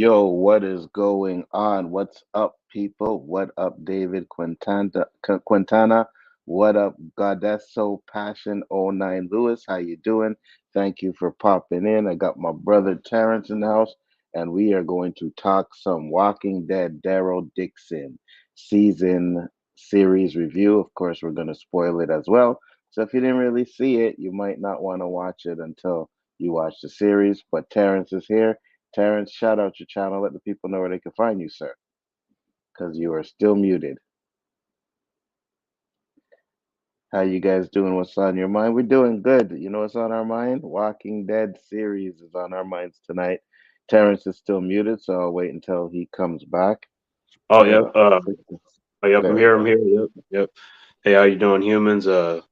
Yo, what is going on? What's up, people? What up, David Quintana? What up, God? That's so passion. Oh nine Lewis, how you doing? Thank you for popping in. I got my brother Terrence in the house, and we are going to talk some Walking Dead Daryl Dixon season series review. Of course, we're going to spoil it as well. So if you didn't really see it, you might not want to watch it until you watch the series. But Terrence is here. Terrence, shout out your channel. Let the people know where they can find you, sir, because you are still muted. How you guys doing? What's on your mind? We're doing good. You know what's on our mind? Walking Dead series is on our minds tonight. Terrence is still muted, so I'll wait until he comes back. Oh, Hold yep. on. Yep. There I'm we here. I'm go. here. Yep. Yep. Hey, how you doing, humans?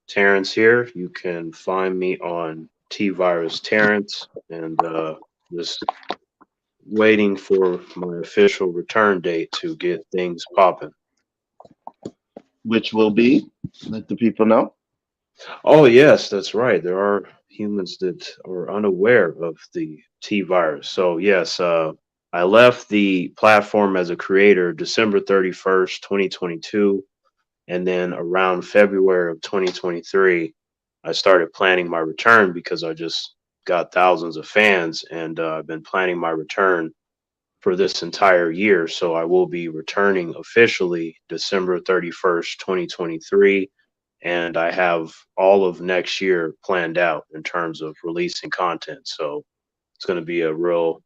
Terrence here. You can find me on T Virus Terrence, and just waiting for my official return date to get things popping. Which will be? Let the people know. Oh, yes, that's right. There are humans that are unaware of the T virus. So, yes, I left the platform as a creator December 31st, 2022. And then around February of 2023, I started planning my return because I just got thousands of fans, and I've been planning my return for this entire year. So I will be returning officially December 31st, 2023. And I have all of next year planned out in terms of releasing content. So it's going to be a real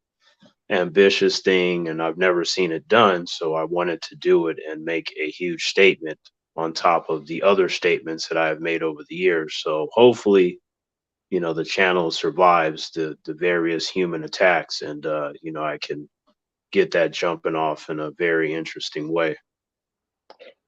ambitious thing, and I've never seen it done. So I wanted to do it and make a huge statement on top of the other statements that I have made over the years. So hopefully, the channel survives the various human attacks, and I can get that jumping off in a very interesting way.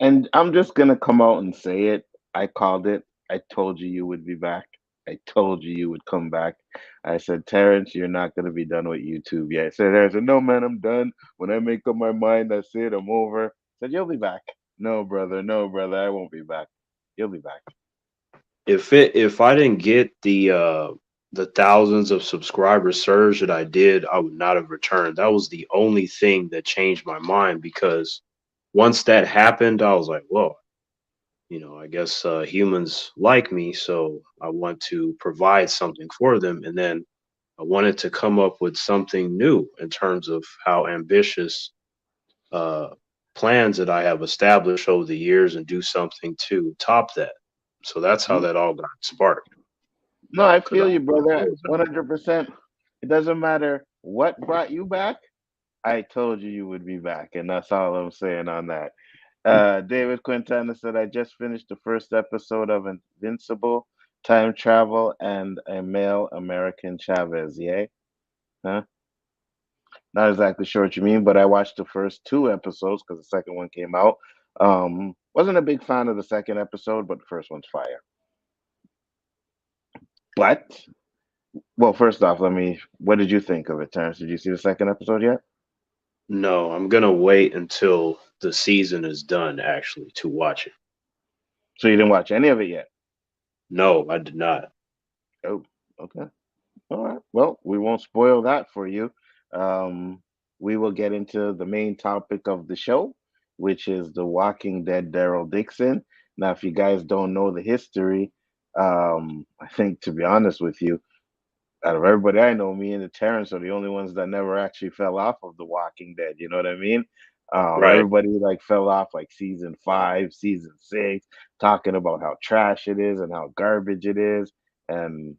And I'm just gonna come out and say it. I called it. I told you would be back. I told you would come back. I said, Terrence, you're not gonna be done with YouTube yet. I said, I said, no man, I'm done. When I make up my mind, that's it. I'm over. I said, you'll be back. No brother, I won't be back. You'll be back. If I didn't get the thousands of subscriber surge that I did, I would not have returned. That was the only thing that changed my mind, because once that happened, I was like, whoa, I guess humans like me, so I want to provide something for them. And then I wanted to come up with something new in terms of how ambitious uh, plans that I have established over the years, and do something to top that. So that's how Mm. that all got sparked. No, I Because feel you, I brother. was 100%. It doesn't matter what brought you back. I told you would be back, and that's all I'm saying on that. David Quintana said, I just finished the first episode of Invincible, Time Travel, and a Male American Chavez. Yay? Huh? Not exactly sure what you mean, but I watched the first two episodes because the second one came out. Wasn't a big fan of the second episode, but the first one's fire. But, well, first off, what did you think of it, Terrence? Did you see the second episode yet? No, I'm gonna wait until the season is done actually to watch it. So you didn't watch any of it yet? No, I did not. Oh, okay. All right. Well, we won't spoil that for you. Um, we will get into the main topic of the show, which is the Walking Dead Daryl Dixon. Now, if you guys don't know the history, I think to be honest with you, out of everybody I know, me and the Terrence are the only ones that never actually fell off of the Walking Dead. You know what I mean? Right. Everybody like fell off like season five, season six, talking about how trash it is and how garbage it is. And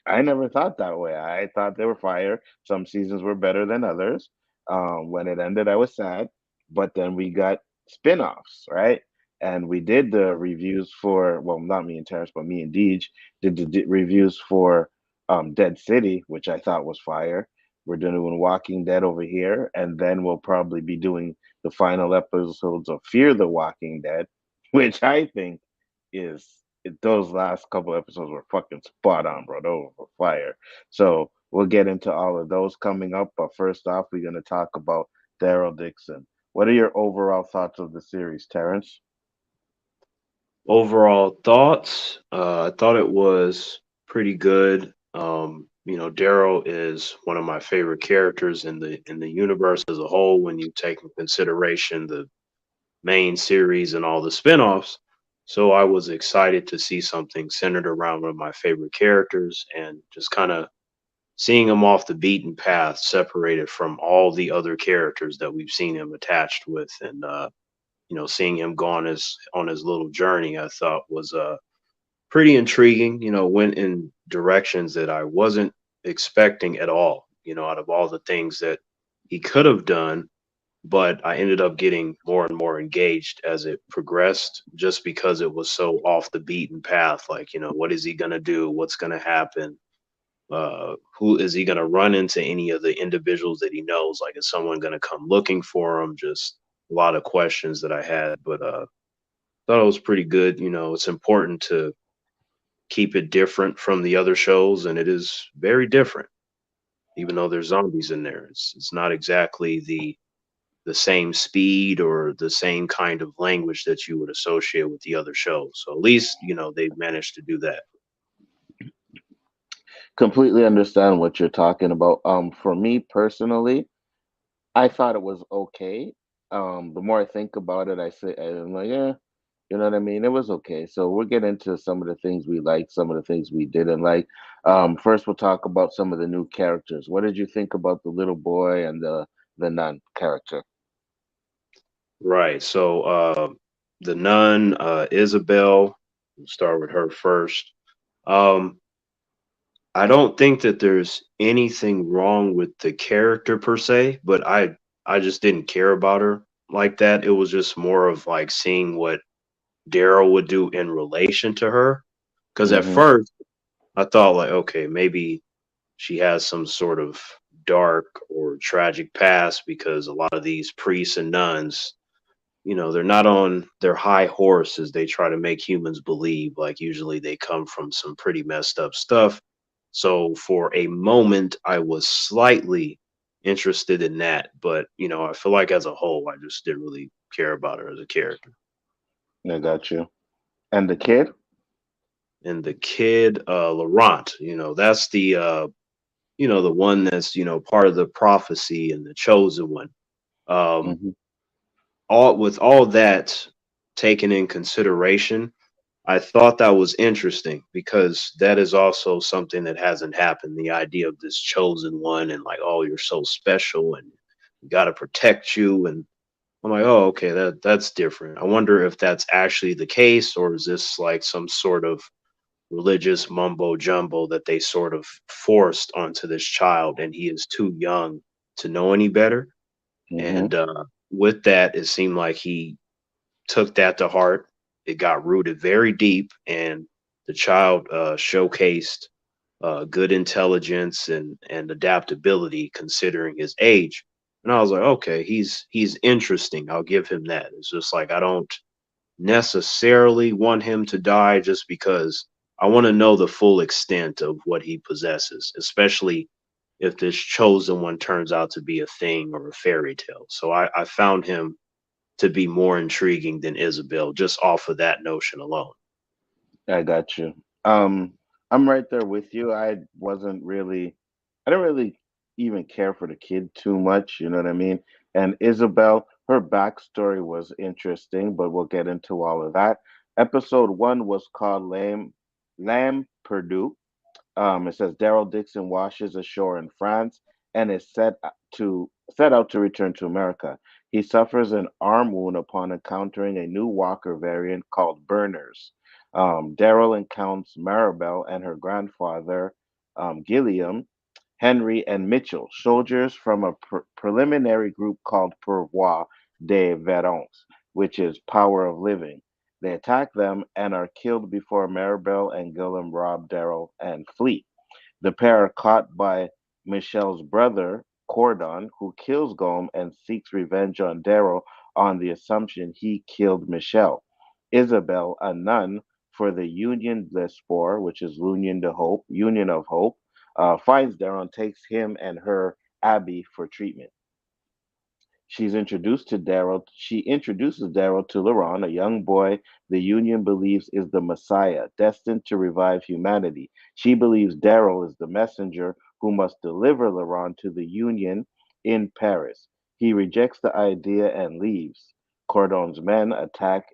I never thought that way. I thought they were fire. Some seasons were better than others. When it ended, I was sad. But then we got spin-offs, right? And we did the reviews for, well, not me and Terrence, but me and Deej did the reviews for Dead City, which I thought was fire. We're doing Walking Dead over here, and then we'll probably be doing the final episodes of Fear the Walking Dead, which I think those last couple episodes were fucking spot on, bro. Those were fire. So we'll get into all of those coming up. But first off, we're gonna talk about Daryl Dixon. What are your overall thoughts of the series, Terrence? Overall thoughts, I thought it was pretty good. Daryl is one of my favorite characters in the universe as a whole. When you take in consideration the main series and all the spinoffs, so I was excited to see something centered around one of my favorite characters, and just kind of seeing him off the beaten path, separated from all the other characters that we've seen him attached with, and seeing him go on his little journey, I thought was pretty intriguing. Went in directions that I wasn't expecting at all. Out of all the things that he could have done, but I ended up getting more and more engaged as it progressed, just because it was so off the beaten path. Like, what is he gonna do? What's gonna happen? Who is he gonna run into? Any of the individuals that he knows? Like, is someone gonna come looking for him? Just a lot of questions that I had, but thought it was pretty good. It's important to keep it different from the other shows, and it is very different. Even though there's zombies in there, it's not exactly the same speed or the same kind of language that you would associate with the other shows. So at least they've managed to do that. Completely understand what you're talking about. For me personally, I thought it was okay. The more I think about it, I'm like, yeah, you know what I mean? It was okay. So we'll get into some of the things we liked, some of the things we didn't like. First, we'll talk about some of the new characters. What did you think about the little boy and the nun character? Right. So the nun, Isabel, we'll start with her first. Um, I don't think that there's anything wrong with the character per se, but I just didn't care about her like that. It was just more of like seeing what Daryl would do in relation to her. Because at Mm-hmm. first I thought like, okay, maybe she has some sort of dark or tragic past, because a lot of these priests and nuns, they're not on their high horse as they try to make humans believe. Like, usually they come from some pretty messed up stuff. So for a moment, I was slightly interested in that, but I feel like as a whole, I just didn't really care about her as a character. I got you. And the kid? And the kid, Laurent, that's the one that's part of the prophecy and the chosen one. Um, Mm-hmm. all that taken in consideration, I thought that was interesting, because that is also something that hasn't happened. The idea of this chosen one, and like, oh, you're so special and we got to protect you. And I'm like, oh, okay, that's different. I wonder if that's actually the case, or is this like some sort of religious mumbo jumbo that they sort of forced onto this child, and he is too young to know any better. Mm-hmm. And with that, it seemed like he took that to heart. It got rooted very deep, and the child showcased good intelligence and adaptability considering his age. And I was like, okay, he's interesting. I'll give him that. It's just like, I don't necessarily want him to die, just because I want to know the full extent of what he possesses, especially if this chosen one turns out to be a thing or a fairy tale. So I found him to be more intriguing than Isabel, just off of that notion alone. I got you. Um, I'm right there with you. I didn't really even care for the kid too much, you know what I mean? And Isabel, her backstory was interesting, but we'll get into all of that. Episode one was called Lamb Purdue. It says Daryl Dixon washes ashore in France and is set out to return to America. He suffers an arm wound upon encountering a new Walker variant called Burners. Daryl encounters Maribel and her grandfather, Gilliam, Henry, and Mitchell, soldiers from a preliminary group called Pourvoir des Verons, which is Power of Living. They attack them and are killed before Maribel and Gilliam rob Daryl and flee. The pair are caught by Michelle's brother, Cordon, who kills Gome and seeks revenge on Daryl on the assumption he killed Michelle. Isabel, a nun for the Union Bliss Four, which is Union of Hope, finds Daryl and takes him and her Abby for treatment. She's introduced to Daryl. She introduces Daryl to LaRon, a young boy the Union believes is the Messiah, destined to revive humanity. She believes Daryl is the messenger who must deliver LaRon to the Union in Paris. He rejects the idea and leaves. Cordon's men attack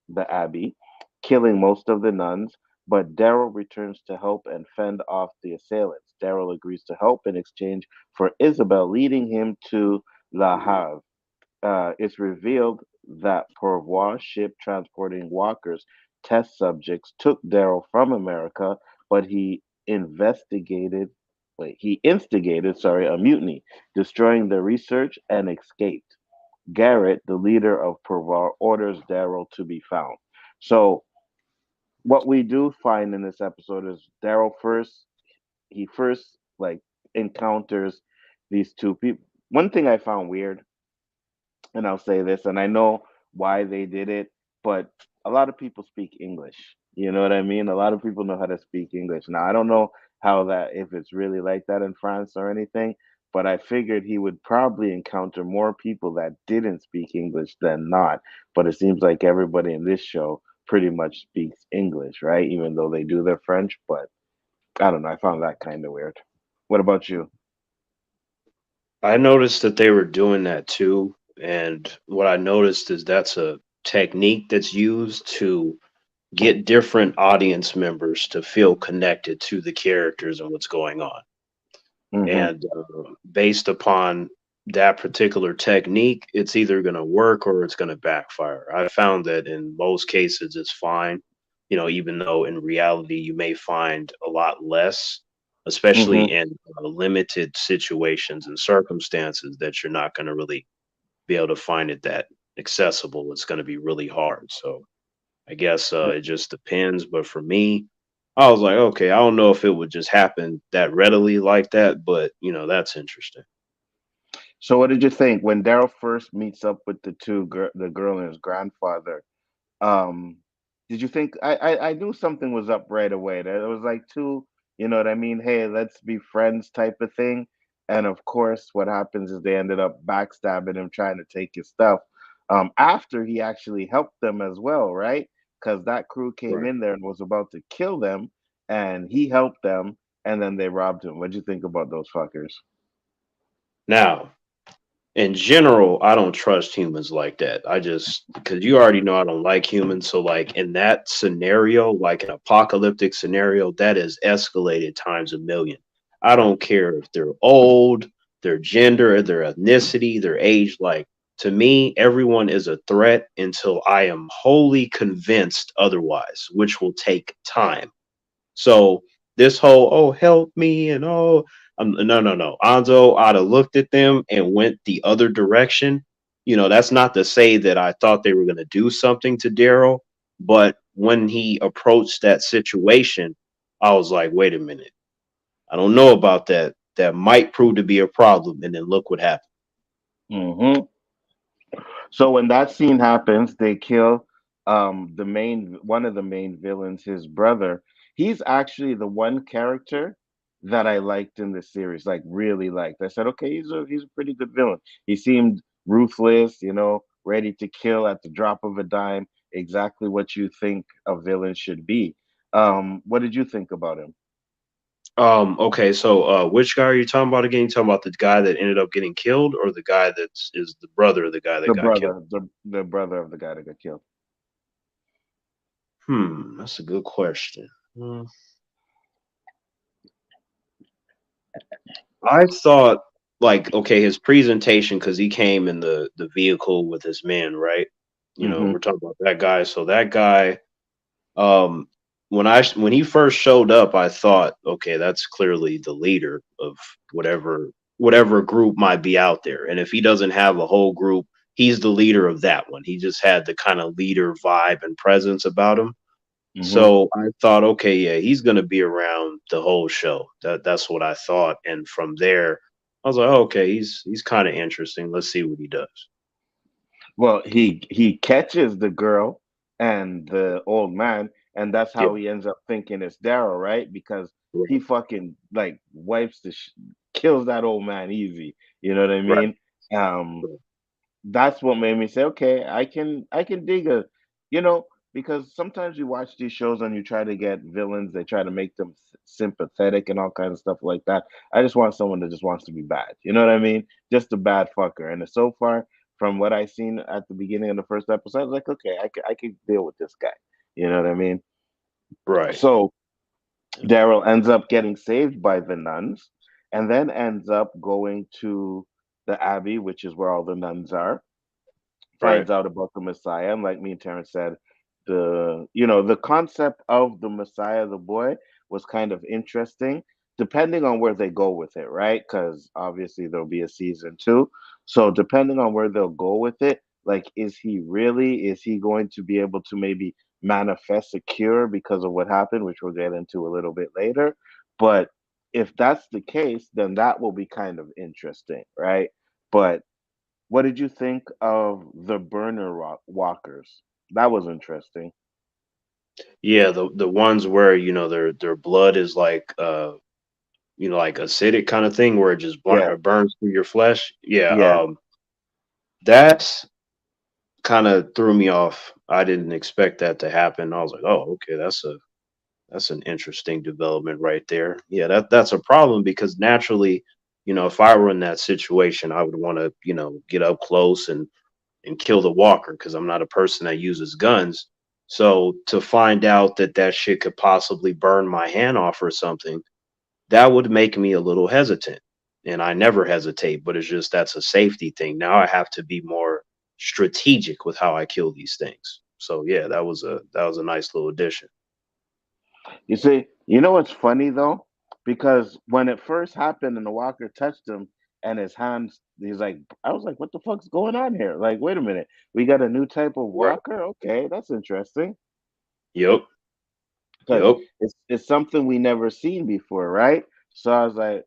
the abbey, killing most of the nuns, but Daryl returns to help and fend off the assailants. Daryl agrees to help in exchange for Isabel, leading him to La Havre. It's revealed that Pourvoi's ship transporting walkers test subjects took Daryl from America, but he instigated, sorry, a mutiny, destroying the research and escaped. Garrett, the leader of Pourvoir, orders Daryl to be found. So what we do find in this episode is Daryl first like encounters these two people. One thing I found weird, and I'll say this, and I know why they did it, but a lot of people speak English. You know what I mean? A lot of people know how to speak English. Now, I don't know how that, if it's really like that in France or anything, but I figured he would probably encounter more people that didn't speak English than not. But it seems like everybody in this show pretty much speaks English, right? Even though they do their French, but I don't know. I found that kind of weird. What about you? I noticed that they were doing that too. And what I noticed is that's a technique that's used to get different audience members to feel connected to the characters and what's going on. Mm-hmm. And based upon that particular technique, it's either going to work or it's going to backfire. I found that in most cases it's fine, even though in reality you may find a lot less, especially Mm-hmm. in limited situations and circumstances that you're not going to really be able to find it that accessible. It's going to be really hard. So I guess it just depends. But for me, I was like, okay, I don't know if it would just happen that readily like that, but that's interesting. So, what did you think when Daryl first meets up with the girl and his grandfather? Um, did you think I knew something was up right away? That it was like two, you know what I mean? Hey, let's be friends type of thing. And of course, what happens is they ended up backstabbing him, trying to take his stuff. After he actually helped them as well, right? Because that crew came Right. in there and was about to kill them, and he helped them, and then they robbed him. What'd you think about those fuckers? Now, in general, I don't trust humans like that. I just because you already know I don't like humans. So like in that scenario, like an apocalyptic scenario, that is escalated times a million. I don't care if they're old, their gender, their ethnicity, their age. Like to me, everyone is a threat until I am wholly convinced otherwise, which will take time. So this whole "oh help me" and no, no, no, Anzo, I'd have looked at them and went the other direction. That's not to say that I thought they were going to do something to Daryl, but when he approached that situation, I was like, wait a minute, I don't know about that. That might prove to be a problem. And then look what happened. Hmm. So when that scene happens, they kill one of the main villains, his brother. He's actually the one character that I liked in the series, like really liked. I said, okay, he's a pretty good villain. He seemed ruthless, ready to kill at the drop of a dime, exactly what you think a villain should be. What did you think about him? Okay, so which guy are you talking about again? You talking about the guy that ended up getting killed or the guy that is the brother of the guy that The got killed? brother, the brother of the guy that got killed. That's a good question. Hmm. I thought like okay, his presentation because he came in the vehicle with his men, right? Hmm. We're talking about that guy. So that guy, um, when he first showed up, I thought, okay, that's clearly the leader of whatever group might be out there. And if he doesn't have a whole group, he's the leader of that one. He just had the kind of leader vibe and presence about him. Hmm. So I thought, okay, yeah, he's gonna be around the whole show. That's what I thought. And from there, I was like, oh, okay, he's kind of interesting. Let's see what he does. Well, he catches the girl and the old man, and that's Yeah, how he ends up thinking it's Daryl, right? Because he right, fucking like kills that old man easy. You know what I right, mean? Um, right. that's what made me say, okay, I can dig a, you know, because sometimes you watch these shows and you try to get villains, they try to make them sympathetic and all kinds of stuff like that. I just want someone that just wants to be bad. You know what I mean? Just a bad fucker. And so far, from what I seen at the beginning of the first episode, I was like, okay, I could deal with this guy. You know what I mean? Right, So Daryl ends up getting saved by the nuns, and then ends up going to the abbey, which is where all the nuns are, right, finds out about the Messiah, and like me and Terrence said, the concept of the Messiah, the boy, was kind of interesting, depending on where they go with it, right? Because obviously there'll be a season two. So depending on where they'll go with it, like, is he going to be able to maybe manifest a cure because of what happened, which we'll get into a little bit later. But if that's the case, then that will be kind of interesting, right? But what did you think of the burner walkers? That was interesting. yeah. The ones where their blood is like like acidic kind of thing where it just Yeah, burns through your flesh. Yeah, yeah. that kind of threw me off. I didn't expect that to happen. I was like, oh, okay, that's an interesting development right there. Yeah, that's a problem because naturally, if I were in that situation, I would want to, get up close and kill the walker because I'm not a person that uses guns. So to find out that that shit could possibly burn my hand off or something, that would make me a little hesitant. And I never hesitate, but it's just that's a safety thing. Now I have to be more strategic with how I kill these things. So yeah, that was a nice little addition. You see, you know what's funny though? Because when it first happened and the walker touched him and his hands, he's like, I was like, what the fuck's going on here? Like, wait a minute, we got a new type of Right. walker? Okay, that's interesting. Yep. Because Yep. it's something we never seen before, right? So I was like,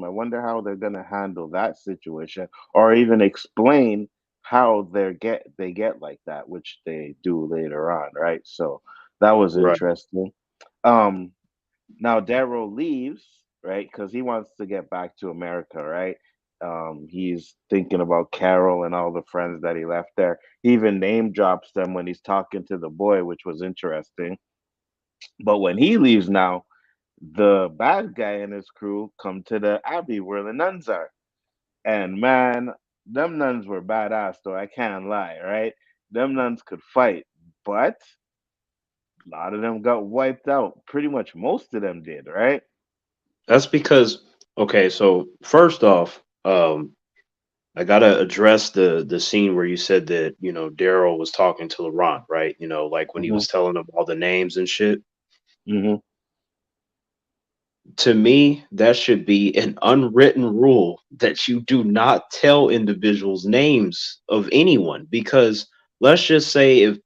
I wonder how they're gonna handle that situation, or even explain how they get like that, which they do later on, right? So that was Right. interesting. Um, Now Daryl leaves, right? Because he wants to get back to America, right? He's thinking about Carol and all the friends that he left there. He even name drops them when he's talking to the boy, which was interesting. But when he leaves now, the bad guy and his crew come to the abbey where the nuns are. And man, them nuns were badass though, I can't lie, right? Them nuns could fight, but a lot of them got wiped out. Pretty much most of them did, right? That's because okay, so first off, I gotta address the scene where you said that, Daryl was talking to LaRon, right? Like when he Hmm. was telling him all the names and shit. Hmm. To me, that should be an unwritten rule that you do not tell individuals names of anyone because let's just say if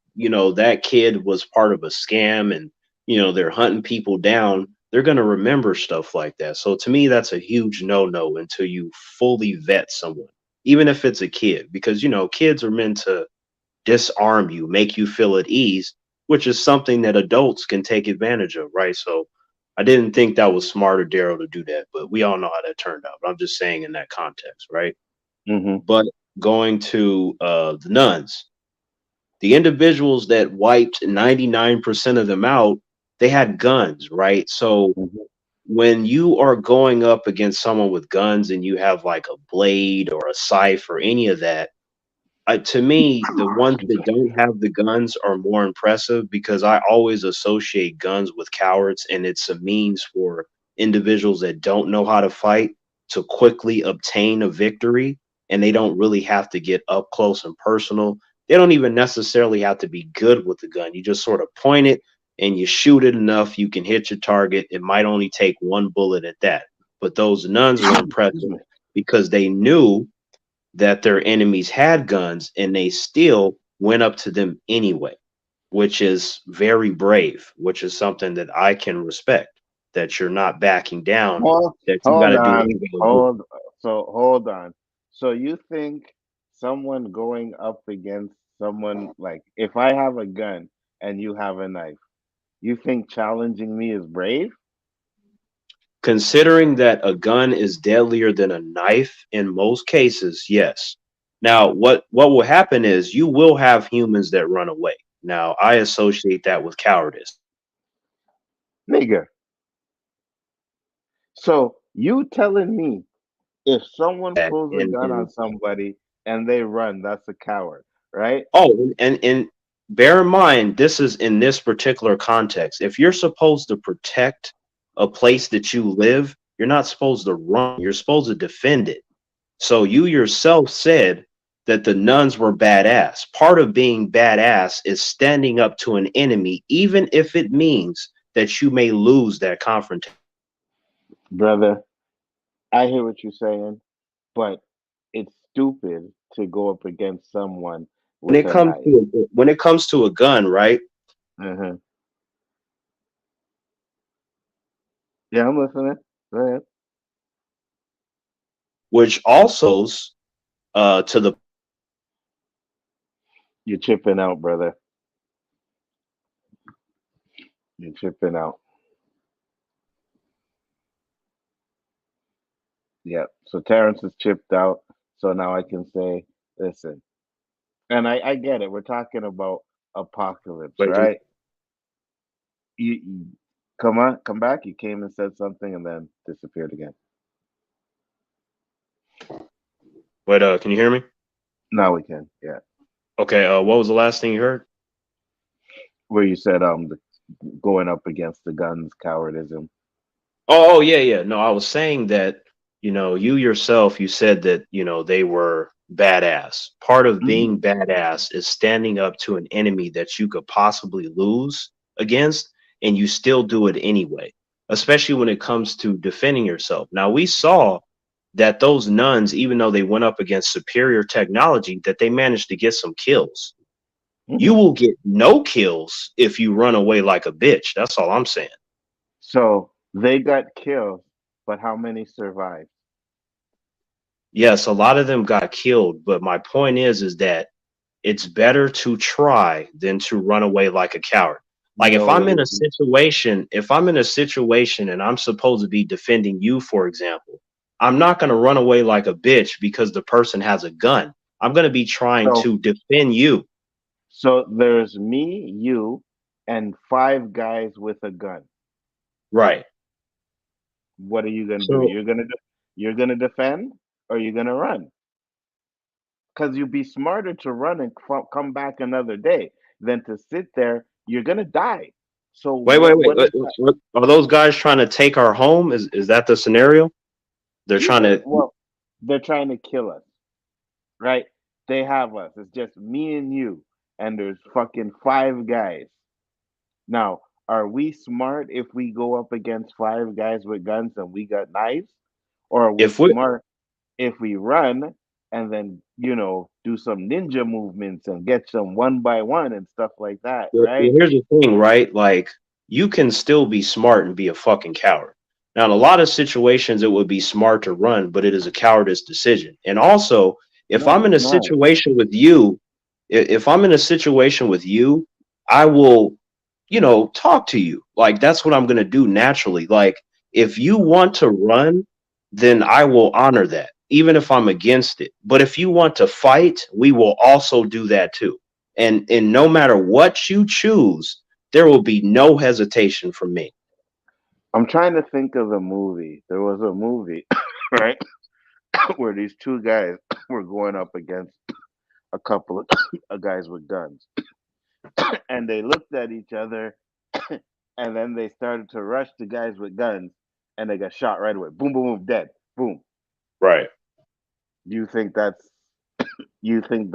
that kid was part of a scam and they're hunting people down, they're going to remember stuff like that. So to me that's a huge no-no until you fully vet someone, even if it's a kid, because kids are meant to disarm you, make you feel at ease, which is something that adults can take advantage of, right? So I didn't think that was smart of Daryl to do that, but we all know how that turned out. But I'm just saying in that context, right? Hmm. But going to the nuns, the individuals that wiped 99% of them out, they had guns, right? So Hmm. when you are going up against someone with guns and you have like a blade or a scythe or any of that, to me, the ones Excuse that me. don't have the guns are more impressive because I always associate guns with cowards, and it's a means for individuals that don't know how to fight to quickly obtain a victory, and they don't really have to get up close and personal. They don't even necessarily have to be good with the gun. You just sort of point it and you shoot it enough, you can hit your target. It might only take one bullet at that. But those nuns were Excuse impressive me. because they knew that their enemies had guns and they still went up to them anyway, which is very brave, which is something that I can respect. That you're not backing down, Hold, that you got hold to do what on. you got to do. Hold on. So you think someone going up against someone, like, if I have a gun and you have a knife, you think challenging me is brave? Considering that a gun is deadlier than a knife in most cases, yes. Now, what will happen is you will have humans that run away. Now, I associate that with cowardice. Nigga. So you telling me if someone That pulls a gun on and somebody and they run, that's a coward, right? oh, and bear in mind, this is in this particular context. If you're supposed to protect a place that you live, you're not supposed to run. You're supposed to defend it. So you yourself said that the nuns were badass. Part of being badass is standing up to an enemy, even if it means that you may lose that confrontation. Brother, I hear what you're saying, but it's stupid to go up against someone When with it a comes knife. to when it comes to a gun, right? Hmm. Yeah, I'm listening. Go ahead. Which also's to the You're chipping out, brother. You're chipping out. Yep. So Terrence is chipped out. So now I can say, listen, and I get it. We're talking about apocalypse, wait, right? You come on, come back. You came and said something and then disappeared again. can you hear me? Now we can. Yeah. Okay, what was the last thing you heard? Where you said going up against the guns, cowardism. Oh, yeah, yeah. No, I was saying that, you yourself, you said that, they were badass. Part of Hmm. being badass is standing up to an enemy that you could possibly lose against, and you still do it anyway, especially when it comes to defending yourself. Now, we saw that those nuns, even though they went up against superior technology, that they managed to get some kills. You Hmm. will get no kills if you run away like a bitch. That's all I'm saying. So they got killed, but how many survived? Yes, a lot of them got killed, but my point is that it's better to try than to run away like a coward. Like No, it isn't. if I'm in a situation and I'm supposed to be defending you, for example, I'm not going to run away like a bitch because the person has a gun. I'm going to be trying So to defend you. so there's me, you, and five guys with a gun. Right. What are you gonna do? So You're gonna defend, or you're gonna run? Because you'd be smarter to run and come back another day than to sit there. You're gonna die. So wait, wait, wait. what is that? Are those guys trying to take our home? Is that the scenario? They're trying Either to. well, they're trying to kill us, right? They have us. It's just me and you, and there's fucking five guys. Now, are we smart if we go up against five guys with guns and we got knives? Or are we If we smart if we run and then, do some ninja movements and get some one by one and stuff like that, Well, right? here's the thing, right? Like, you can still be smart and be a fucking coward. Now, in a lot of situations, it would be smart to run, but it is a cowardice decision. And also, if No, I'm in it's a not. situation with you, if I'm in a situation with you, I will, talk to you. Like, that's what I'm going to do naturally. Like, if you want to run, then I will honor that, even if I'm against it. But if you want to fight, we will also do that too. And no matter what you choose, there will be no hesitation from me. I'm trying to think of a movie. There was a movie, right, where these two guys were going up against a couple of guys with guns. And they looked at each other and then they started to rush the guys with guns and they got shot right away. Boom, boom, boom, dead. Boom. Right. You think that's you think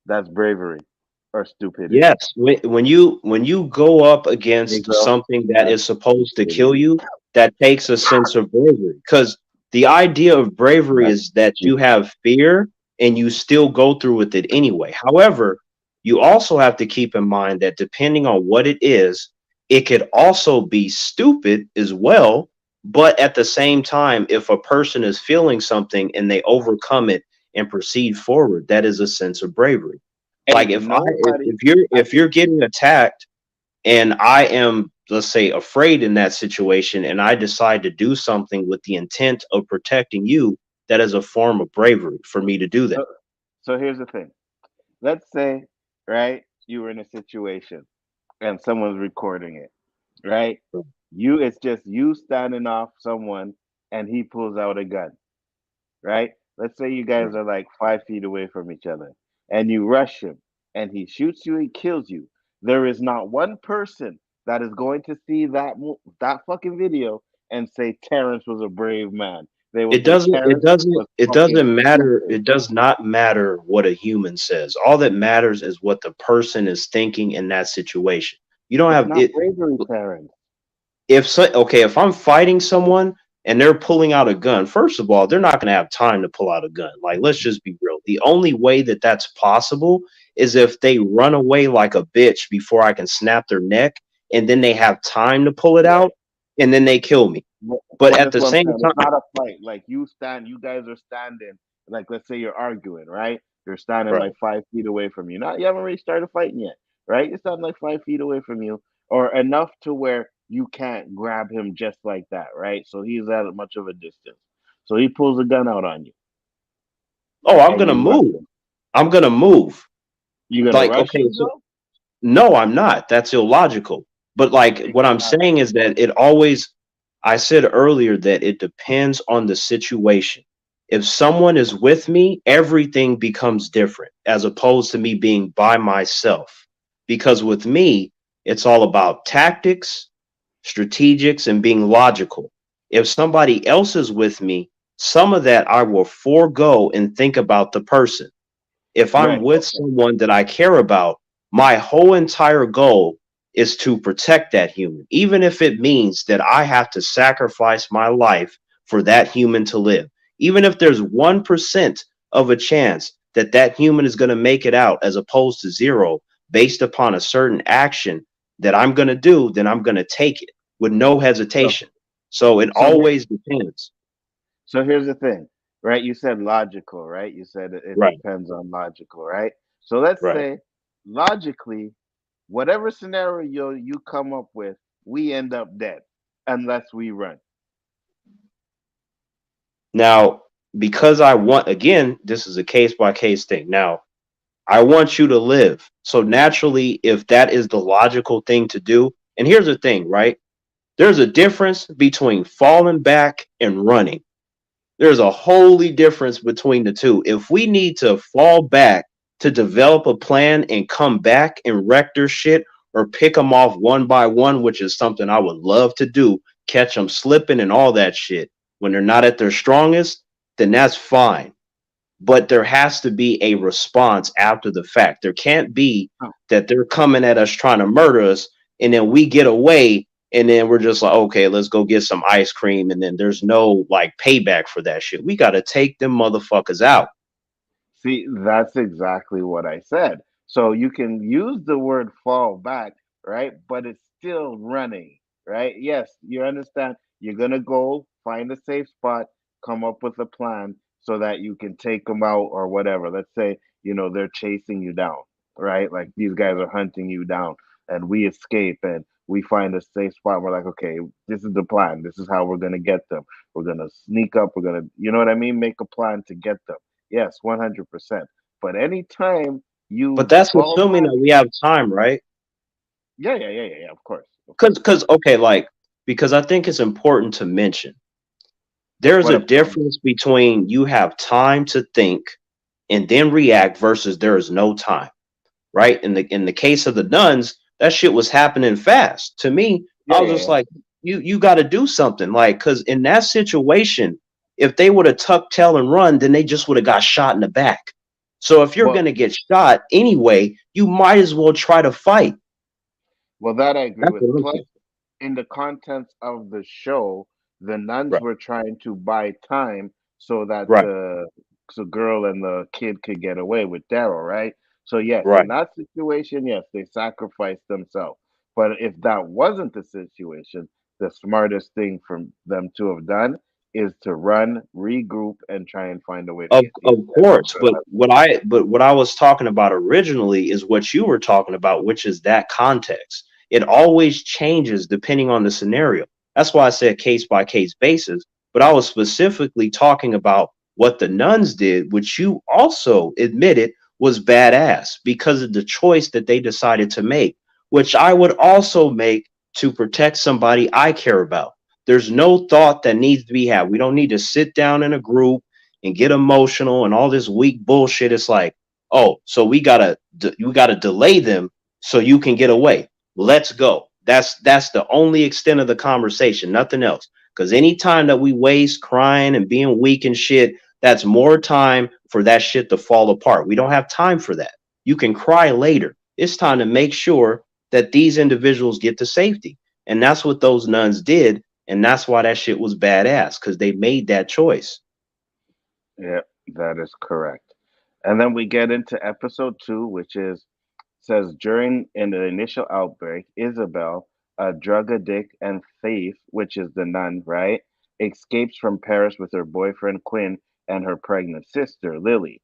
that's bravery or stupidity? Yes, when you go up against Negro, something that that's is supposed to kill stupidity. you, that takes a sense of bravery. Because the idea of bravery That's is that you stupid. have fear and you still go through with it anyway. However, you also have to keep in mind that depending on what it is, it could also be stupid as well. But at the same time, if a person is feeling something and they overcome it and proceed forward, that is a sense of bravery. Like Ain't nobody. I if can. you're getting attacked and I am, let's say, afraid in that situation and I decide to do something with the intent of protecting you, that is a form of bravery for me to do that. So, So here's the thing. Let's say, right, you were in a situation and someone's recording it, right? It's just you standing off someone and he pulls out a gun, right? Let's say you guys are like 5 feet away from each other and you rush him and he shoots you, he kills you. There is not one person that is going to see that fucking video and say Terrence was a brave man. They will It say doesn't it Terrence doesn't was it fucking doesn't matter. stupid. It does not matter what a human says. All that matters is what the person is thinking in that situation. You don't It's have not it. bravery, Terrence. If I'm fighting someone and they're pulling out a gun, first of all, they're not going to have time to pull out a gun. Like, let's just be real. The only way that that's possible is if they run away like a bitch before I can snap their neck, and then they have time to pull it Right. out, and then they kill me. But But at that's the what I'm same saying. It's time, not a fight. Like you guys are standing. Like let's say you're arguing, right? You're standing right? like 5 feet away from you. Not you haven't really started fighting yet, right? You're standing like 5 feet away from you, or enough to where you can't grab him just like that, right? So he's at much of a distance. So he pulls a gun out on you, Oh, I'm and gonna you rush move. him. I'm gonna move. You gonna Like, rush okay, him so though? no, I'm not. That's illogical. But like what I'm Exactly. saying is that it always, I said earlier that it depends on the situation. If someone is with me, everything becomes different as opposed to me being by myself. Because with me, it's all about tactics, strategics, and being logical. If somebody else is with me, some of that I will forego and think about the person. If I'm Right. with Okay. someone that I care about, my whole entire goal is to protect that human, even if it means that I have to sacrifice my life for that human to live. Even if there's 1% of a chance that that human is going to make it out as opposed to zero based upon a certain action that I'm going to do, then I'm going to take it with no So hesitation. So it so here always depends. So here's the thing, right? You said logical, right? You said it Right, depends on logical, right? So let's right. say logically, whatever scenario you come up with, we end up dead unless we run. Now, because I want, again, this is a case by case thing. Now, I want you to live. So naturally, if that is the logical thing to do, and here's the thing, right? There's a difference between falling back and running. There's a wholly difference between the two. If we need to fall back to develop a plan and come back and wreck their shit or pick them off one by one, which is something I would love to do, catch them slipping and all that shit when they're not at their strongest, then that's fine. But there has to be a response after the fact. There can't be Huh. that they're coming at us trying to murder us and then we get away and then we're just like, okay, let's go get some ice cream, and then there's no like payback for that shit. We got to take them motherfuckers out. See, that's exactly what I said. So you can use the word fall back, right? But it's still running, right? Yes, you understand. You're going to go find a safe spot, come up with a plan so that you can take them out or whatever. Let's say, they're chasing you down, right? Like these guys are hunting you down and we escape and we find a safe spot. We're like, okay, this is the plan. This is how we're going to get them. We're going to sneak up. We're going to, you know what I mean? Make a plan to get them. Yes, 100%. But anytime But you that's fall assuming back, that we have time, right? yeah, yeah, yeah, yeah, yeah, of course, of Because course. because okay, like because I think it's important to mention there's What a a plan. difference between you have time to think and then react versus there is no time, right? In the case of the nuns, that shit was happening fast. To me, Yeah, I was yeah, just yeah. like, you got to do something, like, because in that situation, if they would have tucked tail and run, then they just would have got shot in the back. So if you're Well, gonna get shot anyway, you might as well try to fight. well, that I agree That's with. what I'm Plus, saying. in the contents of the show, the nuns Right, were trying to buy time so that right, the girl and the kid could get away with Daryl, right? So yes, in right. that situation, yes, they sacrificed themselves. But if that wasn't the situation, the smartest thing for them to have done is to run, regroup, and try and find a way to Of get to you of guys. course, So but what I was talking about originally is what you were talking about, which is that context. It always changes depending on the scenario. That's why I said case by case basis. But I was specifically talking about What the nuns did, which you also admitted was badass because of the choice that they decided to make, which I would also make to protect somebody I care about. There's no thought that needs to be had. We don't need to sit down in a group and get emotional and all this weak bullshit. It's like, oh, so we gotta delay them so you can get away. Let's go. That's the only extent of the conversation, nothing else. Because anytime that we waste crying and being weak and shit, that's more time for that shit to fall apart. We don't have time for that. You can cry later. It's time to make sure that these individuals get to safety. And that's what those nuns did. And that's why that shit was badass, because they made that choice. Yeah, that is correct. And then we get into episode two, which is says during in the initial outbreak, Isabel, a drug addict and thief, which is the nun, right, escapes from Paris with her boyfriend Quinn and her pregnant sister Lily.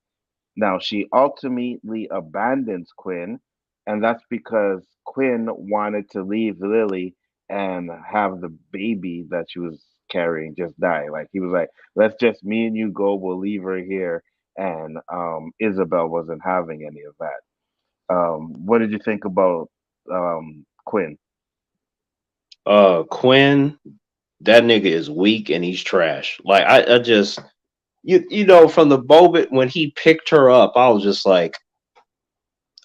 Now, she ultimately abandons Quinn, and that's because Quinn wanted to leave Lily and have the baby that she was carrying just die. Like, he was like, let's just me and you go, we'll leave her here. And Isabel wasn't having any of that. What did you think about Quinn? Quinn, that nigga is weak and he's trash. Like I just you know, from the moment when he picked her up, I was just like,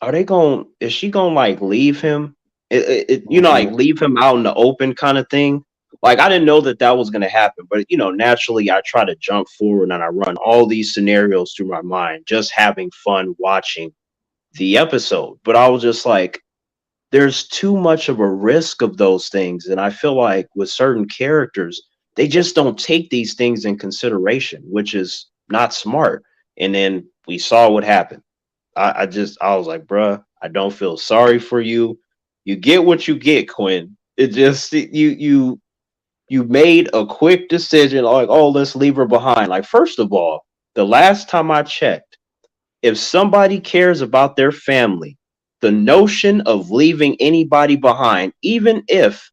are they going? Is she going to like leave him? You know, like Hmm. leave him out in the open kind of thing. Like I didn't know that that was going to happen, but you know, naturally I try to jump forward and I run all these scenarios through my mind, just having fun watching the episode. But I was just like, there's too much of a risk of those things, and I feel like with certain characters, they just don't take these things in consideration, which is not smart. And then we saw what happened. I was like, bruh, I don't feel sorry for you. You get what you get, Quinn. It just you made a quick decision, like, oh, let's leave her behind. Like, first of all, the last time I checked, if somebody cares about their family, the notion of leaving anybody behind, even if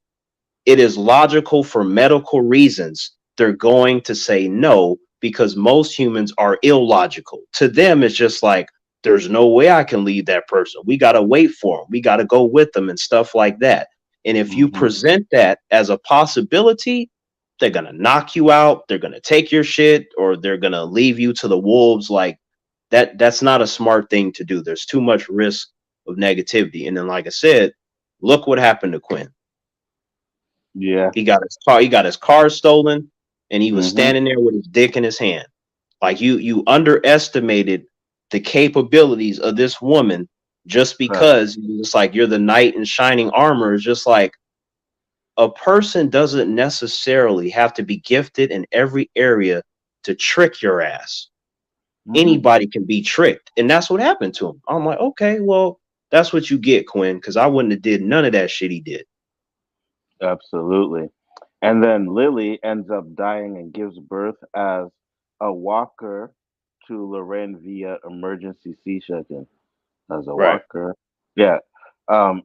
it is logical for medical reasons, they're going to say no because most humans are illogical. To them, it's just like, there's no way I can leave that person. We got to wait for them. We got to go with them and stuff like that. And if you Hmm. present that as a possibility, they're going to knock you out. They're going to take your shit or they're going to leave you to the wolves. Like that's not a smart thing to do. There's too much risk of negativity. And then, like I said, look what happened to Quinn. Yeah. He got his car stolen, and he was Hmm. standing there with his dick in his hand. Like you underestimated the capabilities of this woman just because it's like you're the knight in shining armor. It's just like a person doesn't necessarily have to be gifted in every area to trick your ass. Hmm. Anybody can be tricked, and that's what happened to him. I'm like, okay, well, that's what you get, Quinn, because I wouldn't have did none of that shit he did. Absolutely. And then Lily ends up dying and gives birth as a walker to Loren via emergency C-section. As a Right. walker. Yeah.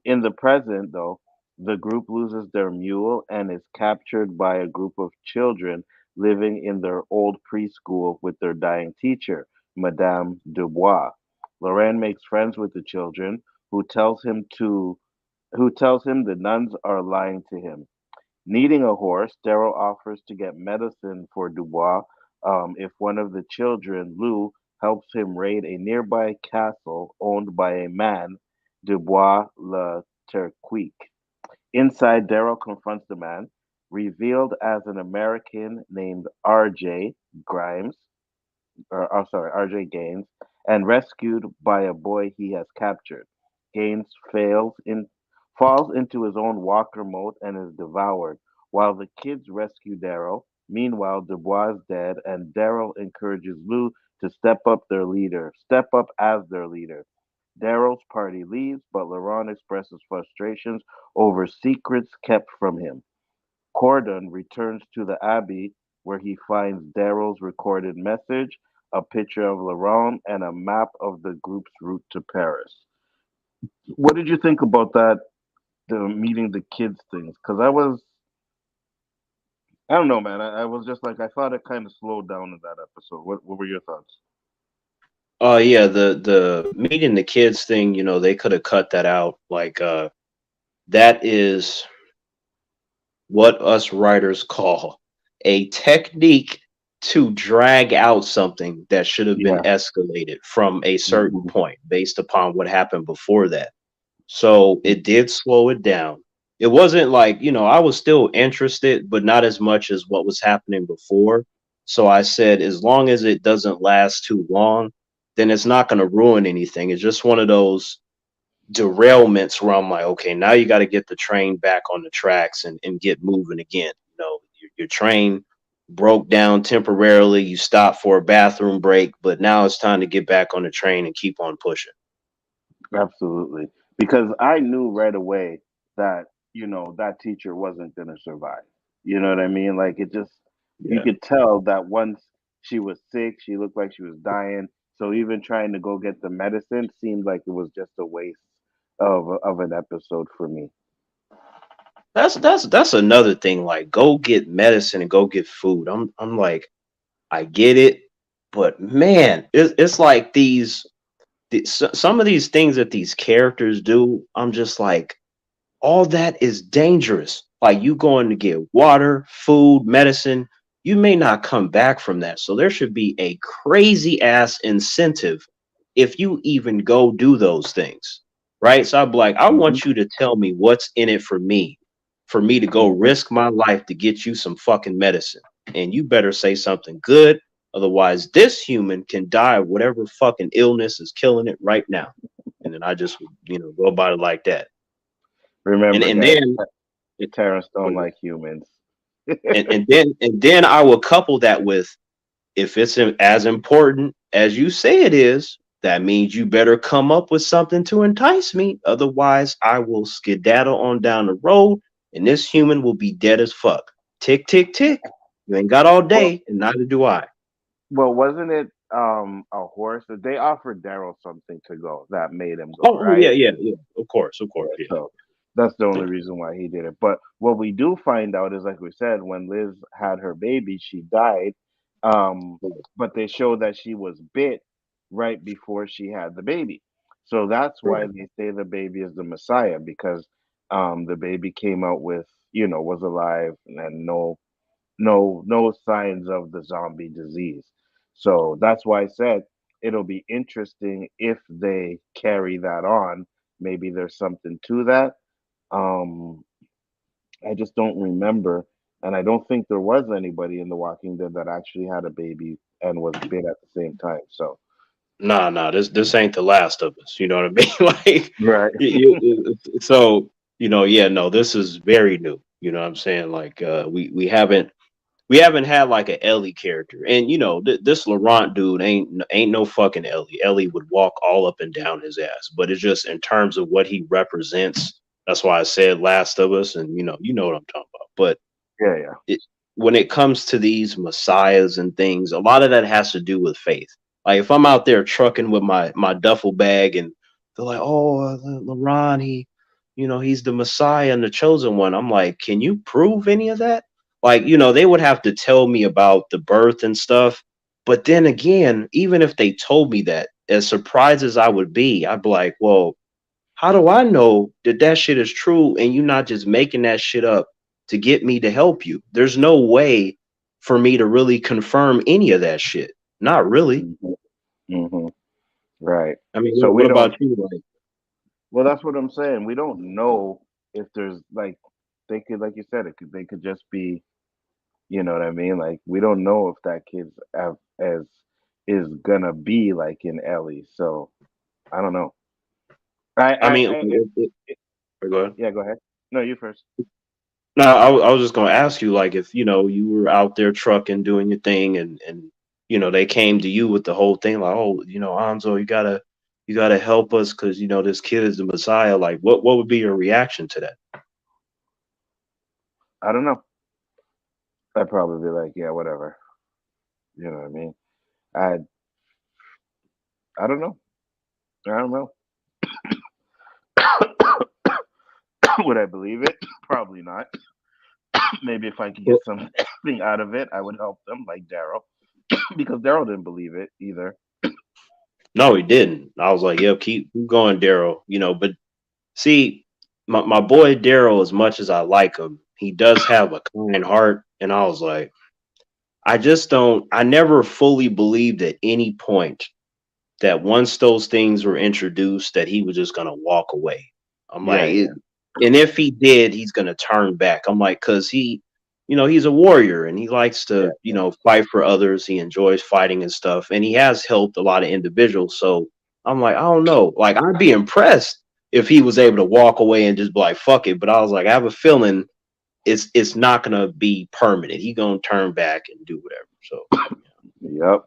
In the present, though, the group loses their mule and is captured by a group of children living in their old preschool with their dying teacher, Madame Dubois. Lorraine makes friends with the children, who tells him to who tells him the nuns are lying to him. Needing a horse, Daryl offers to get medicine for Dubois if one of the children, Lou, helps him raid a nearby castle owned by a man, Dubois Le Terquique. Inside, Daryl confronts the man, revealed as an American named R.J. Grimes, or I'm sorry, R.J. Gaines, and rescued by a boy he has captured. Gaines falls into his own walker moat and is devoured, while the kids rescue Daryl. Meanwhile, Dubois is dead, and Daryl encourages Lou to step up as their leader. Daryl's party leaves, but Laurent expresses frustrations over secrets kept from him. Cordon returns to the Abbey, where he finds Daryl's recorded message, a picture of Laurent, and a map of the group's route to Paris. What did you think about that? The meeting the kids things, because I don't know, man. I was just like, I thought it kind of slowed down in that episode. What were your thoughts? Oh yeah, the meeting the kids thing, they could have cut that out. Like that is what us writers call a technique to drag out something that should have been Yeah. escalated from a certain Hmm. point based upon what happened before that. So it did slow it down. It wasn't like, I was still interested, but not as much as what was happening before. So I said, as long as it doesn't last too long, then it's not going to ruin anything. It's just one of those derailments where I'm like, okay, now you got to get the train back on the tracks and get moving again. Your train broke down temporarily. You stopped for a bathroom break, but now it's time to get back on the train and keep on pushing. Absolutely. Because I knew right away that, that teacher wasn't going to survive. You know what I mean? Like it just, you Yeah. could tell that once she was sick, she looked like she was dying. So even trying to go get the medicine seemed like it was just a waste of an episode for me. That's another thing. Like, go get medicine and go get food. I'm like, I get it, but man, it's like some of these things that these characters do. I'm just like, all that is dangerous. Like, you going to get water, food, medicine. You may not come back from that. So there should be a crazy ass incentive if you even go do those things. Right. So I'm like, I Hmm. want you to tell me what's in it for me to go Hmm. risk my life to get you some fucking medicine. And you better say something good. Otherwise, this human can die of whatever fucking illness is killing it right now. And then I just, go about it like that. And Remember, and guys, then terrorists don't like humans. and then I will couple that with, if it's as important as you say it is, that means you better come up with something to entice me. Otherwise, I will skedaddle on down the road, and this human will be dead as fuck. Tick tick tick. You ain't got all Well, day, and neither do I. well, wasn't it a horse? They offered Daryl something to go that made him go, Oh yeah, right? yeah, yeah. Of Yeah, course, yeah. so that's the only Yeah. reason why he did it. But what we do find out is, like we said, when Liz had her baby, she died. Um, but they show that she was bit right before she had the baby. So that's why Right. they say the baby is the Messiah because the baby came out with, was alive and no signs of the zombie disease. So that's why I said it'll be interesting if they carry that on. Maybe there's something to that. Um, I just don't remember, and I don't think there was anybody in The Walking Dead that actually had a baby and was bit at the same time. So Nah. This ain't the last of us. You know what I mean? Like, right. so yeah. No, this is very new. You know what I'm saying? Like, we haven't had like an Ellie character, and this Laurent dude ain't no fucking Ellie. Ellie would walk all up and down his ass, but it's just in terms of what he represents. That's why I said Last of Us, and you know what I'm talking about. But Yeah, yeah. it, when it comes to these messiahs and things, a lot of that has to do with faith. Like, if I'm out there trucking with my duffel bag, and they're like, "Oh, Laurent, he's the Messiah and the chosen one." I'm like, "Can you prove any of that?" Like, they would have to tell me about the birth and stuff. But then again, even if they told me that, as surprised as I would be, I'd be like, "Well, how do I know that that shit is true and you not just making that shit up to get me to help you?" There's no way for me to really confirm any of that shit. Not really. Hmm. Hmm. Right. I mean, So what we don't. about you? Like, Well, that's what I'm saying. We don't know if there's like they could, like you said, they could just be. You know what I mean? Like we don't know if that kid's as is gonna be like in Ellie. So I don't know. I mean, It go ahead. yeah. Go ahead. No, you first. No, I was just gonna ask you, like, if you were out there trucking, doing your thing, and they came to you with the whole thing, like, "Oh, Anzo, you gotta help us because this kid is the Messiah." Like, what would be your reaction to that? I don't know. I'd probably be like, yeah, whatever. You know what I mean? I I don't know. I don't know. Would I believe it? Probably not. Maybe if I could get some. nothing out of it, I would help them like Daryl because Daryl didn't believe it either. No, he didn't. I was like, "Yep, keep going, Daryl." But see, my boy Daryl, as much as I like him, he does have a kind heart, and I was like, I just don't. I never fully believed at any point that once those things were introduced, that he was just gonna walk away. I'm like, Yeah, and if he did, he's gonna turn back. I'm like, cause he's a warrior and he likes yeah, to, fight for others. He enjoys fighting and stuff, and he has helped a lot of individuals. So I'm like, I don't know. Like, I'd be impressed if he was able to walk away and just be like, fuck it. But I was like, I have a feeling it's not gonna be permanent. He gonna turn back and do whatever. So yep.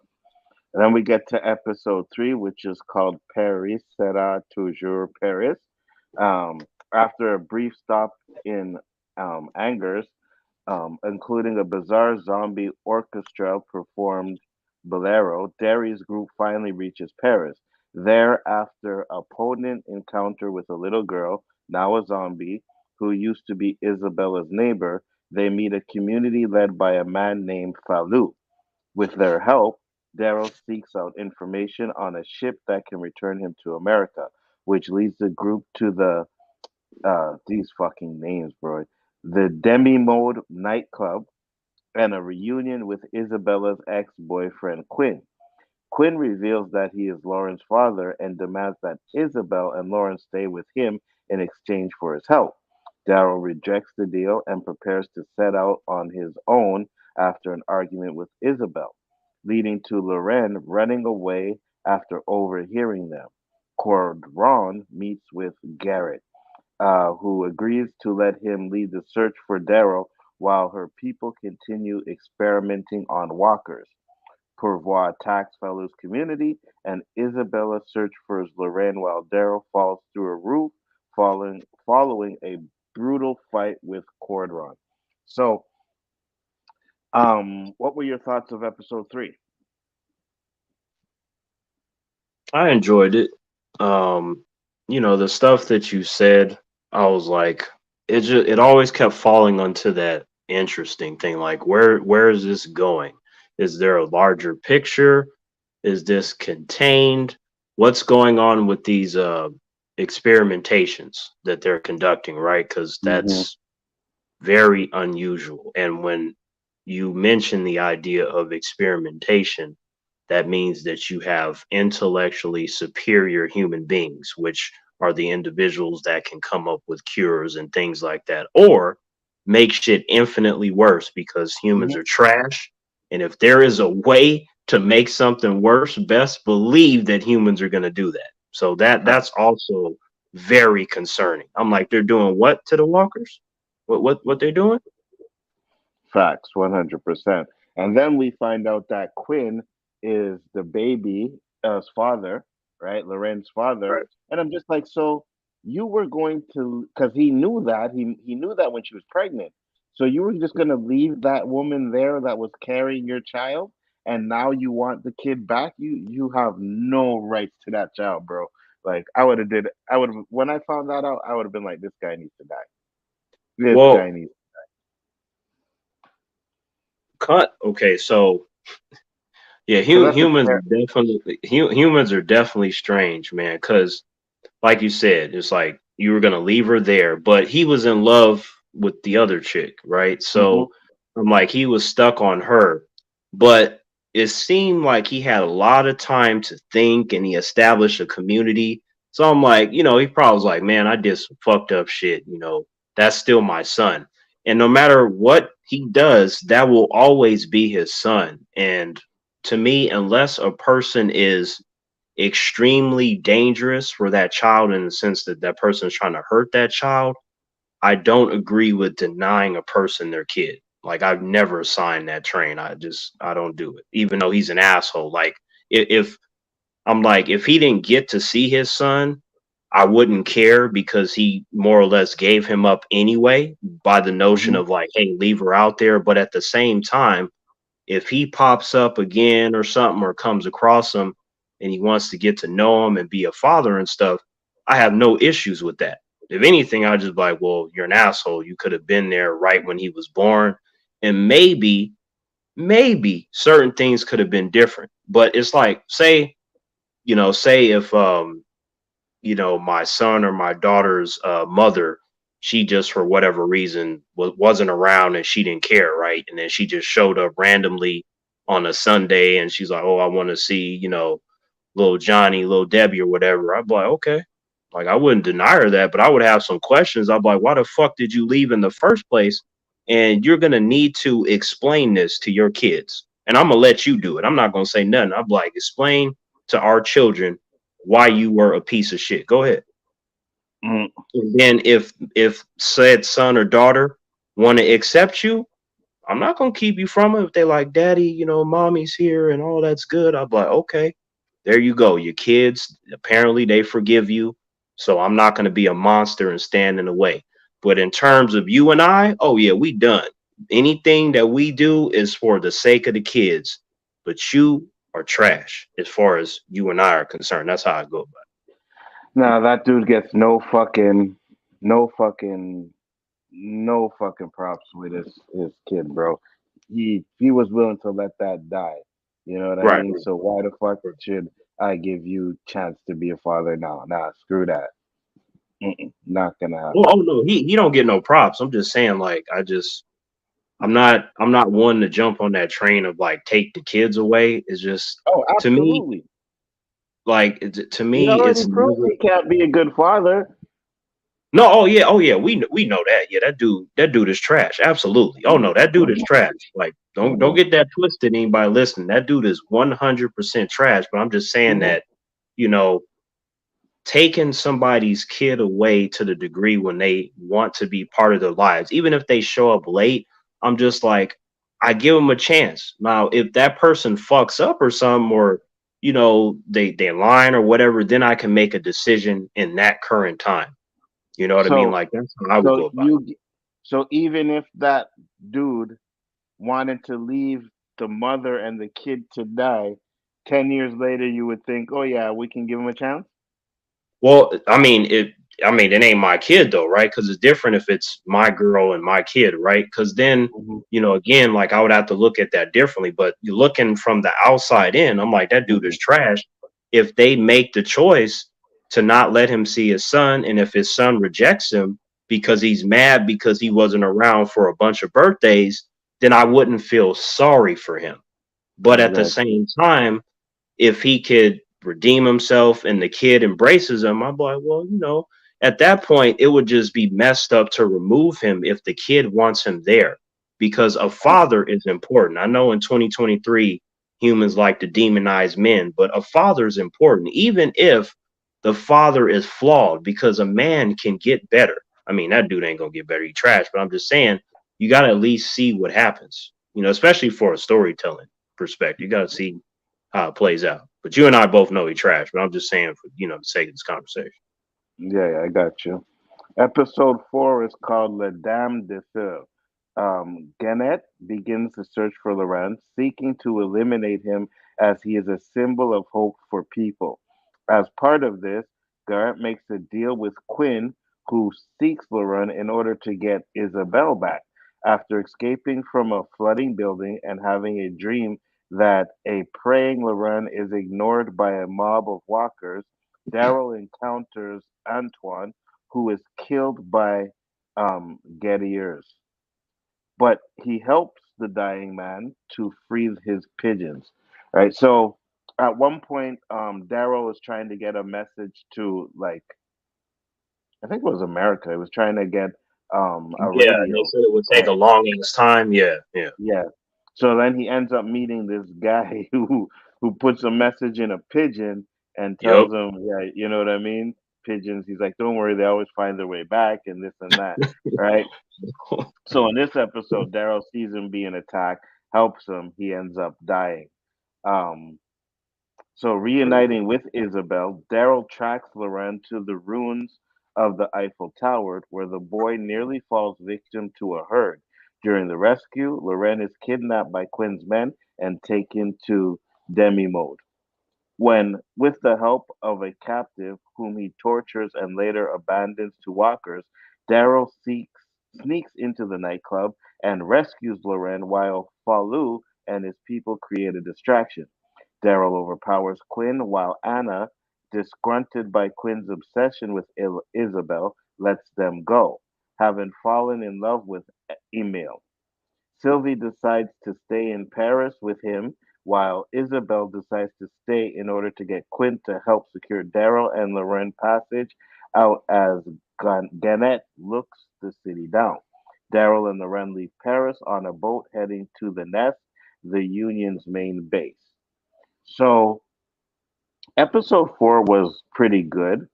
And then we get to episode 3, which is called Paris sera toujours Paris. Um, After a brief stop in Angers, including a bizarre zombie orchestra performed bolero, Derry's group finally reaches Paris. There, after a potent encounter with a little girl, now a zombie, who used to be Isabella's neighbor, they meet a community led by a man named Falou. With their help, Daryl seeks out information on a ship that can return him to America, which leads the group to these fucking names, bro. The Demi Mode nightclub and a reunion with Isabella's ex-boyfriend Quinn. Quinn reveals that he is Lauren's father and demands that Isabel and Lauren stay with him in exchange for his help. Daryl rejects the deal and prepares to set out on his own after an argument with Isabel, leading to Lauren running away after overhearing them. Cordron meets with Garrett, who agrees to let him lead the search for Daryl while her people continue experimenting on walkers. Pourvoir attacks Fellow's community, and Isabella searches for Lorraine while Daryl falls through a roof, following a brutal fight with Cordron. So, what were your thoughts of episode 3? I enjoyed it. The stuff that you said, I was like, it always kept falling onto that interesting thing. Like, where is this going? Is there a larger picture? Is this contained? What's going on with these experimentations that they're conducting, right? Because Hmm. that's very unusual. And when you mention the idea of experimentation, that means that you have intellectually superior human beings, which are the individuals that can come up with cures and things like that, or make shit infinitely worse because humans Hmm. are trash. And if there is a way to make something worse, best believe that humans are going to do that. So that's Facts. also very concerning. I'm like, they're doing what to the walkers? What they're doing? Facts, 100%. And then we find out that Quinn is the baby's father, right? Loren's father. Right. And I'm just like, so you were going to, because he knew that, he knew that when she was pregnant. So you were just going to leave that woman there that was carrying your child, and now you want the kid back? You have no rights to that child, bro. Like I would have, when I found that out, I would have been like, this guy needs to die. This guy Well, needs. cut. Okay, so yeah, So that's a humans are definitely strange, man. Because like you said, it's like you were gonna leave her there, but he was in love with the other chick, right? hmm So I'm like, he was stuck on her, but it seemed like he had a lot of time to think and he established a community. So I'm like, he probably was like, man, I did some fucked up shit. That's still my son. And no matter what he does, that will always be his son. And to me, unless a person is extremely dangerous for that child in the sense that that person is trying to hurt that child, I don't agree with denying a person their kid. Like, I've never signed that train. I don't do it, even though he's an asshole. Like, if I'm like, if he didn't get to see his son, I wouldn't care because he more or less gave him up anyway by the notion hmm of like, hey, leave her out there. But at the same time, if he pops up again or something or comes across him and he wants to get to know him and be a father and stuff, I have no issues with that. If anything, I just be like, well, you're an asshole. You could have been there right when he was born. and maybe certain things could have been different. But it's like, say if my son or my daughter's mother, she just for whatever reason wasn't around and she didn't care, right? And then she just showed up randomly on a Sunday and she's like, "Oh, I want to see, little Johnny, little Debbie, or whatever." I'd be like, "Okay." Like, I wouldn't deny her that, but I would have some questions. I'd be like, "Why the fuck did you leave in the first place?" And you're gonna need to explain this to your kids. And I'm gonna let you do it. I'm not gonna say nothing. I'm like, explain to our children why you were a piece of shit. Go ahead. Mm. And then if said son or daughter want to accept you, I'm not gonna keep you from it. If they like, "Daddy, mommy's here and all that's good," I'll be like, "Okay, there you go. Your kids, apparently they forgive you. So I'm not gonna be a monster and stand in the way." But in terms of you and I, oh yeah, we done. Anything that we do is for the sake of the kids. But you are trash as far as you and I are concerned. That's how I go about Now that dude gets no fucking, no fucking props with his kid, bro. He was willing to let that die. You know what it. I Right. mean? So why the fuck should I give you chance to be a father now? Nah, screw that. Not gonna Well, happen. oh no, he don't get no props. I'm just saying, like, I'm not one to jump on that train of like take the kids away. It's just Oh, to me, absolutely. to He me, already it's proved never. he can't be a good father. No, oh yeah, we know that. Yeah, that dude is trash. Absolutely. Oh no, that dude is Mm-hmm, trash. Like, don't mm-hmm, get that twisted. Anybody listening, that dude is 100% trash. But I'm just saying mm-hmm. that you know taking somebody's kid away to the degree when they want to be part of their lives, even if they show up late, I'm just like, I give them a chance. Now, if that person fucks up or something, or they lying or whatever, then I can make a decision in that current time. You know what I mean? So Like, that's how I would so go about you so even if that dude wanted to leave the mother and the kid to die, 10 years later you would think, oh yeah, we can give him a chance. Well, I mean, it ain't my kid though, right? Because it's different if it's my girl and my kid, right? Because then, Hmm. again, like I would have to look at that differently. But you're looking from the outside in, I'm like, that dude Hmm. is trash. If they make the choice to not let him see his son, and if his son rejects him because he's mad because he wasn't around for a bunch of birthdays, then I wouldn't feel sorry for him. But at the Exactly. same time, if he could redeem himself and the kid embraces him, I'm like, well, at that point, it would just be messed up to remove him if the kid wants him there because a father is important. I know in 2023, humans like to demonize men, but a father is important, even if the father is flawed, because a man can get better. I mean, that dude ain't gonna get better. He trash, but I'm just saying, you got to at least see what happens, especially for a storytelling perspective. You got to see how it plays out. But you and I both know he trash. But I'm just saying for the sake of this conversation. Yeah, yeah, I got you. Episode 4 is called Le Dame de Feu. Gannett begins the search for Laurent, seeking to eliminate him as he is a symbol of hope for people. As part of this, Garrett makes a deal with Quinn, who seeks Laurent in order to get Isabel back. After escaping from a flooding building and having a dream that a praying Laurent is ignored by a mob of walkers, Daryl encounters Antoine, who is killed by Gettiers, but he helps the dying man to free his pigeons. Right. So at one point, Daryl was trying to get a message to, like, I think it was America. He was trying to get a Yeah, and they radio. said it would take Right. a long ass time. Yeah, yeah. Yeah. So then he ends up meeting this guy who puts a message in a pigeon and Yep. tells him, yeah, you know what I mean? Pigeons. He's like, don't worry, they always find their way back and this and that. Right. So in this episode, Daryl sees him being attacked, helps him, he ends up dying. Um, so reuniting with Isabel, Daryl tracks Laurent to the ruins of the Eiffel Tower, where the boy nearly falls victim to a herd. During the rescue, Laurent is kidnapped by Quinn's men and taken to demi mode. When, with the help of a captive whom he tortures and later abandons to walkers, Daryl sneaks into the nightclub and rescues Loren while Falu and his people create a distraction. Daryl overpowers Quinn while Anna, disgruntled by Quinn's obsession with Isabel, lets them go, having fallen in love with Emil. Sylvie decides to stay in Paris with him, while Isabel decides to stay in order to get Quinn to help secure Daryl and Loren passage out as Gannett looks the city down. Daryl and Loren leave Paris on a boat heading to the Nest, the Union's main base. So episode 4 was pretty good,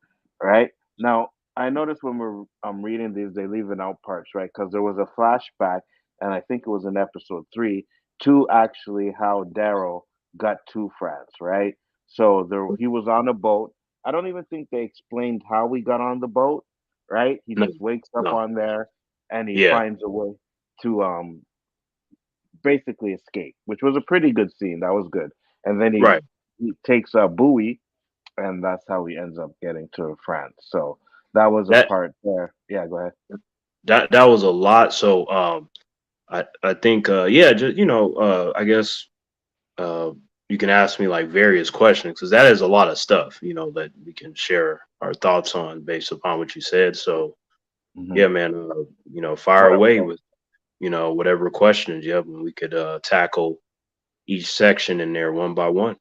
right? Now, I noticed when we're reading these, they leaving out parts, right? Because there was a flashback, and I think it was in episode 3, to actually how Daryl got to France, right? So there, he was on a boat. I don't even think they explained how he got on the boat, right? He No, just wakes up no. on there, and he Yeah, finds a way to basically escape, which was a pretty good scene. That was good. And then right. he takes a buoy, and that's how he ends up getting to France. So that was a That part there. Yeah, go ahead. that was a lot. So I think yeah, just I guess uh you can ask me like various questions because that is a lot of stuff, that we can share our thoughts on based upon what you said. So Hmm. yeah, man, fire Whatever. away with whatever questions you have, and we could tackle each section in there one by one.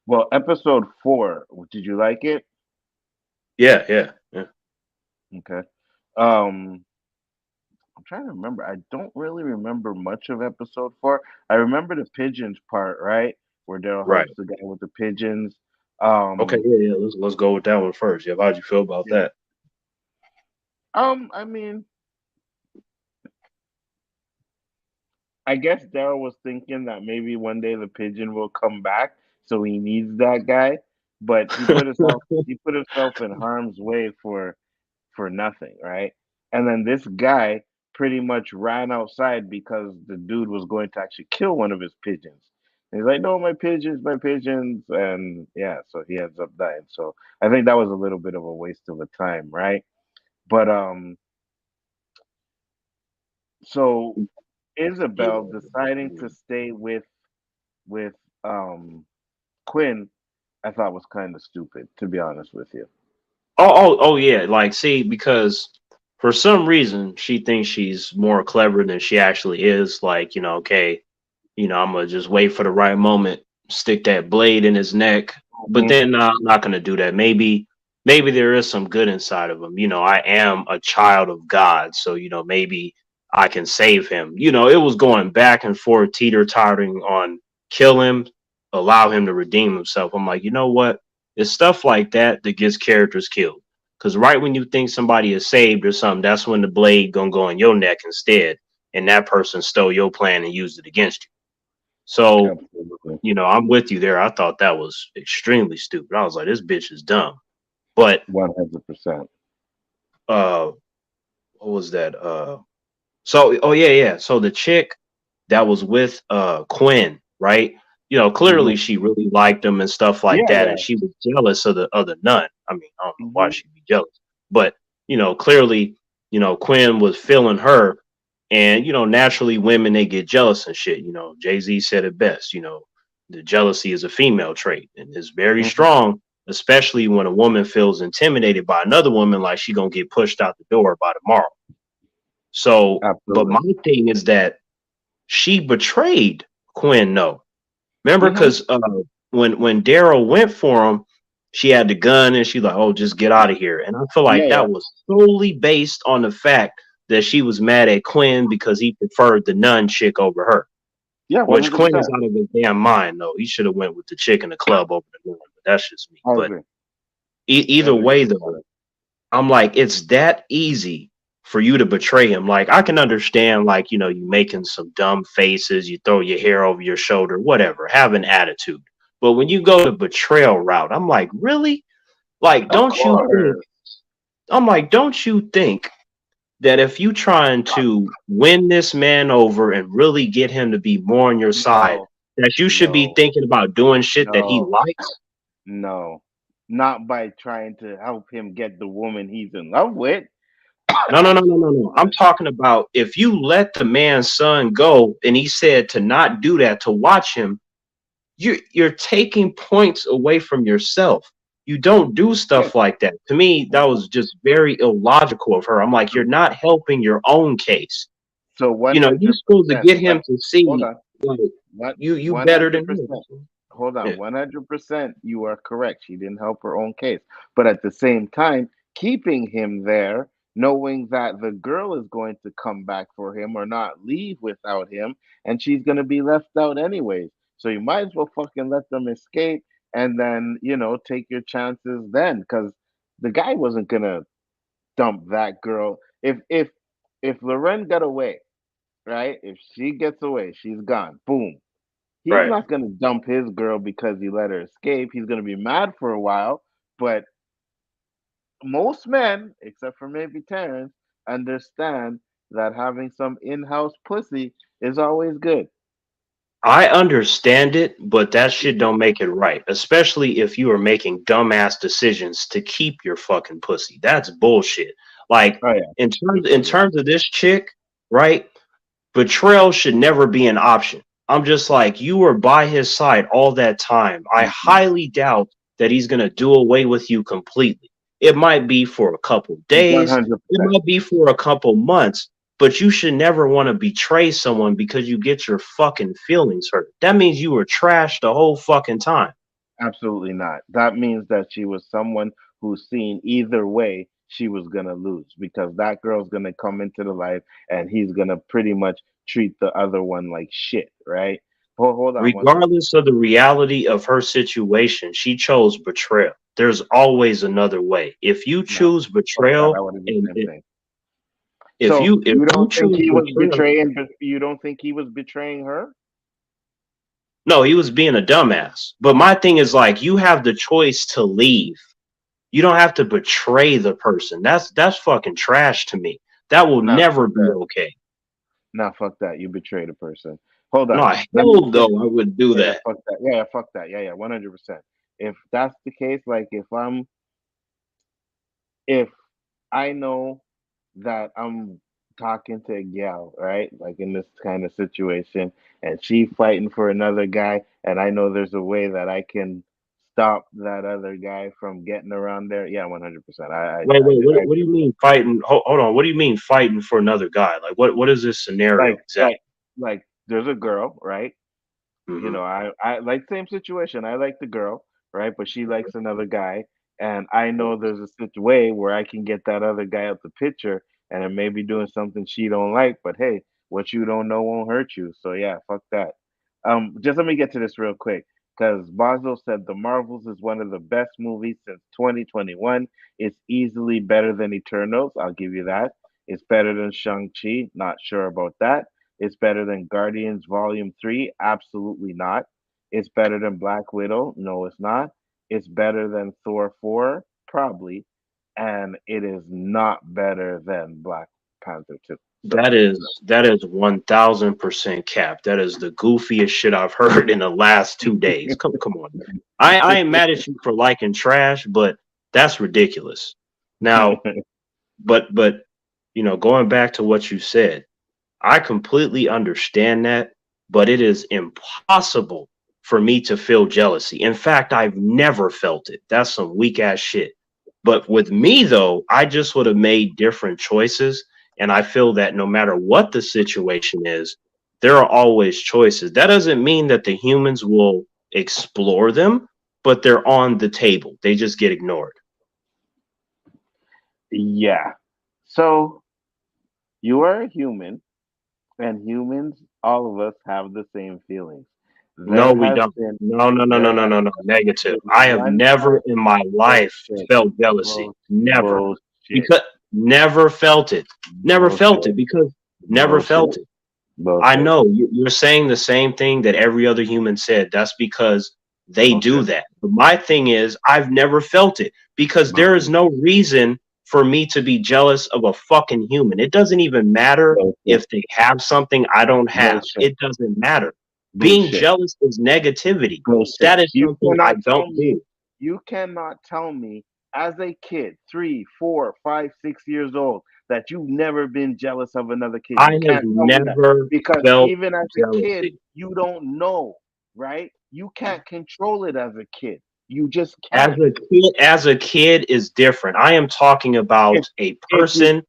Well, episode 4, did you like it? Yeah, yeah, yeah. Okay. Um, I'm trying to remember. I don't really remember much of episode 4. I remember the pigeons part, right? Where Daryl Right. helps the guy with the pigeons. Okay, Um, yeah, yeah. Let's go with that one first. Yeah, how'd you feel about yeah. that? I mean, I guess Daryl was thinking that maybe one day the pigeon will come back, so he needs that guy. But he put himself in harm's way for nothing, right? And then this guy pretty much ran outside because the dude was going to actually kill one of his pigeons. And he's like, "No, my pigeons," and yeah, so he ends up dying. So I think that was a little bit of a waste of a time, right? But so Isabel Yeah. deciding to stay with um Quinn, I thought was kind of stupid, to be honest with you. Oh, yeah. Like, see, because for some reason she thinks she's more clever than she actually is. Like, okay, I'm gonna just wait for the right moment, stick that blade in his neck. But Hmm. then nah, I'm not gonna do that. Maybe there is some good inside of him. I am a child of God, so maybe I can save him. It was going back and forth, teeter tottering on kill him, allow him to redeem himself. I'm like, you know what? It's stuff like that that gets characters killed. Because right when you think somebody is saved or something, that's when the blade gonna go in your neck instead, and that person stole your plan and used it against you. So, Absolutely, I'm with you there. I thought that was extremely stupid. I was like, this bitch is dumb. But 100%. uh what was that? So oh yeah, yeah. So the chick that was with Quinn, right? Clearly Hmm. she really liked him and stuff like Yeah, that, and yeah. she was jealous of the other nun. I mean, I don't know why Hmm. she'd be jealous. But, clearly, Quinn was feeling her, and naturally women they get jealous and shit. Jay-Z said it best, the jealousy is a female trait and it's very Hmm. strong, especially when a woman feels intimidated by another woman like she gonna get pushed out the door by tomorrow. So, but my Absolutely. thing is that she betrayed Quinn. No, remember, Hmm. because when Daryl went for him, she had the gun and she like, "Oh, just get out of here." And I feel Yeah, like yeah. that was solely based on the fact that she was mad at Quinn because he preferred the nun chick over her. Yeah, Which Quinn 100%. is out of his damn mind, though. He should have went with the chick in the club over the nun. But that's just me. I But agree. either Every way, single though, time. I'm like, it's that easy for you to betray him. Like, I can understand, like, you making some dumb faces, you throw your hair over your shoulder, whatever, have an attitude. But when you go the betrayal route, I'm like, really? Like, Of don't you think? course. I'm like, don't you think that if you trying to win this man over and really get him to be more on your side, No, that you should be no, thinking about doing shit that he no, likes? no. Not by trying to help him get the woman he's in love with. No, no, no, no, no, no. I'm talking about if you let the man's son go and he said to not do that, to watch him, you're taking points away from yourself. You don't do Yeah. stuff like that. To me, that was just very illogical of her. I'm like, you're not helping your own case. So You know, you're supposed to 100%. get him What? to Hold see on. like What? you better than him. 100%. Hold Yeah. on. 100%. You are correct. She didn't help her own case. But at the same time, keeping him there, knowing that the girl is going to come back for him or not leave without him, and she's going to be left out anyways. So you might as well fucking let them escape and then, take your chances then. Because the guy wasn't going to dump that girl. If Loren got away, right? If she gets away, she's gone. Boom. He's Right. not gonna dump his girl because he let her escape. He's gonna be mad for a while, but most men, except for maybe Terrence, understand that having some in-house pussy is always good. I understand it, but that shit Mhm. don't make it right. Especially if you are making dumbass decisions to keep your fucking pussy. That's bullshit. Like Oh yeah, in equally. terms of this chick, right? Betrayal should never be an option. I'm just like, you were by his side all that time. I Mhm. highly doubt that he's going to do away with you completely. It might be for a couple One days, hundred it percent. might be for a couple months, but you should never want to betray someone because you get your fucking feelings hurt. That means you were trashed the whole fucking time. Absolutely not. That means that she was someone who's seen either way she was gonna lose because that girl's gonna come into the life and he's gonna pretty much treat the other one like shit, right? Hold on one second. Regardless of the reality of her situation, she chose betrayal. There's always another way. If you No, choose fuck that. betrayal, I would have the and same thing. if So you you don't think choose he was betrayal, betraying? You don't think he was betraying her? no, he was being a dumbass. But my thing is like you have the choice to leave. You don't have to betray the person. That's fucking trash to me. That will Nah, never fuck be that. okay. Nah, fuck that. You betrayed a person. Hold on. No, Let me hell say. no, I would do Yeah, yeah, that. fuck that. Yeah, yeah, fuck that. Yeah, yeah, 100%. If that's the case, like if I know that I'm talking to a gal, right? Like in this kind of situation, and she fighting for another guy, and I know there's a way that I can stop that other guy from getting around there. Yeah, 100%. Wait, what do I you mean fighting? Hold on, what do you mean fighting for another guy? Like what is this scenario like exactly? there's a girl, right? Hmm. I like same situation. I like the girl, right? But she likes another guy, and I know there's a way where I can get that other guy out the picture, and it may be doing something she don't like. But hey, what you don't know won't hurt you. So yeah, fuck that. Just let me get to this real quick, because Bozo said The Marvels is one of the best movies since 2021. It's easily better than Eternals. I'll give you that. It's better than Shang-Chi. Not sure about that. It's better than Guardians Volume 3? Absolutely not. It's better than Black Widow? No, it's not. It's better than Thor 4? Probably. And it is not better than Black Panther 2. So, That is 1000% cap. That is the goofiest shit I've heard in the last 2 days. Come on. I ain't mad at you for liking trash, but that's ridiculous. Now, but going back to what you said, I completely understand that, but it is impossible for me to feel jealousy. In fact, I've never felt it. That's some weak ass shit. But with me, though, I just would have made different choices. And I feel that no matter what the situation is, there are always choices. That doesn't mean that the humans will explore them, but they're on the table. They just get ignored. yeah. So, you are a human, and humans, all of us, have the same feelings. No, There we has don't. been, No, no, no, no, there no, has no, no. Negative. been I have one never time. in my life Bullshit. felt jealousy. Bull, Never. bullshit. Because never felt it. Never felt it Bullshit. because never felt Bullshit. it. I Bullshit. know you're saying the same thing that every other human said. That's because they do Bullshit. that. But my thing is, I've never felt it because there is Bullshit. no reason for me to be jealous of a fucking human. It doesn't even matter Bullshit. if they have something I don't have. Bullshit. It doesn't matter. Being Bullshit. jealous is negativity. Bullshit. That is something I don't do. You cannot tell me as a kid, 3, 4, 5, 6 years old, that you've never been jealous of another kid. I You have can't tell me that never because felt even as a kid, jealousy. you don't know, right? You can't control it as a kid. You just As can't. a kid, is different. I am talking If about a if you, person.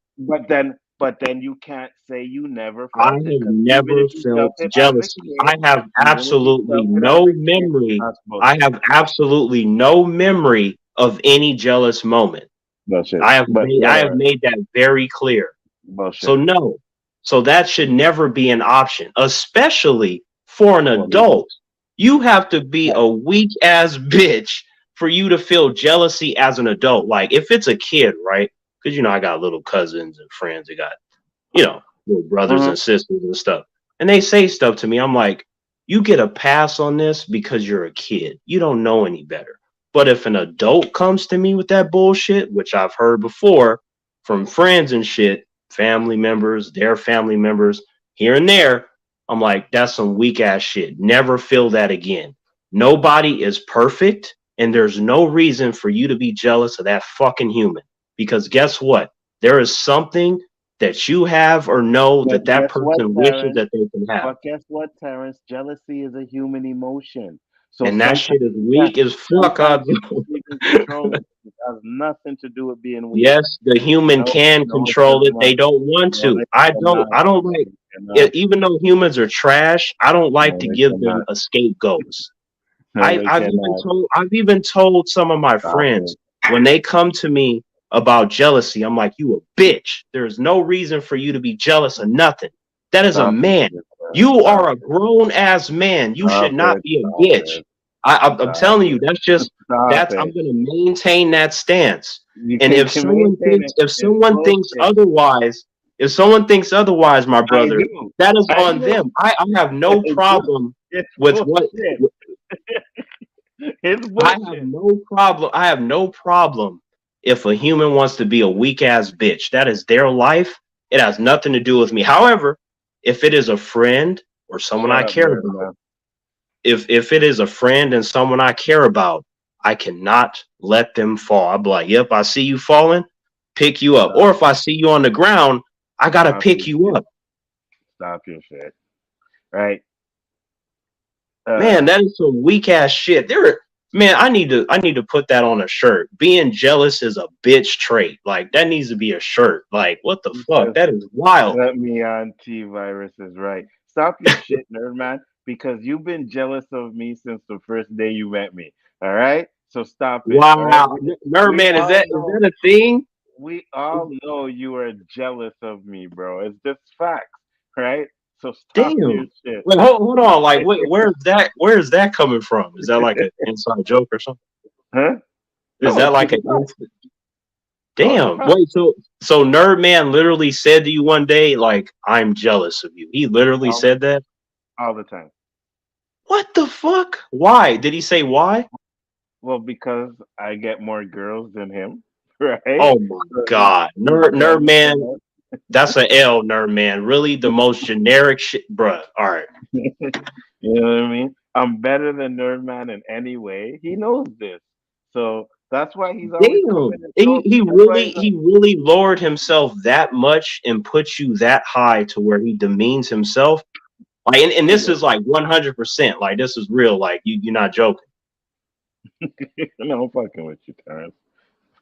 but then you can't say you never I felt it have because even never if you felt felt it as a jealousy. kid, I have even if you absolutely felt it as no a kid, memory. that's I bullshit. have absolutely no memory of any jealous moment. Bullshit. But I have whatever. made that very clear. So Bullshit. no. So that should never be an option, especially for an Well, you adult. You have to be can't. a weak ass bitch for you to feel jealousy as an adult. Like if it's a kid, right? Because I got little cousins and friends that got, little brothers Mhm. and sisters and stuff. And they say stuff to me. I'm like, you get a pass on this because you're a kid. You don't know any better. But if an adult comes to me with that bullshit, which I've heard before from friends and shit, family members, their family members, here and there, I'm like, that's some weak ass shit. Never feel that again. Nobody is perfect, and there's no reason for you to be jealous of that fucking human. Because guess what? There is something that you have or know But that that guess what, person wishes Terrence? that they can have. But guess what, Terrence? Jealousy is a human emotion. So And that sometimes shit is you can't, weak as fuck, sometimes you Abdul. can't even control it. It has nothing to do with being weak. Yes, the human No, can no, it does control it. not. They don't want No, to. they I don't. cannot. I don't No, like they it, cannot. even though humans are trash. I don't like No, to they give them cannot. a scapegoats. No, they cannot. I've even told some of my Stop it. friends when they come to me about jealousy, I'm like, you a bitch. There's no reason for you to be jealous of nothing. That is a Stop it. man. Sister. You Stop are a it. grown ass man. You should Stop not it. be a Stop bitch. it. I'm Stop telling you, it. Stop I'm it. gonna maintain that stance. You And can maintain it. It's bullshit. if someone thinks otherwise, my I brother, know. that is I on know. them. I have no It's bull. problem It's with what bullshit. It's I have bullshit. no problem. I have no problem if a human wants to be a weak ass bitch. That is their life. It has nothing to do with me. However, if it is a friend or someone Shut I up, care nerd about, man. if it is a friend and someone I care about, I cannot let them fall. I'll be like, yep, I see you falling, pick you up. Or Stop if I it. see you on the ground, I gotta Stop pick your you shit. up. Stop your shit. Right? Man, Uh, that is some weak ass shit. Man, I need to put that on a shirt. Being jealous is a bitch trait. Like that needs to be a shirt. Like what the he fuck? says, That is wild. let me on T-Virus is right. Stop your shit, nerd man, because you've been jealous of me since the first day you met me. All right? So stop it. All right? Wow, nerd We man, all is know that a thing? we all know you are jealous of me, bro. It's just facts, right? So stop your Damn. shit. Wait, hold on. Like, wait, where's that coming from? Is that like an inside joke or something? Huh? Is No, that it's like just an facts. No, it's damn? facts Wait, so nerd man literally said to you one day, like, I'm jealous of you. He literally all the said that. all the time. What the fuck? Why? Did he say why? Well, because I get more girls than him, right? Oh my So god, he's nerd jealous of man, us. that's a L, nerd man. Really, the most generic shit, bruh. All right, You know what I mean? I'm better than Nerdman in any way. He knows this. So that's why he's always coming damn. and throw. That's why He really lowered himself that much and put you that high to where he demeans himself. Like, and this is like 100%. Like, this is real. Like, you're not joking. no, I'm fucking with you, Terrence.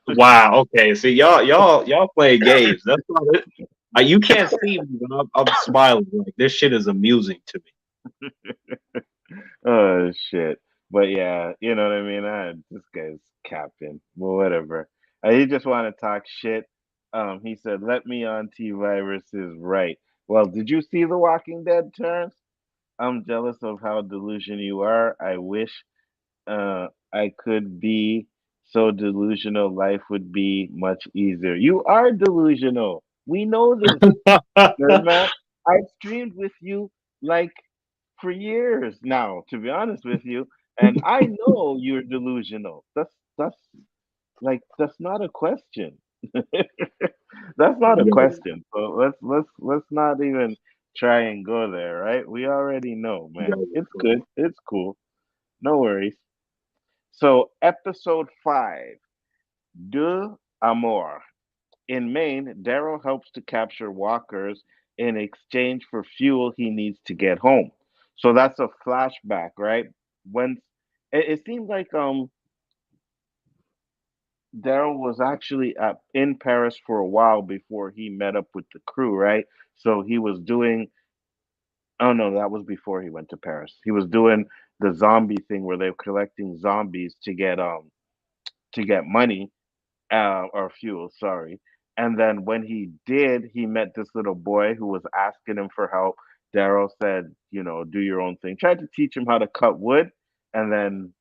Wow. Okay. See, y'all play games. That's not it. You can't see me, but I'm smiling. Like, this shit is amusing to me. Oh shit. But yeah, you know what I mean? This guy's capping. Well, whatever. He just want to talk shit. He said, "Let me on T Virus is right." Well, did you see The Walking Dead, Terrence? I'm jealous of how delusional you are. I wish I could be so delusional. Life would be much easier. You are delusional. We know this, Birdman. I've streamed with you like for years now, to be honest with you, and I know you're delusional. That's not a question. That's not a Yo, question. So let's not even try and go there, right? We already know, man. It's good. yo. It's cool. No worries. So episode 5, De Amor. In Maine, Daryl helps to capture walkers in exchange for fuel he needs to get home. So that's a flashback, right? When it seems like Daryl was actually in Paris for a while before he met up with the crew, right? So he was doing. Oh no, that was before he went to Paris. He was doing the zombie thing where they were collecting zombies to get money or fuel, sorry. And then when he did, he met this little boy who was asking him for help. Daryl said, do your own thing. Tried to teach him how to cut wood, and then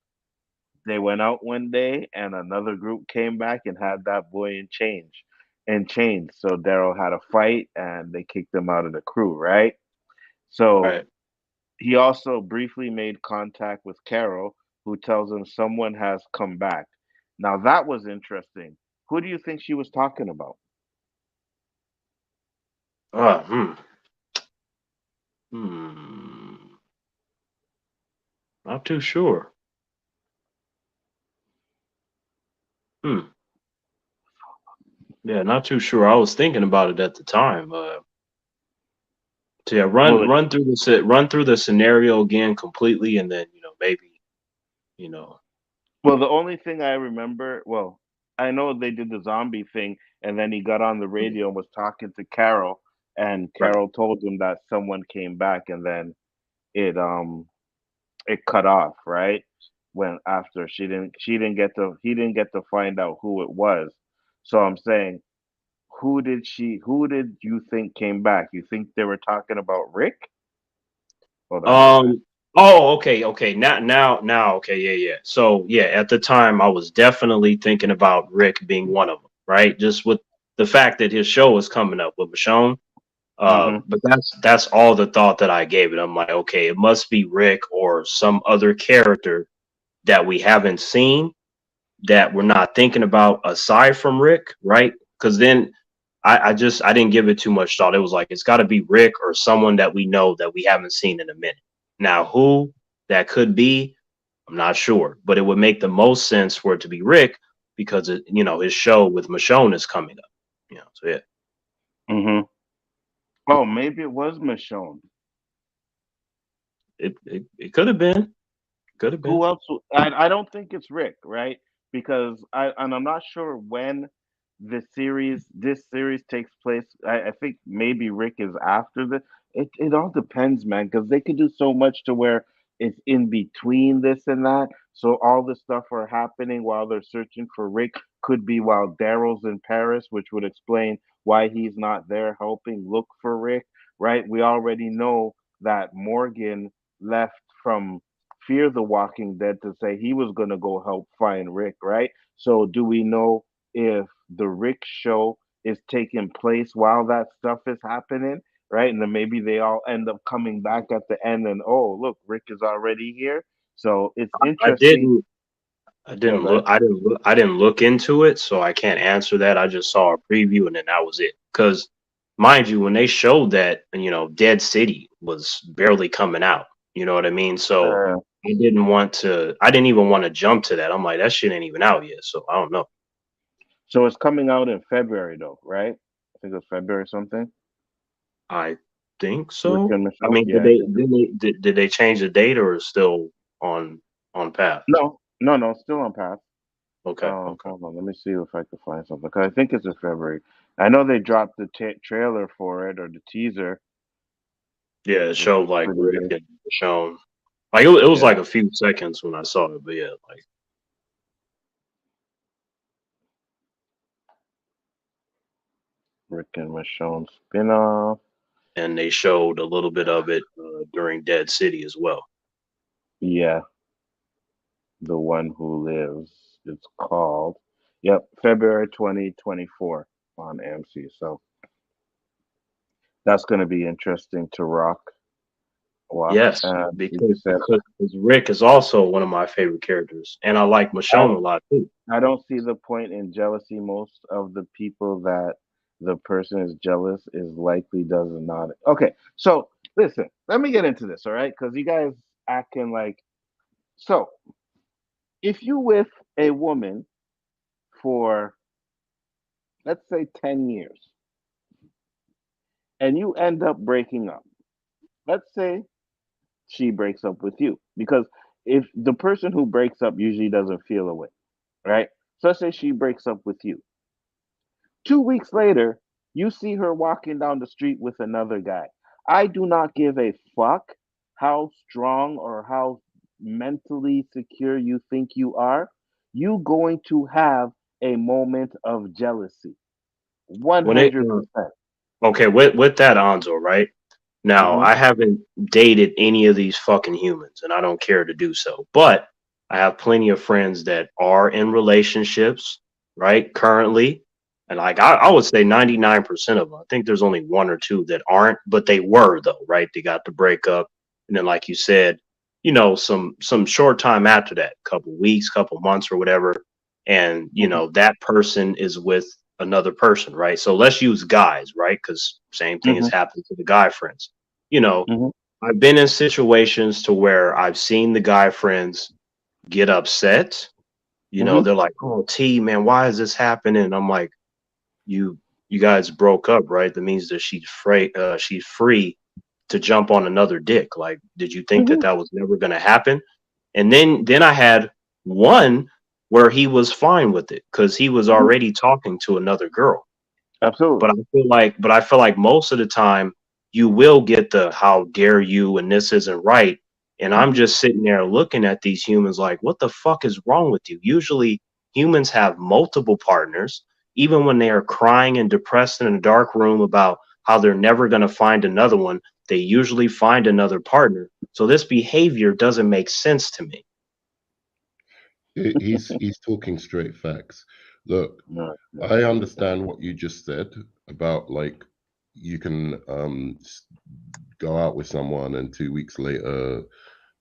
they went out one day, and another group came back and had that boy in chains. So Daryl had a fight, and they kicked him out of the crew, right? So Right. he also briefly made contact with Carol, who tells him someone has come back. Now that was interesting. Who do you think she was talking about? Uh, hmm. Hmm. Not too sure. Hmm. Yeah, not too sure. I was thinking about it at the time. So yeah, Well, run through the scenario again completely, and then maybe you know the only thing I remember, well, I know they did the zombie thing, and then he got on the mm, radio and was talking to Carol, and right. Carol told him that someone came back, and then it it cut off, right? When after she didn't get to he didn't get to find out who it was. So I'm saying, who did you think came back? You think they were talking about Rick? Hold on, let me ask. Um. Oh, okay, okay. Now. Okay, yeah, yeah. So yeah, at the time, I was definitely thinking about Rick being one of them, right? Just with the fact that his show was coming up with Michonne. Mm-hmm. But that's all the thought that I gave it. I'm like, okay, it must be Rick or some other character that we haven't seen that we're not thinking about aside from Rick, right? Because then I didn't give it too much thought. It was like it's got to be Rick or someone that we know that we haven't seen in a minute. Now, who that could be, I'm not sure, but it would make the most sense for it to be Rick because his show with Michonne is coming up. So yeah, Mm-hmm. Oh, maybe it was Michonne. it could have been. Who else? I don't think it's Rick, right? Because I'm not sure when this series takes place. I think maybe Rick is after the. It all depends, man, because they could do so much to where it's in between this and that. So all the stuff are happening while they're searching for Rick. Could be while Daryl's in Paris, which would explain why he's not there helping look for Rick, right? We already know that Morgan left from Fear the Walking Dead to say he was going to go help find Rick, right? So, do we know if the Rick show is taking place while that stuff is happening, right? And then maybe they all end up coming back at the end and, oh, look, Rick is already here. So, it's I interesting. didn't Yeah, go I didn't look into it, so I can't answer that. I just saw a preview and then that was it. Because mind you, when they showed that, Dead City was barely coming out. You know what I mean? So ahead. I didn't even want to jump to that. I'm like, that shit ain't even out yet. So I don't know. So, it's coming out in February, though, right? I think it's February something. I think Rick so. and I Michelle. mean, Yeah, I think it's. did they change the date or is still on path? No, no, no, still on path. Okay, okay. Hold on. Let me see if I can find something. 'Cause I think it's in February. I know they dropped the trailer for it or the teaser, Yeah, it which showed was like pretty Rick good. and Michonne. Like it was Yeah, like a few seconds when I saw it, but yeah, like Rick and Michonne spinoff. and they showed a little bit of it during Dead City as well. Yeah, the one who lives. It's called. Yep, February 2024 on AMC. So that's going to be interesting to watch. Yes, And you because said Rick is also one of my favorite characters, and I like I Michonne a lot too. I don't see the point in jealousy. Most of the people that the person is jealous is likely does not. Okay, so listen, let me get into this, all right? Because you guys acting like so. If you with a woman for let's say 10 years, and you end up breaking up. Let's say she breaks up with you because if the person who breaks up usually doesn't feel a way, right? So let's say she breaks up with you. 2 weeks later, you see her walking down the street with another guy. I do not give a fuck how strong or how mentally secure you think you are. You going to have a moment of jealousy. When it 100%. okay, with that Anzo, right? Now, Mhm. I haven't dated any of these fucking humans, and I don't care to do so. But I have plenty of friends that are in relationships, right, currently. And like I would say 99% of them. I think there's only one or two that aren't, but they were though, right? They got the breakup. And then like you said, some short time after that, couple weeks, couple months or whatever, and Mhm. that person is with another person, right? So let's use guys, right? Because same thing has Mhm. happened to the guy friends. You know, Mhm. I've been in situations to where I've seen the guy friends get upset. Mhm. They're like, "Oh, T, man, why is this happening?" And I'm like, "You, you guys broke up, right? That means that she's free to jump on another dick. Like, did you think that Mhm. that was never going to happen?" And then I had one where he was fine with it because he was Mhm. already talking to another girl. Absolutely. But I feel like most of the time you will get the "how dare you" and "this isn't right." And I'm Mhm. just sitting there looking at these humans like, what the fuck is wrong with you? Usually humans have multiple partners, even when they are crying and depressed in a dark room about how they're never going to find another one, they usually find another partner. So this behavior doesn't make sense to me. He's talking straight facts. Look, No, no, I no, no. understand what you just said about like you can go out with someone and 2 weeks later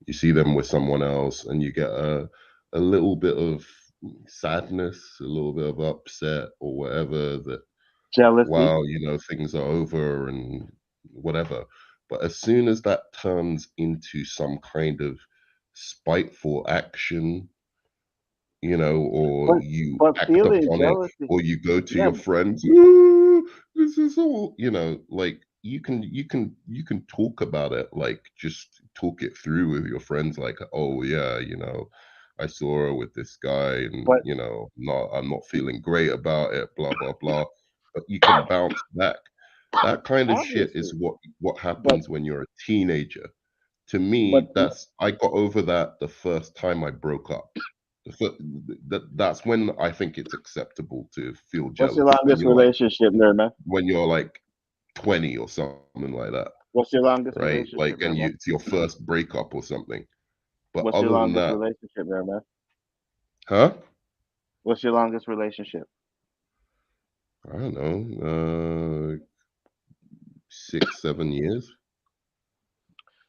you see them with someone else and you get a little bit of sadness, a little bit of upset or whatever that Jealousy. wow, things are over and whatever. But as soon as that turns into some kind of spiteful action, or But you but act feeling upon it, jealousy. or you go to Yeah, your friends, "Oh, this is all, like you can talk about it, like just talk it through with your friends, like, oh yeah, I saw her with this guy, and but not I'm not feeling great about it, blah blah blah. But you can bounce back. That kind of shit is obviously. what But happens when you're a teenager. To but me, I got over that the first time I broke up. So that's when I think it's acceptable to feel what's your jealous longest relationship there, man? when you're like 20 or something like that, What's your longest right? Like, relationship and there, man? it's your first breakup or something. But What's your other than longest that, relationship there, man? huh? What's your longest relationship? I don't know, 6, 7 years.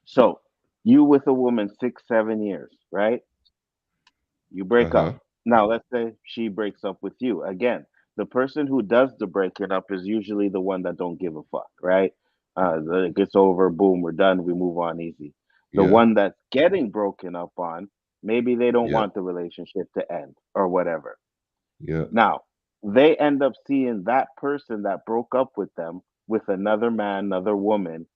So you with a woman 6, 7 years, right? You break up. Uh-huh. Now let's say she breaks up with you. Again, the person who does the breaking up is usually the one that don't give a fuck, right? It gets over, boom, we're done, we move on easy. The Yeah. one that's getting broken up on, maybe they don't Yeah. want the relationship to end or whatever. Yeah. Now, they end up seeing that person that broke up with them with another man, another woman.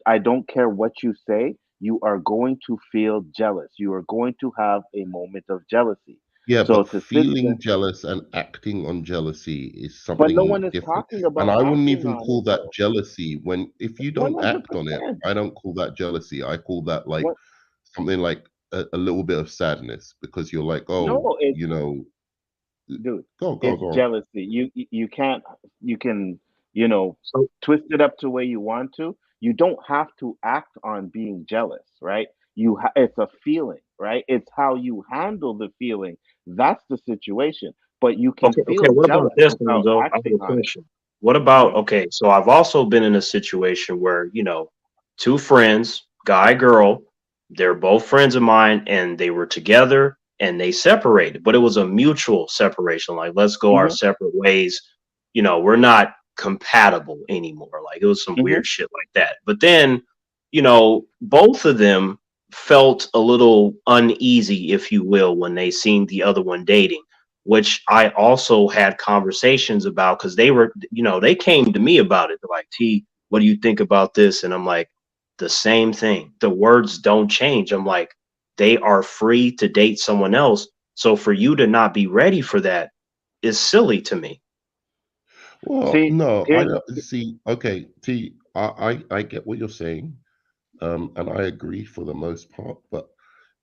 I don't care what you say, you are going to feel jealous. You are going to have a moment of jealousy. Yeah, So but to sit there, feeling jealous and acting on jealousy is but no something one is different. talking And about I wouldn't acting even on it call that though. jealousy when if you don't act on it, 100%. I don't call that jealousy. I call that like What? something like a little bit of sadness because you're like, oh, No, dude, go it's on. jealousy. You can't, you can, you know, So twist it up to the way you want to. You don't have to act on being jealous, right? It's a feeling, right? It's how you handle the feeling. That's the situation. But you can okay, feel what about jealous this one without though? I have acting a on it. question. What about, Mhm. okay, so I've also been in a situation where, two friends, guy, girl, they're both friends of mine and they were together and they separated, but it was a mutual separation. Like, let's go our Mhm. separate ways. We're not compatible anymore. Like, it was some Mhm. weird shit like that. But then, both of them felt a little uneasy, if you will, when they seen the other one dating. which I also had conversations about because they were, they came to me about it. They're like, T, what do you think about this? And I'm like, the same thing. The words don't change. I'm like, they are free to date someone else. So for you to not be ready for that is silly to me. Well, See, no, I here's don't see. Okay, T, I get what you're saying, and I agree for the most part. But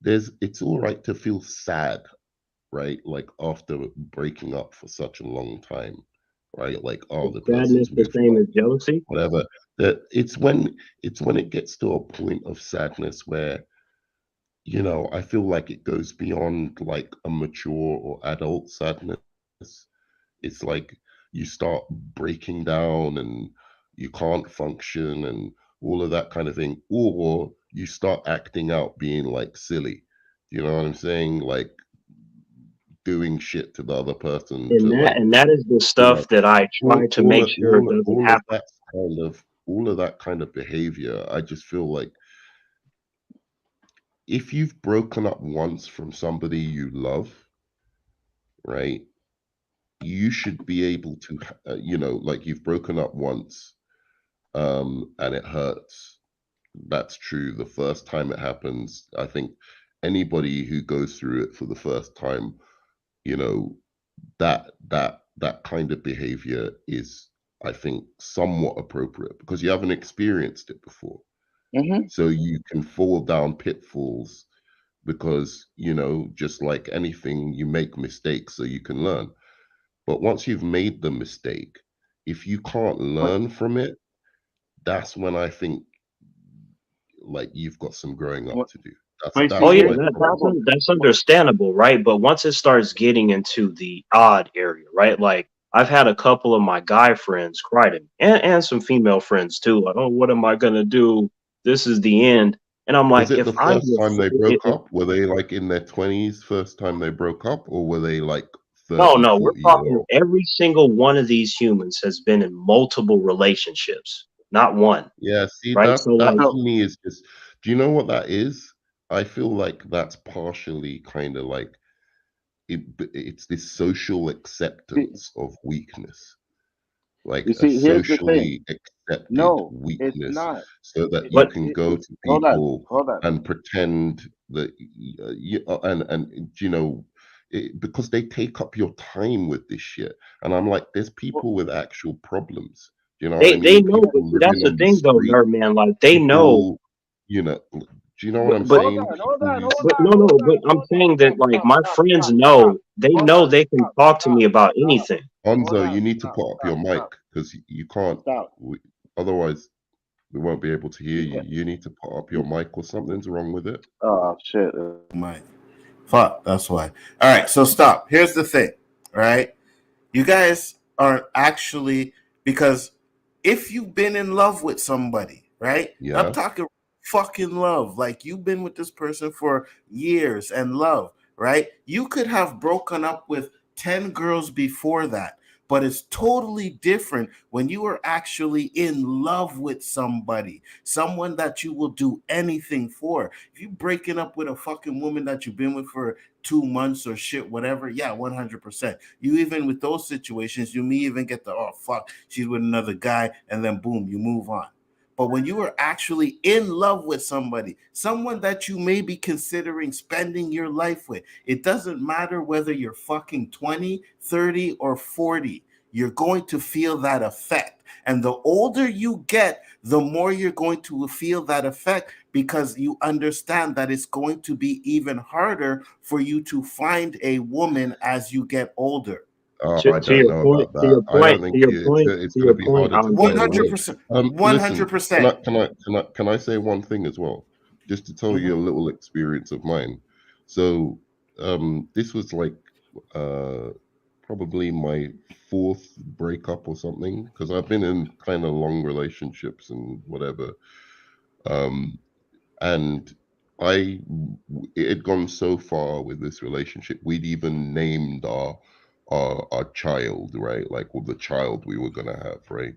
it's all right to feel sad, right? Like after breaking up for such a long time, right? Like, oh, Is the sadness person's the moved same on, as jealousy? whatever. That it's when it gets to a point of sadness where I feel like it goes beyond like a mature or adult sadness. It's like you start breaking down and you can't function and all of that kind of thing, or you start acting out, being like silly. You know what I'm saying? Like doing shit to the other person And to that like, and that is the you know, stuff that I try to make sure doesn't all of happen. that kind of behavior. I just feel like if you've broken up once from somebody you love, right? You should be able to, like you've broken up once, and it hurts. That's true. The first time it happens, I think anybody who goes through it for the first time, you know, that kind of behavior is, I think, somewhat appropriate because you haven't experienced it before. hmm So you can fall down pitfalls because, just like anything, you make mistakes so you can learn. But once you've made the mistake, if you can't but learn from it, that's when I think like you've got some growing up but, to do. That's but Oh see, that's yeah, here's my the point. problem. that's understandable, right? But once it starts getting into the odd area, right? Like I've had a couple of my guy friends cry to me, and some female friends too. Like, oh, what am I gonna do? This is the end. And I'm Was like, it if the I'm first time they broke up? Were they like in their 20s, first time they broke up, or were they like no, 30, no, we're 40 year talking old? every single one of these humans has been in multiple relationships, not one, Yeah, see right? So that like, to So me is just, do you know what that is? I feel like that's partially kind of like it's this social see, acceptance of weakness, like you a see, here's the thing. socially accepted No, it's weakness, not. so that you but can go to Hold on, people hold on. and pretend that and because they take up your time with this shit. And I'm like, there's Well, people with actual problems. Do you know what I they mean? know. But People see, that's living the on the thing, though, street, nerd man. Like they know. people, do you know what But I'm but hold saying? on, hold People on, who's hold but on, no, hold no. But on, I'm hold on. saying that Stop, like stop, my stop, friends stop, stop. know. They Hold know on, they can stop, talk to stop, me about stop. anything. Hold Onzo, on, you need to stop, put up your stop, mic stop, because you can't, stop. otherwise we won't be able to hear You you. can't. You need to put up your mic or something's wrong with it. Oh shit. Mike. Fuck, that's why. All right, so stop. Here's the thing, all right? You guys are actually, because if you've been in love with somebody, right? I'm Yeah. talking fucking love. Like you've been with this person for years and love, right? You could have broken up with 10 girls before that, but it's totally different when you are actually in love with somebody, someone that you will do anything for. If you breaking up with a fucking woman that you've been with for 2 months or shit, whatever, yeah, 100%. You even with those situations, you may even get the, oh fuck, she's with another guy, and then boom, you move on. But when you are actually in love with somebody, someone that you may be considering spending your life with, it doesn't matter whether you're fucking 20, 30, or 40, you're going to feel that effect. And the older you get, the more you're going to feel that effect because you understand that it's going to be even harder for you to find a woman as you get older. Oh, To, I to don't your know point, about to that. your I don't point, to think your it's point, it's to going to your be point, harder to get a Alonzo. woman. 100%. Listen, can 100%. I say one thing as well, just to tell you Mhm. a little experience of mine. So, this was like uh probably my fourth breakup or something because I've been in kind of long relationships and whatever. Um, and it had gone so far with this relationship, we'd even named our child, right? Like, well, the child we were gonna have, right?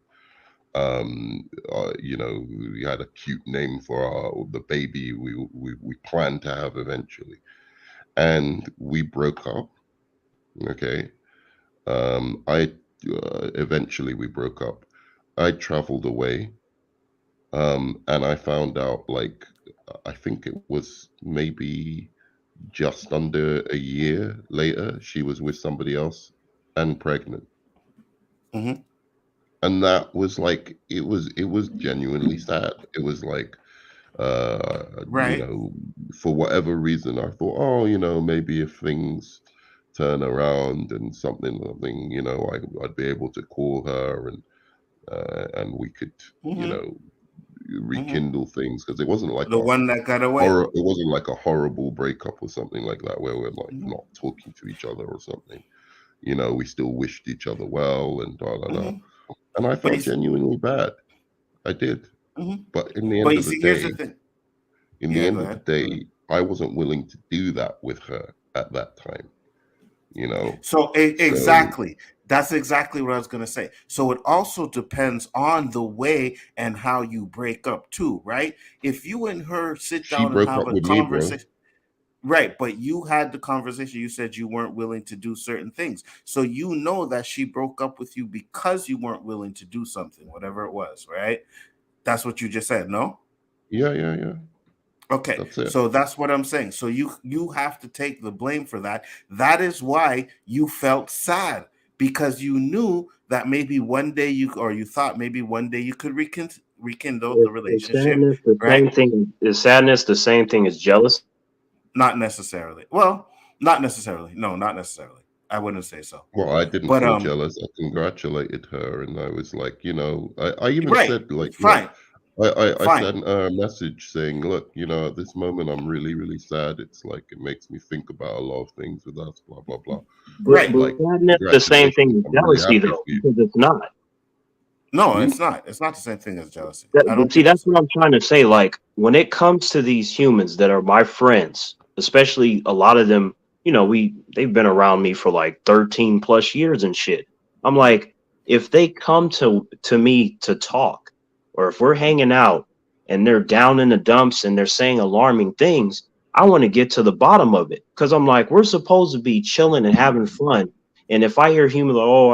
We had a cute name for the baby we planned to have eventually, and we broke up, Okay. I eventually we broke up. I traveled away, and I found out like I think it was maybe just under a year later she was with somebody else and pregnant. Hmm. And that was like it was genuinely sad. It was like you Right. know, for whatever reason I thought, oh, maybe if things turn around and something, I'd be able to call her and we could, you Hmm. know, Hmm. rekindle things because it wasn't like The a one that got away. horror. It wasn't like a horrible breakup or something like that where we're like Hmm. not talking to each other or something. We still wished each other well and da da da. Hmm. And I But felt genuinely bad. I did. mhm. But in the But end you of the see, here's the day, thing. in the Yeah, go end of the ahead. day, I wasn't willing to do that with her at that time, you know. So So exactly, that's exactly what I was going to say. So it also depends on the way and how you break up too, right? If you and her sit she down and broke have up a with me, bro. conversation, right? But you had the conversation. You said you weren't willing to do certain things, so you know that she broke up with you because you weren't willing to do something, whatever it was, right? That's what you just said, no? Yeah, yeah, yeah. Okay, That's it. so that's what I'm saying. So you have to take the blame for that. That is why you felt sad because you knew that maybe one day you or you thought maybe one day you could rekindle the Is relationship, sadness the right? same thing? Is sadness the same thing as jealousy? Not necessarily. Well, not necessarily. No, not necessarily. I wouldn't say so. Well, I didn't But feel jealous. I congratulated her, and I was like, I even right, said like, look, fine, I fine. sent her a message saying, look, at this moment I'm really, really sad. It's like it makes me think about a lot of things with us, blah blah blah. But Right. Like, sadness the same congratulations, thing as I'm really jealousy happy though, for you. because it's not. No, Hmm? it's not. It's not the same thing as jealousy. I But don't see, think that's so. what I'm trying to say. Like when it comes to these humans that are my friends, especially a lot of them, they've been around me for like 13 plus years and shit. I'm like, if they come to me to talk, or if we're hanging out and they're down in the dumps and they're saying alarming things, I want to get to the bottom of it. Cause I'm like, we're supposed to be chilling and having fun. And if I hear humans like, oh,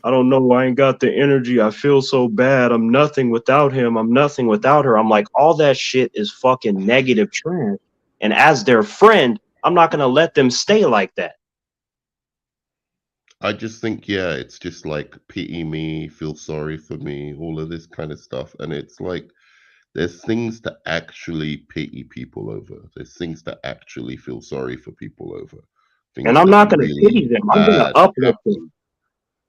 I don't know. I ain't got the energy. I feel so bad. I'm nothing without him. I'm nothing without her. I'm like, all that shit is fucking negative trash. And as their friend, I'm not going to let them stay like that. I just think, yeah, it's just like pity me, feel sorry for me, all of this kind of stuff, and it's like there's things to actually pity people over. There's things to actually feel sorry for people over. And Things I'm that not going to really pity them. I'm going to bad uplift happen. them.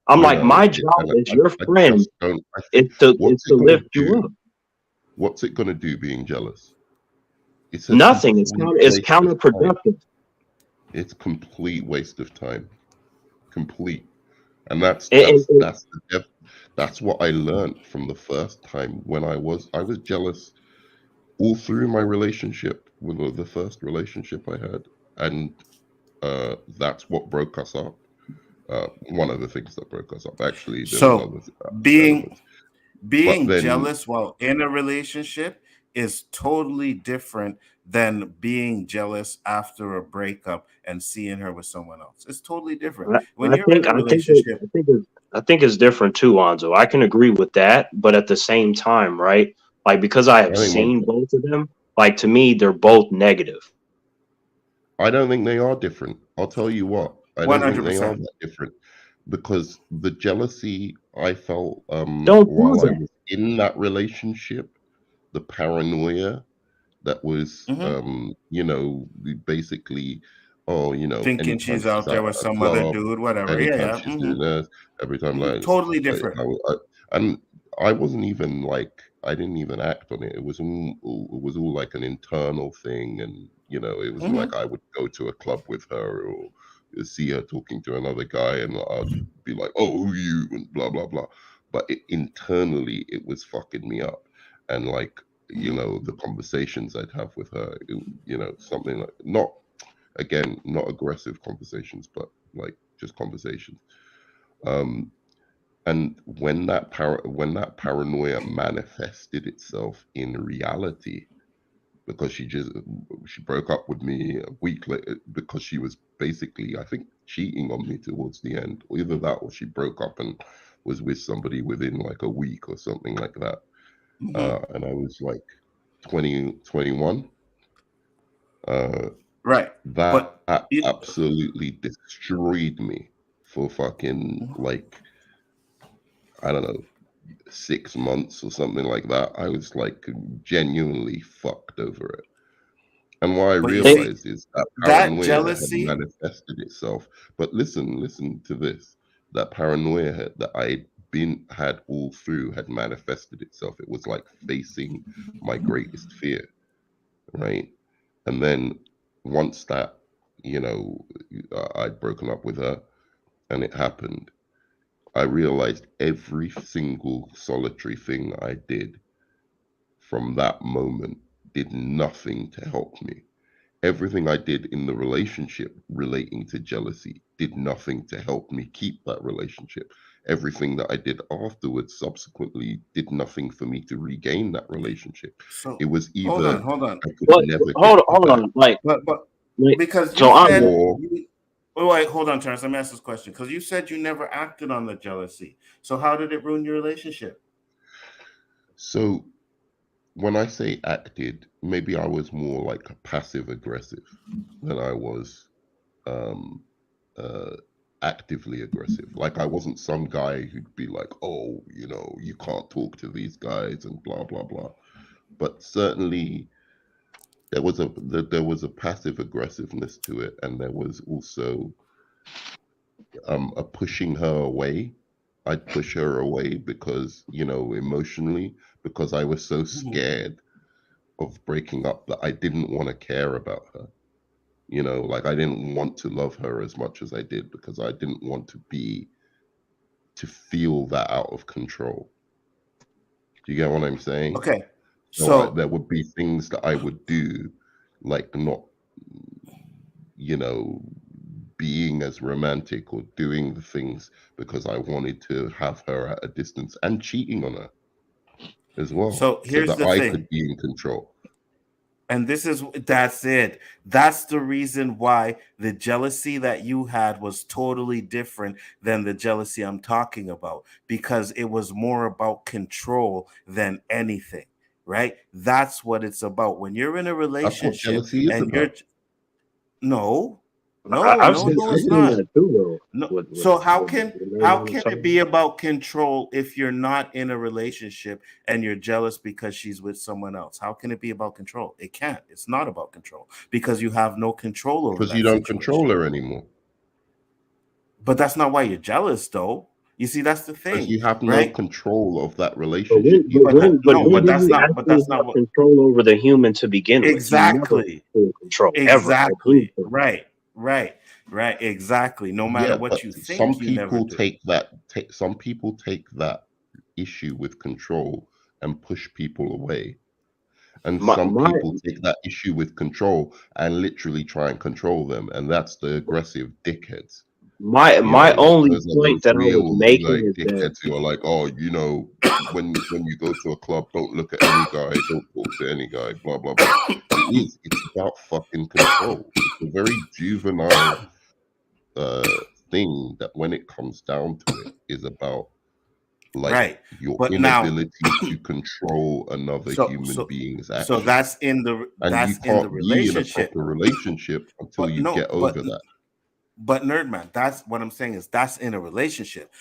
I'm like, my job And as your I friend just don't. I is think to is what's to it gonna lift you do? up. What's it gonna do? Being jealous? It's a Nothing. complete It's waste of time. counterproductive. It's complete waste of time. Complete. And that's And, and, that's and that's the that's what I learned from the first time when I was jealous all through my relationship with the first relationship I had, and that's what broke us up. One of the things that broke us up. Actually, there was So other being elements, but being then jealous while in a relationship is totally different than being jealous after a breakup and seeing her with someone else. It's totally different. When I you're in think a I think it, relationship, I think it's different too, Anzo. I can agree with that, but at the same time, right? Like because I I have think seen both of them, like to me, they're both negative. I don't think they are different. I'll tell you what, I don't think they are 100%. that different because the jealousy I felt Don't do while I that. was in that relationship, the paranoia that was Hmm. basically, oh, Thinking anytime she's she's out there out with at a some other club, dude, whatever. Yeah, anytime yeah. she's doing this, every time like Totally I, different. I, I and I wasn't even like I didn't even act on it. It was all like an internal thing, and it was Hmm. like I would go to a club with her or see her talking to another guy, and I'd be like, "Oh, who you?" and blah blah blah. But internally, it was fucking me up, and like Hmm. the conversations I'd have with her, something like not again not aggressive conversations, but like just conversations. Um, and when that paranoia manifested itself in reality, because she broke up with me a week later because she was basically, I think, cheating on me towards the end. Either that or she broke up and was with somebody within like a week or something like that. And I was like 20, 21. Right. That But it, absolutely destroyed me for fucking like, I don't know, 6 months or something like that. I was like genuinely fucked over it. And what I but you see, realized is that that paranoia had jealousy. manifested itself. But listen to this. That paranoia that I had all through had manifested itself. It was like facing my greatest fear, right? And then once that, you know, I'd broken up with her and it happened, I realized every single solitary thing I did from that moment did nothing to help me. Everything I did in the relationship relating to jealousy did nothing to help me keep that relationship. Everything that I did afterwards, subsequently, did nothing for me to regain that relationship. So It was hold either on, hold on. I could But never get hold you back, on, like, But like, because you so said or oh wait, hold on, Terrence. Let me ask this question. Because you said you never acted on the jealousy. So how did it ruin your relationship? so when I say acted, maybe I was more like passive aggressive than I was um uh actively aggressive. Like I wasn't some guy who'd be like, oh, you know, you can't talk to these guys and blah blah blah. But certainly there was a passive aggressiveness to it, and there was also a pushing her away. I'd push her away because, you know, emotionally, because I was so Mhm. scared of breaking up that I didn't want to care about her. You know, like I didn't want to love her as much as I did because I didn't want to feel that out of control. Do you get what I'm saying? Okay. So So there would be things that I would do, like not, you know, being as romantic or doing the things because I wanted to have her at a distance and cheating on her as well, so so here's that the I thing. could be in control. And that's it. That's the reason why the jealousy that you had was totally different than the jealousy I'm talking about, because it was more about control than anything, right? That's what it's about. When you're in a That's what relationship jealousy is and you're about. no, no, I've no, seen no, I've it's seen not. that too though. No. What So what how man was can it talking be about? about control if you're not in a relationship and you're jealous because she's with someone else? How can it be about control? It can't. It's not about control because you have no control over Because you that don't situation. control her anymore. But that's not why you're jealous, though. You see, that's the Because thing, you have no right? control of that relationship. You can't But no, When change do it. you but actually that's not have what control over the human to begin with? You never have exactly. full control ever of Exactly. anything. Right. Exactly. No matter Yeah, what but you think, some you never people do. some people take that issue with control and push people away. And My some my people take that issue with control and literally try and control them. And that's the aggressive dickheads. You my know, only those are point those that I was real making like is that dickheads who are like, oh, you know, when you go to a club, don't look at any guy, don't talk to any guy, blah blah blah. It's about fucking control. It's a very juvenile uh thing that when it comes down to it is about like Right. your But now inability to control another so human so being's so actions. And you that's in the can't be in a relationship. proper relationship until But you no, get over that. but Nerdman, that's what I'm saying is that's in a relationship.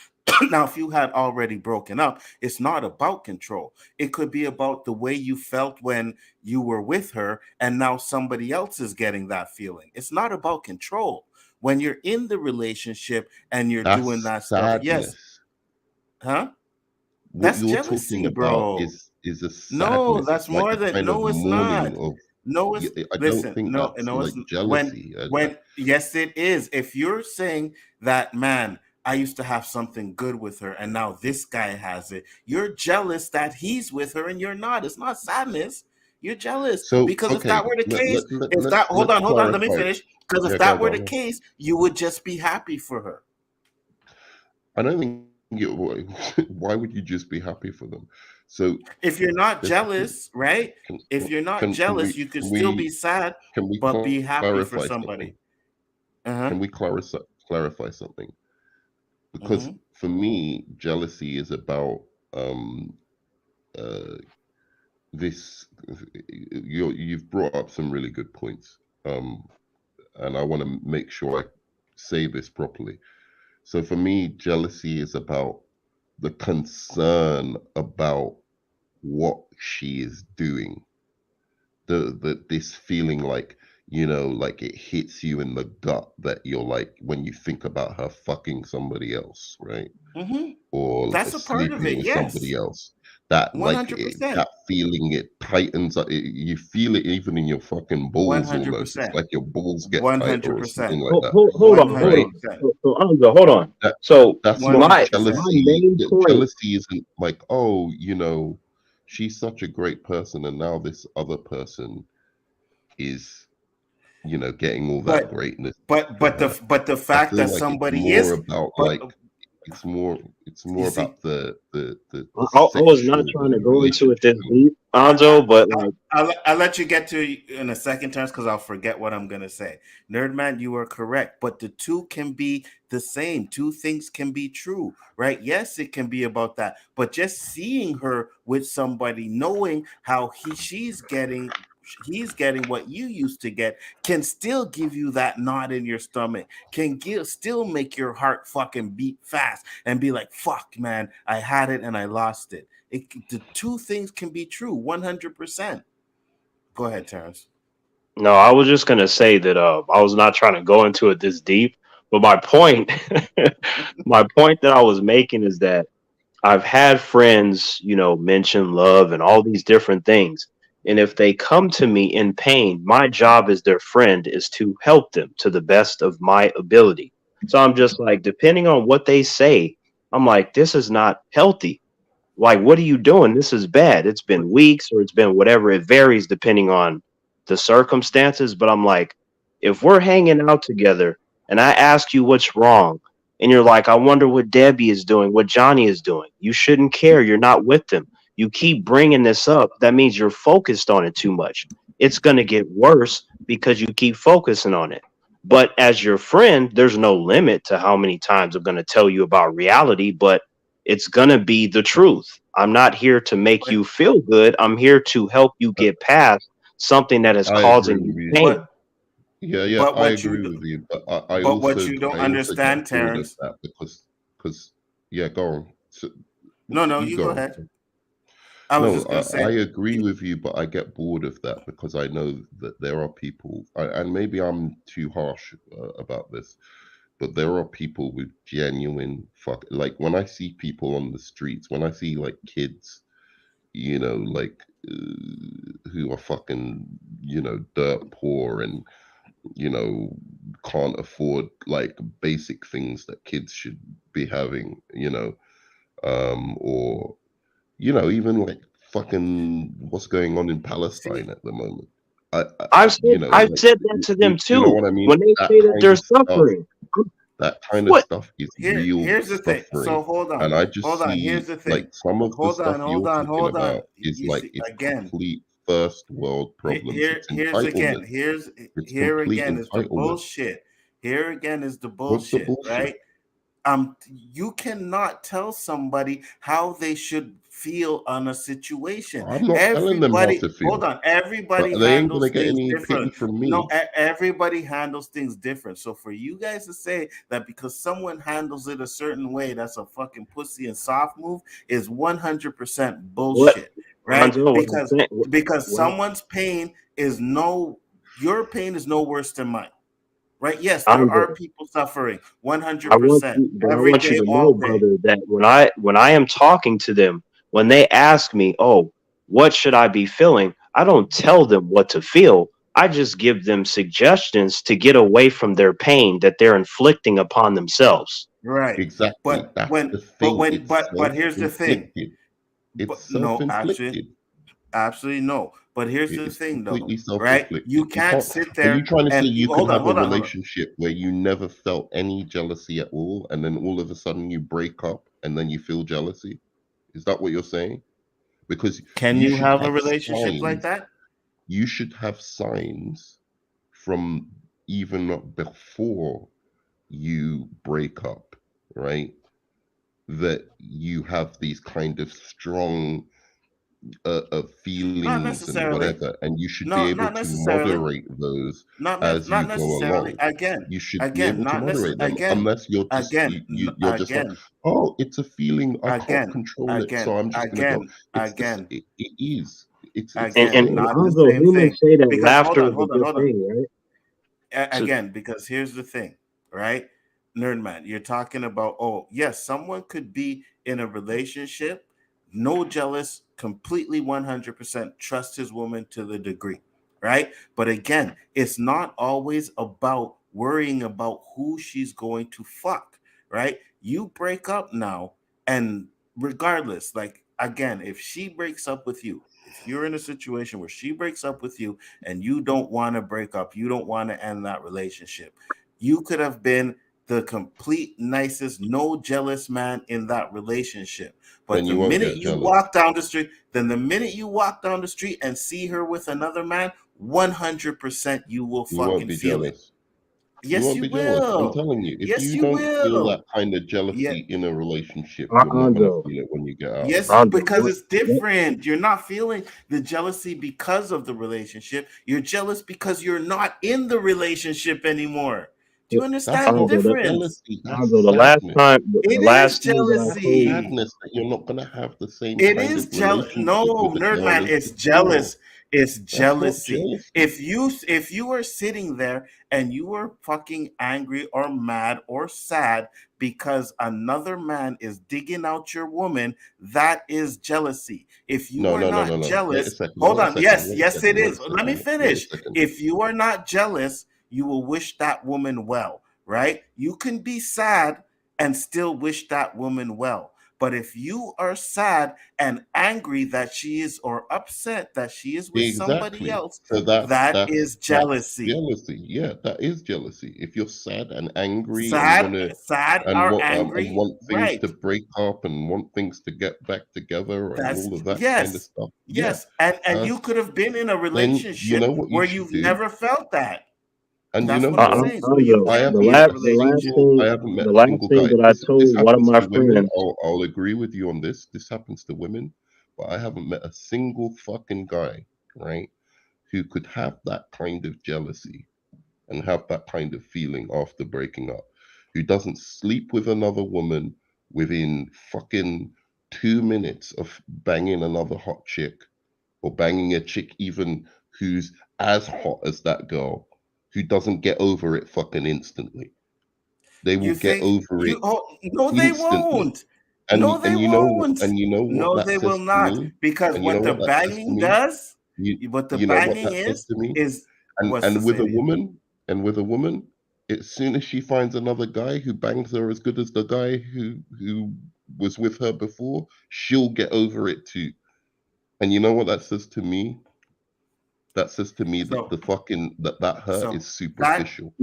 Now, if you had already broken up, it's not about control. It could be about the way you felt when you were with her, and now somebody else is getting that feeling. It's not about control. When you're in the relationship and you're doing That's that stuff, yes, sadness. huh? What That's you're talking jealousy, about bro. is a No, sadness. that's It's like more a than kind of no, it's mourning not. of. No, it's I don't listen, think that's no, like it's jealousy. when yes, it is. If you're saying that, man, I used to have something good with her and now this guy has it, you're jealous that he's with her and you're not. It's not sadness. You're jealous So because if okay, that were the case, if that let's hold on, let me clarify. finish. Because if Yeah, that were the go. case, you would just be happy for her. I don't think why would you just be happy for them? So If you're not this is the- jealous, right? can If you're not can jealous, we you could can still be we sad, can we but be happy for clarify something? somebody. Uh-huh. Can we clarify something? Because Mm-hmm. for me, jealousy is about um uh this. You've brought up some really good points, and I want to make sure I say this properly. So for me, jealousy is about the concern about what she is doing, the this feeling like, like it hits you in the gut that you're like, when you think about her fucking somebody else, right? Mm-hmm. Or That's a part of sleeping it. with somebody Yes. else, that like that 100%. feeling, it tightens up, you feel it even in your fucking balls almost. It's 100%. like your balls get tighter or something 100%. like that, Hold on, hold right? on. 100%. So Anzo, hold on. that So that's not my 100%. jealousy. main point. Jealousy isn't like, oh, she's such a great person and now this other person is, getting all that But greatness but from but her. the I fact feel that like it's somebody more is, about but like, it's more you about see, the I was not sexual trying to go into it relationship this thing. deep, Anzo, but like, I'll let you get to in a second, terms, because I'll forget what I'm gonna say. Nerdman, you are correct, but the two can be the same. Two things can be true, right? Yes, it can be about that, but just seeing her with somebody, knowing how he's getting what you used to get, can still give you that knot in your stomach, can still make your heart fucking beat fast and be like, fuck, man, I had it and I lost it. The two things can be true 100%. Go ahead, Terrence. no, I was just gonna say that I was not trying to go into it this deep, but my point, my point that I was making is that I've had friends, mention love and all these different things. And if they come to me in pain, my job as their friend is to help them to the best of my ability. So I'm just like, depending on what they say, I'm like, this is not healthy. Like, what are you doing? This is bad. It's been weeks or it's been whatever. It varies depending on the circumstances. But I'm like, if we're hanging out together and I ask you what's wrong, and you're like, I wonder what Debbie is doing, what Johnny is doing, you shouldn't care. You're not with them. You keep bringing this up. That means you're focused on it too much. It's going to get worse because you keep focusing on it. But as your friend, there's no limit to how many times I'm going to tell you about reality. But it's going to be the truth. I'm not here to make But you feel good. I'm here to help you get past something that is I agree causing with you you. pain. but Yeah, but I what you agree with you, but I but what also you don't I also get understand, bored of Terrence. that because yeah, go on. So, No, you you go go on. ahead. I was No, just gonna I say, agree with you, but I get bored of that because I know that there are people, and maybe I'm too harsh about this, but there are people with genuine fuck. Like when I see people on the streets, when I see like kids, like who are fucking, dirt poor and can't afford like basic things that kids should be having, or even like fucking what's going on in Palestine see, at the moment. I've Like, said that to them you know too. what I mean? When they That say that kind they're of stuff, suffering, that kind of what? stuff is real here's the thing. suffering. So hold And on, I just Here's see the like thing. some of the stuff you're talking Hold on. about is You like see, it's again, complete first world problems. It's here's again, entitlement. It's here complete again is the entitlement. bullshit. Here again is the What's the bullshit, bullshit? right? You cannot tell somebody how they should feel on a situation. I'm not telling them how Everybody, to hold feel, on, but everybody they ain't gonna handles get things any pity different. from No, me. everybody handles things different. So for you guys to say that because someone handles it a certain way, that's a fucking pussy and soft move, is 100% What? bullshit, right? Anzo, what I'm saying, Because what someone's pain is no your pain is no worse than mine, right? Yes, there are Anzo, people suffering I want 100% you, but I every want you day, to know, all day. brother, that when I am talking to them, when they ask me, "Oh, what should I be feeling?" I don't tell them what to feel. I just give them suggestions to get away from their pain that they're inflicting upon themselves. Right. Exactly. That's the thing. It's But here's the thing. self-inflicted. But It's no, actually, self-inflicted. absolutely no. But here's the It's thing though, completely right? You self-inflicted. You can't can't. sit Are you there trying to say and you can have a hold on. relationship where you never felt any jealousy at all, and then all of a sudden you break up and then you feel jealousy? Is that what you're saying? because Can you you should have a have relationship like signs. that? You should have signs from even before you break up, right? That you have these kind of strong Not feelings and necessarily. whatever, and you should be No, able not to necessarily. moderate those as Not you go necessarily. along. Again, You should be again, able to not necessarily. moderate them, unless you're just like, Again, oh, it's a feeling, I can't again, control it, so I'm just gonna go. It's this. again, It's the And again. same. Not the also, same thing. humans say that Because laughter is a good hold on. thing, right? So, Again, because here's the thing, right? Nerd man, you're talking about, oh, yes, someone could be in a relationship, no jealous, completely 100% trust his woman to the degree, right? But again, it's not always about worrying about who she's going to fuck, right? You break up now, and regardless, like, again, if she breaks up with you, if you're in a situation where she breaks up with you and you don't want to break up, you don't want to end that relationship, you could have been the complete nicest, no jealous man in that relationship. But Then the you won't minute get you jealous. walk down the street, and see her with another man, 100% you will You won't fucking be feel it. jealous. You Yes, won't you be jealous. I'm will. telling you, if Yes, you you don't feel will. that kind of Yeah. jealousy in a relationship, you're not gonna Anzo, feel it when you get out of Yes, it. Anzo, because it's different. You're not feeling the jealousy because of the relationship. You're jealous because you're not in the relationship anymore. Do you That's understand the not Anzo, difference? jealousy. Anzo, That's sadness. It the is last time that I That's told you, jealousy. sadness that you're not gonna have the same It kind of is jealous. relationship No, with a nerd girl man, as it's before. jealous. It's That's not jealousy. jealousy. If you were sitting there and you were fucking angry or mad or sad because another man is digging out your woman, that is jealousy. If you No, are no, no, no, not no. Wait a jealous, second. hold Wait a on. second. Yes, Wait a yes, it second. Wait a is. Let me second. Wait a finish. second. If you are not jealous, you will wish that woman well, right? You can be sad and still wish that woman well. But if you are sad and angry that she is, or upset that she is with somebody Exactly. else, So that is that's jealousy. jealousy. Yeah, that is jealousy. If you're sad and angry and Sad, wanna sad and or and angry, want things right? to break up and want things to get back together and That's all of that kind of yes, stuff, yeah. yes. And Uh, you could have been in a then you relationship know what you where should you've do, never felt that. and you That's know what I'm what? saying. So you Anzo, I can haven't be in met a a relationship. I haven't met the a last single thing guy. that I This told one of happens my to women. friends, I'll agree with you on this. This happens to women, but I haven't met a single fucking guy, right, who could have that kind of jealousy and have that kind of feeling after breaking up, who doesn't sleep with another woman within fucking 2 minutes of banging another hot chick, or banging a chick even who's as hot as that girl, who doesn't get over it fucking instantly. They will You get think over it you? Oh, no, they instantly. won't. No, they won't. And you know what No, that they will says to not. me? Because And you know what the what that says to banging me? does, You what the you know what banging that says to me? is what's to And with say a to you. woman, as soon as she finds another guy who bangs her as good as the guy who was with her before, she'll get over it too. And you know what that says to me? That says to me that So, the fucking that hurt so is that superficial.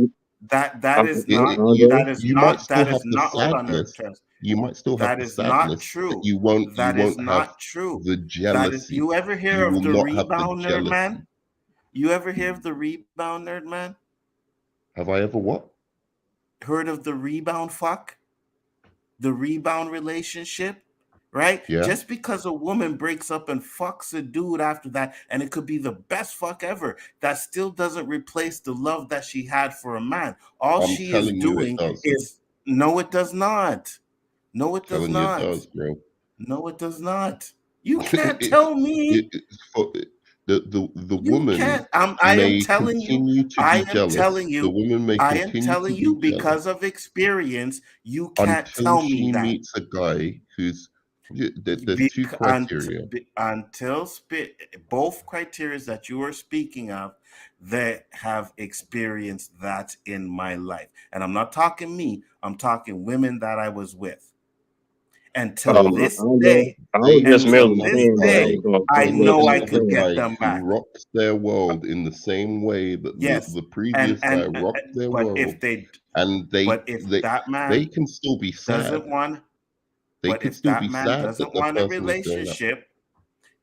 Anzo, You might still that have is the not. Hold on, there, sadness. Trez. You might still have That the is not sadness, but true. you That is won't have not true. the That is. jealousy. You ever hear You of will the not have the rebound nerd man? jealousy. You ever hear of the rebound nerd man? Have I ever what? Heard of the rebound fuck? The rebound relationship, right? Yeah, Just because a woman breaks up and fucks a dude after that, and it could be the best fuck ever, that still doesn't replace the love that she had for a man. All I'm she is telling you it doing does. is no, it does not. No, it does Telling you it not. does, bro. No, it does not. You can't it's tell me. it's for the You woman can't. I am may telling you. continue to I be am jealous. telling The you. woman may I am continue to telling you be jealous because of experience. You can't until tell me she that. meets a guy who's there's two Bec- unt- criteria. until both criteria that you are speaking of, that have experienced that in my life, and I'm not talking me, I'm talking women that I was with. Until So this Anzo, day, I was they just meet until merely another this saying that I guy. was day, going to I They compliment meet know I your another could get friend. guy them who back. rocks their world in the same way that Yes, the and previous guy rocked their but world, if they, and but if that they man can still be sad. doesn't want, They but could if still that be man sad that doesn't the want a person is going up. relationship,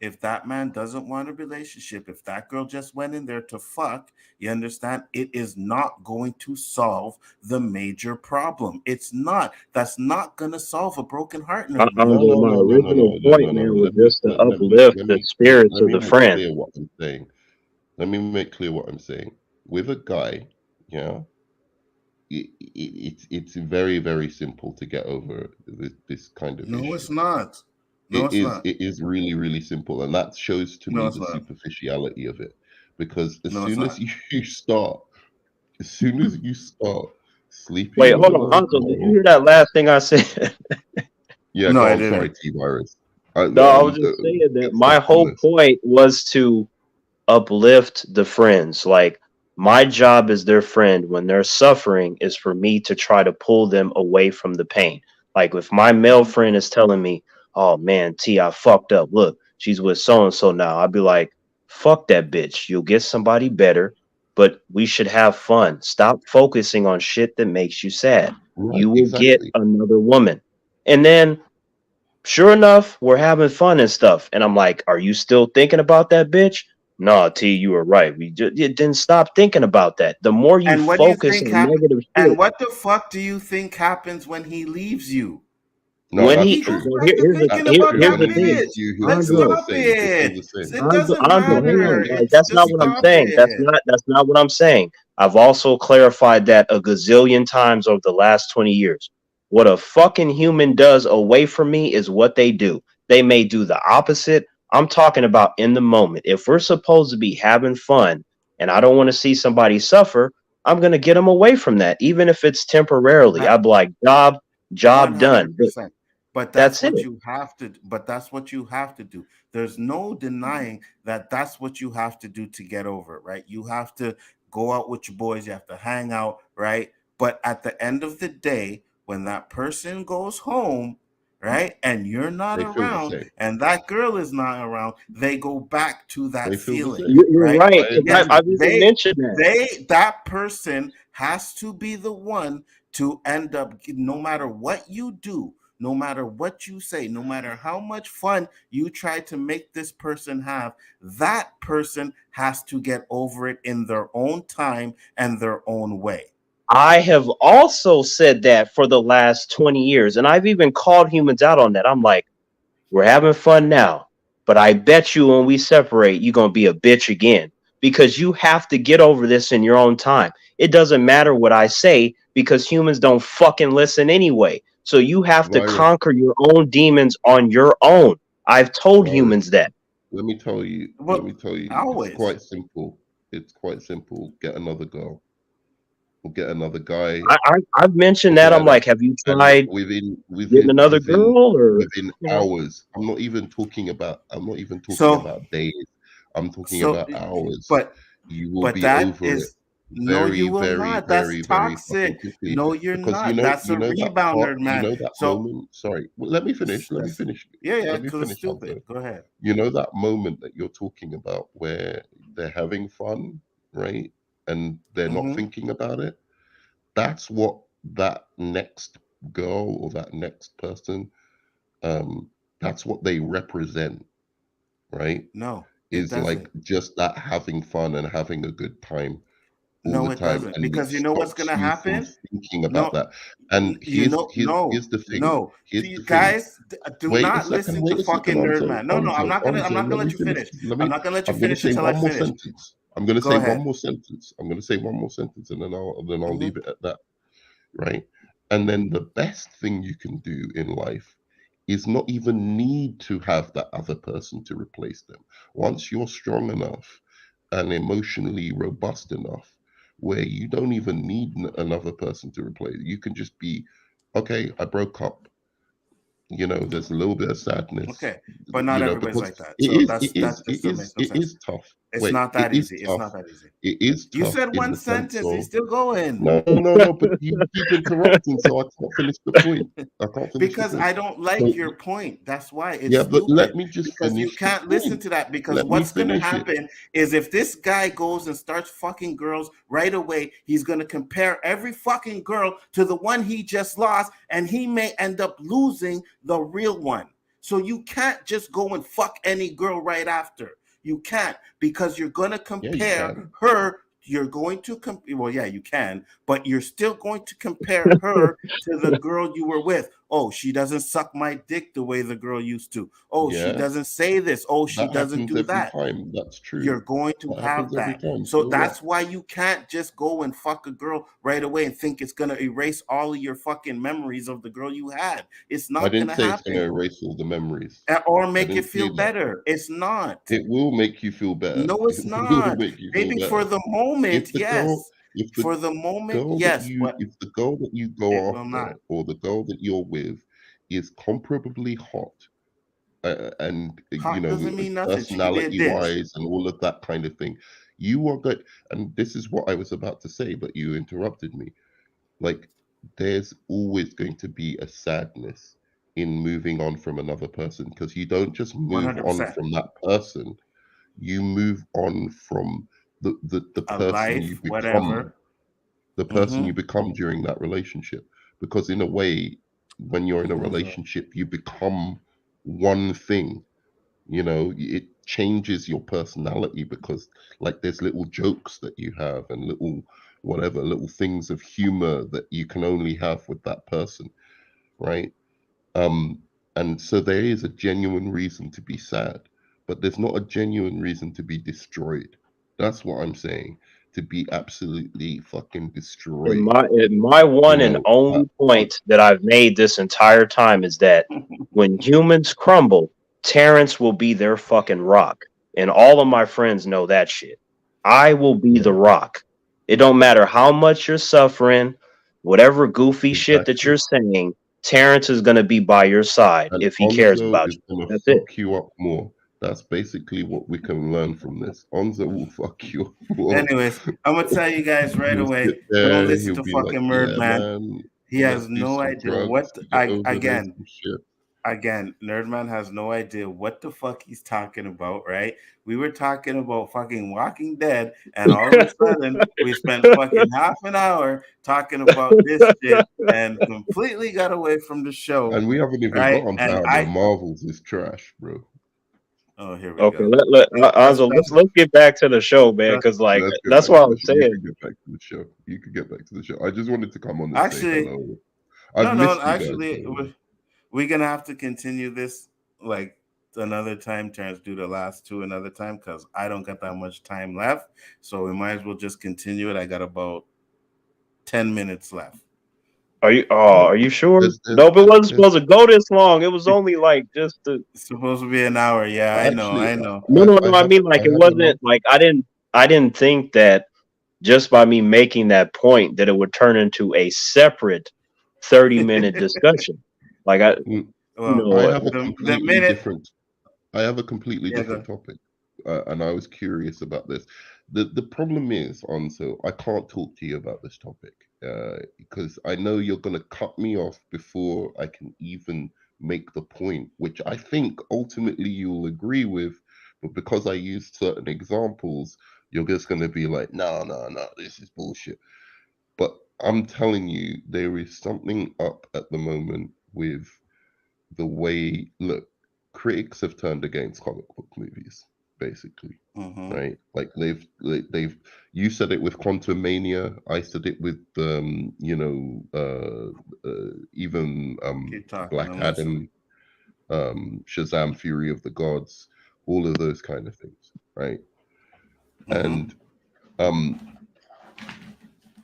if that man doesn't want a relationship, if that girl just went in there to fuck, you understand, it is not going to solve the major problem. It's not. That's not going to solve a broken heart, Nerdman. No, Andre, no, my no, no, no, original no, no, point, no, no. man, was just to uplift the spirits Let of me the make friend. clear what I'm saying. Let me make clear what I'm saying. With a guy, yeah, it's very very simple to get over this kind of No, issue. it's not. No, it's not. It is really really simple, and that shows to No, me it's the not. superficiality of it. Because No, it's not. as soon as you start sleeping Wait, with hold on, another Hanzo, did you girl, hear that last thing I said? yeah, No, go I on. Sorry, didn't. T virus. No, I was just saying that my whole Honest. point was to uplift the friends. Like, my job as their friend when they're suffering is for me to try to pull them away from the pain. Like, if my male friend is telling me, "Oh man, T, I fucked up. Look, she's with so and so now." I'd be like, "Fuck that bitch. You'll get somebody better, but we should have fun. Stop focusing on shit that makes you sad. Right, You will get exactly. another woman." And then sure enough, we're having fun and stuff. And I'm like, "Are you still thinking about that bitch?" "No, T, you were right. We just you didn't stop thinking about that." The more you And what do you focus think on happen? negative And shit, what the fuck do you think happens when he leaves you? No, when that's he He goes true. well, back to thinking That's about true. here's that When the he thing, leaves bitch. you, he'll Like, feel Andre, the stop same. He'll feel it. the same. It doesn't Andre, hang matter. on, guys. It's just That's not what I'm stop saying. it. That's not what I'm saying. I've also clarified that a gazillion times over the last 20 years. What a fucking human does away from me is what they do. They may do the opposite. I'm talking about in the moment. If we're supposed to be having fun and I don't want to see somebody suffer, I'm gonna get them away from that, even if it's temporarily. That I'd be like, job done. But 100%. But that's that's it. what you have to. But that's what you have to do. There's no denying that that's what you have to do to get over it, right? You have to go out with your boys. You have to hang out, right? But at the end of the day, when that person goes home, right, and you're not They feel the around, same. and that girl is not around, they go back to that They feel the feeling, same. You're right? right. I 'Cause Yes, agree. I've even mentioned that. that person has to be the one to end up, no matter what you do, no matter what you say, no matter how much fun you try to make this person have, that person has to get over it in their own time and their own way. I have also said that for the last 20 years, and I've even called humans out on that. I'm like, "We're having fun now, but I bet you when we separate, you're going to be a bitch again because you have to get over this in your own time. It doesn't matter what I say because humans don't fucking listen anyway. So you have to Virus, conquer your own demons on your own." I've told virus. humans that. Let me tell you. Let Well, me tell you. It's always. quite simple. It's quite simple. Get another girl. Or get another guy. I've mentioned Something that. I'm like that. like, "Have you And tried within getting within another within girl?" Or, within you know, hours. I'm not even talking So, about days. I'm talking so, about hours. but You will But be that over it is no, you very, will very, not. That's very, very fucking toxic. quickly. No, you're Because not. That's you a know that part, rebounder, you man. know that So moment. Sorry, well, let me finish. Let me that's finish. yeah, yeah, Let me because it's finish, stupid. Hunter. Go ahead. You know that moment that you're talking about where they're having fun, right? And they're not Mm-hmm. thinking about it. That's what that next girl or that next person, um, that's what they represent, right? No, it Is like doesn't. just that having fun and having a good time all No, the it time, doesn't. and it Because you know what's stops gonna you from happen? thinking about No, that. And you know, here's no, the thing. no. Here's the thing. Guys, do not listen to Wait a second, fucking nerd man. No, no, I'm not Let gonna me let you finish. finish. I'm not gonna let you I'm gonna finish say until I one more finish. sentence. I'm gonna Go say one ahead. more sentence. I'm gonna say one more sentence, and then I'll Mm-hmm. leave it at that, right? And then the best thing you can do in life is not even need to have that other person to replace them. Once you're strong enough and emotionally robust enough where you don't even need another person to replace, you can just be, okay, I broke up. There's a little bit of sadness, Okay, but not everybody's because like that. So that just still makes no it sense. is tough. It's Wait, not it that is easy. It's tough. not that easy. It is You tough said in one the sense sentence. He's of, still going. no, but you keep interrupting, so I can't finish the point. I can't finish the Because point. I don't So like your point. That's why it's yeah, but let stupid. me just Because you finish the can't listen point. to that. Because Let me what's going to finish it. happen is if this guy goes and starts fucking girls right away, he's going to compare every fucking girl to the one he just lost, and he may end up losing the real one. So you can't just go and fuck any girl right after. You can't, because you're going to Yeah, you compare can. her. You're going to well, yeah, you can, but you're still going to compare her to the girl you were with. Oh, she doesn't suck my dick the way the girl used to. Oh, she Yeah, doesn't say this. Oh, she that doesn't happens do every that. time. That's true. You're going to That have happens every that. time. So So what? that's why you can't just go and fuck a girl right away and think it's gonna erase all of your fucking memories of the girl you had. It's I not didn't gonna say it's going to happen. erase all the memories. Or I make you didn't say feel that. better. It's not. It will make you feel better. No, It it's will not. make you feel Maybe for better. the moment, If the girl, yes. if the For the moment, girl that yes, you, but if the girl that you it go will after, not. or the girl that you're with, is comparably hot, and Hot doesn't mean nothing. She give me a personality dish. wise and all of that kind of thing, you are good. And this is what I was about to say, but you interrupted me. Like, there's always going to be a sadness in moving on from another person, because you don't just move on 100%. from that person, you move on from the A person you life, become, whatever. Mm-hmm. during that relationship. Because in a way, when you're in a Nzo. relationship, you become one thing. It changes your personality, because like there's little jokes that you have, and little whatever, little things of humor that you can only have with that person, right? um and so there is a genuine reason to be sad, but there's not a genuine reason to be destroyed. That's what I'm saying. To be absolutely fucking And destroyed. my you one and know uh, only uh, point that I've made this entire time is that when humans crumble, Terrence will be their fucking rock. And all of my friends know that shit. I will be the yeah, rock. It don't matter how much you're suffering, whatever goofy shit that exactly. you're saying, Terrence is going to be by your side And if he cares Onzo about is you. gonna That's it. fuck you up more. That's basically what we can learn from this. Onzo will fuck you up more. Anyways, I'm gonna tell you guys right He'll away. sit Don't there, listen he'll to be like, fucking Murd yeah, Man. man, He let's has do no some idea drugs what to get I over this and shit. again, Nerdman has no idea what the fuck he's talking about, right? We were talking about fucking Walking Dead, and all of a sudden we spent fucking half an hour talking about this shit and completely got away from the show, And we haven't even right? got on to And how the I Marvels is trash, bro. oh, here we Okay, go. That's Anzo, let's get back to the show, man, that's because like Let's get that's back what to I the was show. You saying. can get back to the show. You can get back to the show. I just wanted to come on and say actually hello. I've no, missed you guys, by actually the way. we're gonna have to continue this like another time, Terrence, do the last two another time because I don't got that much time left. So we might as well just continue it. I got about 10 minutes left. Oh, Are you sure? there's, No, but it wasn't there's supposed to go this long. It was only like just the It's supposed to be an hour. Yeah, I know, actually, I know. no, no, I no. I had mean, like I it had a long. wasn't like I didn't think that just by me making that point that it would turn into a separate 30-minute discussion. Like Mm, you Well, I know, have a the completely minute, different. I have a completely yeah, different go. topic, and I was curious about this. The problem is, Anso, I can't talk to you about this topic because I know you're going to cut me off before I can even make the point, which I think ultimately you'll agree with. But because I used certain examples, you're just going to be like, no, no, no, this is bullshit. But I'm telling you, there is something up at the moment with the way, look, critics have turned against comic book movies, basically, Mm-hmm. right? Like they've you said it with Quantum Mania, I said it with even Keep talking. Black I'm listening. Adam, Shazam, Fury of the Gods, all of those kind of things, right? Mm-hmm. And um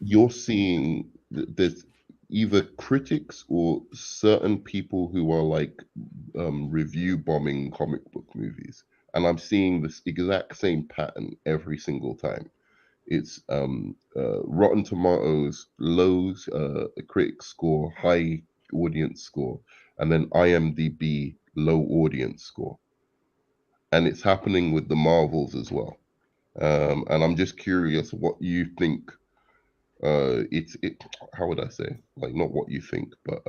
you're seeing there's either critics or certain people who are like review bombing comic book movies, and I'm seeing this exact same pattern every single time. It's Rotten Tomatoes lows critic score, high audience score, and then IMDb low audience score, and it's happening with the Marvels as well. And I'm just curious what you think. It how would I say, like, not what you think, but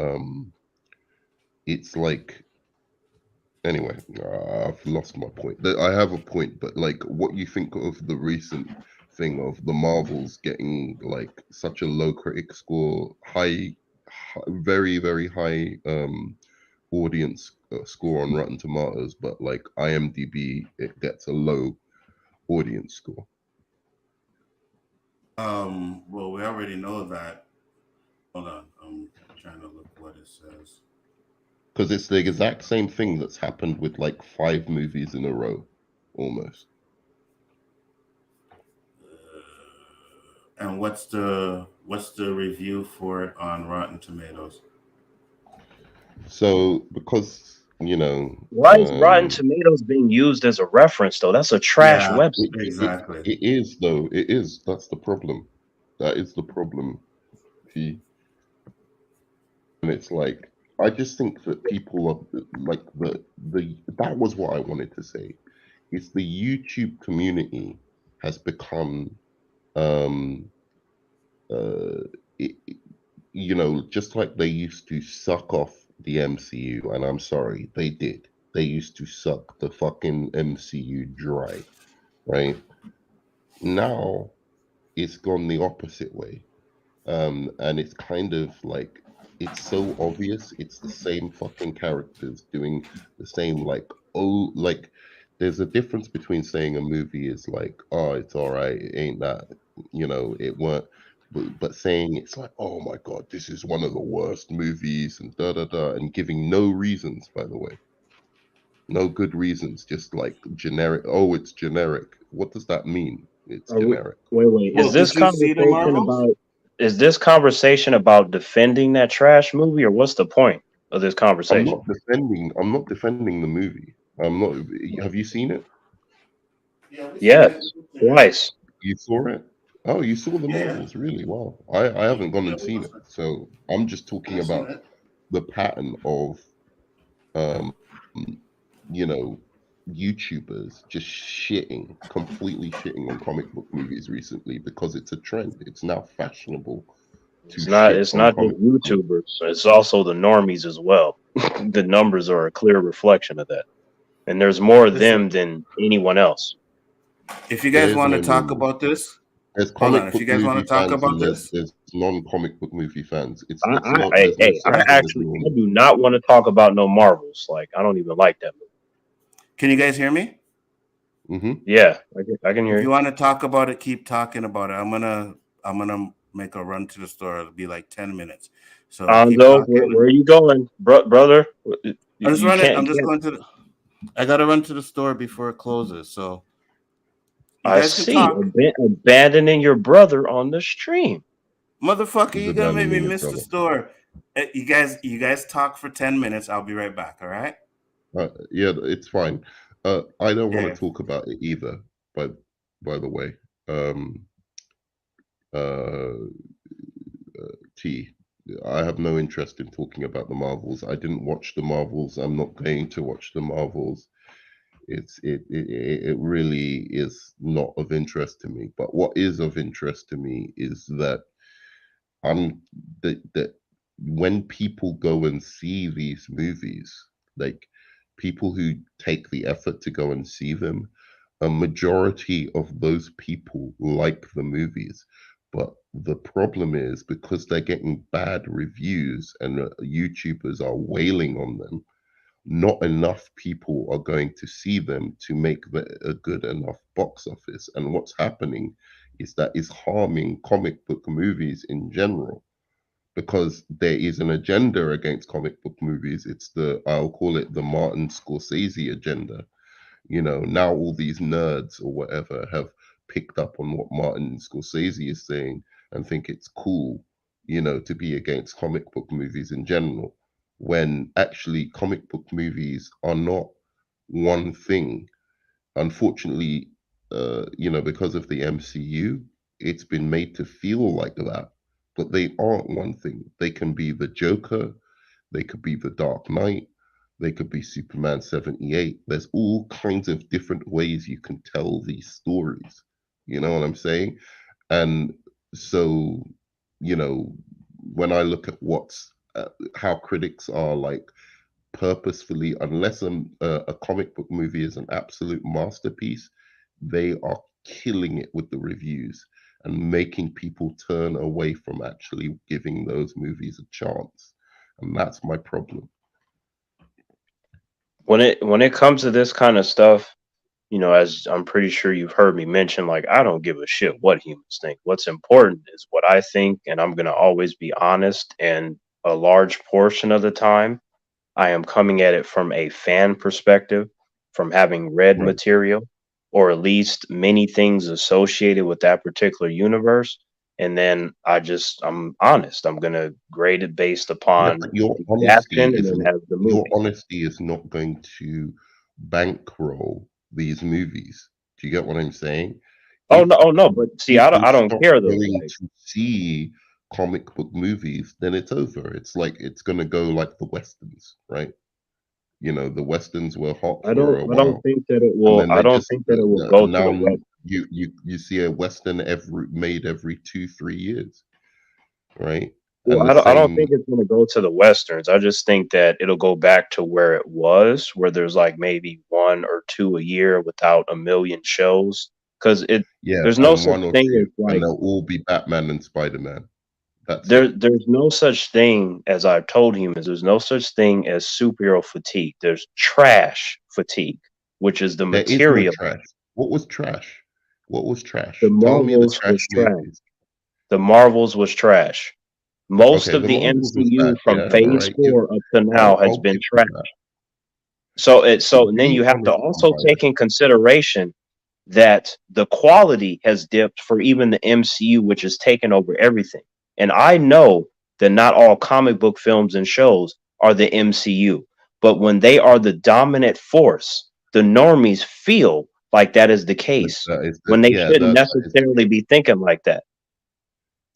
it's like, anyway, I've lost my point. I have a point, but like what you think of the recent thing of the Marvels getting like such a low critic score, very very high audience score on Rotten Tomatoes, but like IMDb, it gets a low audience score. Well, we already know that. Hold on, I'm trying to look what it says. Because it's the exact same thing that's happened with like 5 movies in a row, almost. And what's the review for it on Rotten Tomatoes? So because you know, Why is Rotten Tomatoes being used as a reference though? That's a trash Yeah, website. exactly. it is though. It is. That's the problem. That is the problem. P. And it's like I just think that people are like the that was what I wanted to say. Is the YouTube community has become um uh it, you know, just like they used to suck off the MCU, and I'm sorry, they did. They used to suck the fucking MCU dry, right? Now it's gone the opposite way. And it's kind of like it's so obvious. It's the same fucking characters doing the same like there's a difference between saying a movie is like, oh, it's all right, it ain't that, it weren't, but saying it's like, oh my god, this is one of the worst movies and da da da, and giving no reasons, by the way, no good reasons, just like generic. Oh, it's generic. What does that mean? It's Are we, generic. wait. Well, did you see the Marvels? Is this conversation about defending that trash movie, or what's the point of this I'm conversation? not defending. I'm not defending the movie. I'm not. Have you seen it? Yeah, we seen Yes, it. twice. You saw it? Oh, you saw the Yeah, Marvels, really? Wow. I haven't gone yeah, and seen it. So I'm just talking we seen about it. the pattern of, um, you know, YouTubers just completely shitting on comic book movies recently because it's a trend. It's now fashionable to It's not. shit It's on not just comic book movies. YouTubers. It's also the normies as well. The numbers are a clear reflection of that. And there's more of Listen, them than anyone else. if you There guys is want to no talk movie. about this, There's hold on. comic If you book guys want to movie talk fans about and this, there's non-comic book movie fans. I, It's I, not. I There's no hey, such thing as I normal. do not want to talk about no Marvels. Like, I don't even like that movie. can you guys hear me? Hmm. Yeah, I can If hear you you. want to talk about it, keep talking about it. I'm gonna make a run to the store. It'll be like 10 minutes. So keep Anzo, where talking. are you going, brother? You, I'm just you running. can't I'm just get. going to. I gotta run to the store before it closes. So you I guys can see. talk. Abandoning your brother on the stream. Motherfucker, He's you're gonna make me abandoning his miss the brother. store. You guys talk for 10 minutes. I'll be right back. All right. Yeah, it's fine. I don't want Yeah. to talk about it either. But by the way, um, uh, T, I have no interest in talking about the Marvels. I didn't watch the Marvels. I'm not going to watch the Marvels. It really is not of interest to me. But what is of interest to me is that I'm that when people go and see these movies, like people who take the effort to go and see them, a majority of those people like the movies. But the problem is because they're getting bad reviews and YouTubers are wailing on them, not enough people are going to see them to make a good enough box office. And what's happening is that is harming comic book movies in general because there is an agenda against comic book movies. It's I'll call it the Martin Scorsese agenda. Now all these nerds or whatever have picked up on what Martin Scorsese is saying and think it's cool, to be against comic book movies in general, when actually comic book movies are not one thing. Unfortunately, because of the MCU, it's been made to feel like that, but they aren't one thing. They can be the Joker, they could be the Dark Knight, they could be Superman 78. There's all kinds of different ways you can tell these stories. You know what I'm saying? And so, you know, when I look at how critics are like purposefully, unless a comic book movie is an absolute masterpiece, they are killing it with the reviews and making people turn away from actually giving those movies a chance. And that's my problem. when it comes to this kind of stuff, as I'm pretty sure you've heard me mention, like I don't give a shit what humans think. What's important is what I think, and I'm gonna always be honest. And a large portion of the time, I am coming at it from a fan perspective, from having read Right. material, or at least many things associated with that particular universe. And then I'm honest. I'm gonna grade it based Yeah, upon but your the honesty adaptation and then isn't as the your movie. honesty is not going to bankroll these movies. Do you get what I'm saying? If Oh no, but see, I don't people I don't stop care though. going Like, to see comic book movies, then it's over. It's like it's gonna go like the westerns, right? The westerns were hot for a I don't while, think that it and will. then I they don't just think that it will go and to now the west. you see a western every 2-3 years, right? Well, And the I don't same, think it's going to go to the westerns. I just think that it'll go back to where it was, where there's like maybe one or two a year without a million shows. Because yeah, there's no and such one or thing two, as and like they'll all be Batman and Spider-Man. That's it. there's no such thing as I've told humans. There's no such thing as superhero fatigue. There's trash fatigue, which is the There is no material. trash. What was trash? What was The trash? Tell me the Marvels trash was trash. movies. The Marvels was trash. Most Okay, of the the Marvels was MCU bad. from Yeah, all Phase right. You, 4 up to now has I'll been give you trash. that. So and then Be you have to honest, also umpire. take in consideration that the quality has dipped for even the MCU, which has taken over everything. And I know that not all comic book films and shows are the MCU, but when they are the dominant force, the normies feel like that is the case That is when the they yeah. shouldn't That is necessarily be thinking like that.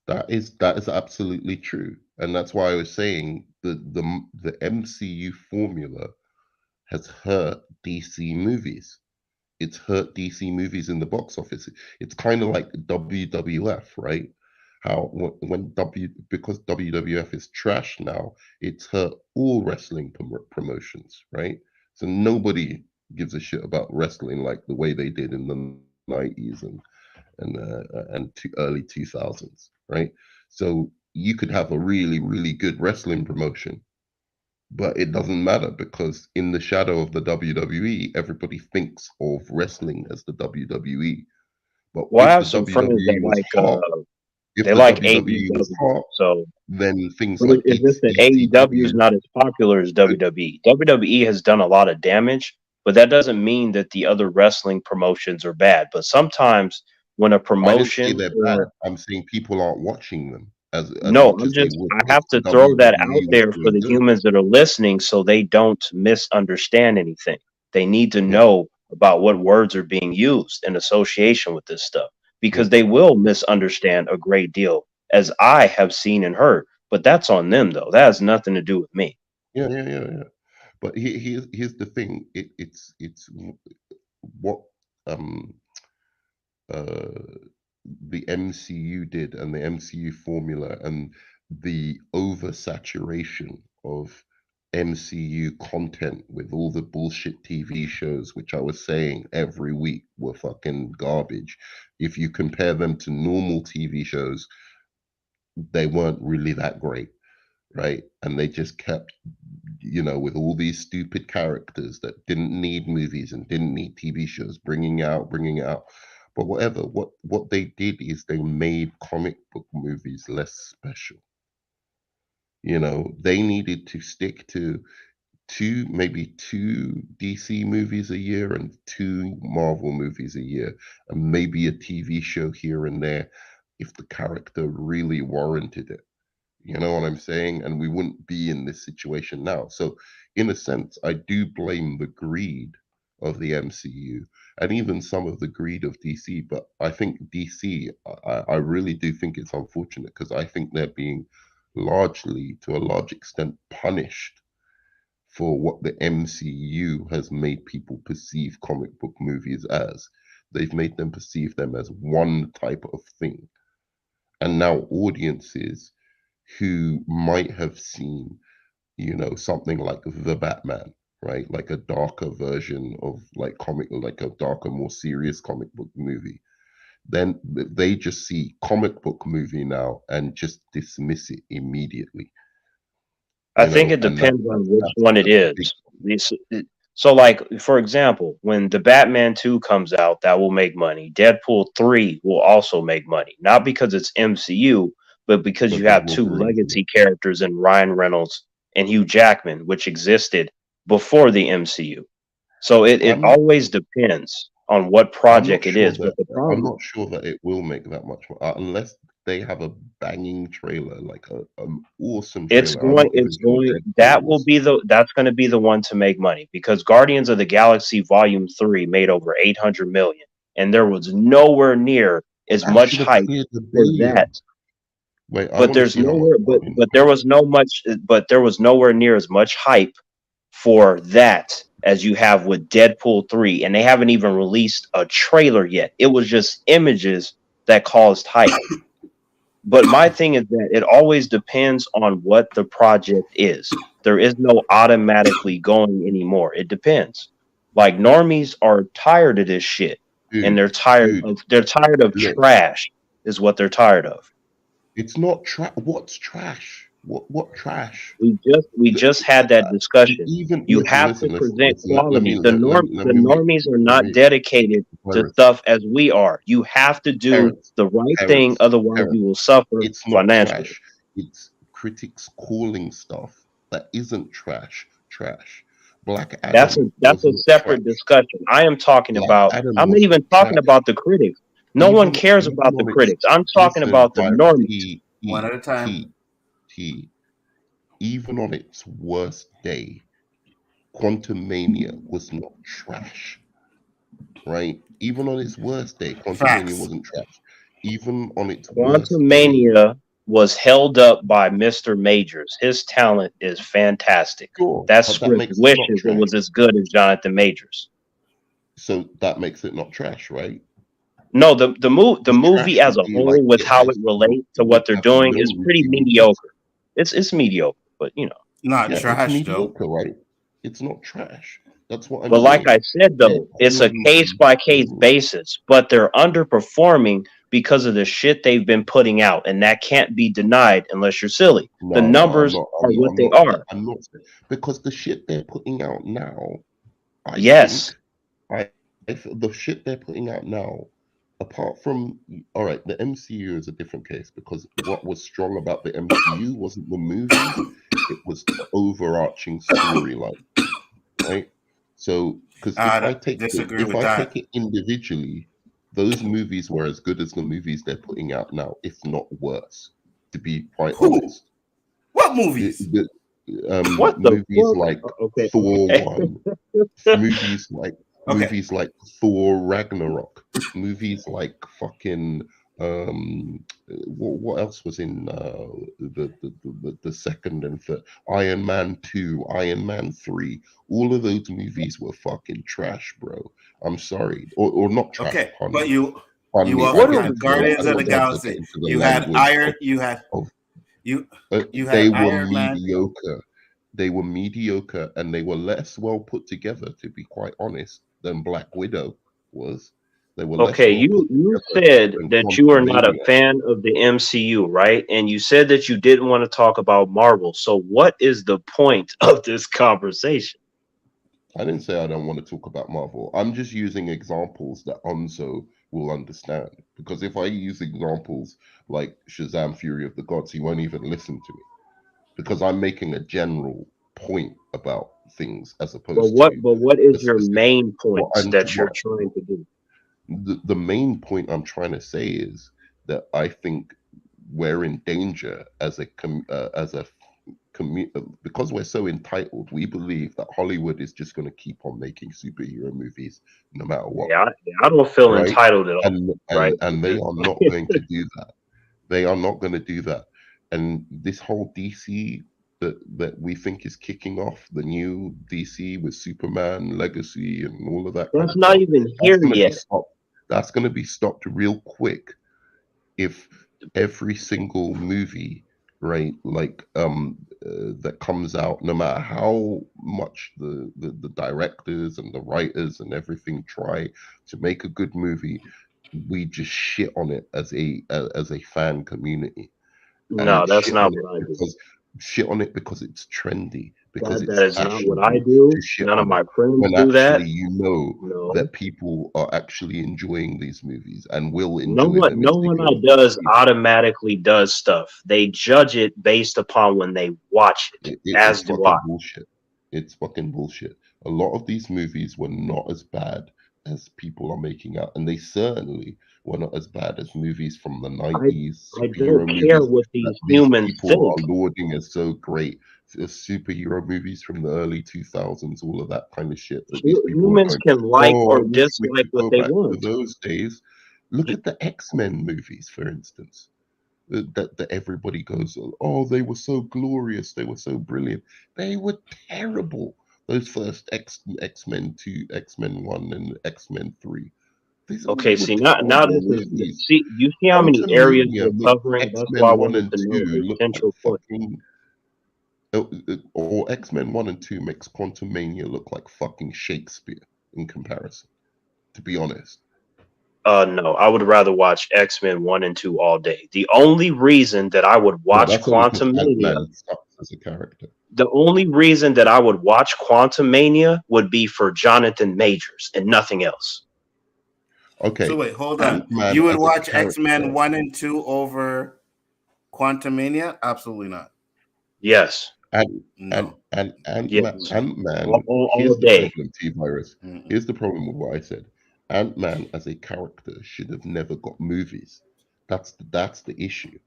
that is absolutely true, and that's why I was saying the MCU formula has hurt DC movies. It's hurt DC movies in the box office. It's kind of like WWF, right? How when because WWF is trash now, it's hurt all wrestling promotions, right? So nobody gives a shit about wrestling like the way they did in the 90s and early 2000s, right? So you could have a really really good wrestling promotion, but it doesn't matter because in the shadow of the WWE, everybody thinks of wrestling as the WWE. But Well, I if have the some friends WWE that was hot, if they the like WWE was AEW. hot, So then things but like it's just that AEW is ECW not as popular as could. WWE. WWE has done a lot of damage, but that doesn't mean that the other wrestling promotions are bad. But sometimes when a I didn't say promotion they're bad. or I'm saying people aren't watching them as no, much as they would I if have the to throw that out WWE was there for doing the good. humans that are listening so they don't misunderstand anything. They need to Yeah, know about what words are being used in association with this stuff yeah, because they will misunderstand a great deal, as I have seen and heard. But that's on them, though. That has nothing to do with me. yeah. But here's the thing. It's what um uh the MCU did and the MCU formula and the oversaturation of MCU content with all the bullshit TV shows, which I was saying every week were fucking garbage. If you compare them to normal TV shows, they weren't really that great, right? And they just kept, with all these stupid characters that didn't need movies and didn't need TV shows, bringing out. But whatever, what they did is they made comic book movies less special. They needed to stick to maybe two DC movies a year and two Marvel movies a year, and maybe a TV show here and there if the character really warranted it. You know what I'm saying? And we wouldn't be in this situation now. So, in a sense, I do blame the greed of the MCU and even some of the greed of DC. But I think DC, I really do think it's unfortunate because I think they're being largely, to a large extent, punished for what the MCU has made people perceive comic book movies as. They've made them perceive them as one type of thing. And now audiences who might have seen, something like the Batman, right? Like a darker version of like a darker, more serious comic book movie. Then they just see comic book movie now and just dismiss it immediately, I think it and that, depends on that's which that's one it that's a is. big These, So, like, for example, when the Batman 2 comes out, that will make money. Deadpool 3 will also make money. Not because it's MCU, but because you Because have two Wolverine. legacy characters in Ryan Reynolds and Hugh Jackman, which existed before the MCU. So it I'm always depends on what I'm not project it sure is. that But the I'm problem, not sure that it will make that much unless they have a banging trailer, like a an awesome trailer. I'm not even it's sure going Deadpool that will was be that's going to be the one to make money because Guardians of the Galaxy Volume 3 made over 800 million and there was nowhere near as that much should have hype cleared the for that. billion. Wait, I But want to there's see how much nowhere Guardians but there made. was nowhere near as much hype for that as you have with Deadpool 3 and they haven't even released a trailer yet. It was just images that caused hype. But my thing is that it always depends on what the project is. There is no automatically going anymore. It depends. Like normies are tired of this shit, and Dude, dude, they're tired of look, trash. Is what they're tired of. it's not trash. What's trash? What trash? We just had that Uh, discussion. Even You listen, have to listen, listen, present listen. quality. Let The me make normies are let not me dedicated to Terrence, stuff as we are. You have to do Terrence, the right thing, Terrence, otherwise Terrence. you will suffer It's not financially. trash. It's critics calling stuff that isn't trash trash. Black Adam That's a wasn't separate trash. discussion. I am talking Black about. Adam I'm not even wasn't talking trash. about the critics. No one cares Even about the on its critics. I'm talking listen, about the my normies. T One T at a time. T T. Even on its worst day, Quantum Mania was not trash, right? Even on its worst day, Quantum Mania Facts. wasn't trash. Even on its worst Quantum day, Mania was held up by Mr. Majors. His talent is fantastic. sure, That but that script makes it not wishes it trash. was as good as Jonathan Majors. So that makes it not trash, right? No, the The movie trash as would a be like whole with it how it has relates to would what they're have doing no is pretty redeeming feature. mediocre. It's mediocre, but you know. Not Yeah, it's trash though. mediocre, right? It's not trash. That's what I'm But like saying. I said, though, it's Deadpool a case movie. by case basis. But they're underperforming because of the shit they've been putting out, and that can't be denied unless you're silly. The No, no, I'm numbers not. are what I'm they not. are. I'm not because the shit they're putting out now, I think, Yes. the shit they're putting out now, apart from all right, the MCU is a different case because what was strong about the MCU wasn't the movies, it was the overarching storyline, right? So, because I disagree if with I that. take it individually, those movies were as good as the movies they're putting out now, if not worse, to be quite Who? honest. What It, movies? the, What the movies fuck? like Okay, Thor okay. one, movies like Okay. Thor Ragnarok, movies like fucking what else was in the second and third Iron Man 2, Iron Man 3, all of those movies were fucking trash, bro. I'm sorry, or not trash, Okay. But pardon you me. also What are had we I Guardians of the don't like to get Galaxy. into the You had language Iron. You you you they had were Iron Man. mediocre. They were mediocre and they were less well put together, to be quite honest, than Black Widow was. They were less okay? well put You together said than that you are not a Quantumania. fan of the MCU, right? And you said that you didn't want to talk about Marvel. So what is the point of this conversation? I didn't say I don't want to talk about Marvel. I'm just using examples that Onzo will understand. Because if I use examples like Shazam Fury of the Gods, he won't even listen to me. Because I'm making a general point about things as opposed to But what is the your specific. main What points I'm that you're what trying to do? the main point I'm trying to say is that I think we're in danger as as a because we're so entitled. We believe that Hollywood is just going to keep on making superhero movies no matter what, Yeah, I don't feel right? entitled at all, right? And they are not going to do that. They are not going to do that. And this whole DC that we think is kicking off the new DC with Superman Legacy and all of that kind That's of not stuff, even that's here going to be yet. stopped. That's going to be stopped real quick if every single movie, right, like that comes out, no matter how much the directors and the writers and everything try to make a good movie, we just shit on it as a fan community No, and that's not what I do. shit on it because it's trendy, because That it's is not what I fashionable do. to shit None of on my it. friends When do that. actually you know No. that people are actually enjoying these movies and will No enjoy one, them if no they one go I and does see them. automatically does stuff. They judge it based upon when they watch it, It's as do I. fucking bullshit. It's fucking bullshit. A lot of these movies were not as bad as people are making out, and they certainly were not as bad as movies from the I 90s, I don't superhero care movies what that these these humans people think. are lauding as so great. The superhero movies from the early 2000s, all of that kind of shit that these people were Humans going, can like oh, I or wish we dislike could what go they back to want. those days. Look at the X-Men movies, for instance, that everybody goes, oh, they were so glorious, they were so brilliant. They were terrible. Those first X-Men 2, X-Men 1, and X-Men 3. These all Okay, were see now terrible this is movies. see you see how many areas Quantumania we're makes covering. That's why I X-Men 1 wanted and to know 2 a look like central point. fucking, or X-Men 1 and 2 makes Quantumania look like fucking Shakespeare in comparison, to be honest. No, I would rather watch X-Men 1 and 2 all day. The only reason that I would No, watch that's only because Quantum Mania, Ant-Man sucks as a character. the only reason that I would watch Quantum Mania would be for Jonathan Majors and nothing else. So Okay, wait, hold on. Ant-Man You would as a watch X-Men character, 1 and 2 over Quantumania? Absolutely not. Yes, and No. Ant-Man, yes, Ant-Man, all here's the day. problem, T-Virus. Mm-mm. Here's the problem with what I said. Ant-Man as a character should have never got movies. That's the issue,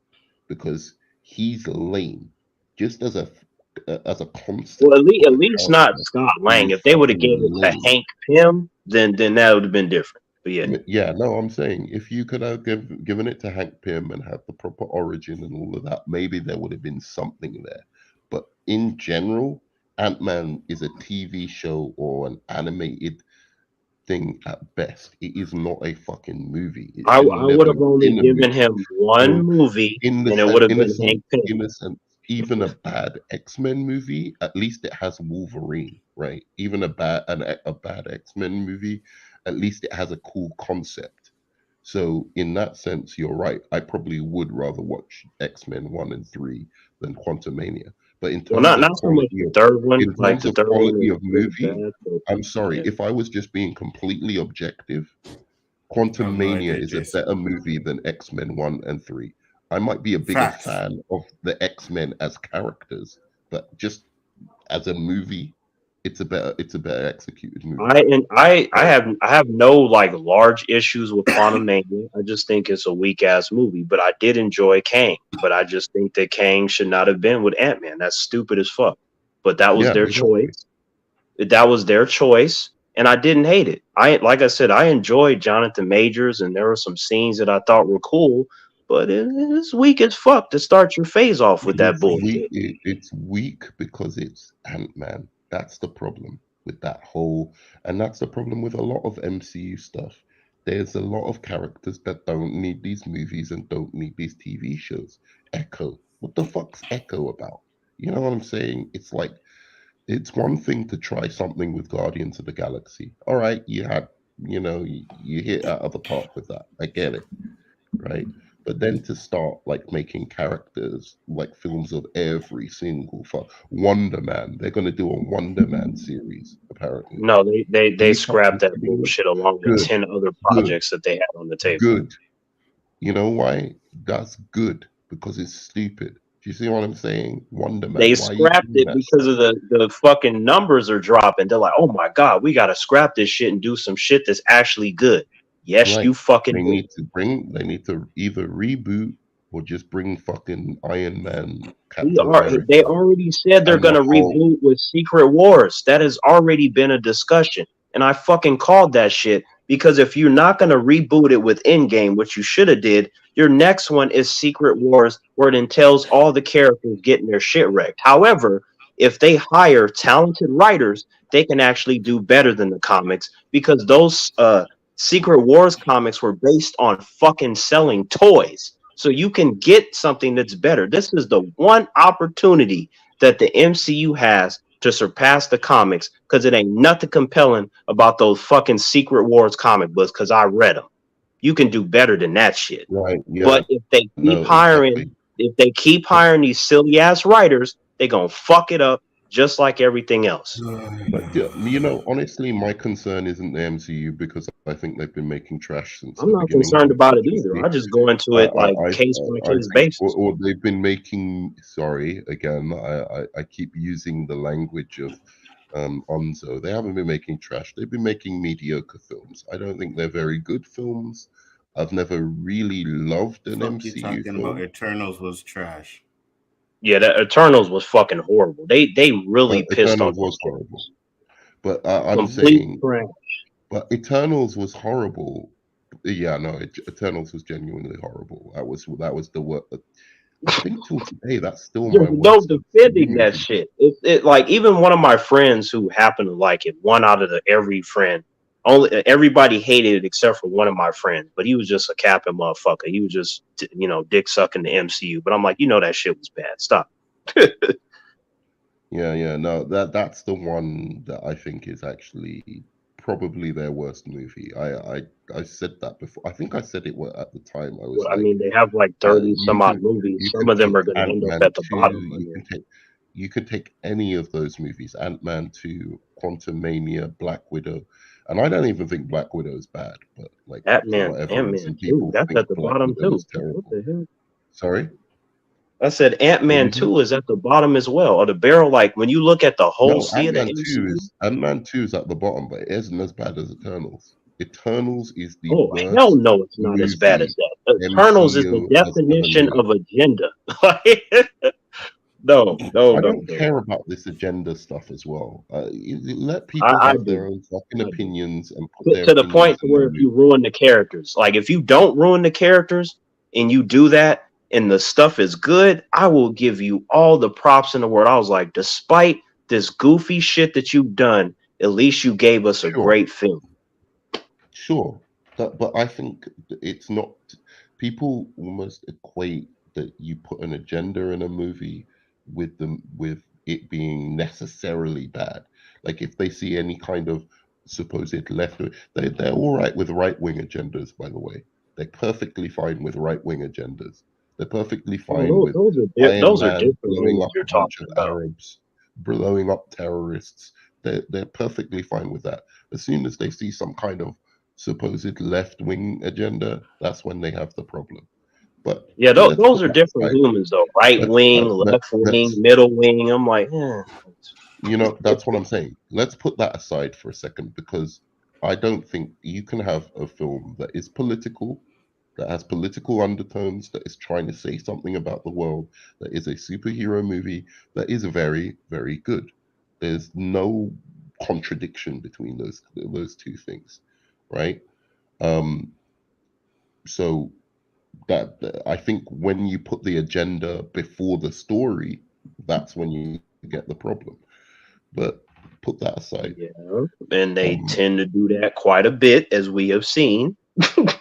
because he's lame. Just as a Well, concept at of a least not character, Scott he Lang. is If they would have fucking gave it to lame. Hank Pym, then that would have been different. But yeah. Yeah, no, I'm saying if you could have given it to Hank Pym and had the proper origin and all of that, maybe there would have been something there. But in general, Ant-Man is a TV show or an animated thing at best. It is not a fucking movie. It I should have would never have only been a given movie. him one So movie, in the and it would have in a been sense, Hank Pym. in a sense, even a bad X-Men movie, at least it has Wolverine, right? Even a bad X-Men movie, at least it has a cool concept. So in that sense, you're right. I probably would rather watch X-Men 1 and 3 than Quantumania. But Well, not so much in like terms the of third one quality of is movie, bad, but I'm sorry. yeah. If I was just being completely objective, I have no Quantumania idea, is a Jason. better movie than X-Men 1 and 3. I might be a bigger Facts. fan of the X-Men as characters, but just as a movie, it's a better executed movie. Right? I have no like large issues with Quantum Mania. I just think it's a weak ass movie. But I did enjoy Kang. But I just think that Kang should not have been with Ant-Man. That's stupid as fuck. But that was Yeah, their exactly. choice. That was their choice, and I didn't hate it. I like I said, I enjoyed Jonathan Majors, and there were some scenes that I thought were cool. But it's weak as fuck to start your phase off with that It's weak. bullshit. It's weak because it's Ant-Man. That's the problem with that whole, and that's the problem with a lot of MCU stuff. There's a lot of characters that don't need these movies and don't need these TV shows. Echo. What the fuck's Echo about? You know what I'm saying? It's like it's one thing to try something with Guardians of the Galaxy. All right, you hit out of the park with that. I get it, right? But then to start like making characters like films of every single fuck Wonder Man, they're gonna do a Wonder Man series apparently. No, Are they you scrapped fucking that kidding me? bullshit along with Good, 10 other good, projects that they had on the table. good. You know why? That's good because it's stupid. Do you see what I'm saying? Wonder They Man, why are you scrapped doing it that because stuff? of the fucking numbers are dropping. They're like, oh my god, we gotta scrap this shit and do some shit that's actually good. Yes, Right. you fucking do. They need to either reboot or just bring fucking Iron Man, We Captain are. They America, already said they're and the gonna Hulk. reboot with Secret Wars. That has already been a discussion, and I fucking called that shit because if you're not gonna reboot it with Endgame, which you should have did, your next one is Secret Wars, where it entails all the characters getting their shit wrecked. However, if they hire talented writers, they can actually do better than the comics because those Secret Wars comics were based on fucking selling toys. So you can get something that's better. This is the one opportunity that the MCU has to surpass the comics because it ain't nothing compelling about those fucking Secret Wars comic books because I read them. You can do better than that shit. Right. Yeah. But No, exactly. if they keep hiring these silly ass writers, they gonna fuck it up just like everything else. But you know, honestly, my concern isn't the MCU because I think they've been making trash since I'm the not beginning. concerned about it either. I just go into it like case by I case think, basis. or they've been making. Sorry, again, I keep using the language of Onzo. They haven't been making trash. They've been making mediocre films. I don't think they're very good films. I've never really loved an Fuck you MCU talking about? film. Eternals was trash. Yeah, the Eternals was fucking horrible. They really pissed on Eternals that was shit. horrible, but I'm Complete saying, trash. but Eternals was horrible. Yeah, no, Eternals was genuinely horrible. That was the worst. I think till today, that's still my There's no worst MCU defending that movie. shit. It like even one of my friends who happened to like it, one out of every friend, only everybody hated it except for one of my friends. But he was just a capping motherfucker. He was just dick sucking the MCU. But I'm like, that shit was bad. Stop. Yeah, no, that's the one that I think is actually probably their worst movie. I said that before. I think I said it at the time. I was Well, I like, mean, they have like 30 you some odd can movies. you Some can of them take are going to end up Ant-Man at the 2, bottom. I mean, you can take any of those movies, Ant-Man 2, Quantum Mania, Black Widow, and I don't even think Black Widow is bad, but like for Ant-Man, whatever Ant-Man reason, 2, people that's think at the Black bottom Widow too. is What terrible. the hell? Sorry, I said what Ant-Man was it? 2 is at the bottom as well. Or the barrel, like when you look at the whole No, sea of the MCU. Ant-Man 2 is at the bottom, but it isn't as bad as Eternals. Eternals is the Oh hell worst no, it's not as bad as movie that. Eternals is the MCU has ever definition made. of agenda. No, no, I no, don't no. care about this agenda stuff as well. Let people I have do. their own fucking I do. opinions and put their To the point opinions to in their where if you movie. ruin the characters, like if you don't ruin the characters and you do that and the stuff is good, I will give you all the props in the world. I was like, despite this goofy shit that you've done, at least you gave us a Sure, great film. sure. But I think it's not. People almost equate that you put an agenda in a movie with it being necessarily bad. Like if they see any kind of supposed left, they're all right with right wing agendas. By the way, they're perfectly fine with right wing agendas. They're perfectly fine Oh, with Iron those are Man different blowing movies up you're a bunch talking of about. Arabs, blowing up terrorists. They're perfectly fine with that. As soon as they see some kind of supposed left wing agenda, that's when they have the problem. But Yeah, let's those put are that different aside. humans though. Right wing, left wing, Let's middle wing. I'm like, that's what I'm saying. Let's put that aside for a second because I don't think you can have a film that is political, that has political undertones, that is trying to say something about the world, that is a superhero movie that is very, very good. There's no contradiction between those two things, right? Um, so I think when you put the agenda before the story, that's when you get the problem. But put that aside. yeah, and they Um, tend to do that quite a bit, as we have seen.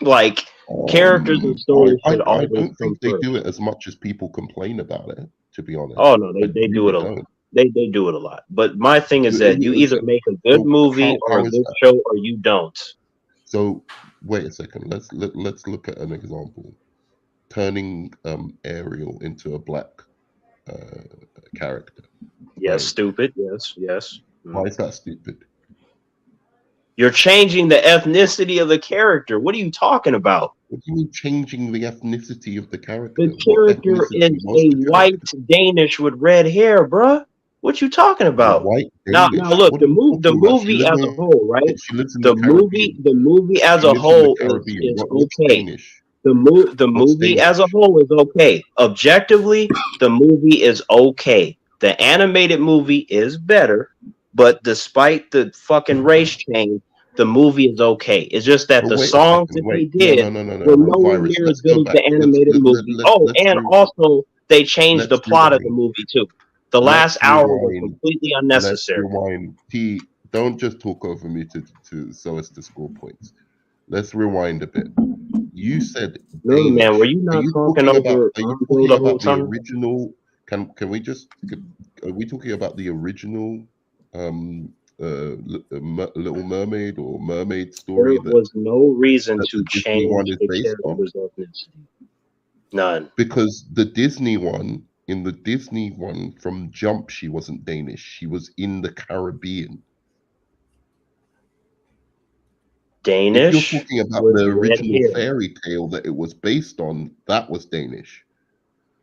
Like characters and stories should I always don't come think they first. do it as much as people complain about it. To be honest, Oh no, I they do really it a lot. don't. They do it a lot. But my thing is that you either So, make a good so movie or a how is good that? show, or you don't. So wait a second. Let's look at an example. Turning Ariel into a black uh, character, Yes, right? stupid. Yes, yes. Why is that stupid? You're changing the ethnicity of the character. What are you talking about? What do you mean changing the ethnicity of the The character? What character ethnicity is was a the white character? Danish with red hair, bruh. What you talking A about? white Now Danish? look, What are you the talking about? movie as a whole, right? She lives in the Caribbean. The movie as She a lives in the whole Caribbean. is What's okay. Danish? The What's movie as a Danish? whole is okay. Objectively, the movie is okay. The animated movie is better, but despite the fucking race change, the movie is okay. It's just that But the wait a songs second. that they Wait. No, did no, no, no, no. were nowhere Virus. near as Let's good go as the back. animated movie. Oh, and also they changed the Let's plot of the rewind. movie too. The last Let's hour was rewind. completely Let's unnecessary. rewind. T. Don't just talk over me to so as to score points. Let's rewind a bit. You said No, man, were Danish. you Are not you talking talking about? over Are you Andre talking the whole about the time? original? Can we just? Are we talking about the original? Little Mermaid or Mermaid There story was no reason that to the Disney one change is the based on? character's ethnicity. None. Because the Disney one In the Disney one from Jump, she wasn't Danish. She was in the Caribbean. If you're Danish talking about with the red original hair. fairy tale that it was based on, that was Danish.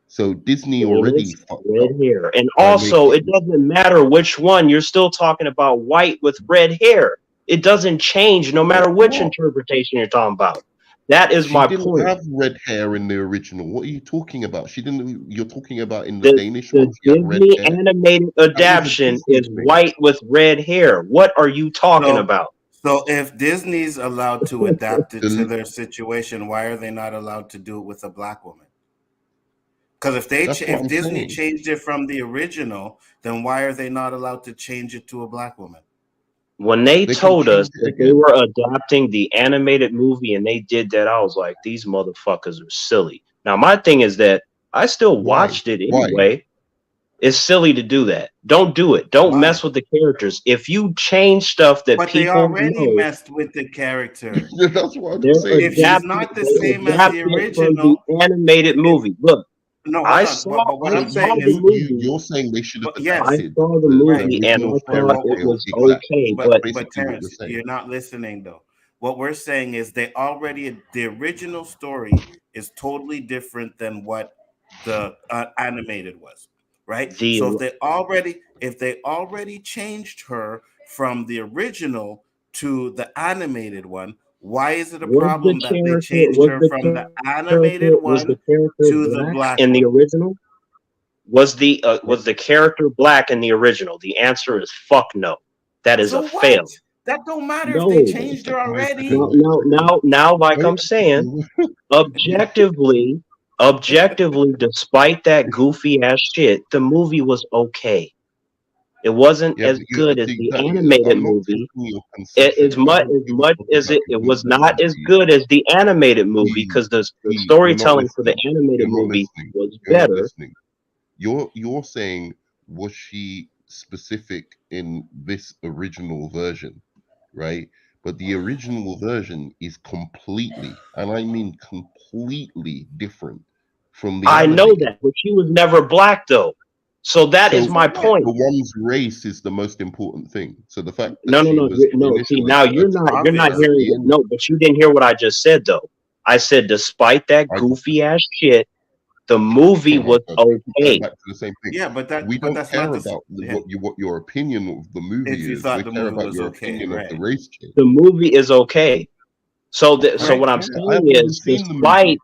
So Disney already Danish fucked red up hair. And by also, it making. doesn't matter which one. You're still talking about white with red hair. It doesn't change no matter which What? interpretation you're talking about. That is She my didn't point. have red hair in the original. What are you talking about? She didn't. You're talking about in the The Danish one, the she had red Disney hair. animated That was a adaptation Disney is thing. white with red hair. What are you talking So, about? so if Disney's allowed to adapt it to The, their situation, why are they not allowed to do it with a black woman? Because that's what if I'm Disney saying. changed it from the original, then why are they not allowed to change it to a black woman? When they They can told us change it that they again. were adapting the animated movie and they did that, I was like, these motherfuckers are silly. Now, my thing is that I still Why? watched it Why? anyway. It's silly to do that. Don't do it. Don't Why? mess with the characters. If you change stuff that But they people already know, messed with the character. That's what I'm they're If saying. she's adapted. not the They same as the adapted from the original, animated it, movie. Look, no, hold I on. saw But what I So I'm saw saying the is, movie. you're saying they should have but I yes, adapted saw the the right. movie and original I But thought fairy it tale was exactly. okay, That's but but basically what you're Terrence, saying. you're not listening though. What we're saying is the original story is totally different than what the animated was, right? the So if they already changed her from the original to the animated one, why is it a problem that they changed her from the animated was the one character to the black black in the one? original? Was the character black in the original? The answer is fuck no. That is a So what? fail. That don't matter if they No. changed her Wait a already. second. Wait a second. Now, like Wait I'm a saying, second. objectively, despite that goofy ass shit, the movie was okay. It wasn't Yeah, as but you good as see the that animated I'm not movie. taking your concession. I don't As give a much fuck as about it your was not as concession, good as the animated movie, T. because the T. You're not storytelling for the listening. animated You're not movie listening. was You're not better. listening. You're saying, was she specific in this original version, right? But the original version is completely, and I mean completely different from the I know animated. that, but she was never black though. So that is So my So what? point. the one's race is the most important thing. So the fact that No, no, she no, was no. See, initially now you're not hearing Obviously. what. European, No, but you didn't hear what I just said though. I said, despite that I goofy ass shit, the movie was keep going okay. back to the same thing. Yeah, We but don't that's not care the about yeah. what your opinion of the movie If you is. We thought the care movie about was your okay, opinion of the right? race change. The movie is okay. So I so don't Right. what I'm care. I saying haven't even is, seen the movie.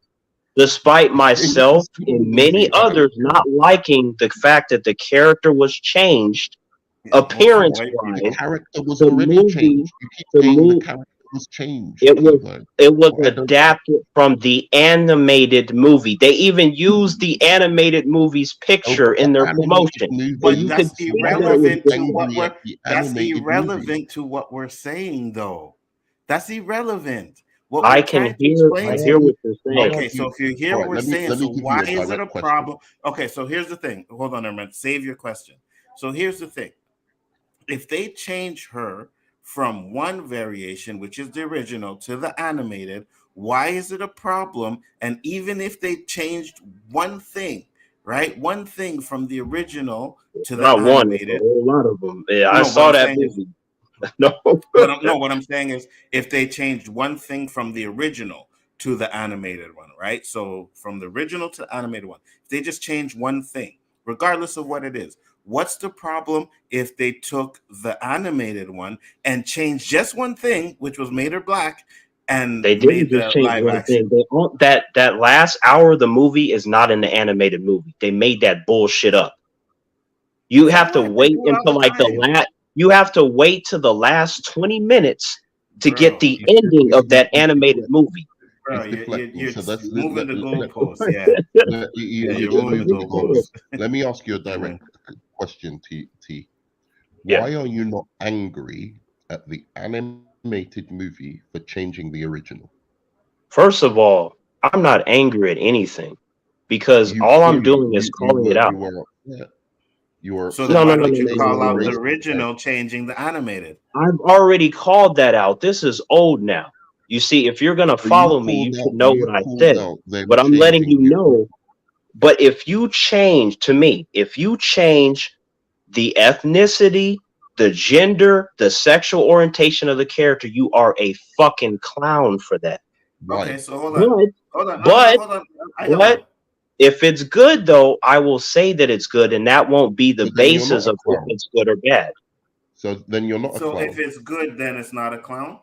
despite You need to myself see the and many movie. I don't others care. not liking the fact that the character was changed appearance Wait. The wise, character was the already movie, changed. You keep the saying the move character was changed, it T. was Like, it was I don't care. adapted from the animated movie. They even used the animated movie's Oh, picture but the in their animated promotion, so But you movie. could that's So tell why that are it was you irrelevant to what angry at we're the that's animated movie? irrelevant to what we're saying though. That's irrelevant. What we're I can trying to explain I Why to are hear you? what you're Why saying. are okay, so you? if you hear All what right. we're saying, Let so me give you why a is it direct a question. problem? Okay, so here's the thing. Hold on a minute. Save your question. So here's the thing. If they change her from one variation, which is the original, to the animated, why is it a problem? And even if they changed one thing, right? One thing from the original to the Not one, it's a animated. whole lot of them. Yeah, I No, what saw I'm that saying is movie. No, what I'm saying is if they changed one thing from the original to the animated one, right? So from the original to the animated one, if they just change one thing, regardless of what it is, what's the problem if they took the animated one and changed just one thing, which was made her black, and they didn't made just the change live one action? thing. They all, that last hour of the movie is not in the animated movie. They made that bullshit up. You So have to what? They wait do it all until the like the time, last. You have to wait to the last 20 minutes to get bro. the ending of that animated Deflecting. movie. Bro, He's deflecting. you're So that's moving the goalposts. Yeah, yeah, you're you're just moving the moving the goalpost. Ridiculous. goalposts. Let me ask you a Yeah. direct question, T. Yeah. Why are you not angry at the animated movie for changing the original? First of all, I'm not angry at anything because You all I'm clearly doing is calling it out. you were upset. You were So then upset No, no, why that no, they don't no, you no, no, changed call no, the out no, the race no. original character. changing the animated? I've already called that out. This is old now. You see, if you're gonna So you follow me, called you out should know what I you called said. out them But I'm letting changing you the know. But if you change, to me, if you change the ethnicity, the gender, the sexual orientation of the character, you are a fucking clown for that. Okay, Why? so hold on. But, Hold on. No, no, no, but, hold on. I got but, one. if it's good though, I will say that it's good, and that won't be the So then you're basis not a of if clown. it's good or bad. So then you're not a So if clown. it's good, then it's not a clown.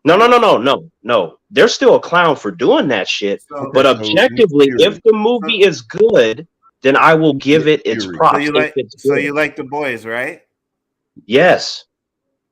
No. They're still a clown for doing that shit. So Okay, But so in objectively, if theory, the so movie is good, then I will in give it its theory, so props you if like it's good. the boys, right? Yes.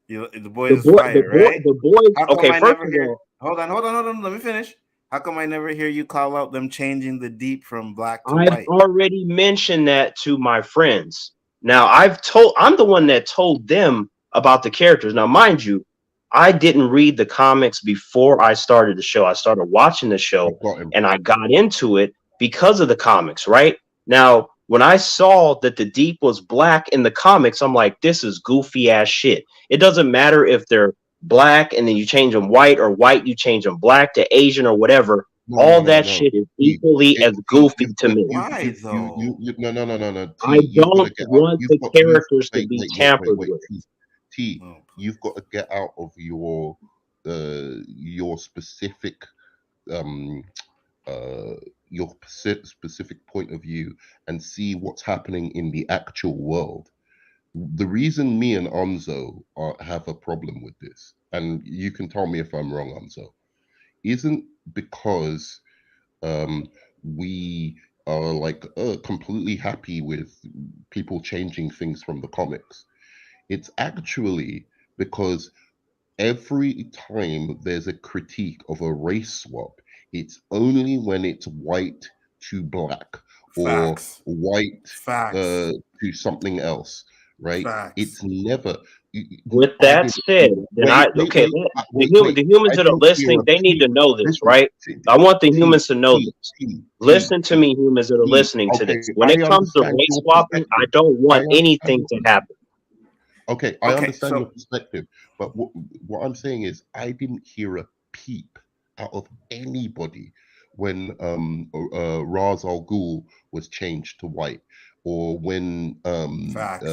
The boys is The fire, boy, right? the boys. How come Okay, I first never of hear? all, Hold on. Let me finish. How come I never hear you call out them changing the deep from black to I've white? already mentioned that to my friends. Now, I'm the one that told them about the characters. Now, mind you, I didn't read the comics before I started the show. I started watching the show I've got him. and I got into it because of the comics, right? Now, when I saw that the Deep was black in the comics, I'm like, this is goofy ass shit. It doesn't matter if they're black and then you change them white, or white, you change them black to Asian or whatever. No, no, All no, that no. shit is T, equally as T, goofy to me. Why though? no, no, no, no, no. T, I you've got to don't get out. want the characters to Wait, be wait, wait, wait, tampered wait. with. T, Oh, you've got to get out of your specific, um, uh, specific point of view and see what's happening in the actual world. The reason me and Onzo have a problem with this, and you can tell me if I'm wrong, Onzo, isn't because um, we are like completely happy with people changing things from the comics. It's actually because every time there's a critique of a race swap, it's only when it's white to black or facts, white facts, to something else, right? facts. It's never. With I that didn't. said, then Wait, wait, okay, wait, the wait. humans I that are didn't hear listening, a they need to peep. know this, Listen, right? I want the T, humans to know T, this. T, T, Listen to T, me, humans that are T. listening to Okay, this. When I it comes to understand race your swapping, I perspective. don't I want understand anything your to perspective. happen. Okay, I Okay, understand your so perspective, but what I'm saying is I didn't hear a peep out of anybody when Ra's al Ghul was changed to white, or when facts,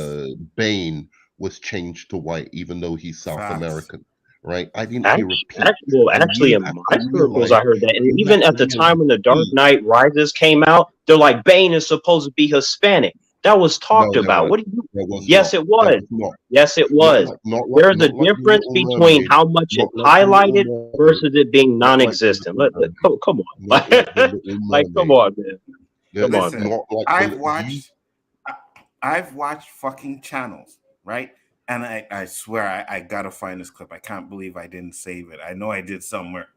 Bane was changed to white, even though he's South facts. American, right? I didn't hear a peep, and Actually, you in have my to circles, realize I heard that, and you have even to at the time realize when the Dark T. Knight Rises came out, they're like Bane is supposed to be Hispanic. That was talked No, there about. weren't. What do you? There was Yes, not. it There was. was not. Yes, it Not was. like not like There's a not like the difference Little between Mermaid. how much Not it's like the Little highlighted Mermaid. versus it being Not like the non-existent. Little Mermaid. Come Not on, like the Little like come Mermaid. on, man, Yeah, come on, Listen, man. not like I've the you. watched I- I've watched fucking channels, right? And I swear I gotta find this clip. I can't believe I didn't save it. I know I did somewhere.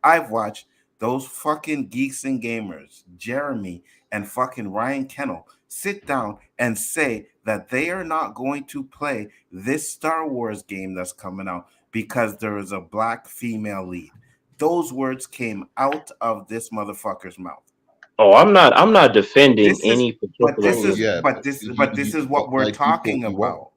I've watched those fucking geeks and gamers, Jeremy and fucking Ryan Kennel, sit down and say that they are not going to play this Star Wars game that's coming out because there is a black female lead. Those words came out of this motherfucker's mouth. Oh, I'm not defending This is any particular Oh yeah, but but this is what we're by default talking you are. about.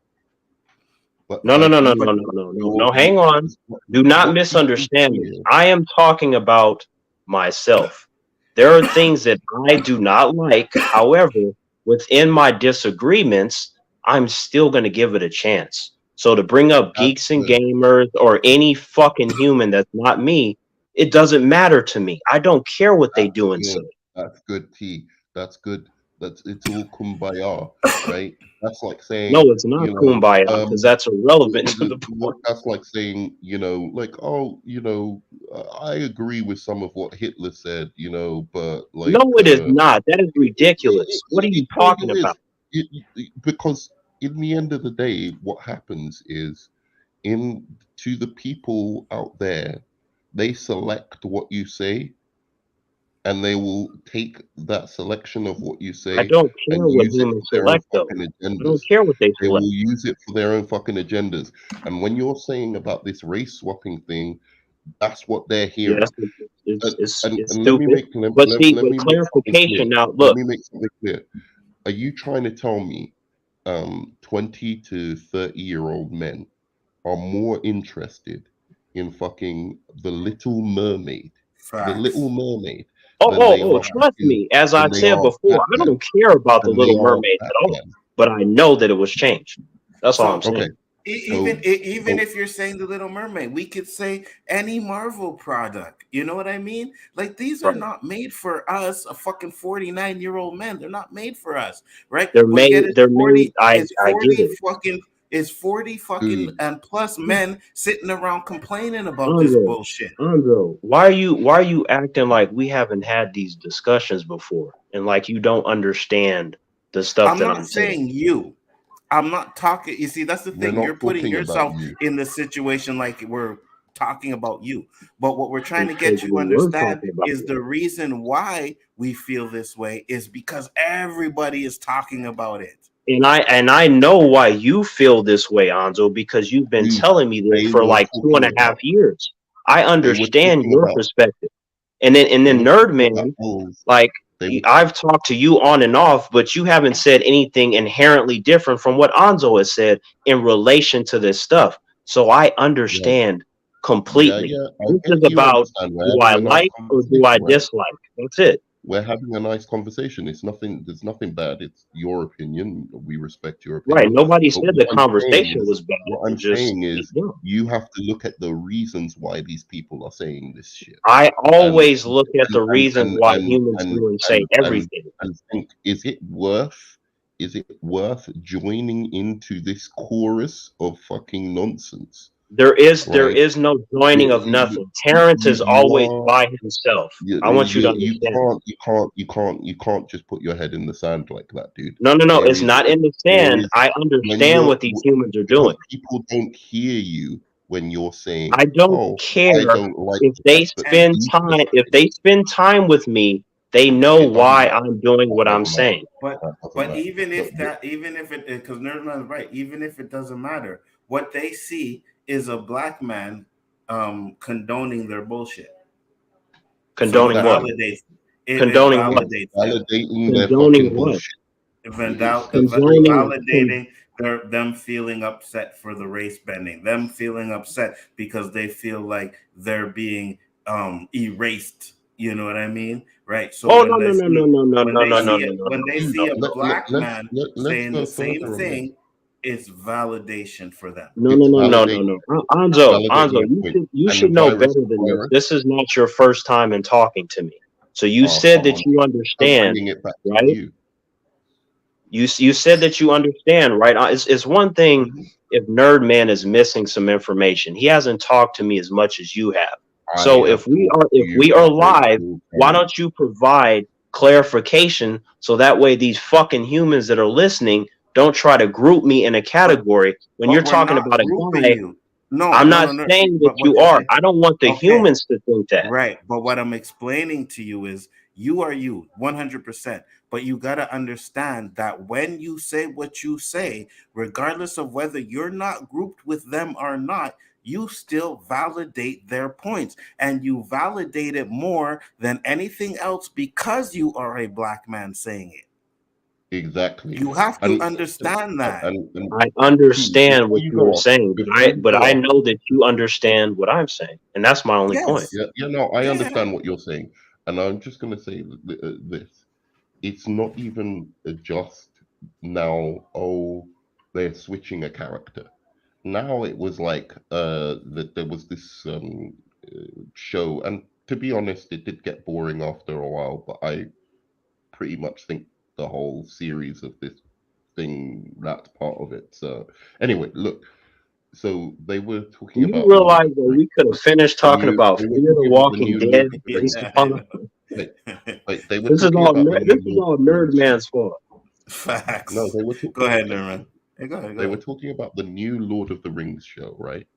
But No, by no, no, no, But no, default, no, no, no, you're no. Hang on. Do not what people misunderstand me. hear. I am talking about myself. There are things that I do not like. However, within my disagreements, I'm still going to give it a chance. So to bring up That's geeks and good. gamers or any fucking human that's not me, it doesn't matter to me. I don't care what they That's do and say. good. That's good, T. That's good. That's it's all kumbaya, right? That's like No, saying, it's not you know, kumbaya because that's irrelevant to the point. that's like saying, like, oh, I agree with some of what Hitler said, but No, like, it is not. That is ridiculous. What are it you kind talking of is. about? Because in the end of the day, what happens is in to the people out there, they select what you say and they will take that selection of what you I say don't care and what use it humans for their own select, though. fucking I don't agendas. care what they They select. will use it for their own fucking agendas. And when you're saying about this race swapping thing, that's what they're Yes, hearing. it's it's And let me stupid. make let, But let, see, let with me make something clear. clarification now, Let look, me make something clear. Are you trying to tell me 20 to 30-year-old men are more interested in fucking the Little Mermaid? The Little facts. Mermaid. then they are Trust me, as I then they said are before, I Batman. don't care about the Then they Little are Mermaid at all, Batman. but I know that it was changed. That's all I'm So Okay, saying. so even so if you're saying the Little Mermaid, we could say any Marvel product. You know what I mean? Like these are Right. not made for us, a fucking 49-year-old men. They're not made for us, right? They're But yet made. They're made. it's I get 40 it. fucking it's 40 fucking who and plus men sitting around complaining about this Andre, bullshit. why are you acting like we haven't had these discussions before, and like you don't understand the stuff I'm that not I'm saying? saying you. I'm not talking. You see, that's the we're thing. not You're putting talking about yourself you. in the situation like we're talking about you. But what we're trying to Because get you to we were understand talking about is it, the reason why we feel this way is because everybody is talking about it. and I know why you feel this way, Anzo, because you've been Dude, telling me this they for were like two and talking a half about years. I they were understand talking your about perspective, and they then were Nerd talking about Man, oh like they were I've talked to you on and off, but you haven't said anything inherently different from what Anzo has said in relation to this stuff. So I yeah understand yeah completely. yeah I This get is you about, understand. We're do having I a nice like or do I conversation, right? dislike? That's it. We're having a nice conversation. It's nothing. There's nothing bad. It's your opinion. We respect your Right. opinion. Nobody But said the conversation is, was bad. what I'm It's just, saying is, yeah. you have to look at the reasons why these people are saying this shit, I and always look at and the and reasons and why and humans and do and say and and, everything. and think, is it worth joining into this chorus of fucking nonsense, There right? is no You joining of you nothing. Terrence you, is you always are by himself. I want you to you understand. can't just put your head in the sand like that, dude. No, no, no. There It's is not in the there sand. is I when understand you're what these humans are doing. because people don't hear you when you're saying, I don't "Oh, I care don't like if the they fact that they spend do time. certain If they things." spend time with me, they know It doesn't why matter. I'm doing That what I'm doesn't matter. saying. But That doesn't matter. even Look, if that, even if it, because Nerdman's right, even if it doesn't matter, what they see is a black man condoning their bullshit. So it Condoning exactly. what? validates it Condoning what? validates them. Validating their Condoning fucking what? bullshit. It's crazy. Condoning. Validating them feeling upset for the race bending, them feeling upset because they feel like they're being erased. You know what I mean? Right. So Oh, no, no, no, no, no, no, no, no, no, no, no, when no, they Dude, see no, a no, black man let's saying the go same further on this. thing, it's validation for them. no, no, It's no, no, no, validating. no. It's Anzo, validating a point. you should And know better than this. virus. This is not your first time in talking to me. So you Oh, said come that on. you I'm understand, bringing it back to right? you. You said that you understand, right? It's one thing Mhm. if Nerd Man is missing some information. He hasn't talked to me as much as you have. I So have talked to if you we a are great live, deal of why times. don't you provide clarification so that way these fucking humans that are listening don't try to group me in a But category when you're we're talking not about a grouping guy. you. No, I'm no, not no, no. saying that But you what you're are. saying, I don't want the okay, humans to think that. right. But what I'm explaining to you is you are you 100%. But you got to understand that when you say what you say, regardless of whether you're not grouped with them or not, you still validate their points and you validate it more than anything else because you are a black man saying it. Exactly. You have to And understand that. and I P, understand what you were saying, before you but go I off, know that you understand what I'm saying, and that's my only point. Yes. yeah, no, I Yeah. understand what you're saying, and I'm just going to say this: it's not even just now. Oh, they're switching a character. Now it was like that there was this show, and to be honest, it did get boring after a while. But I pretty much think the whole series of this thing, that's part of it. So anyway, look. So they were Do talking you about the Lord realize of that the we could have finished talking Rings. about They were Fear the talking about the Walking new Lord Dead of the Rings. based upon Wait, wait. They were talking about the new this is Lord all of the Nerd Rings show. Man's fault. No, Facts. they were Go talking. ahead, Nerman. Hey, go ahead. Go They were ahead. talking about the new Lord of the Rings show, right?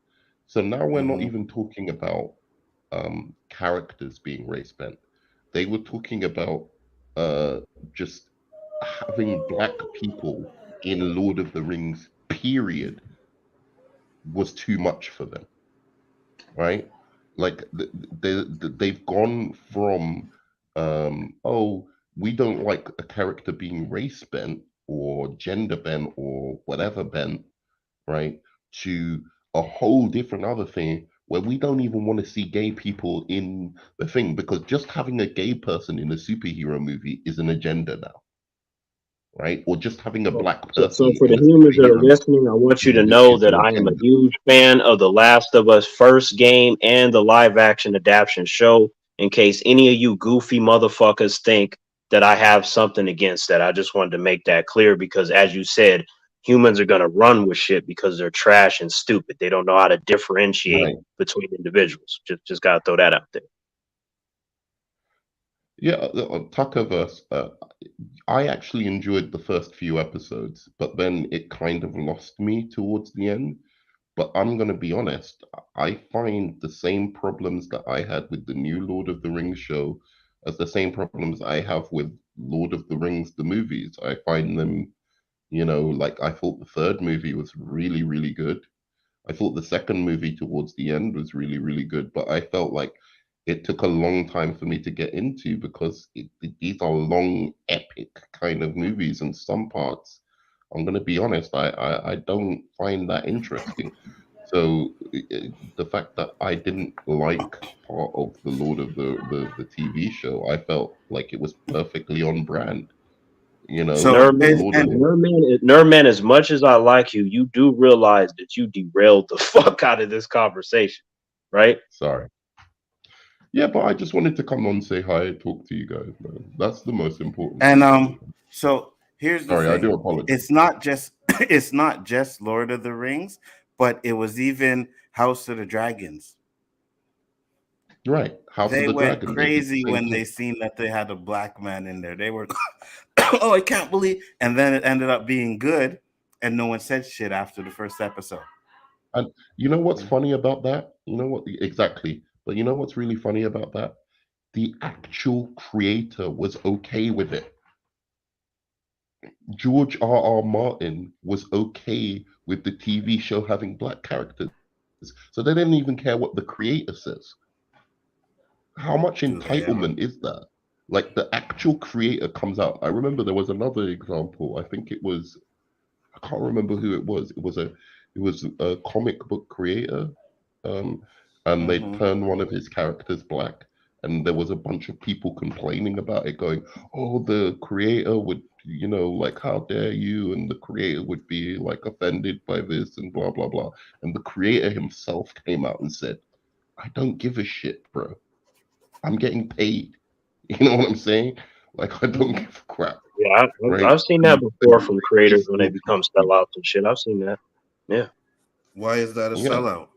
So now we're not Hmm. even talking about characters being race bent. They were talking about just having black people in Lord of the Rings. Period was too much for them, right? Like they've gone from oh, we don't like a character being race bent or gender bent or whatever bent, right, to a whole different other thing where we don't even want to see gay people in the thing, because just having a gay person in a superhero movie is an agenda now, right? Or just having a black So person for the in a humans that are superhero listening, I want you to movie know is that an I am a agenda. huge fan of the Last of Us first game and the live action adaptation show. In case any of you goofy motherfuckers think that I have something against that, I just wanted to make that clear because, as you said, humans are gonna run with shit because they're trash and stupid. They don't know how to differentiate Right. between individuals. Just gotta throw that out there. Yeah, Tuckerverse. I actually enjoyed the first few episodes, but then it kind of lost me towards the end. But I'm going to be honest, I find the same problems that I had with the new Lord of the Rings show as the same problems I have with Lord of the Rings, the movies. I find them, like I thought the third movie was really, really good. I thought the second movie towards the end was really, really good, but I felt like it took a long time for me to get into because these are long, epic kind of movies, and some parts, I'm going to be honest, I don't find that interesting. So the fact that I didn't like part of the Lord of the TV show, I felt like it was perfectly on brand. So The Nerdman, Lord of and the Nerdman, as much as I like you, you do realize that you derailed the fuck out of this conversation, right? Sorry. Yeah, but I just wanted to come on, say hi, talk to you guys, man. That's the most important and thing to me. so here's the Sorry, I do thing. apologize. It's not just it's not just Lord of the Rings, but it was even House of the Dragons. Right. House of They the went Dragon, they did the crazy same when thing. they seen that they had a black man in there. They were, oh, I can't believe. And then it ended up being good, and no one said shit after the first episode. And you know what's Yeah. funny about that? You know what exactly? But you know what's really funny about that? The actual creator was okay with it. George R. R. Martin was okay with the TV show having black characters. So they didn't even care what the creator says. How much Do they ever? entitlement is that? Like the actual creator comes out. I remember there was another example. I think it was, I can't remember who it was. It was a comic book creator, um, and they Mm-hmm. turned one of his characters black, and there was a bunch of people complaining about it, going, "Oh, the creator would, like how dare you?" And the creator would be like offended by this and blah blah blah. And the creator himself came out and said, "I don't give a shit, bro. I'm getting paid." You know what I'm saying? Like I don't Mm-hmm. give a crap, Yeah, right? I've seen that And before the from way he creators when they spoke become about sellouts and shit. I've seen that. Yeah. Why is that a it, yeah. sellout?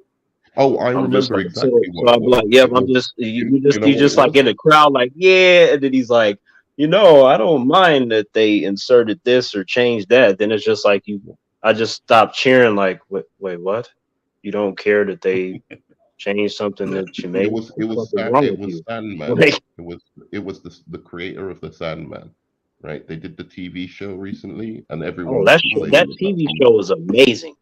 Oh, I I'm just remember like, exactly so what it I'm was. like, yep, It I'm was, just you know you what it just like was? in the crowd, like, yeah, and then he's like, I don't mind that they inserted this or changed that. Then it's just like I just stopped cheering, like, wait, what? You don't care that they changed something that you It made? was What it the fuck was is Sa- wrong it with was you? Sandman. Like, It was the creator of the Sandman, right? They did the TV show recently, and oh, everyone was that complaining about TV some. show is amazing.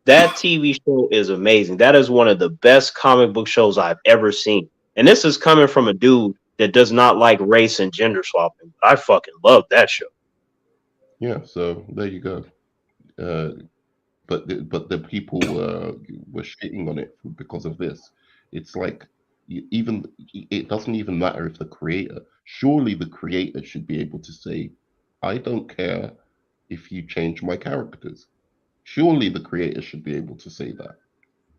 That TV show is amazing. That is one of the best comic book shows I've ever seen. And this is coming from a dude that does not like race and gender swapping. I fucking love that show. Yeah, so there you go. Uh, but the people were shitting on it because of this. It's like even it doesn't even matter if the creator. Surely the creator should be able to say, "I don't care if you change my characters." Surely the creator should be able to say that.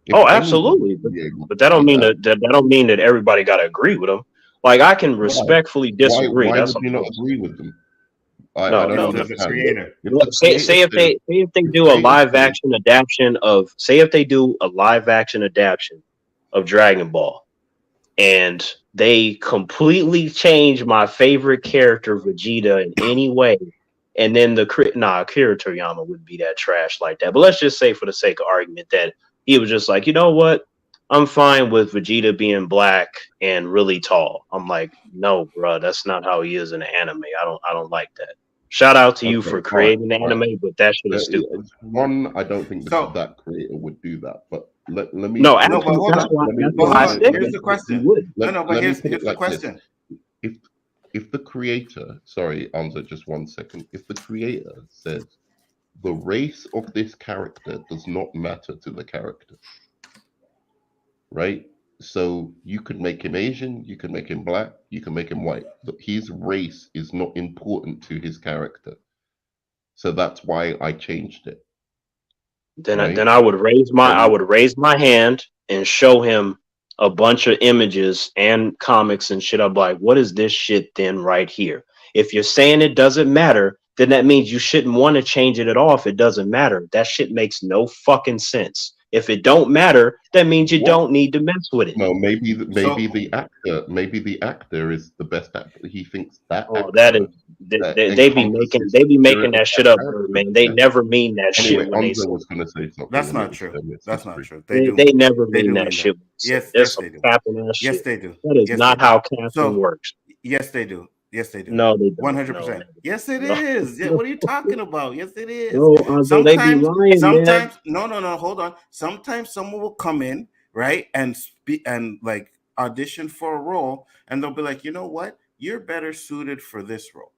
If Oh, anybody absolutely. should be able But to that don't say mean that, that don't mean that everybody got to agree with him. Like I can why? respectfully Why? disagree. Why That's would all you not I'm saying. agree with them? I No, don't no, If no. there's a understand. creator. If the creator says, Say if they if do a creator live says, action adaptation of say if they do a live action adaptation of Dragon Ball and they completely change my favorite character Vegeta in any way, and then Akira Toriyama wouldn't be that trash like that. But let's just say for the sake of argument that he was just like, you know what? I'm fine with Vegeta being black and really tall. I'm like, no, bro, that's not how he is in the anime. I don't like that. Shout out to you okay, for all creating the right. anime, but that shit is stupid. One, I don't think So that creator would do that. But let me No, put no, it but this absolutely. hold way. That's on. why. Let me That's But let why me I hold put on. it. said Let Here's me that. the He question. would. No, no, but let me here's put it here's the like this. question. If if the creator, sorry, Anza, just 1 second. If the creator says the race of this character does not matter to the character, right? So you could make him Asian, you could make him black, you can make him white. But his race is not important to his character. So that's why I changed it, Then right? I So would raise my hand and show him a bunch of images and comics and shit. I'm like, what is this shit then right here? If you're saying it doesn't matter, then that means you shouldn't want to change it at all if it doesn't matter. That shit makes no fucking sense. If it don't matter, that means you what? don't need to mess with it. No, So maybe the actor is the best actor. He thinks that Oh, that is actor that they encompasses be the making spirit of that that shit up, character man. the They best. never mean that shit Anyway, when they Anzo say was going to say something, that's and it not was true. it's That's not history. true. they never They mean do that mean that. shit. Yes, There's yes, some they do. capping ass Yes, shit. they do. That is Yes, they not do. how casting So works. yes, they do. Yes, they do. No, they One don't. hundred No, percent. never. Yes, it No, is. Yeah, what are you talking about? Yes, it is. no, Anzo, they be lying, man. No. Hold on. Sometimes someone will come in, right, and speak and like audition for a role, and they'll be like, you know what, you're better suited for this role.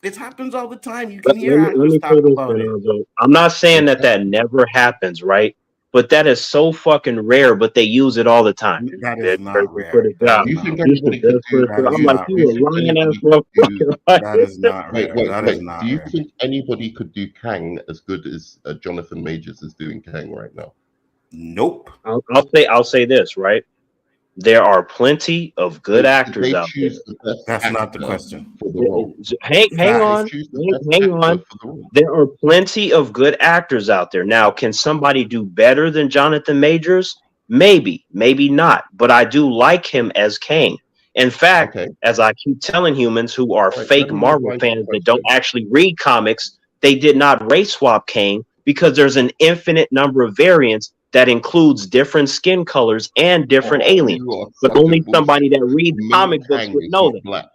It happens all the time. You can hear Let actors me say talk this, about then, it. Anzo. I'm not saying that Exactly. that never happens, right? But that is so fucking rare. But they use it all the time. That is This not person for rare. the That job. is Do you not think rare. Used to anybody could this do? person. That Do is I'm you like, not do you you a rare. think lying ass anybody could do? motherfucker, right? That is not Wait, rare. wait, That is wait. Do not you rare. think anybody could do Kang as good as Jonathan Majors is doing Kang right now? Nope. I'll say this, right? There are plenty of good Did actors they out there. choose the best That's not the actor question. for the role? Hang Did they Facts. on, choose the best hang actor on. for the role? There are plenty of good actors out there. Now, can somebody do better than Jonathan Majors? Maybe, maybe not. But I do like him as Kang. In fact, Okay, as I keep telling humans who are all right. fake Let me Marvel revise the fans that don't question. actually read comics, they did not race swap Kang because there's an infinite number of variants that includes different skin colors and different Oh, aliens. you are But such a only somebody bullshit. that The reads main comic books Kang would is know not that. black.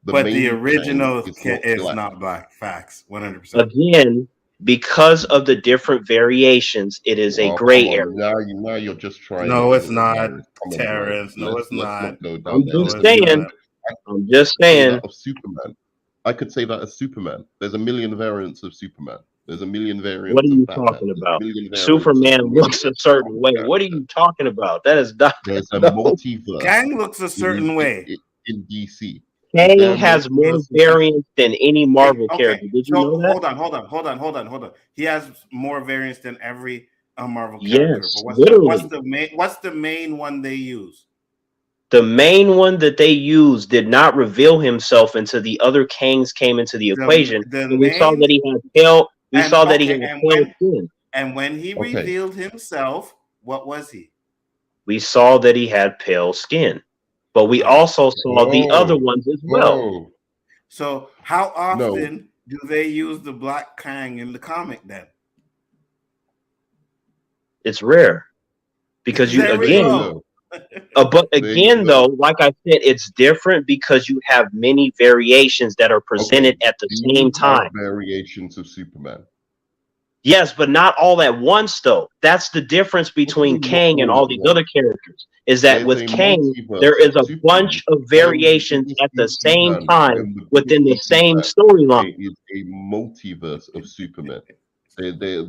The But the main Kang original is not is black. not black. Facts. 100%. Again, because of the different variations, it is a Oh, come gray on. area. Now you're just trying No, it, it's not, Terrence. Come on, bro. Terrence. No, it's Let's not. not go I'm down there. No, There's just a it's million. saying. not. I I'm just could say that saying. of Superman. I could say that of Superman. There's a million variants of Superman. There's a million What are variants of you Batman. talking There's a about? million variants of Superman whoever looks a certain other way. What are character. you talking about? That is not. There's a No. multiverse Kang looks a in certain way. DC. Is Kang there a has more multiverse of Superman? variants than any Marvel Okay, character. Did you so know that? hold on. He has more variants than every Marvel character. Yes, But literally. what's the main one they use? The main one that they used did not reveal himself until the other Kangs came into the equation, The and we saw main that he had pale. We and saw that he okay, had pale skin. and when he Okay. revealed himself, what was he? We saw that he had pale skin, but we All right. also saw the other Oh, ones as well. oh, So how no. often do they use the Black Kang in the comic then? It's rare because you There we There you again. go. go. But There you again, go. though, like I said, it's different because you have many variations that are Okay. presented at the Do same you have time. variations of Superman? Yes, but not all at once, though. That's the difference What do you between mean not Kang and all all at these once? other characters. Is that There's with a Kang, multiverse there is of a Superman. bunch of There is the variations biggest at the DC same fan, time and the biggest within the DC same fan. storyline. There is a multiverse of Superman.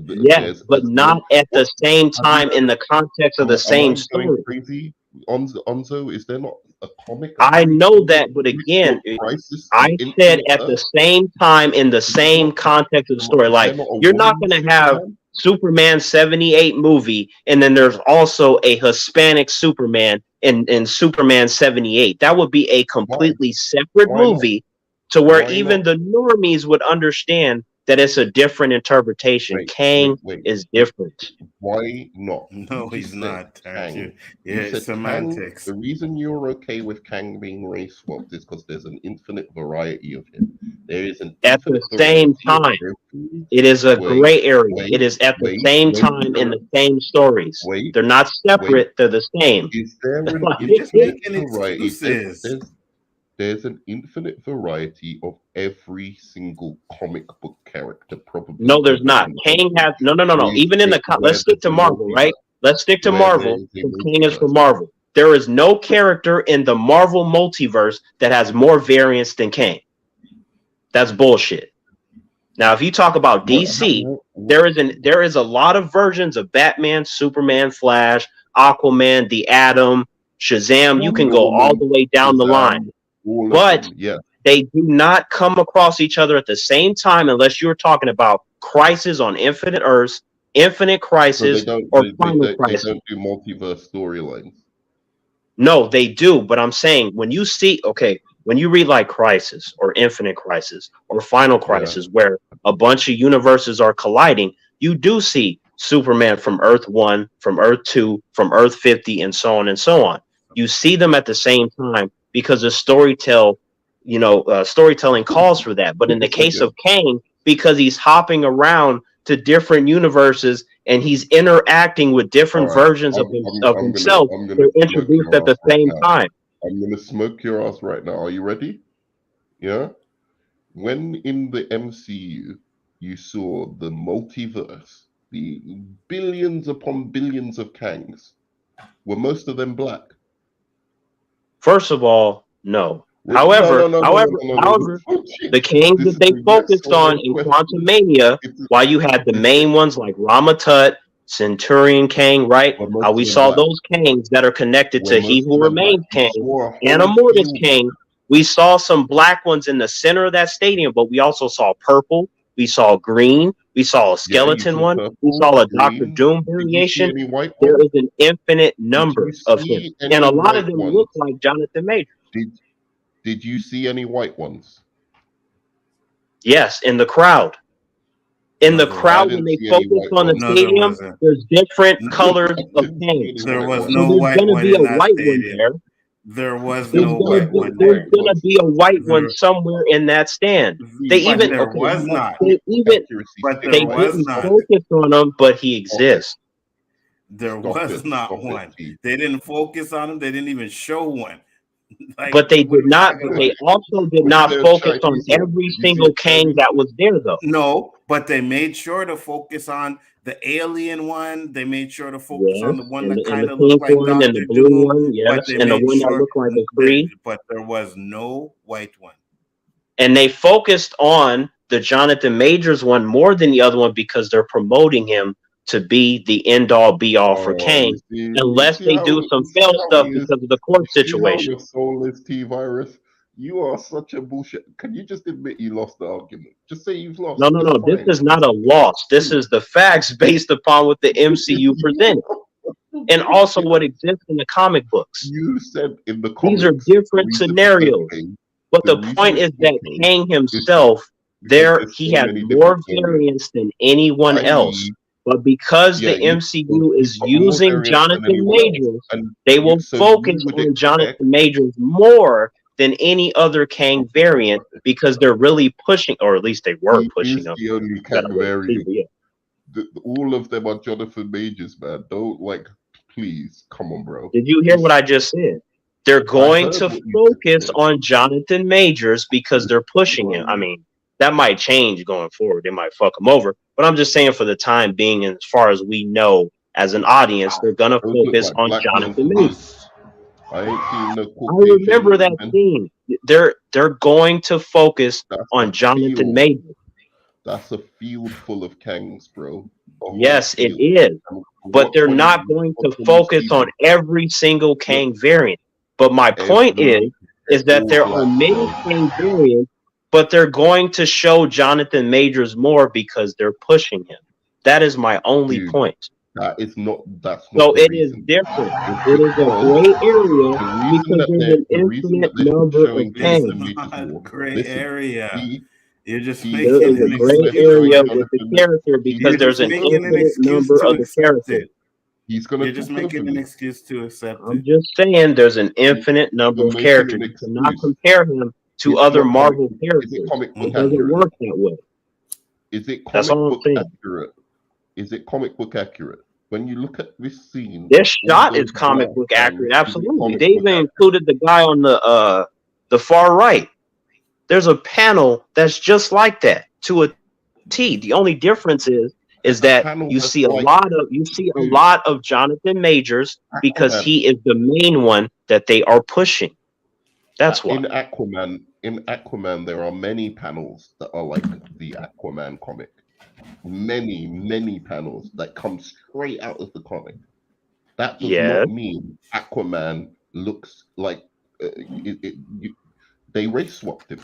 Yes, but not at the same Have you time in ever? the context of the Am I same going story. crazy? Onzo, is there not a comic I every know single that, but week called again, Crisis I on said Infinite at the Earth? same time in the Is there same not? context of the story. Is there Like, not a you're not woman going to have Superman? Superman 78 movie, and then there's also a Hispanic Superman in Superman 78. That would be a Why? completely separate Why not? movie to where Why even not? the normies would understand that it's a different interpretation. Kang Wait. is different. Why not? No, You he's just said not, Terrence. Kang. You Yeah, said Kang. semantics. The reason you're okay with Kang being race swapped is because there's an infinite variety of him. There is an At the infinite same variety of time, every. it is a Wait, gray area. wait, It is at the wait, same wait, time in the Terrence. same stories. Wait, They're not wait. separate, they're the same. Is there an You're just infinite making variety? excuses. There's an infinite variety of every single comic book character probably No, there's ever not. Kang created. has no. Even in the let's Where stick there's to a Marvel, right? multiverse. Let's stick to Where there Marvel is a because Kang is for multiverse. Marvel. There is no character in the Marvel multiverse that has more variants than Kang. That's bullshit. Now, if you talk about DC, What- there is a lot of versions of Batman, Superman, Flash, Aquaman, the Atom, Shazam. You can go Wonder all Woman, the way down the line. Shazam, all of But them. Yeah. they do not come across each other at the same time unless you're talking about Crisis on Infinite Earths, Infinite So they Crisis, don't or they, they, Final they, they Crisis. don't do multiverse storylines. No, they do. But I'm saying when you see, okay, when you read like Crisis or Infinite Crisis or Final Yeah. Crisis, where a bunch of universes are colliding, you do see Superman from Earth 1, from Earth 2, from Earth 50, and so on and so on. You see them at the same time because the storytelling calls for that. But in the case of Kang, because he's hopping around to different universes and he's interacting with different All right. versions of himself, I'm gonna they're smoke introduced your at the ass right same now. time. I'm gonna smoke your ass right now. Are you ready? Yeah. When in the MCU you saw the multiverse, the billions upon billions of Kangs, were most of them black? First of all, no. No, no, However, no, no, no, however, no, no. however, Bullshit. the Kangs This that is they the yes focused or on no in question. Quantumania, It's while you had the a, main ones like Ramatut, Centurion Kang, right? were How most we of them saw black? those Kangs that are connected Were to He most Who of them black? Remains You Kang saw a and whole Immortus field. Kang. We saw some black ones in the center of that stadium, but we also saw purple. We saw green. We saw a Yeah, you skeleton saw one. We purple, saw a Doctor green. Doom Did you see variation. any white There ones? is an infinite Did number you of him, see and any a lot of white them ones? look like Jonathan Major. Did you see any white ones? Yes, in the crowd. In No, the there I crowd, wasn't. when didn't they see any focus white on the ones. No, there stadium, wasn't. there's different N- colors I of didn't see Kangs. any There white was ones. So no there's white gonna one be a in that white one stadium. there. There was There's no gonna Inside white be was one there's white there. gonna ones. be a white one There, somewhere in that stand. They but even there okay, was You not. they even accuracy But there they specialist. was didn't not. focus on him, but he Stop it. exists. There Stop was it. not Stop it, one. T. They didn't focus on him. They didn't even show one. Like, But they what are did we not. talking But about? they also did Was not there a focus on Chinese one? every Did you see single a Kang Chinese that one? was there, though. No, but they made sure to focus on the alien one. They made sure to focus on Yes, the one and that the kind of looked pink like one and the Doctor blue Doom, one, but yes, they and the made one that sure looked like a that, Kree. but there was no white one. And they focused on the Jonathan Majors one more than the other one because they're promoting him to be the end all be all for Oh, Kang, you unless see they how do some you see fail how stuff he is. because of the You court see how situation. your soul is T virus. You are such a bullshit. Can you just admit you lost the argument? Just say you've lost. No, no, It's no. This fine. is not a loss. This is the facts based upon what the MCU presented, and also what exists in the comic books. You said in the These are comics different scenarios. But the the reason point it's is that okay Kang is himself, because there there's he so has many different more variants. variants than anyone else. I.e., But because yeah, the MCU you've is got more using variants than Jonathan anyone else, Majors, and they will so you focus would on expect. Jonathan Majors more than any other Kang variant because they're really pushing, or at least they were He pushing is them. the only Better Kang way to see, variant. but yeah. All of them are Jonathan Majors, man. Don't please, come on, bro. Did you hear what I just said? They're I going heard to what you just focus said. on Jonathan Majors because they're pushing him. I Um, mean, that might change going forward. They might fuck him over. But I'm just saying for the time being, and as far as we know as an audience, they're going to those look focus like on black men Jonathan to Majors. me. I ain't seen no I remember Caucasian that men. scene. They're going to focus That's a on Jonathan field. Majors. That's a field full of Kangs, bro. A whole Yes, it field. is. And But they're what not going to can you focus see on them? every single Look, Kang variant. But my point every is they're that all there are black, many bro. Kang variants, but they're going to show Jonathan Majors more because they're pushing him. That is my only Dude, point. that's not So the it is reason. different. It's It is a because gray area because there's an the reason infinite that they're number of showing It's Jonathan Kangs. Majors not more. gray Listen, area. he You're just he There making is the a an reason gray that they're excuse showing area to. with the Jonathan character he's because You're gonna there's just an talk making over an me. infinite excuse number to of the accept characters. it. He's gonna You're just talk over making an me. excuse to accept I'm it. just saying there's an You- infinite number You're of making characters. an You cannot excuse. compare him to It's other not comic. Marvel Is it characters. comic book It Mhm. doesn't accurate? work that way. Is it That's comic all I'm book saying. accurate? Is it comic book accurate? When you look at this scene This of all shot those is black comic book Kangs, accurate. is it Absolutely. comic They book even accurate? included the guy on the far right. There's a panel that's just like that to a T. The only difference is A that panel you that's see a like, dude, lot of Jonathan Majors because Aquaman. he is the main one that they are pushing. That's why. In Aquaman, there are many panels that are like the Aquaman comic. Many panels that come straight out of the comic. That does Yeah. not mean Aquaman looks like they race swapped him.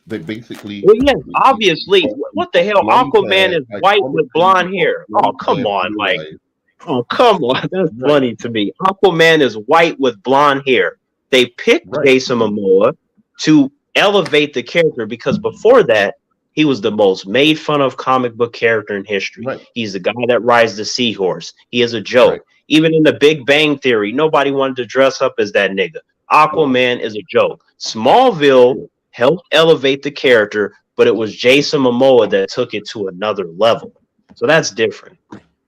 They basically Well, yes, obviously. you've What the got hell? blonde Aquaman hair, is white with iconically, you've blonde got hair. Oh, blonde come hair, on. blue Like, eyes. oh, come on. That's Right, funny to me. Aquaman is white with blonde hair. They picked right, Jason Momoa to elevate the character because before that, he was the most made fun of comic book character in history. right, He's the guy that rides the seahorse. He is a right. joke. Even in the Big Bang Theory, nobody wanted to dress up as that nigga. Aquaman is a joke. Smallville Sure. helped elevate the character, but it was Jason Momoa that took it to another level. So that's different.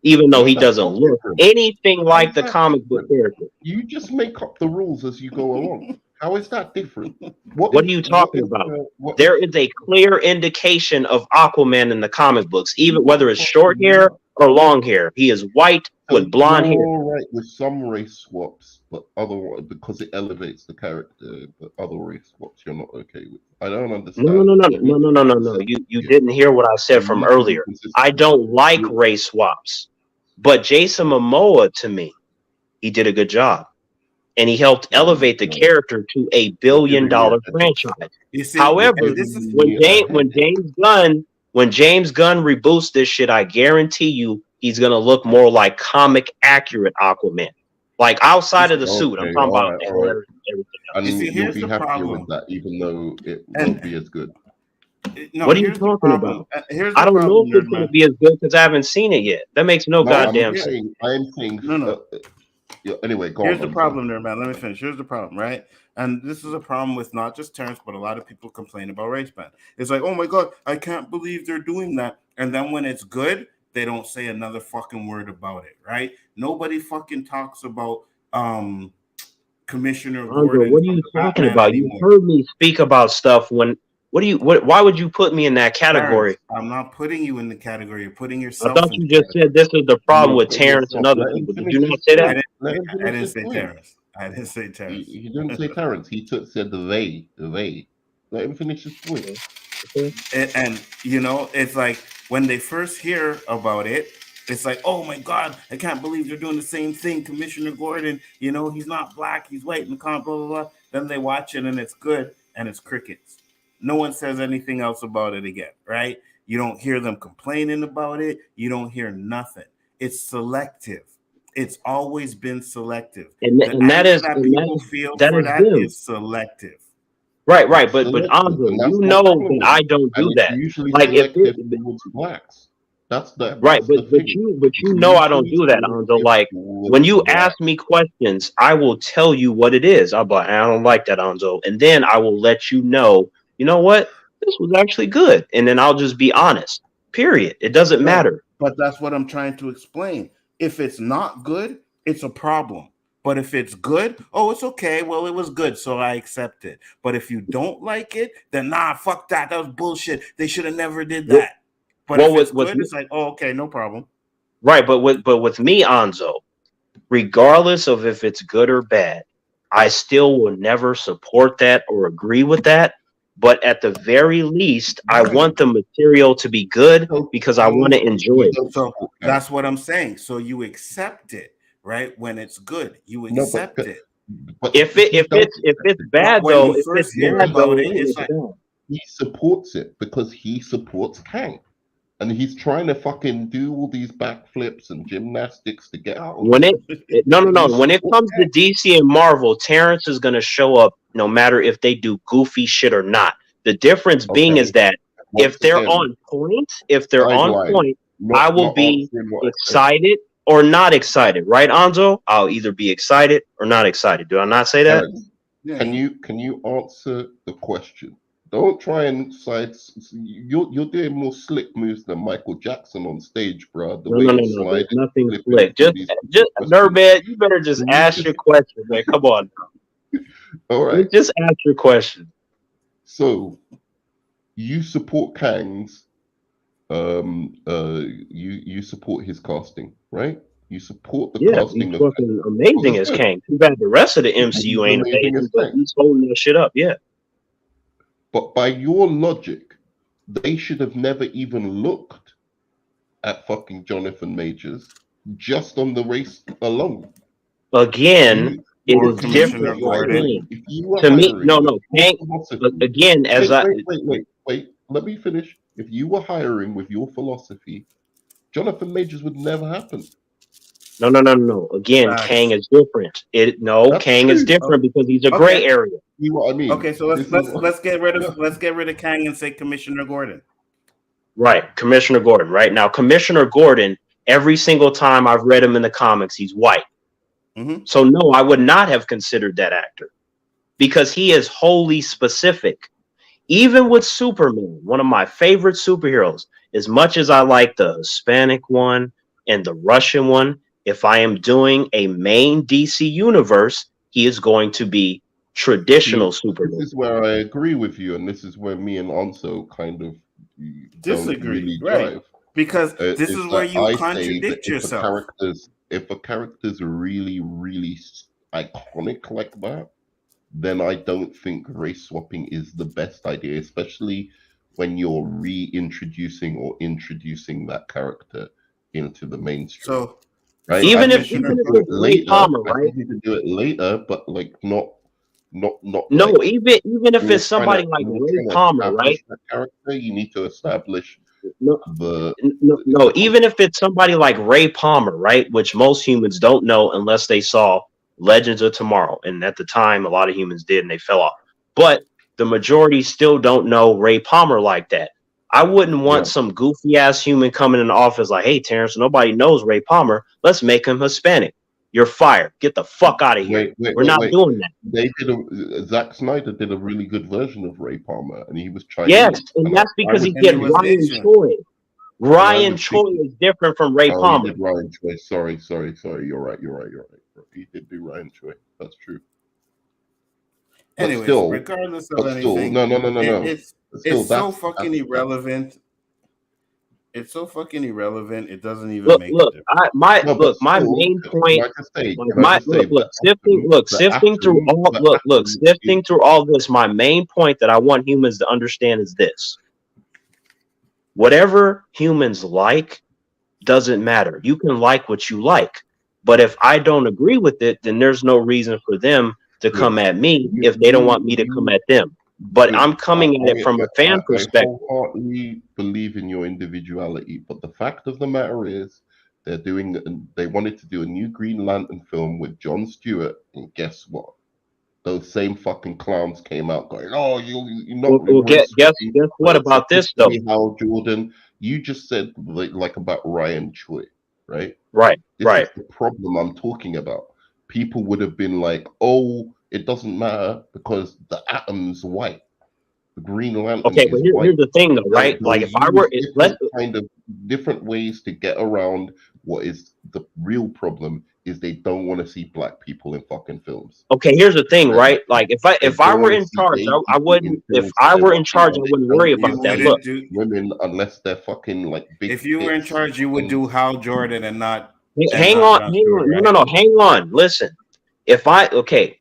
Even though No, he that's doesn't not look different. anything How is like the that comic book different? character. You just make up the rules as you go along. How is that different? What are you talking about? What There if is a clear indication of Aquaman in the comic books, even what whether the it's fuck short do you hair know? or long hair. He is white So with blonde hair. you're right with some race swaps, but other because it elevates the character, but other race swaps you're not okay with. I don't No, no, understand. no, no, Let me no, no, be no, no, no. consistent You here. didn't hear what I said You from need to be earlier. I consistent. don't like You race swaps, but Jason Momoa, to me, he did a good job, and he helped elevate the no, character to a you're billion giving me a dollar headache. franchise. You see, You're However, and this giving is when me a headache. James Gunn reboots this shit, I guarantee you he's gonna look more like comic accurate Aquaman. Like outside of the suit, I'm Okay, talking about the all right. hair and everything else. you see, And you'll here's be the happier with problem. that, even though it won't And be as good. no, What are you here's the talking problem. about? Here's I the don't know problem, if nerd it's gonna man. be as good because I haven't seen it yet. That makes no No, Here, I'm goddamn not sense. here, saying. I am saying. no, no. Yeah, anyway, go Here's on. the I'm sorry. problem, nerd man. Let me finish. Here's the problem, right? And this is a problem with not just Terrence, but a lot of people complain about race ban. It's like, oh my god, I can't believe they're doing that. And then when it's good, they don't say another fucking word about it, right? Nobody fucking talks about Commissioner Andre, Gordon what are from you the talking Batman about? You anymore. heard me speak about stuff when why would you put me in that Terrence, category? I'm not putting you in the category. You're putting I yourself thought in the you just category. said this is the problem You're with putting Terrence and yourself. other Let him people. Did you finish not his say that? point. Let him I finish didn't his say point. Terrence. I didn't say Terrence. He didn't say Terrence. He said they. Let him finish his point. Okay. Okay. And you know, it's like when they first hear about it, it's like, oh my god, I can't believe they're doing the same thing. Commissioner Gordon, you know, he's not black, he's white, and blah blah blah. Then they watch it and it's good, and it's crickets. No one says anything else about it again, right? You don't hear them complaining about it. You don't hear nothing. It's selective. It's always been selective. The And anger that people feel that for is that them. is selective. Right, right. It's But selective, Andre, and you that's my know problem that with I it. don't And do it's that. usually Like if selective it towards blacks. right, That's the thing. but It's you know I don't usually do that, Anzo. selective Like towards when you black. ask me questions, I will tell you what it is. I'll be like, I don't like that, Anzo, and then I will let you know. You know what? This was actually good, and then I'll just be honest. Period. It doesn't Right. matter. But that's what I'm trying to explain. If it's not good, it's a problem. But if it's good, oh, it's okay. Well, it was good, so I accept it. But if you don't like it, then nah, fuck that. That was bullshit. They should have never did Well, that. But well if it's with good, it's like, oh, okay, no problem. right, but with me, Anzo, regardless of if it's good or bad, I still will never support that or agree with that. But at the very least, I Right. want the material to be good So because I want Kang, to enjoy you it. don't So support Kang. that's what I'm saying. So you accept it, right? When it's good, you No, accept it. but he does If accept it's it. But bad when though, you if it's first hear bad He though, about it, then it's it's like, bad. he supports it because he supports Kang. And he's trying to fucking do all these backflips and gymnastics to get out of When it. no no But you no when it support comes to Kang. DC and Marvel, Terrence is gonna show up no matter if they do goofy shit or not. The difference being is Okay. that Once again, if they're on sideline. point, I will Not be answering what I said. excited or not excited, right, Anzo? I'll either be excited or not excited. Do I not say that? Terrence, yeah, can you answer the question? Don't try and side. You're doing more slick moves than Michael Jackson on stage, bro. The No, way no, you're no, no. There's sliding, nothing flipping slick. through these Just questions. Nerdman, you better just Can you ask your just question, man. Come on. all right? Just ask your question. So you support Kang's you support his casting, right? You support the Yeah, he's casting of Kang fucking because amazing it's as good. Kang. Too bad the rest of the Because he's MCU ain't amazing as amazing, but Kang. he's holding that shit up. Yeah. But by your logic, they should have never even looked at fucking Jonathan Majors just on the race alone. again, it Or is different Commissioner with Gordon. Kang. If you were To me, hiring no, with no, your Kang. philosophy, Again, as I wait. Let me finish. If you were hiring with your philosophy, Jonathan Majors would never happen. no. Again, Kang Facts. is different. That's Kang is true. different because he's a gray Okay. area. See what I mean? Okay, so This is let's get rid of Kang and say Commissioner Gordon. Right, Commissioner Gordon. Right now, Commissioner Gordon. Every single time I've read him in the comics, he's white. Mm-hmm. So no, I would not have considered that actor because he is wholly specific. Even with Superman, one of my favorite superheroes, as much as I like the Hispanic one and the Russian one, if I am doing a main DC universe, he is going to be traditional this Superman. is where I agree with you, and this is where me and Anso kind of don't Disagree, really right? jive. Because this Is is where that you I say that contradict yourself. if a character's really, really iconic like that, then I don't think race swapping is the best idea, especially when you're reintroducing or introducing that character into the mainstream. So, Right? so Even I if think you Commissioner could it's do it Ray later. Palmer, I right? think you could do it later, but like not No, like even if when it's somebody like you're Ray trying to Palmer, establish right? that character, you need to establish No, the no, even if it's somebody like Ray Palmer, right? Which most humans don't know unless they saw Legends of Tomorrow. And at the time, a lot of humans did and they fell off. But the majority still don't know Ray Palmer like that. I wouldn't want yeah. some goofy ass human coming in the office like, hey, Terrence, nobody knows Ray Palmer. Let's make him Hispanic. You're fired. Get the fuck out of here. We're not Wait. doing that. They did Zack Snyder did a really good version of Ray Palmer, and he was Yes, Chinese, and and that's I because was he and he did was thinking, Ryan Asian. Choi. and I Ryan was Choi thinking, is different from Ray oh, he Palmer. did Ryan Choi. Sorry. You're right. He did do Ryan Choi. That's true. But Anyways, still, regardless of no. anything, But still, it's so that's fucking irrelevant. It's so fucking irrelevant. It doesn't even Look, make a look, difference. no. But my still, main point, can I just say, sifting through all this, my main point that I want humans to understand is this: whatever humans like doesn't matter. You can like what you like, but if I don't agree with it, then there's no reason for them to come at me if they don't want me to come at them. But I'm coming at it from a fan I perspective. wholeheartedly believe in your individuality, but the fact of the matter is, they wanted to do a new Green Lantern film with Jon Stewart, and guess what? Those same fucking clowns came out going, "Oh, you're not Well, race guess swapping, what but it's about this supposed to though? be Hal Jordan." You just said like about Ryan Choi, right? Right, This right. is the problem I'm talking about. People would have been like, "Oh, it doesn't matter because the Atom's white, the Green Lantern Okay, but is white." here's the thing though, right? They'll Like if I were, use different ways to get around what is the real problem is they don't want to see black people in fucking films. okay, here's the thing, They, right? Like they if I don't were want to in see charge, gay I people in wouldn't. If films, I were in and charge, I wouldn't they worry don't You about want to that. see Look, wouldn't do women unless they're fucking like big if you were in tits charge, you would and do Hal Jordan and not hang on, John hang Stewart, on. No, right? no, no. Hang on. Listen, okay,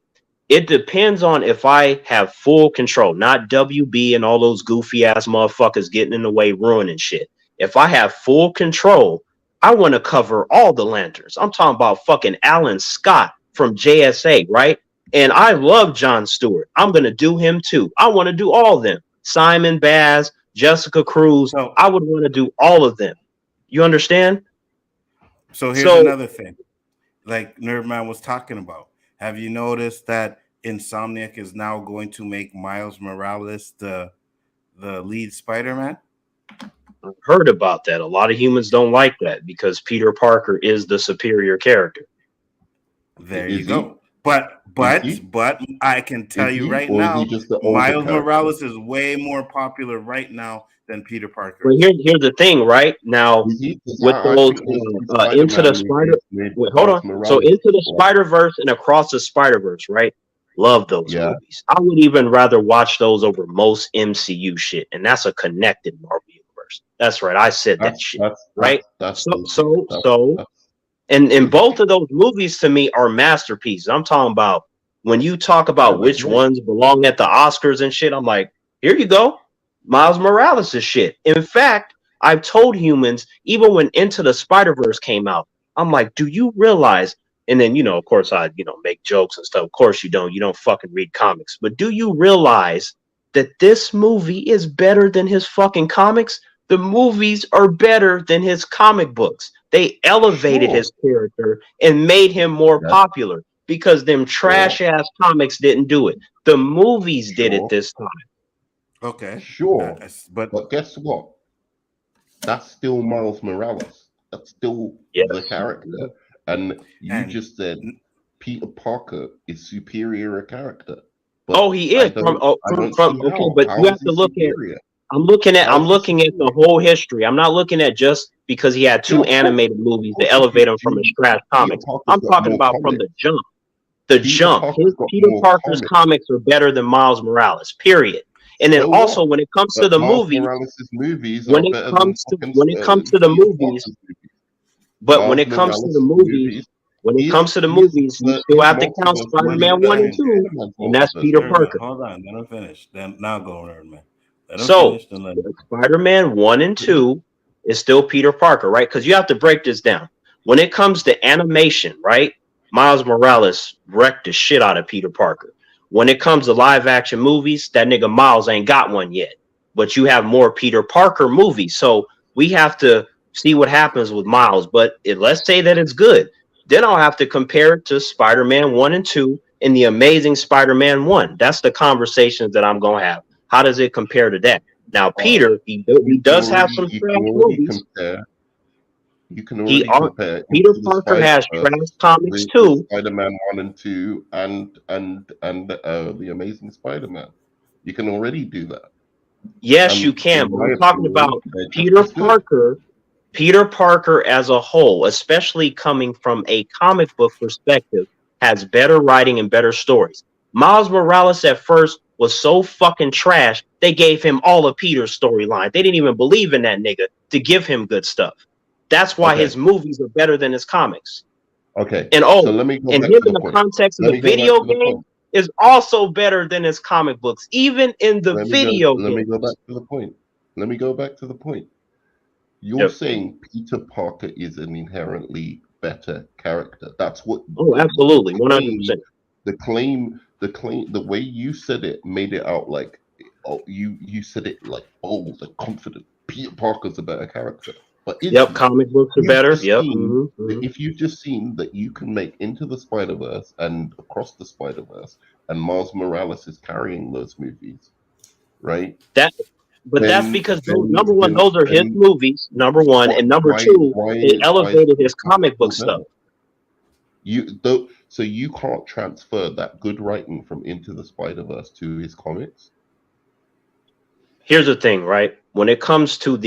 it depends on if I have full control, not WB and all those goofy ass motherfuckers getting in the way, ruining shit. If I have full control, I want to cover all the lanterns. I'm talking about fucking Alan Scott from JSA, right? And I love John Stewart. I'm gonna do him too. I want to do all of them. Simon Baz, Jessica Cruz. So I would want to do all of them. You understand? so here's So another thing. Like Nerdman was talking about. Have you noticed that Insomniac is now going to make Miles Morales the lead Spider-Man? I've heard about that. A lot of humans don't like that because Peter Parker is the superior character. There you is he? go. But I can tell Is you he? right Or is he now, just the older Miles character? Morales is way more popular right now than Peter Parker. Well, here's the thing, right? Now, Is he? 'Cause with I those think Into the Spider-Man Spider, movies made wait, hold Miles on. So Morales Into the more. Spider-Verse and Across the Spider-Verse, right? Love those Yeah. movies. I would even rather watch those over most MCU shit, and that's a connected Marvel universe. That's right. I said that shit, right? So, and both of those movies to me are masterpieces. I'm talking about when you talk about which ones belong at the Oscars and shit. I'm like, here you go, Miles Morales is shit. In fact, I've told humans even when Into the Spider-Verse came out, I'm like, do you realize And then, of course, I, make jokes and stuff. Of course you don't. You don't fucking read comics. But do you realize that this movie is better than his fucking comics? The movies are better than his comic books. They elevated Sure. his character and made him more Yeah. popular because them trash ass comics didn't do it. The movies did it Sure. this time. Okay. Sure. But But guess what? That's still Miles Morales. That's still Yes. the character. And you and just said Peter Parker is superior a character. Oh, he is I don't from see okay, how. but How you is have he to look at. superior? I'm looking How is he at the superior? whole history. I'm not looking at just because he had Yeah, two of course. animated movies Of to course. elevate him from his Do trash Peter comics. Parker's I'm got talking more about from the comics. jump. The Peter jump. Parker's His got Peter more Parker's comics. comics are better than Miles Morales. Period. And then So also what? when it comes to But the Miles movies, Morales' movies are better than fucking when it comes to the Peter movies, Parker's movies. but when Miles it comes to the Morales' movies, movies, when it comes to the his movies, you still have to count multiverse might be Spider-Man 1 better and than 2, Spider-Man's and that's multiverse. Peter Nerdman, Parker. hold on, let him finish. Then now go, Nerdman. Let him So finish. Then let him. Spider-Man 1 and 2 is still Peter Parker, right? Because you have to break this down. When it comes to animation, right? Miles Morales wrecked the shit out of Peter Parker. When it comes to live action movies, that nigga Miles ain't got one yet. But you have more Peter Parker movies. So we have to see what happens with Miles. But let's say that it's good. Then I'll have to compare it to Spider-Man 1 and 2 and the Amazing Spider-Man 1. That's the conversations that I'm going to have. How does it compare to that? Now, Uh, Peter, he does have some you trash can already movies. compare. You can He already are compare Peter Into the Parker has Spider-Verse trash comics with too. Spider-Man 1 and 2 and the Amazing Spider-Man. You can already do that. Yes, you And can, in but my we're talking opinion, about they're just Peter as good. Parker. Peter Parker as a whole, especially coming from a comic book perspective, has better writing and better stories. Miles Morales at first was so fucking trash, they gave him all of Peter's storyline. They didn't even believe in that nigga to give him good stuff. That's why his Okay. movies are better than his comics. Okay. And So let me go and back him to in the the point. context of Let the me go back video to the game point. is also better than his comic books, even in the video Let me go back games. to the point. Let me go back to the point. You're Yep. saying Peter Parker is an inherently better character. That's what Oh, the absolutely, 100%. the way you said it made it out like, oh, you said it like bold and confident. Peter Parker's a better character, but is Yep, he? comic books are You've better. just Yep. seen if you've just seen that you can make Into the Spider-Verse and Across the Spider-Verse, and Miles Morales is carrying those movies, right? That, but that's Then because then number one, then those are his then movies. Number one, what? and number two, they Why is elevated Peter his Parker comic book still stuff. better? You though, so you can't transfer that good writing from Into the Spider-Verse to his comics. Here's the thing, right? When it comes to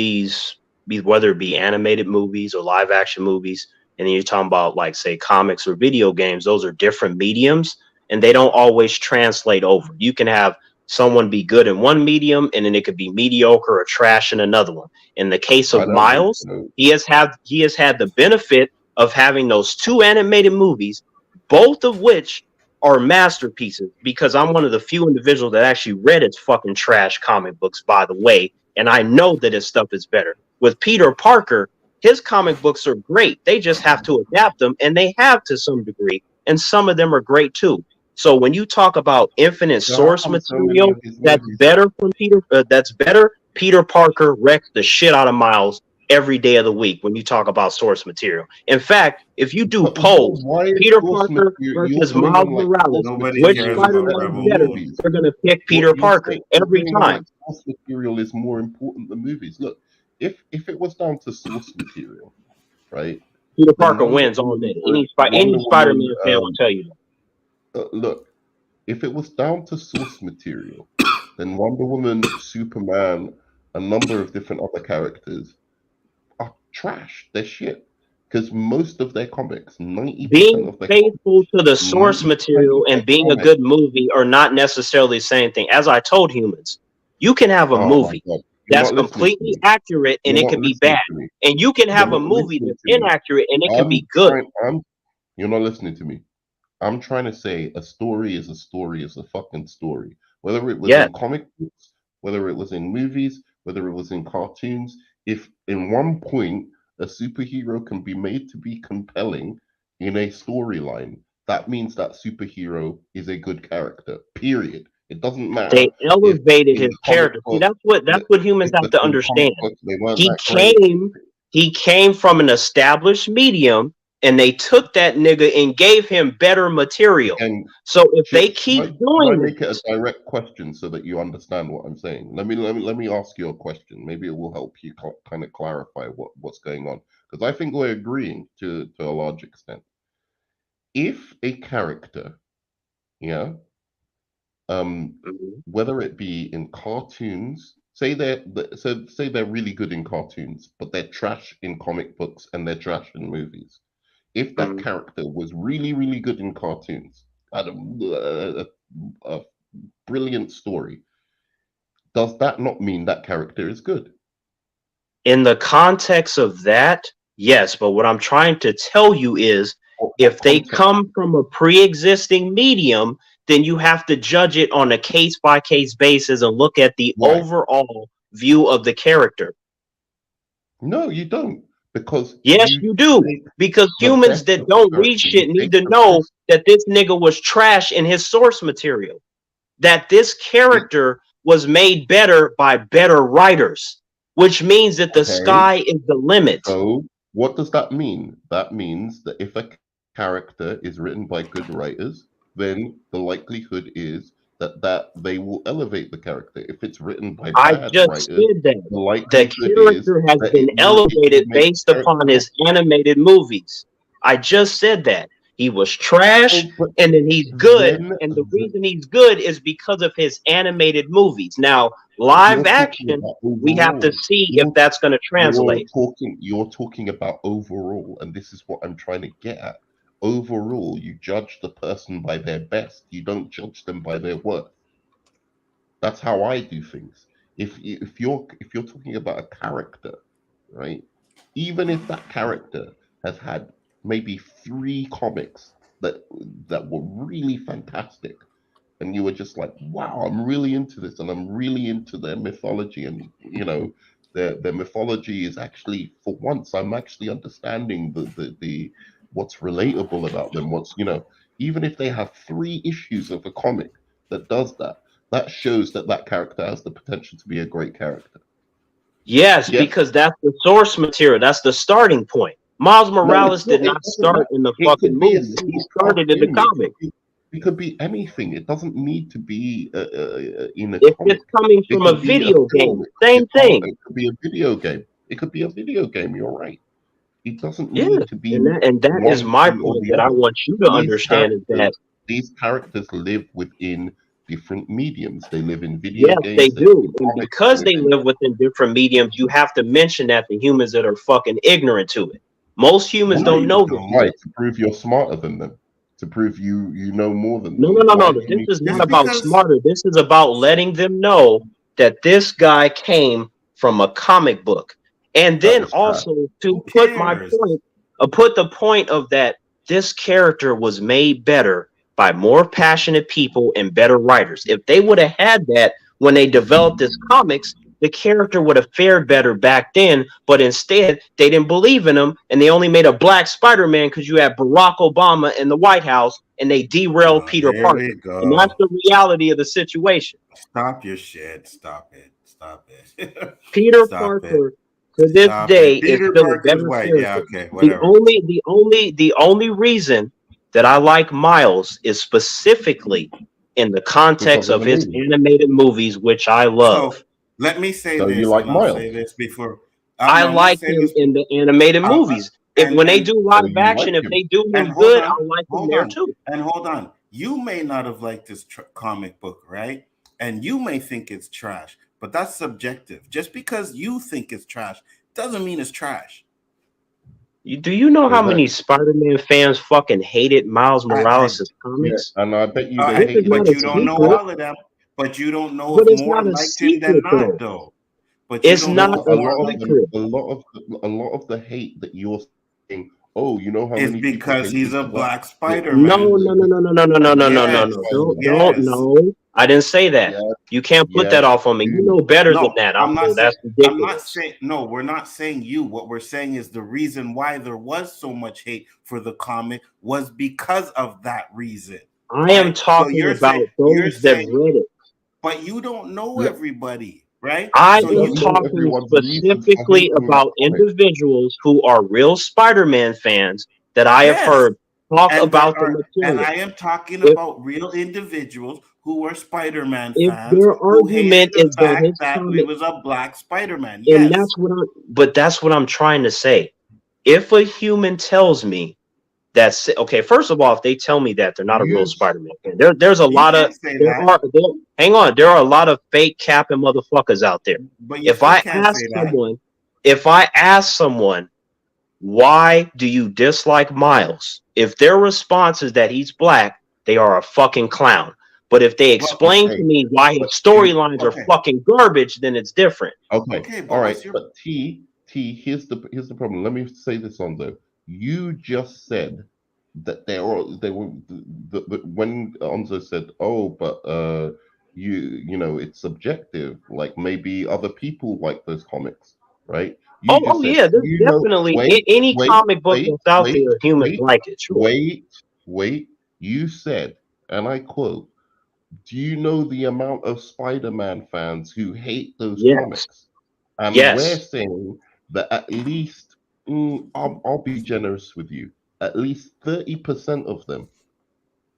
whether it be animated movies or live action movies, and then you're talking about like say comics or video games, those are different mediums, and they don't always translate over. You can have someone be good in one medium, and then it could be mediocre or trash in another one. In the case I of don't think Miles, so. he has had the benefit of having those two animated movies, both of which are masterpieces, because I'm one of the few individuals that actually read its fucking trash comic books, by the way, and I know that his stuff is better. With Peter Parker, his comic books are great. They just have to adapt them, and they have to some degree, and some of them are great too. So when you talk about infinite So how source come so many material, of his that's movies? better from Peter. That's better. Peter Parker wrecks the shit out of Miles every day of the week when you talk about source material. In fact, if you do But polls, why is Peter source Parker material? You're versus putting Miles them like Morales, source Nobody which material cares is about Spider-Man better is Rebel than better? Moon. movies. They're gonna pick What Peter Parker you're every putting them time. like source material is more important than movies. Look, if it was down to source material, right? Peter Then Parker wins all day. Any Wonder Spider-Man Woman. fan will tell you that. Look, if it was down to source material, then Wonder Woman, Superman, a number of different other characters are trash. They're shit. Because most of their comics, 90% Being of their faithful to the source 90% of material their and being a comics. good movie are not necessarily the same thing. As I told humans, you can have a Oh my movie god. You're that's not listening to completely me. accurate and You're it not could be bad. listening to me. And you can You're have a not movie listening that's to me. inaccurate and it can I'm be good. trying I'm You're not listening to me. I'm trying to say a story is a story is a fucking story. Whether it was Yeah. in comic books, whether it was in movies, whether it was in cartoons, if in one point a superhero can be made to be compelling, in a storyline, that means that superhero is a good character. Period. It doesn't matter They if elevated in his the comic character. See, book, that's what humans have to in the comic understand. book they weren't He that great. he came from an established medium, and they took that nigga and gave him better material. And So if they should keep I doing make it a this, direct question so that you understand what I'm saying? Let me ask you a question. Maybe it will help you kind of clarify what's going on, because I think we're agreeing to a large extent. If a character, yeah, Mhm, whether it be in cartoons, say they're really good in cartoons, but they're trash in comic books and they're trash in movies. If that mhm. character was really, really good in cartoons, had a brilliant story, does that not mean that character is good? In the context of that, yes. But what I'm trying to tell you is, What if they context? come from a pre-existing medium, then you have to judge it on a case-by-case basis and look at the Why? overall view of the character. No, you don't, because Yes, you you do. take Because the humans best that of the don't read character. You shit need take to the know best. that this nigga was trash in his source material. That this It, character was made better by better writers, which means that the okay, sky is the limit. so what does that mean? That means that if a character is written by good writers, then the likelihood is that they will elevate the character. If it's written by I bad just writers, said that. the The likelihood is character has that been it will elevated make the based character upon more. his animated movies. I just said that. He was trash So, but and then he's good. then And the reason he's good is because of his animated movies. Now, live you're talking action, about we have to overall. see if You're that's going to translate. you're talking about overall, and this is what I'm trying to get at. Overall, you judge the person by their best. You don't judge them by their worth. That's how I do things. If you're talking about a character, right? Even if that character has had maybe three comics that were really fantastic, and you were just like, wow, I'm really into this, and I'm really into their mythology, and their mythology is actually, for once, I'm actually understanding the what's relatable about them. Even if they have three issues of a comic that does that, that shows that that character has the potential to be a great character. Yes, Yes. because that's the source material. That's the starting point. Miles No, Morales it's not. did It not doesn't start matter. in the It fucking could be a movies. He single started in the cartoon. comic. It could be anything. It doesn't need to be in a If it's comic. coming It from a could be a video film. game, It could be same a comic. thing. It could be a video game. It could be a video game. You're right. It doesn't Yeah, need to be and that is one my thing or point the that I other. want you to These understand is that characters, these characters live within different mediums. They live in video yes, they games. They live do, in and comics. They because live they in. live within different mediums, you have to mention that the humans that are fucking ignorant to it. Most humans No, don't you know this Why? shit. don't. To prove you're smarter than them. To prove you know more than No, them. no, no, Why no. do you This need is to not Just prove that? about because smarter. This is about letting them know that this guy came from a comic book. And That then was trash. also to who put my cares? point, put the point of that this character was made better by more passionate people and better writers. If they would have had that when they developed this comics, the character would have fared better back then. But instead, they didn't believe in him, and they only made a black Spider-Man because you had Barack Obama in the White House, and they derailed Oh, Peter here we Parker. And that's go. the reality of the situation. Stop your shit. Stop it. Stop it. Peter Stop it. Parker to this Stop day it. is Peter still a Parker's better white. Yeah, character. okay, The whatever. only the only reason that I like Miles is specifically in the Because context of of the his movie. animated movies, which I love. So let me say So you this, like and I'll say Miles. this before. I No, I'm gonna like say him this. in the animated Uh, movies. If when they and do So live you action, like if him. they do and him good, I like him hold there on, too. and hold on. You may not have liked this comic book, right? And you may think it's trash, but that's subjective. Just because you think it's trash doesn't mean it's trash. Do you know how many Exactly. Spider-Man fans fucking hated Miles I Morales' Yeah. comics? And I bet you they This is hated not but it a you because don't he know secret, trash. all of them. But you don't know but if it's more not a liked him than secret not, though. though. But you It's don't not know No, if a more liked him secret. a lot of the hate that you're saying, oh, you know how is many people because hated he's a the black black the No, Spider-Man. no, no, no, no, no, no, no, no, no, no, Yes, no. Spider-Man. Don't yes. no. I didn't say that. Yes, You can't put that yes, off on me. You you know better than No, that. I'm not saying. That's I'm not ridiculous. saying. No, we're not saying you. What we're saying is the reason why there was so much hate for the comic was because of that reason, I am right? So talking about you're those that saying, read it. but you don't know yeah, everybody, right? I So you don't am you know talking everyone's reasons for specifically hating that about comic. individuals who are real Spider-Man fans that I have yes, heard talk and there about the are, and material. I am talking If about real individuals who were Spider-Man if fans their who hated argument the is that fact his that it comic, was a black Spider-Man. and Yes, that's what I'm trying to say. If a human tells me that's okay, first of all, if they tell me that, they're not a real You, Spider-Man fan. There's a you lot of can't say there that, are there, hang on, there are a lot of fake capping motherfuckers out there. but you If still I can't ask say that. someone, if I ask someone, why do you dislike Miles? If their response is that he's black, they are a fucking clown. But if they But explain to okay, me why his but storylines are okay, fucking garbage, then it's different. okay, okay, all but right, what's your but here's the problem. Let me say this on though. You just said that they were when Onzo said, "Oh, but you know it's subjective. Like maybe other people like those comics, right?" You Oh just said, yeah, there's "You know, definitely wait, any wait, comic book wait, that's out wait, there, humans wait, like it, sure. wait, wait." You said, and I quote. Do you know the amount of Spider-Man fans who hate those Yes, comics? And we're yes. saying that at least, I'll be generous with you, at least 30% of them,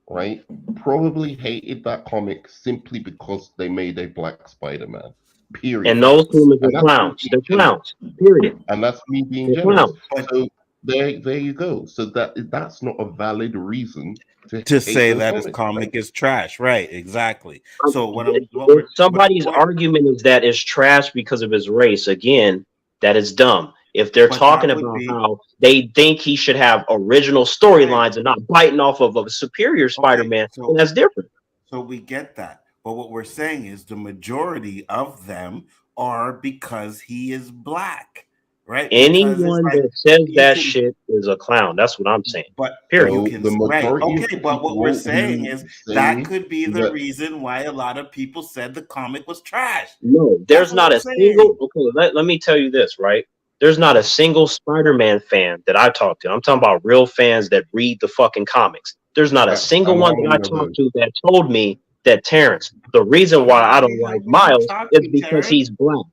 right, probably hated that comic simply because they made a black Spider-Man. And Period. those humans And are that's me clowns. being They're generous. clowns. Period. And that's me being They're generous. clowns. but So there you go. So that's not a valid reason to to hate say those that his comics, right? comic is trash, right? Exactly. So what If we're but the somebody's point argument is that it's trash because of his race, again, that is dumb. If they're but talking that would about be how they think he should have original right. storylines and not biting off of a superior Okay, Spider-Man, then that's different. so we get that. But what we're saying is the majority of them are because he is black, right? Because it's Anyone like that says you that can, shit is a clown. That's what I'm saying. but Period. you So can, the right? majority of Okay, but what we're people saying who is that say could be the that reason why a lot of people said the comic was trash. No, That's there's what not we're a single. saying. Okay, let me tell you this, right? There's not a single Spider-Man fan that I talk to. I'm talking about real fans that read the fucking comics. There's not a single and one how that I many of talked those? to that told me that Terrence, the reason why I don't How like many you Miles talk is to, because Terrence? he's black.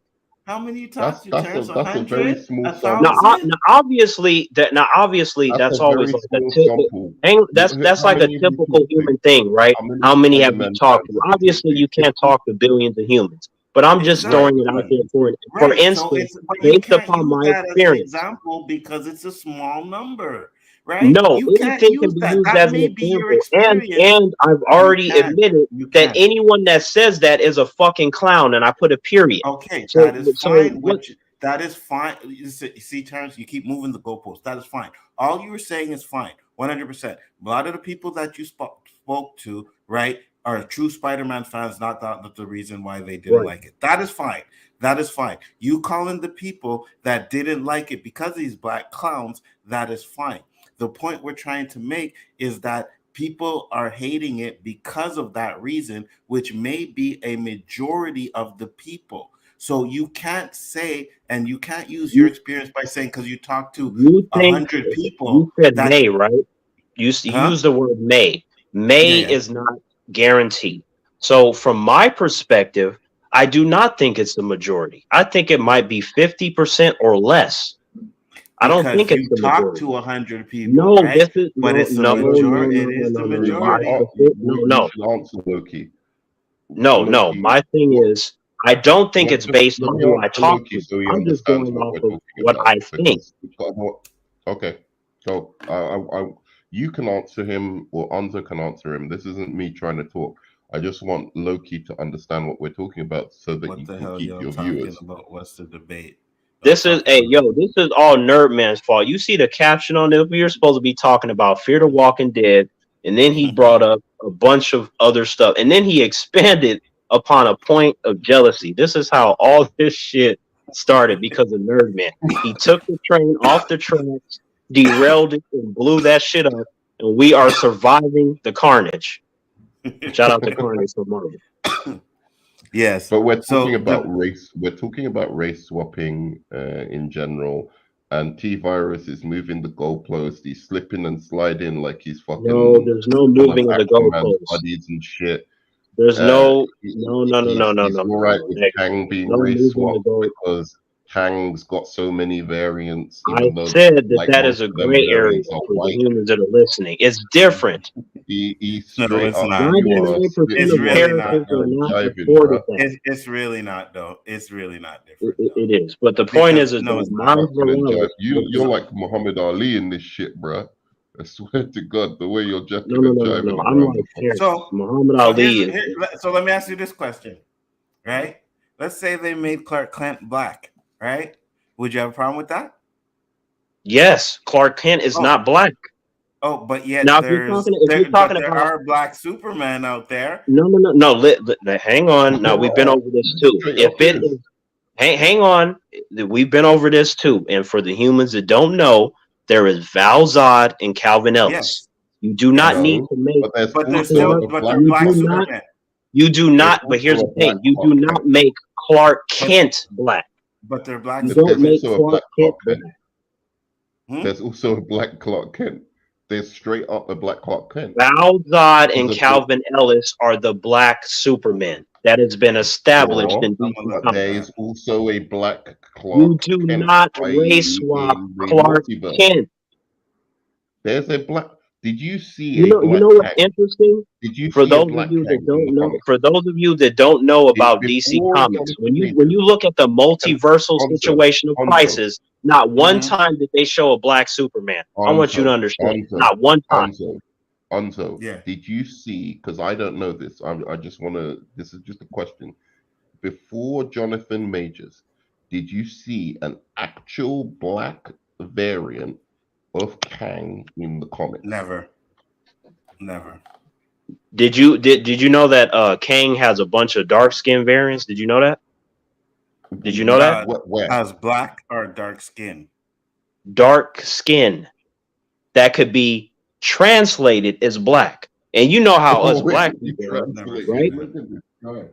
How many you talk That's to, that's a Terrence? A that's a very hundred? small A sample. Now thousand? obviously That's that's a always very like a small sample. that's How like a many have you typical talked to? human thing, right? How many How many have you Spider-Man talked fans to? have you talked Obviously, to? you can't 50? talk to billions of humans, but I'm just Right. throwing it out Exactly. there for Right. So instance, it's but you based can't upon use my that as an experience. example because it's a small number, right? No, You can't anything can use be that. used That as an may be your example, experience. and I've You already can't. admitted You that can't. anyone that says that is a fucking clown, and I put a period. Okay, So that is so fine. what? That is fine. You see, Terrence, you keep moving the goalposts. That is fine. All you were saying is fine, 100%. A lot of the people that you spoke to, right, are true Spider-Man fans. Not that the reason why they didn't Right. like it. That is fine. That is fine. You calling the people that didn't like it because these black clowns. That is fine. The point we're trying to make is that people are hating it because of that reason, which may be a majority of the people. So you can't say, and you can't use your You experience by saying because you talk to you a think hundred people you said that, may, right? You huh? use the word may. Yeah, May yeah. is not guaranteed. So from my perspective, I do not think it's the majority. I think it might be 50% or less. I don't Because think it's you the talk majority. to 100 people, No, right? this is But no, it's a no, no, no, majority. It is no, the no, We no. should majority. No, we no, should answer Loki. no. Loki, My thing what, is, I don't think it's just based let on me who I answer talk Loki to. so he I'm just understands going what off we're of talking what about I think. because we've got more. Okay, so you can answer him or Anza can answer him. This isn't me trying to talk. I just want Loki to understand what we're talking about so that What you the can hell keep y'all your talking viewers. about? What's the debate? Y'all This is talking about? this is all Nerd Man's fault. You see the caption on this? We were supposed to be talking about Fear the Walking Dead, and then he brought up a bunch of other stuff, and then he expanded upon a point of jealousy. This is how all this shit started because of Nerd Man. He took the train off the tracks, derailed it, and blew that shit up, and we are surviving the carnage. Shout out to Carnage for Marvel. Yes. But we're talking So about race. We're talking about race swapping in general. And T-Virus is moving the goalpost. He's slipping and sliding like he's No, fucking there's no one of moving of the Aquaman's goalposts. buddies and shit. There's He's all right with Nick, Kang there's being no race moving the swapped goal. because Kang's got so many variants, I even though said that like that most is a of them gray area variants are for the white. humans that are listening. It's different. He no, straight it's up, not. you are 99% It's of spitting one really characters not and are though. not jiving, reported bro. that. It's really not though. It's really not It, different it, though. it is. But the point Because is no, that it's not. Miles Fucking and jive. Morales You're like Muhammad Ali in this shit, bro. I swear to God, the way you're jacking and jiving I'm around like the Terrence. So Muhammad so Ali is so let me ask you this question, right? Let's say they made Clark Kent black, right? Would you have a problem with that? yes, Clark Kent is Oh, not black. oh, but yet Now if you're but talking there about are black Superman out there. no, hang on. Now we've been over this too. straight If up it is. is hang on, we've been over this too. And for the humans that don't know, there is Val Zod and Calvin Ellis. Yes, You do not yes. need No, to make but there's But they're also Clark. still a but black they're You black do Clark not. Kent. Superman. You do There's not. But here's also the a black thing: you do Clark not Kent. make Clark But Kent black. but they're black You But don't there's make Superman. also a Clark black Kent Clark black. Kent. Hmm? There's also a black Clark Kent. There's straight up a black Clark Kent. Val Zod and Because of the Calvin Ellis are the black Supermen. That has been established sure, in I'm DC gonna look but at Comics. there that. is also a black You Clark do Kent, not race i.e., swap in the Clark multiverse. Kent. There's a black. Did you see a You know black what's Kang? interesting? Did you For see a those of black you that Kang in don't the know, comic? for those of you that don't know about DC Before Comics, Jonathan when you Majors, look at the fucking multiversal Onzo, situation of Onzo, Crisis, not one Mm-hmm. time did they show a black Superman. I want you to Onzo, understand. Onzo, Not one time. Onzo. Yeah. Did you see? Because I don't know this. I just want to. This is just a question. Before Jonathan Majors, did you see an actual black variant of Kang in the comics? Never. Never. Did you know that Kang has a bunch of dark skin variants? Did you know that? Did you know that? Where? Has black or dark skin? Dark skin that could be translated as black. And you know how us Oh, where black did you people are, Never translate seen right? it? that. Look at this guy.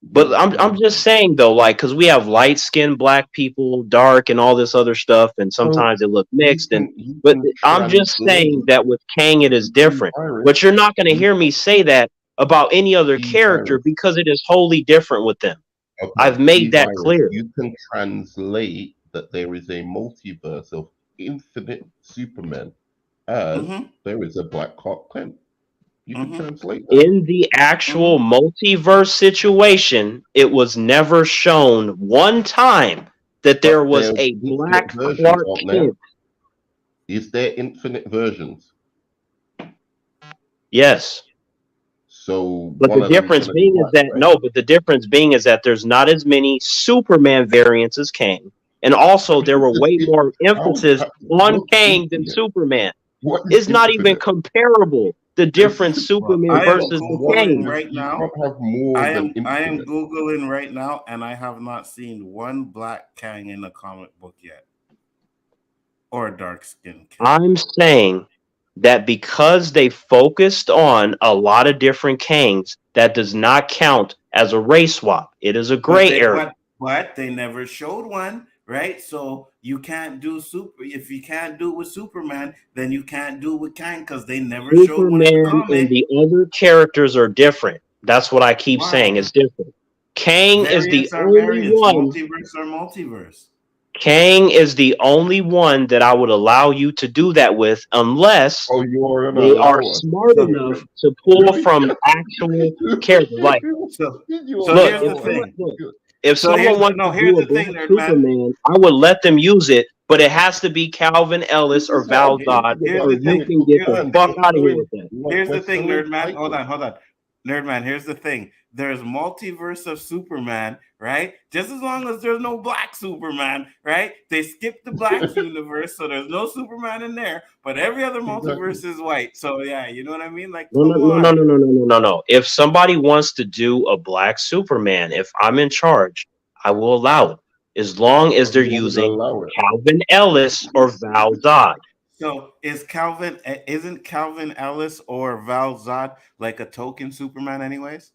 But Look at I'm this. just saying though, like, because we have light skinned black people, dark, and all this other stuff, and So sometimes they look mixed. you But can I'm just saying translate that with Kang it is the different. virus. But you're not going to hear me say that about any other The character virus. because it is wholly different with them. Okay, I've made that T-Virus, clear. you can translate that there is a multiverse of infinite Supermen as Mm-hmm. there is a Black Clark Kent. You can Mm-hmm. translate that. In the actual multiverse situation, it was never shown one time that there But was there's a infinite black versions, Clark aren't there? Kent. Is there infinite versions? Yes. So But one the of them is difference going to be being is black, that right? no, but the difference being is that there's not as many Superman variants as Kang. And also there were way more emphasis on What's Kang than infinite? Superman. What is It's not even infinite? comparable, the different Well, Superman I am versus the googling Kang. right You now. can't have more than I am infinite. googling right now, and I have not seen one black Kang in a comic book yet, or a dark skin Kang. I'm saying that because they focused on a lot of different Kangs, that does not count as a race swap. It is a But gray they area. but they never showed one, right? So you can't do super. If you can't do it with Superman, then you can't do it with Kang because they never showed one in the Superman and comic. the other characters are different. That's what I keep saying. Why? It's different. Kang is the Variants are only variants. one. Multiverse are multiverse. Kang is the only one that I would allow you to do that with, unless Oh, you are gonna they are allow us? smart So, enough to pull from actual characters. Like, so, You so are look, here's gonna the allow us? thing. if So here's someone the, wants no. to Here's do a the black thing, nerd man. Superman, I would let them use it, but it has to be Calvin Ellis or This is what Val I'm Zod, talking Here's about. or the you thing. We're can get talking Here's the the about fuck thing. out of here selling, with that. like Here's we're the thing, selling nerd man. Hold on, titles. hold on. Nerd man, here's the thing. There's multiverse of Superman, right? Just as long as there's no black Superman, right? They skipped the black universe, so there's no Superman in there, but every other Exactly. multiverse is white. So yeah, you know what I mean? Like, No, no, come no, no, on. no, no, no, no, no, no. If somebody wants to do a black Superman, if I'm in charge, I will allow it, as long as But they're you want me to using allow it? Calvin Ellis or Val Zod. So isn't Calvin Ellis or Val Zod like a token Superman anyways?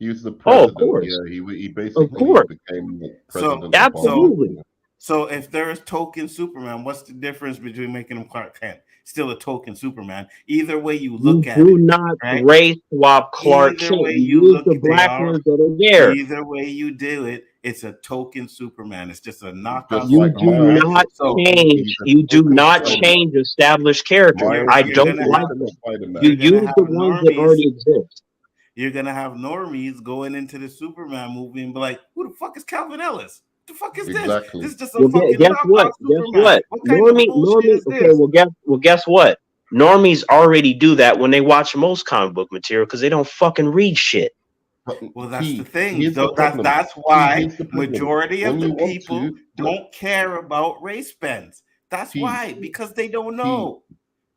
He was the Oh, of president. course, Yeah, he of basically course, became the So president of so Harlem. absolutely. Yeah. so if there is token Superman, what's the difference between making him Clark Kent? Still a token Superman. Either way you look You at do it, not right? race swap Clark Either Kent. way You you use look, the they black are. ones that are there. Either way you do it, it's a token Superman. It's just a knockoff Just You like do Superman, right? Miles not is So token, he's change. a You do token not so Spider-Man. change established characters. Miles I is you're a don't gonna like have token that. You Spider-Man. you're gonna use have the ones that normies. already exist. You're gonna have normies going into the Superman movie and be like, "Who the fuck is Calvin Ellis? What the fuck is this? Exactly. This is just a Well, fucking guess what? knockoff Guess Superman. what? What kind of bullshit is Okay. this?" Guess what? Normies already do that when they watch most comic book material because they don't fucking read shit. But Well, that's the T, thing. here's the Though problem. that's T, why here's the problem. majority of When the you want people to, don't care about race bends. That's T, why, because they don't T, know.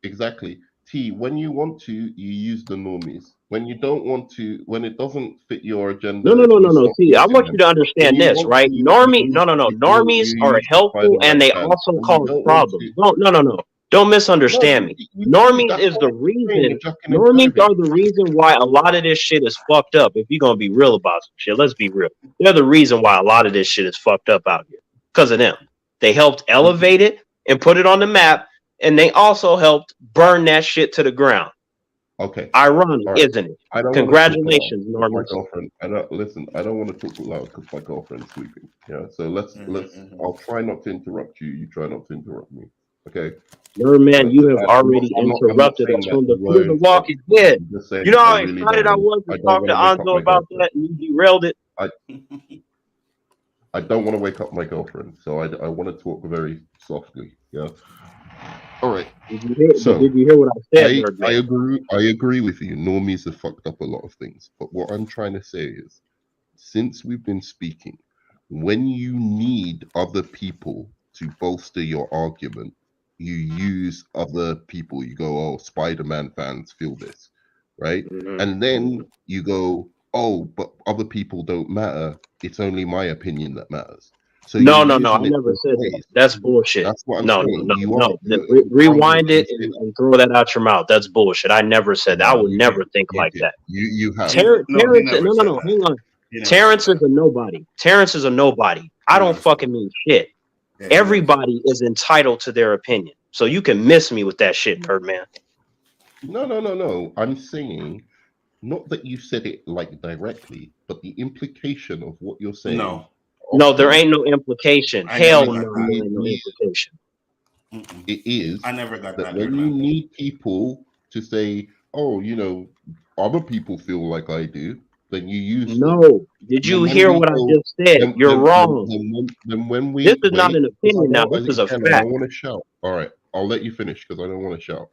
exactly. T, when you want to, you use the normies. When you don't want to, when it doesn't fit your agenda, you No. stop See, I using want you them. to When understand you this, want to, right? you Normies are use the helpful and Spider-Man they fans. also When you cause don't want problems. to, No. Don't no, misunderstand me. you do. Normies That's is why the I'm saying you're reason. ducking and Normies diving. are the reason why a lot of this shit is fucked up. If you're gonna be real about some shit, let's be real. They're the reason why a lot of this shit is fucked up out here. Because of them. They helped elevate it and put it on the map, and they also helped burn that shit to the ground. Okay. Ironic, All right. isn't it? I don't want to talk loud Congratulations, because my Normies. girlfriend. I don't listen. I don't want to talk loud because my girlfriend's sleeping. Yeah. So let's. I'll try not to interrupt you. You try not to interrupt me. Okay. Man, you have I'm not. already I'm not interrupted saying us that from you the Fear the won't. But Walking Dead. I'm just You saying know I how really excited don't I want. was I to don't talk to want to wake up Anzo my about girlfriend. that, and you derailed it. I. I don't want to wake up my girlfriend. So I want to talk very softly. Yeah. All right. So Did you hear what I said, Nerd I Man? agree with you. Normies have fucked up a lot of things. But what I'm trying to say is, since we've been speaking, when you need other people to bolster your argument, you use other people. You go, oh, Spider-Man fans feel this, right? And then you go, oh, but other people don't matter. It's only my opinion that matters. So you're No. I using it never both said that. ways. That's bullshit. That's what I'm No. saying. You are. Why Rewind would you it say that? and throw that out your mouth. That's bullshit. I never said that. I No, would you never did. think You like did. that. You have. No, he Terrence, never said no. that. Hang on. He never said Terrence is that. a nobody. Terrence is a nobody. I He don't never said fucking that. mean shit. Yeah, he never said that. Everybody is entitled to their opinion. So you can miss me with that shit, Nerd Man. No. I'm saying not that you said it like directly, but the implication of what you're saying No, No, there often ain't no implication. I never Hell is got no, that. there ain't no implication. it is I never got that that, when Nerd you Man. need people to say, oh, other people feel like I do, then you use them. No. Did And you then when hear we what I go, just said? You're wrong. then when This we is not wait, an because opinion now. This is a again, I fact. don't want to shout. All right, I'll let you finish because I don't want to shout.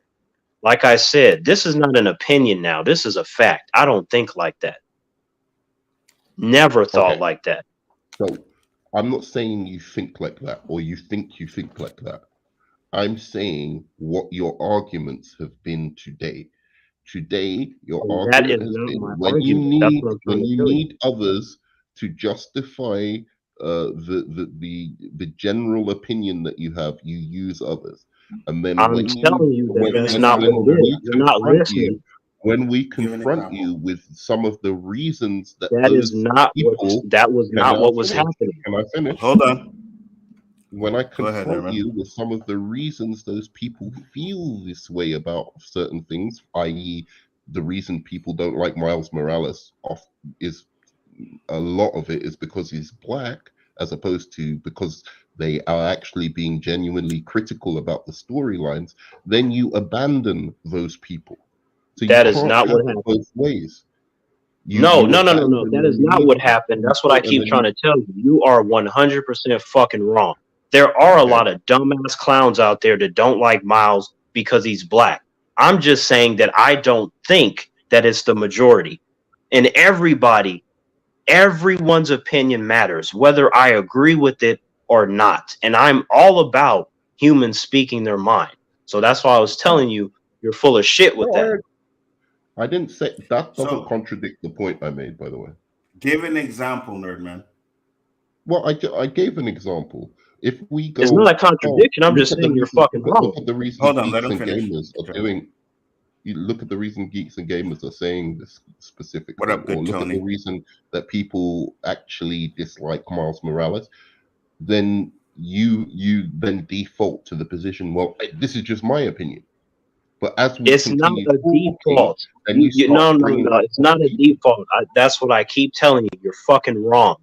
Like I said, this is not an opinion now. This is a fact. I don't think like that. Never thought Okay, like that. so I'm not saying you think like that or you think like that. I'm saying what your arguments have been today. Today, your And that argument is has not been my argument. That's what I'm when trying to you tell you. need others to justify the general opinion that you have, you use others. And then I'm telling you that Give an that's not what example, it Nerd is. we Man. You're not confront you, listening. when we Give an confront example. you with some of the reasons that That is those not what people that was can not I what was finish? happening. Can I finish? Hold on. When I Go ahead, Nerd confront Man. you with some of the reasons those people feel this way about certain things, i.e., the reason people don't like Miles Morales off is a lot of it is because he's black, as opposed to because they are actually being genuinely critical about the storylines, then you abandon those people. So you That is can't not have what it happened. both ways. No. You abandon That is and you not leave what the happened. That's what I people and keep then trying you to tell you. You are 100% fucking wrong. There are a okay. lot of dumbass clowns out there that don't like Miles because he's black. I'm just saying that I don't think that it's the majority. And everyone's opinion matters, whether I agree with it or not. And I'm all about humans speaking their mind. So that's why I was telling you, you're full of shit with that. No, I didn't say that doesn't So, contradict the point I made, by the way. give an example, Nerd Man. Well, I gave an example. If we It's go, not a oh, contradiction. I'm just saying you're fucking wrong. look at the reasons Hold on, let geeks him and finish. gamers are Okay. doing. You look at the reason geeks and gamers are saying this specific What thing, up, or good look at the Tony? reason that people actually dislike Miles Morales. Then you then default to the position. Well, this is just my opinion. But as we It's not continue a talking, default. then you start No, no, bringing no. up It's other not a people. default. That's what I keep telling you. You're fucking wrong.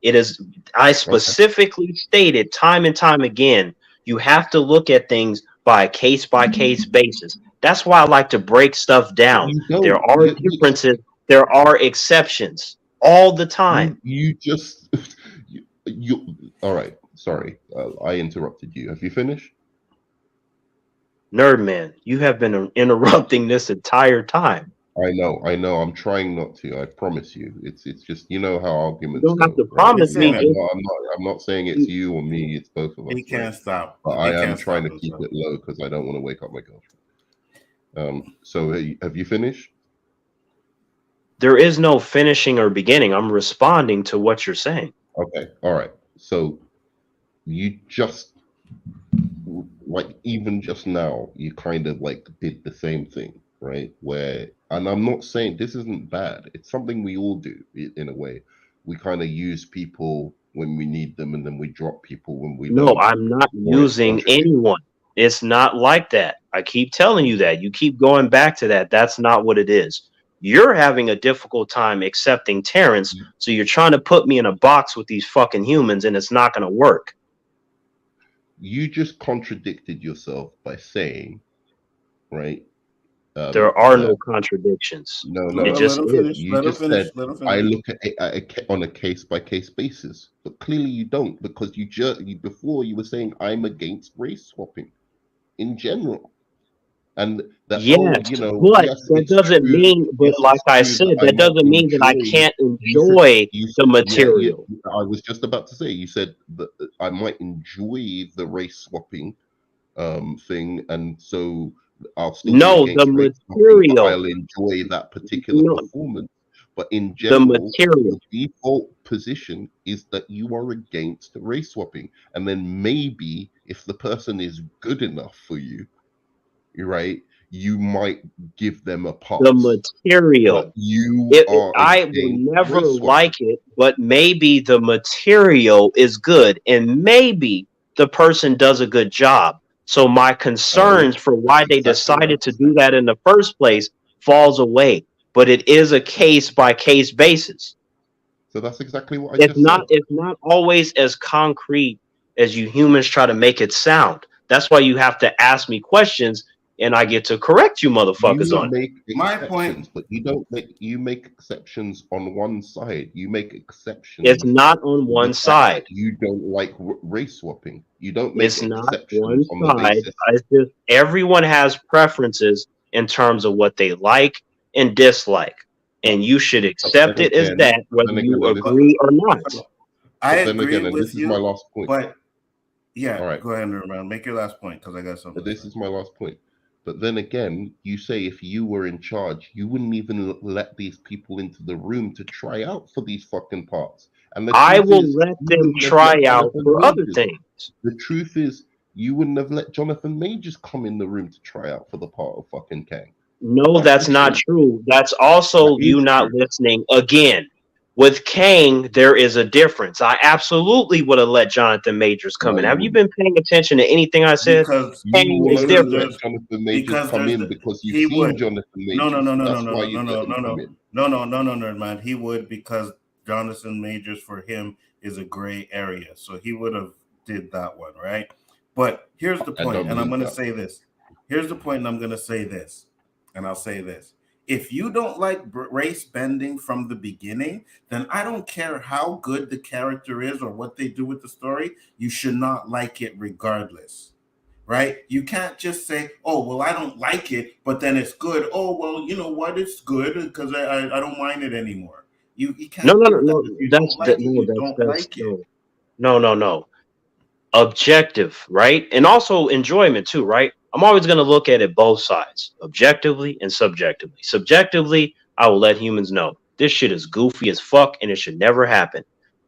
It is. I Okay. specifically stated time and time again. You have to look at things by case basis. That's why I like to break stuff But down. you There don't. are differences. There are exceptions all the time. You just you. All right. Sorry, I interrupted you. Have you finished? Nerd man, you have been interrupting this entire time. I know. I'm trying not to. I promise you. It's just how You arguments don't have go, to right? promise It's No, in me. him. I'm not saying it's you or me. It's both of He us, right? can't stop. But He I am can't trying stop to keep himself. it low because I don't want to wake up my girlfriend. So have you finished? There is no finishing or beginning. I'm responding to what you're saying. Okay. All right. So you just like even just now you kind of like did the same thing, right? Where and I'm not saying this isn't bad. It's something we all do in a way. We kind of use people when we need them and then we drop people when we No, don't, I'm not or it's using contradictory. anyone. It's not like that. I keep telling you that. You keep going back to that. That's not what it is. You're having a difficult time accepting Terrence, so you're trying to put me in a box with these fucking humans, and it's not going to work. You just contradicted yourself by saying, right, There are that no contradictions. no, It Let just him is. finish. you Let him just said finish. Let him I finish. look at it on a case by case basis, but clearly you don't because before you were saying I'm against race swapping in general, and that Yes, but yes that it's doesn't true, mean, but yes like it's I true said, that I that might doesn't mean that I enjoy. can't You said enjoy you the yeah, material. I was just about to say you said that I might enjoy the race swapping thing, and so I'll still be No, the against race swapping, but material. I'll enjoy that particular No, performance. But in the general, material. your default position is that you are against race swapping, and then maybe if the person is good enough for you, you're right, you might give them a The pass. But material. you are I will against never race swapping. like it, but maybe the material is good, and maybe the person does a good job. So my No, concerns for that's why they exactly what I decided to just do said. that in the first place falls away. But it is a case by case basis. So that's exactly what I just said. It's not always as concrete as you humans try to make it sound. That's why you have to ask me questions, and I get to correct you motherfuckers You on it. So make my point. exceptions, but you make exceptions on one side. You make It's exceptions not on for the one fact that side. you don't like race swapping. You don't make It's not exceptions one on the side. basis. It's just everyone has preferences in terms of what they like and dislike. But And you should but accept it as that, whether then again, you and this But agree or not. so I but then agree again, and this with is my you. last point. But yeah, All right, go ahead, Nurman. Make your last point because I got something to this say. is my last point. But then again, you say if you were in charge, you wouldn't even let these people into the room to try out for these fucking parts. And the I truth will is, let you them wouldn't have let try out Jonathan for other Majors. things. The truth is, you wouldn't have let Jonathan Majors come in the room to try out for the part of fucking Kang. No, That's the that's not truth. true. That's That also you is not true. listening again. With Kang, there is a difference. I absolutely would have let Jonathan Majors come No, in. you Have you wouldn't. been paying attention to anything I said? Because You Kang will is only because different. let there's Jonathan Majors come the in because you've he seen would. Jonathan No, no, Majors. no, no, no, That's no, why no, no, you've let no, him no, come no, in. no, no, no, no, no, man. He would because Jonathan Majors for him is a gray area, so he would have did that one, right? But here's the I point, don't and I'm believe going to that. say this. Here's the point, and I'm going to say this, and I'll say this. If you don't like race bending from the beginning, then I don't care how good the character is or what they do with the story. You should not like it regardless, right? You can't just say, "Oh, well, I don't like it," but then it's good. Oh, well, you know what? It's good because I don't mind it anymore. You No, can't no, do no, that. no. If you don't That's that. like it, No, you don't that's like it. no, no, no, no. Objective, right? And also enjoyment too, right? I'm always going to look at it both sides, objectively and subjectively. Subjectively, I will let humans know this shit is goofy as fuck and it should never happen.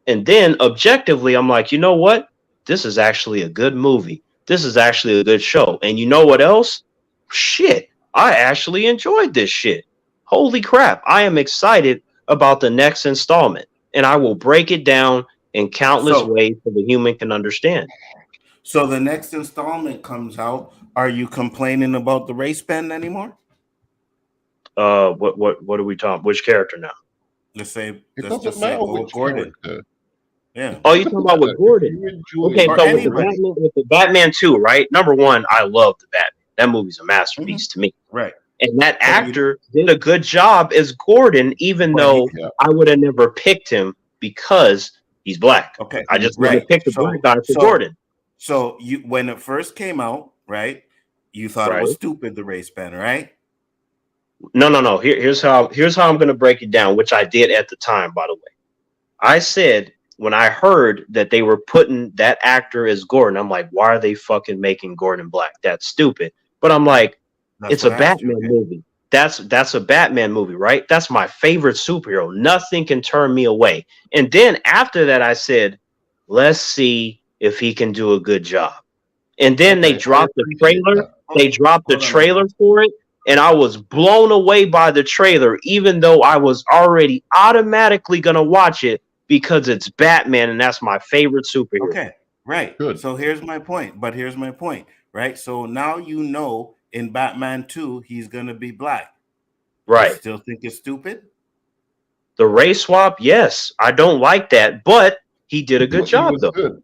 And then objectively, I'm like, you know what? This is actually a good movie. This is actually a good show. And you know what else? Shit. I actually enjoyed this shit. Holy crap. I am excited about the next installment, and I will break it down in countless So, ways so the human can understand. so the next installment comes out. Are you complaining about the race bend anymore? What are we talking? Which character now? Let's say, It let's doesn't just say, matter go with which Gordon. character. Yeah, Oh, It you talking doesn't about with matter if Gordon? you Okay, enjoy or so with the anybody. Batman, with the Batman 2, right? Number one, I love the Batman. That movie's a Mhm. masterpiece to me. Right. And that But you, actor did a good job as Gordon, even but he, though Yeah, I would have never picked him because he's black. okay, I he's just not. wouldn't right. have picked the black So, guy for so, Gordon. so you, when it first came out, right, you thought it Right. was stupid, the race bend, right? No. Here's how I'm gonna break it down, which I did at the time, by the way. I said when I heard that they were putting that actor as Gordon, I'm like, why are they fucking making Gordon black? That's stupid. But I'm like, That's it's what a I asked you. Batman Okay. movie. That's a Batman movie, right? That's my favorite superhero. Nothing can turn me away. And then after that, I said, let's see if he can do a good job. And then they Okay. I dropped the appreciate trailer. that. They Hold, dropped the hold on a trailer second. for it, and I was blown away by the trailer, even though I was already automatically gonna watch it because it's Batman and that's my favorite superhero. Okay. Right. Good. So here's my point. But here's my point. Right. So now you know in Batman 2, he's gonna be black. You Right. still think it's stupid? The race swap, yes, I don't like that, but he did a good But he job was though. good.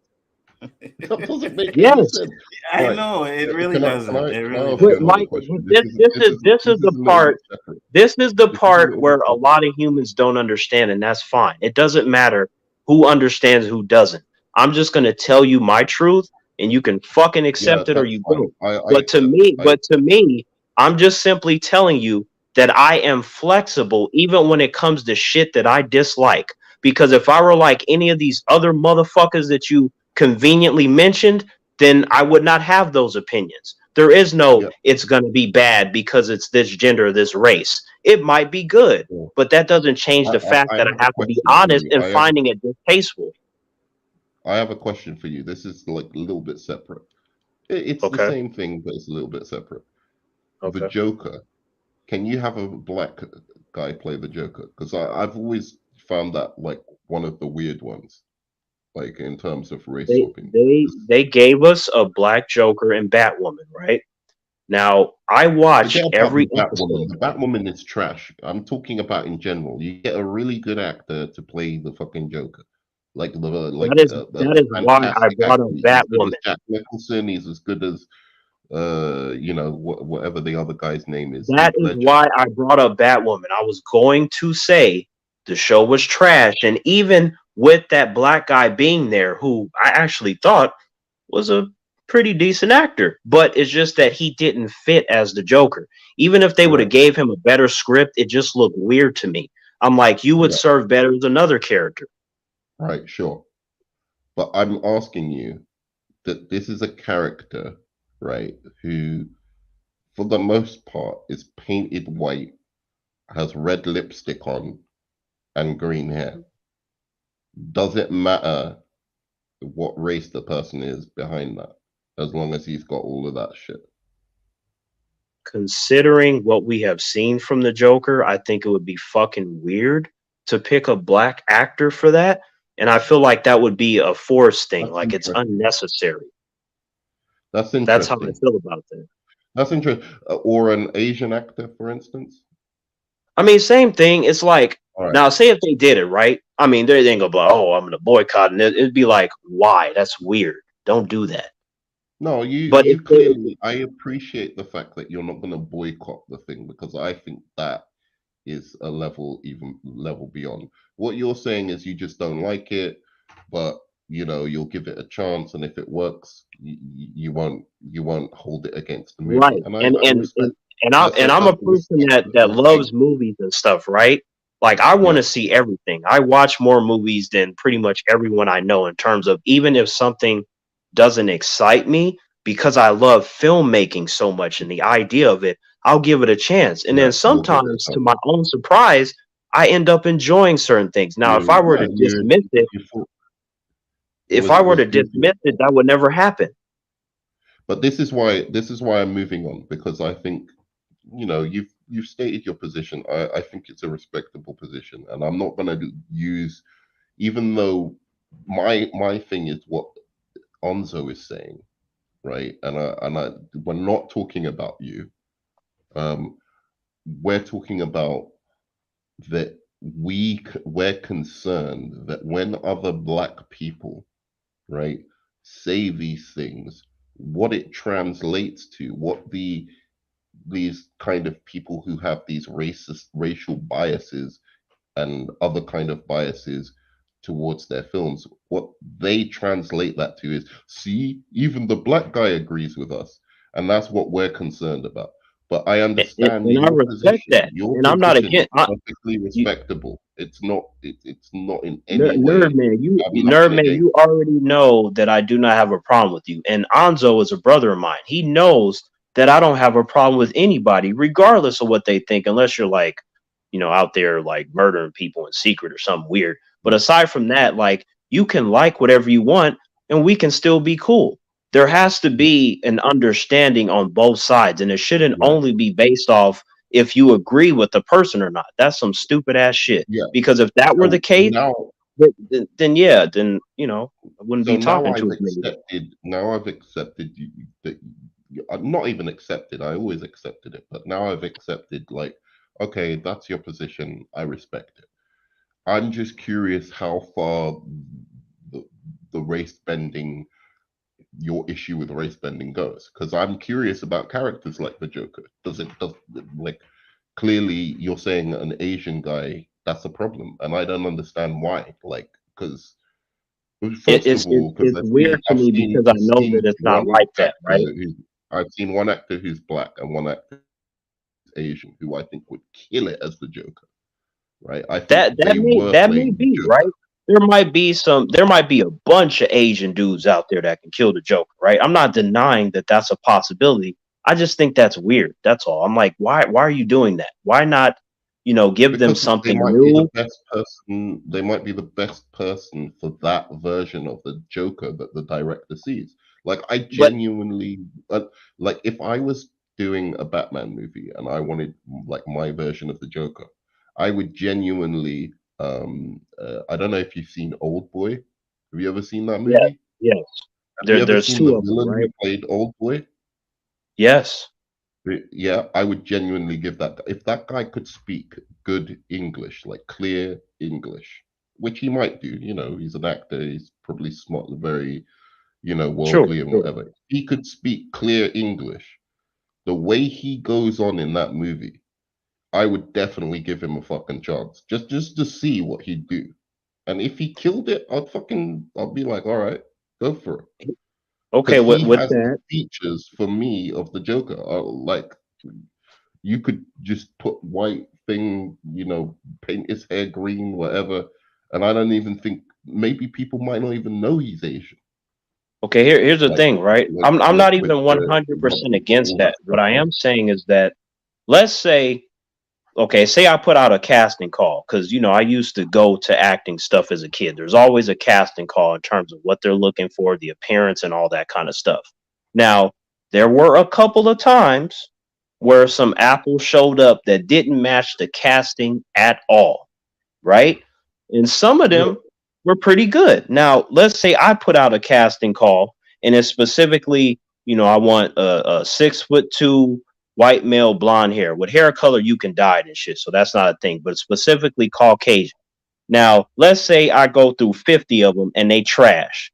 That doesn't make any Yes. sense. I Right. know it really doesn't. It Can I really ask you But doesn't. another like question? this is This the is a little bit part separate. this is the This is a part little bit where a separate. lot of humans don't understand, and that's fine. It doesn't matter who understands, who doesn't. I'm just gonna tell you my truth, and you can fucking Yeah, accept it or that's you fine. don't. I But to accept. me, I I'm just simply telling you that I am flexible even when it comes to shit that I dislike. Because if I were like any of these other motherfuckers that you conveniently mentioned, then I would not have those opinions. There is no yeah. it's going to be bad because it's this gender, this race. It might be good, Yeah. but that doesn't change the fact I that have I a have to be question for honest you. in finding it distasteful. I have a question for you. This is like a little bit separate. It's the Okay. same thing, but it's a little bit separate. The Okay. Joker. Can you have a black guy play the Joker? Because I've always found that like one of the weird ones, like in terms of race They swapping. they they gave us a black Joker and Batwoman, right? Now I watch Forget about the every Batwoman. episode. The Batwoman is trash. I'm talking about in general. You get a really good actor to play the fucking Joker, like That is that a is why I fantastic brought actor. up He's as good as Batwoman. Jack Nicholson. He's as good as whatever the other guy's name is, That Heath is Ledger. why I brought up Batwoman. I was going to say the show was trash, and even with that black guy being there, who I actually thought was a pretty decent actor, but it's just that he didn't fit as the Joker. Even if they would have Right. gave him a better script, it just looked weird to me. I'm like, you would Yeah. serve better as another character. Right. Sure. But I'm asking you that this is a character, right, who, for the most part, is painted white, has red lipstick on, and green hair. Does it matter what race the person is behind that, as long as he's got all of that shit? Considering what we have seen from the Joker, I think it would be fucking weird to pick a black actor for that. And I feel like that would be a forced thing. That's Like it's interesting. unnecessary. That's That's how I interesting. feel about that. That's interesting. Or an Asian actor, for instance. I mean, same thing. It's like All right. now, say if they did it right. I mean, they ain't gonna be like, "Oh, I'm gonna boycott," and it'd be like, "Why? That's weird. Don't do that." No, you But you clearly. I appreciate the fact that you're not going to boycott the thing because I think that is a level beyond. What you're saying is you just don't like it, but you'll give it a chance, and if it works, you won't hold it against the movie. right, And I and I and respect and and I'm and I'm a that's a person that respectable loves thing. movies and stuff, right? Like I want Yeah, to see everything. I watch more movies than pretty much everyone I know in terms of even if something doesn't excite me because I love filmmaking so much and the idea of it, I'll give it a chance. And yeah, then you'll give it sometimes a to chance. my own surprise, I end up enjoying certain things. Now, if I were to dismiss it, You thought it if I were was to good. dismiss it, that would never happen. But this is why I'm moving on because I think you know, you've stated your position. I think it's a respectable position, and I'm not gonna use, even though my thing is what Onzo is saying, right? And I we're not talking about you. Um, we're talking about that we're concerned that when other black people, right, say these things, what it translates to, what these kind of people who have these racist racial biases and other kind of biases towards their films, what they translate that to is, see, even the black guy agrees with us, and that's what we're concerned about. But I understand And I your respect position. that, Your and I'm not position is against. perfectly You, respectable. It's not in any Nerd way. man, I'm nerd nothing man, against. you already know that I do not have a problem with you. And Anzo is a brother of mine. He knows that I don't have a problem with anybody, regardless of what they think, unless you're like, out there like murdering people in secret or something weird. But aside from that, like you can like whatever you want, and we can still be cool. There has to Yeah, be an understanding on both sides, and it shouldn't right. only be based off if you agree with the person or not. That's some stupid ass shit. Yeah. Because if that were the So case, now, then yeah, then I wouldn't so be now talking to I've as many. accepted. Now I've accepted you, that. I'm not even accepted. I always accepted it, but now I've accepted. Like, okay, that's your position. I respect it. I'm just curious how far the the race bending, your issue with race bending goes, because I'm curious about characters like the Joker. Does like, clearly you're saying an Asian guy, that's a problem, and I don't understand why. Like, because It, first of all, because it's weird to me because I I've know that seen it's not one like that, actor right? who I've seen one actor who's black and one actor who's Asian who I think would kill it as the Joker. Right? I think they were That may playing the be Joker. right. There might be a bunch of Asian dudes out there that can kill the Joker, right? I'm not denying that that's a possibility. I just think that's weird. That's all. I'm like, why are you doing that? Why not, give them Because they something might be the new? best person. They might be the best person for that version of the Joker that the director sees. Like, I But genuinely, like, if I was doing a Batman movie and I wanted like my version of the Joker, I would genuinely. I don't know if you've seen Old Boy. Have you ever seen that yes, movie? yes. Have you ever There's seen two the of them, villain who right? played Old Boy? Yes. Yeah, I would genuinely give that. If that guy could speak good English, like clear English, which he might do, he's an actor, he's probably smart, very, Sure, worldly and sure. whatever. If he could speak clear English, the way he goes on in that movie, I would definitely give him a fucking chance, just to see what he'd do. And if he killed it, I'd be like, all right, go for it, Okay, because he with has the that. features for me of the Joker. Like, you could just put white thing, paint his hair green, whatever, and I don't even think, maybe people might not even know he's Asian. Okay, here's the Like, thing, right? with I'm with not with even the 100% against all that that. What stuff. I am saying is that let's say, okay, say I put out a casting call because I used to go to acting stuff as a kid. There's always a casting call in terms of what they're looking for, the appearance, and all that kind of stuff. Now, there were a couple of times where some apples showed up that didn't match the casting at all, right? And some of Yeah, them were pretty good. Now, let's say I put out a casting call and it's specifically, I want a 6'2" white male blonde hair with hair color you can dye it and shit. So that's not a thing, but specifically Caucasian. Now, let's say I go through 50 of them and they trash.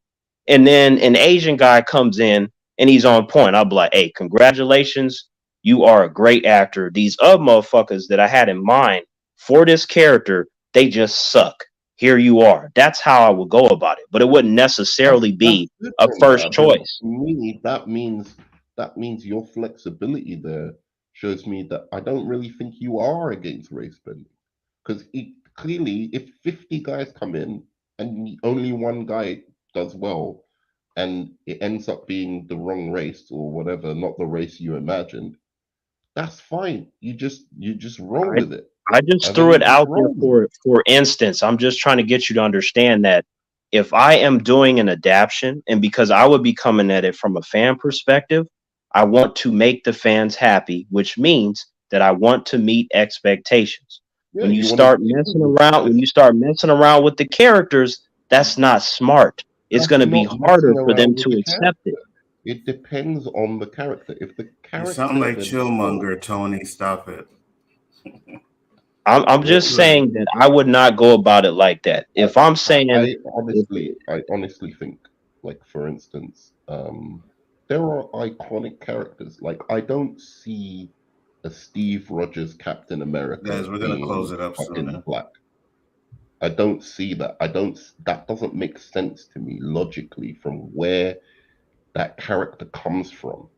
And then an Asian guy comes in and he's on point. I'll be like, hey, congratulations. You are a great actor. These other motherfuckers that I had in mind for this character, they just suck. Here you are. That's how I would go about it. But it wouldn't necessarily that's be a different. first But choice. to me, that means your flexibility there shows me that I don't really think you are against race bending. Because clearly, if 50 guys come in and only one guy does well, and it ends up being the wrong race or whatever, not the race you imagined, that's fine. You just roll I with it, I just and then threw you it just out there roll with it. for instance. I'm just trying to get you to understand that if I am doing an adaptation, and because I would be coming at it from a fan perspective, I want to make the fans happy, which means that I want to meet expectations. Yeah, When you you want to start see messing people around, when exist. you start messing around with the characters, that's not smart. It's That's going to be not messing harder for them around with to the accept it. character. It depends on the character. If the You sound character like themselves, Chillmonger, Tony. Stop it. I'm what, just saying that I would not go about it like that. If I'm saying, if, I honestly think, like for instance, there are iconic characters. Like I don't see a Steve Rogers Captain America Guys, we're gonna close being it up soon. fucking black. I don't see that. I don't. That doesn't make sense to me logically from where that character comes from.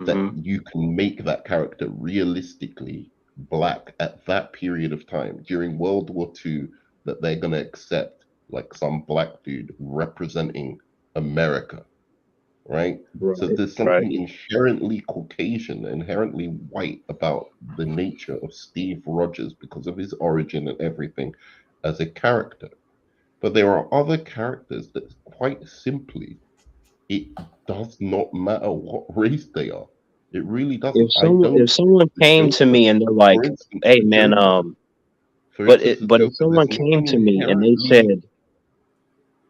That mhm, you can make that character realistically black at that period of time during World War II, that they're going to accept like some black dude representing America, right? So right, there's right. something inherently Caucasian, inherently white about the nature of Steve Rogers because of his origin and everything as a character. But there are other characters that quite simply it does not matter what race they are. It really doesn't. I If don't. someone The came to Joker, me and they're for like, instance, "Hey, the man, Joker, for but instance, the but if Joker. someone There's came nothing to me and they inherently. said,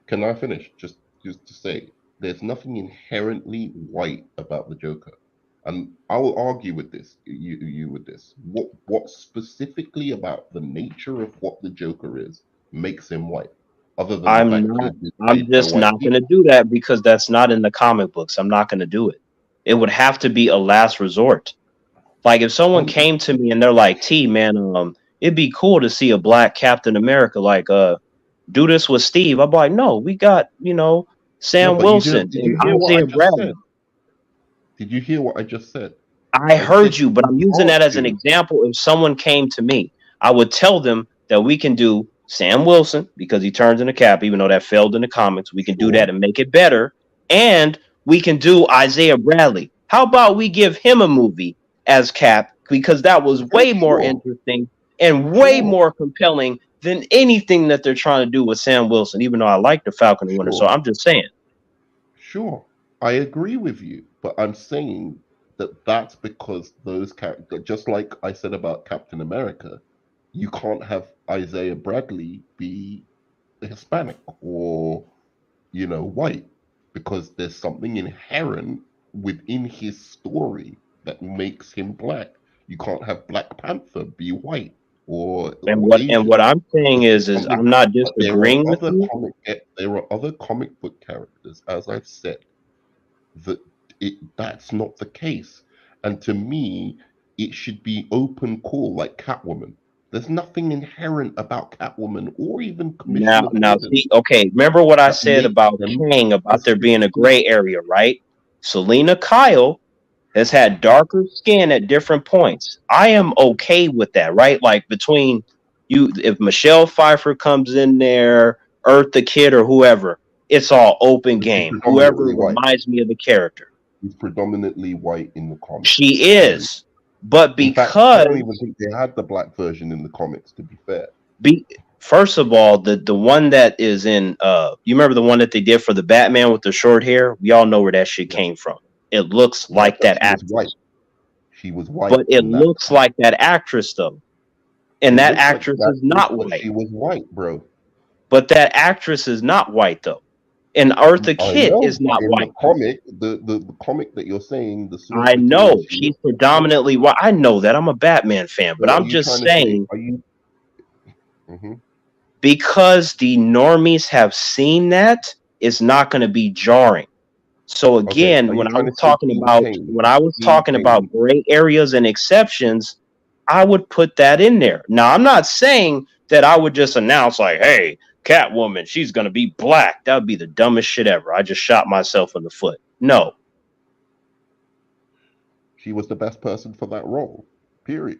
Can I finish? Just to say, there's nothing inherently white about the Joker, and I will argue with this. You with this. What specifically about the nature of what the Joker is makes him white, other than the I'm fact not, he is I'm played by just white not going to people? do that because that's not in the comic books. I'm not going to do it. It would have to be a last resort. Like if someone Um, came to me and they're like, "T, man, it'd be cool to see a black Captain America. Like, do this with Steve." I'm like, "No, we got no, Sam but you didn't. Wilson Did and you hear what I Isaiah just Bradley." said? Did you hear what I just said? I I heard said you, you but would I'm using that as an argue. example. If someone came to me, I would tell them that we can do Sam Wilson because he turns into Cap, even though that failed in the comics. We can do that Sure, and make it better. And we can do Isaiah Bradley. How about we give him a movie as Cap? Because that was yeah, way more sure, interesting and way sure, more compelling than anything that they're trying to do with Sam Wilson, even though I like the Falcon and Winter. So sure. I'm just saying. Sure, I agree with you, but I'm saying that that's because those characters, just like I said about Captain America, you can't have Isaiah Bradley be Hispanic or, white, because there's something inherent within his story that makes him black. You can't have Black Panther be white or And what Asian. I'm saying Because there's is something, I'm not but there are disagreeing with other you. comic book characters, as I've said, that that's not the case. And to me, it should be open call like Catwoman. There's nothing inherent about Catwoman or even Commissioner Now, Gordon see, okay, remember what I that said makes about them Kang, about there being a specifically gray area, right? Selena Kyle has had darker skin at different points. I am okay with that, right? Like between you, if Michelle Pfeiffer comes in there, Earth the Kid, or whoever, it's all open she's game. Whoever predominantly white. reminds me of the character, She's predominantly white in the comics. she Period. is. But In fact, I don't even because think they had the black version in the comics, to be fair. Be first of all, the one that is in you remember the one that they did for the Batman with the short hair? We all know where that shit Yeah. came from. It looks Yeah, like but that she was white. actress. She was white But it in that looks comic. like that actress though. And It that looks like actress that is too, not but white. she was white, bro. But that actress is not white though. And Eartha I Kitt know, is but not in the white. comic, the comic that you're saying, the source I material know she she's looks like white. predominantly white. I know that. I'm a Batman fan, but So are I'm you just trying to say? saying Are you? Hmm. because the normies have seen that, it's not going to be jarring. So Okay. Are again, you trying to say when I was Dean talking about Kane? gray areas and exceptions, I would put that in there. Now, I'm not saying that I would just announce like, "Hey, Catwoman, she's going to be black." That would be the dumbest shit ever. I just shot myself in the foot. No, She was the best person for that role. Period.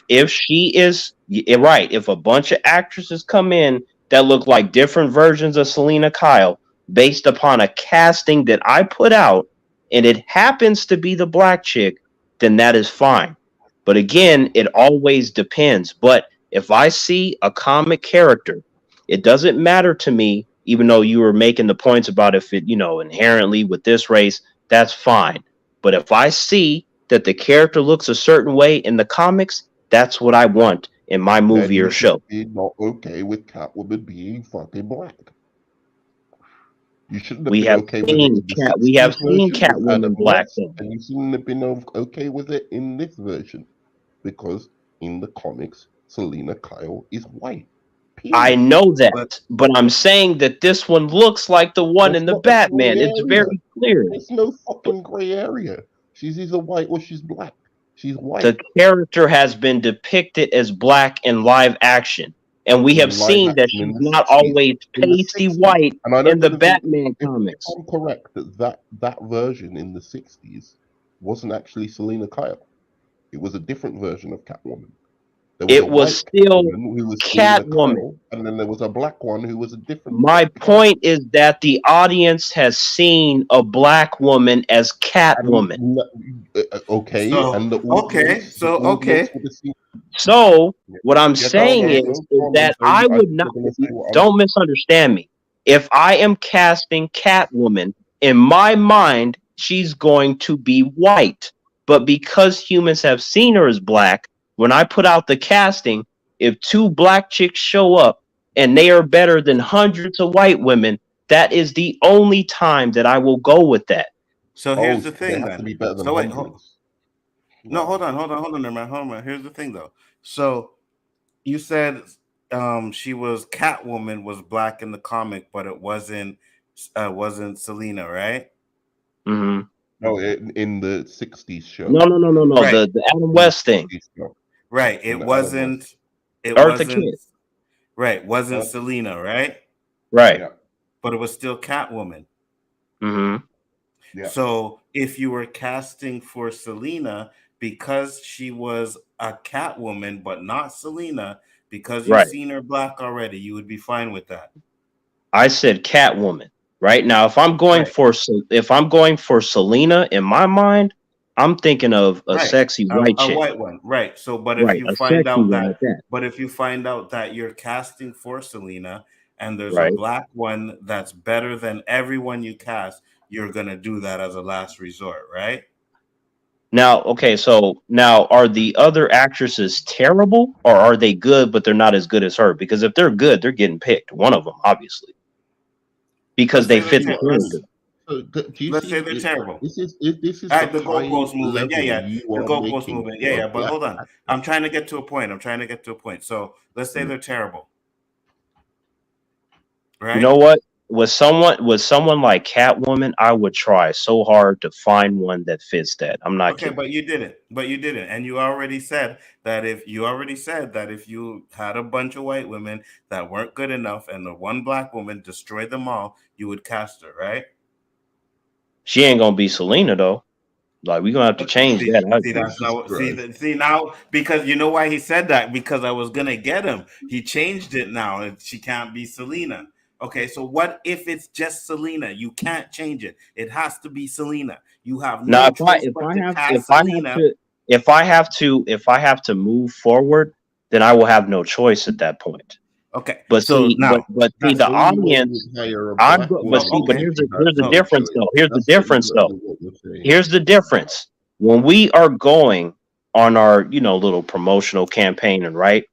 if she is right, if a bunch of actresses come in that look like different versions of Selena Kyle based upon a casting that I put out and it happens to be the black chick, then that is fine. But again, it always depends. But if I see a comic character, it doesn't matter to me, even though you were making the points about if it, inherently with this race, that's fine. But if I see that the character looks a certain way in the comics, that's what I want in my movie Then or you should show. be not okay with Catwoman being fucking black. You shouldn't have been okay with it in the We have 60s seen version with Catwoman Adam black West, though. and you shouldn't have been okay with it in this version because in the comics, Selena Kyle is white. I Period. know But that, but I'm saying that this one looks like the one That's in the not a gray Batman. It's area. very clear. There's no fucking gray area. She's either white or she's black. She's The white character has been depicted as black in live action, and we have in live seen that action in she's the not 60s. always In the pasty 60s. white And I in don't the even think, Batman if comics. I'm correct, that version in the 60s wasn't actually Selena Kyle. It was a different version of Catwoman. There was a It was white still Catwoman who was Selena Catwoman. Kyle, and then there was a black one who was a different My character. point is that the audience has seen a black woman as Catwoman. And okay, so and the okay, audience, so okay. would have seen. So what I'm Yeah, go on, saying Okay. Nzo. Go is on, that Nzo. I I would think not, you're gonna say what I was. don't misunderstand me. If I am casting Catwoman, in my mind, she's going to be white. But because humans have seen her as black, when I put out the casting, if two black chicks show up and they are better than hundreds of white women, that is the only time that I will go with that. So Oh, here's the so they thing have to then. be better than So wait, hundreds. no, Wow. hold on, man. Hold on. Here's the thing though. So you said she was Catwoman was black in the comic, but it wasn't Selena, right? Hmm. No, in the 60s show. No. Right. The Adam In the West thing. 60s show. Right. In the Adam West. It Eartha wasn't Kitt. right, wasn't Uh, Selena, right? Right. yeah, But it was still Catwoman. Hmm. yeah. So if you were casting for Selena because she was a Catwoman but not Selena, because you've Right. seen her black already, you would be fine with that. I said Catwoman. Right now, if I'm going Right. for Selena in my mind, I'm thinking of a Right. sexy white A chick. white one. Right. So Right, a sexy one at that. but if you find out that you're casting for Selena and there's a Right. black one that's better than everyone you cast, you're gonna do that as a last resort, right? Now, okay, so now are the other actresses terrible or are they good, but they're not as good as her? Because if they're good, they're getting picked. One of them, obviously, because Let's they say they're fit the See, character. do you let's say see? they're terrible. This is All the right, the high goalpost moving. Yeah, level yeah. you The are goalpost making moving. Yeah, for a yeah. But black hold on. I'm actor. trying to get to a point. So let's say they're terrible, You right? know what? With someone like Catwoman, I would try so hard to find one that fits that. I'm not Okay, kidding. but you didn't. And you already said that if you had a bunch of white women that weren't good enough and the one black woman destroyed them all, you would cast her, right? She ain't gonna be Selena though. Like we're gonna have to change that. That's Jesus not Christ. see now because you know why he said that because I was gonna get him. He changed it now. She can't be Selena. Okay, so what if it's just Selena? You can't change it. It has to be Selena. You have Now, no choice but to cast Selena. if I have to move forward, then I will have no choice at that point. Okay, But so see, now see, The the only way you audience. would hire a I'm black go- but woman see, is but okay, if here's the you had here's the so difference Angelina. though. Here's the That's the difference though. what we're saying. Here's the difference. When we are going on our little promotional campaign, and right,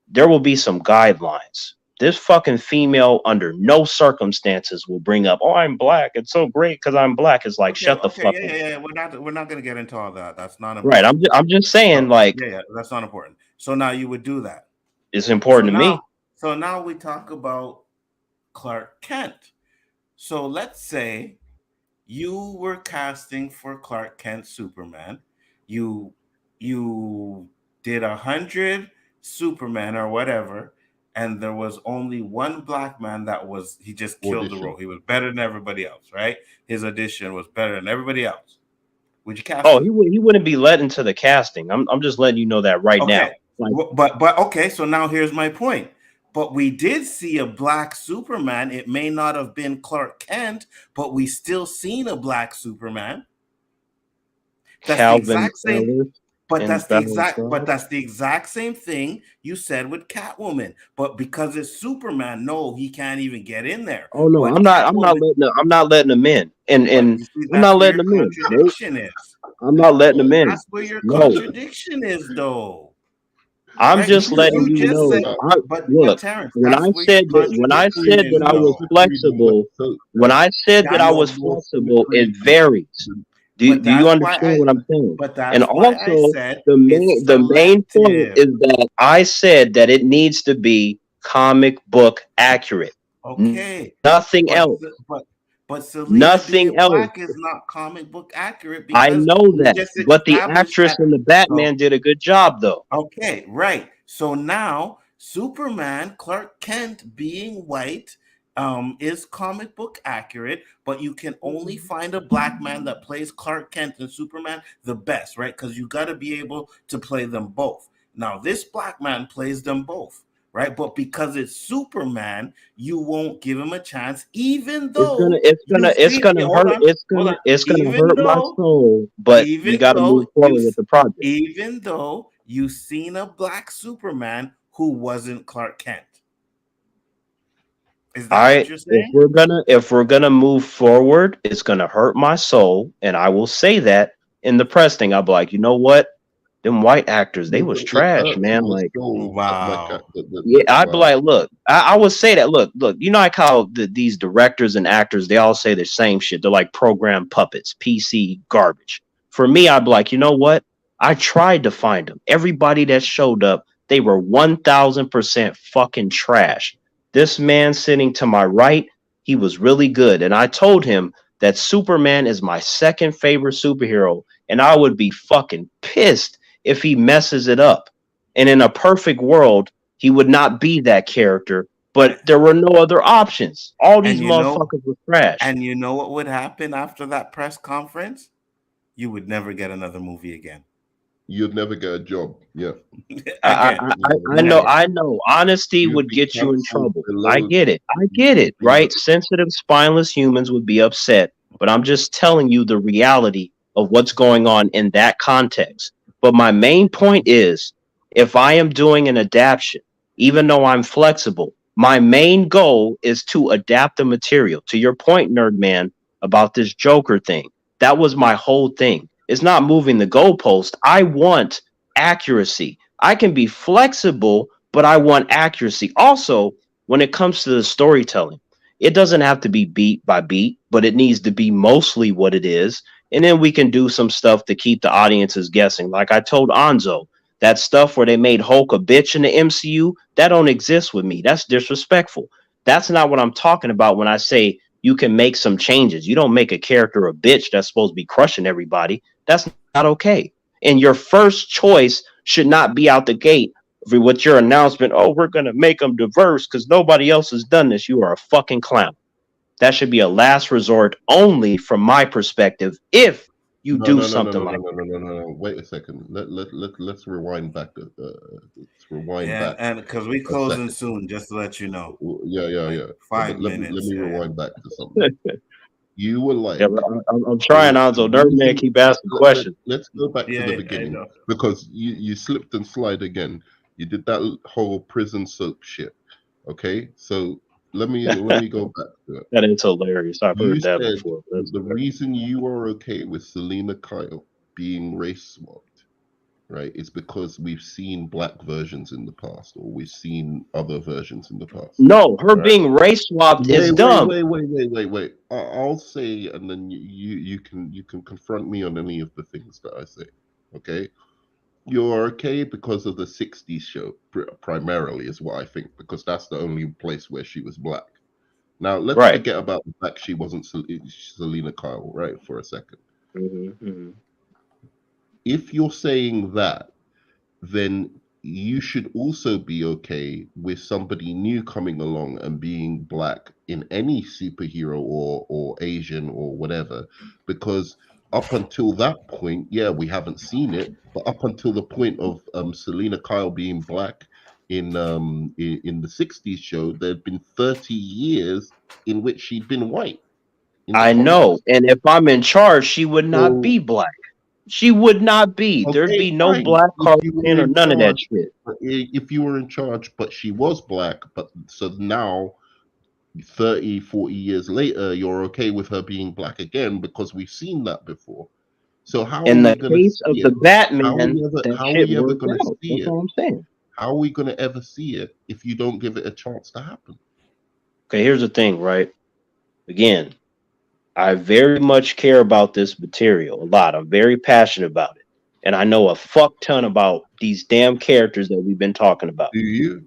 there will be some guidelines. This fucking female under no circumstances will bring up, oh, I'm black. It's so great because I'm black. It's like, shut the okay, fuck yeah, up. yeah, yeah. We're not gonna get into all that. That's not Right. important. I'm just saying, So like, yeah, that's not important. So now you would do that. it's So important to me. now, so now we talk about Clark Kent. So let's say you were casting for Clark Kent Superman. You you did 100 Superman or whatever, and there was only one black man he just killed the Audition. role. He was better than everybody else, right? His audition was better than everybody else. Would you cast Oh, him? he wouldn't be let into the casting. I'm just letting you know that right now. Okay. Like, But okay, so now here's my point. But we did see a black Superman. It may not have been Clark Kent, but we still seen a black Superman. That's the Calvin exact same. Ellis But and Battle Star. that's the exact same thing you said with Catwoman. But because it's Superman, no, he can't even get in there. Oh no, But I'm not Catwoman, letting him in. and you see, I'm that's not where letting your them in. Nope, contradiction is. I'm not letting them in. That's where your No, contradiction is, though. I'm Right? just letting You you just know. said, Uh, but Look, Terrence, when I that's where your said that, contradiction is, I was though. Slippery the wet. flexible, So when I said that I That's you're was more flexible, it slippery varies. than but Do you that's why understand I what I'm saying? but And that's why I also, said it's the main point selective. is that I said that it needs to be comic book accurate, Okay, nothing else, but but but Selena nothing being else. black is not comic book accurate I because know we that, just but the established actress that. in the So Batman did a good job, though. okay, right. So now Superman, Clark Kent being white, is comic book accurate, but you can only find a black man that plays Clark Kent and Superman the best, right? Because you got to be able to play them both. Now, this black man plays them both, right? But because it's Superman, you won't give him a chance, even though you It's see, gonna hold hurt. on, hold on, It's gonna even hurt my though soul. But we even got to though move forward with the project. even though you've seen a black Superman who wasn't Clark Kent. Is that what I you're saying? if we're gonna move forward, it's gonna hurt my soul, and I will say that in the press thing. I'll be like, you know what? Them white actors, they was it trash, hurts man. my Like, soul. Wow. yeah, I'd be Wow. like, look, I would say that. Look, you know, like how these directors and actors, they all say the same shit. They're like program puppets, PC garbage. For me, I'd be like, you know what? I tried to find them. Everybody that showed up, they were 1000% fucking trash. This man sitting to my right, he was really good. And I told him that Superman is my second favorite superhero. And I would be fucking pissed if he messes it up. And in a perfect world, he would not be that character, but there were no other options. All And these motherfuckers were trash. you know what would happen after that press conference? You would never get another movie again. You'd never get a job. Yeah. I, Again. You'd never I get a know, Never. job. I know. Honesty You'd would be get you in cancelled trouble. I below, get it. below. Right? Sensitive, spineless humans would be upset. But I'm just telling you the reality of what's going on in that context. But my main point is if I am doing an adaptation, even though I'm flexible, my main goal is to adapt the material. To your point, Nerd Man, about this Joker thing, that was my whole thing. It's not moving the goalpost. I want accuracy. I can be flexible, but I want accuracy. Also, when it comes to the storytelling, it doesn't have to be beat by beat, but it needs to be mostly what it is. And then we can do some stuff to keep the audiences guessing. Like I told Anzo, that stuff where they made Hulk a bitch in the MCU, that don't exist with me. That's disrespectful. That's not what I'm talking about when I say you can make some changes. You don't make a character a bitch that's supposed to be crushing everybody. That's not okay. And your first choice should not be out the gate with your announcement. Oh, we're gonna make them diverse because nobody else has done this. You are a fucking clown. That should be a last resort only from my perspective. If you No, do no, no, no, something no, no, like no, no, no, no, no. Wait a second. Let's rewind back. Let's rewind Yeah, back and because we a closing second. soon, just to let you know. Yeah, yeah, Like yeah. five But let minutes. me Yeah, yeah. rewind back to something. You were yeah, like, I'm trying, Anzo. the Nerd man reason. keep asking questions. Let's go back to the Yeah, I beginning know. because you slipped and slide again. You did that whole prison soap shit. Okay, so let me go back to it. That is hilarious. I've You heard that said before. that That's the hilarious. reason you are okay with Selena Kyle being race swapped, right, is because we've seen black versions in the past, or we've seen other versions in the past. No, her Right. being race swapped is Wait, wait, dumb. wait, wait, wait, wait, wait. I'll say, and then you can confront me on any of the things that I say. Okay, you're okay because of the '60s show, primarily, is what I think, because that's the only place where she was black. Now, let's Right. forget about the fact she wasn't Selena Kyle, right, for a second. Hmm. If you're saying that, then you should also be okay with somebody new coming along and being black in any superhero or Asian or whatever, because up until that point, yeah, we haven't seen it, but up until the point of Selena Kyle being black in the '60s show, there'd been 30 years in which she'd been white in the I know. comics. And if I'm in charge, she would not So be black. She would not be. There'd okay, be no fine. black If Carl you were or in none of that charge, shit. if you were in charge, but she was black, but so now 30, 40 years later, you're okay with her being black again because we've seen that before. So how are In the we going to case see of the it? Batman, that How are shit we ever worked going to out. see That's it? all I'm saying. How are we going to ever see it if you don't give it a chance to happen? Okay, here's the thing, right? Again, I very much care about this material a lot. I'm very passionate about it. And I know a fuck ton about these damn characters that we've been talking about. Do you?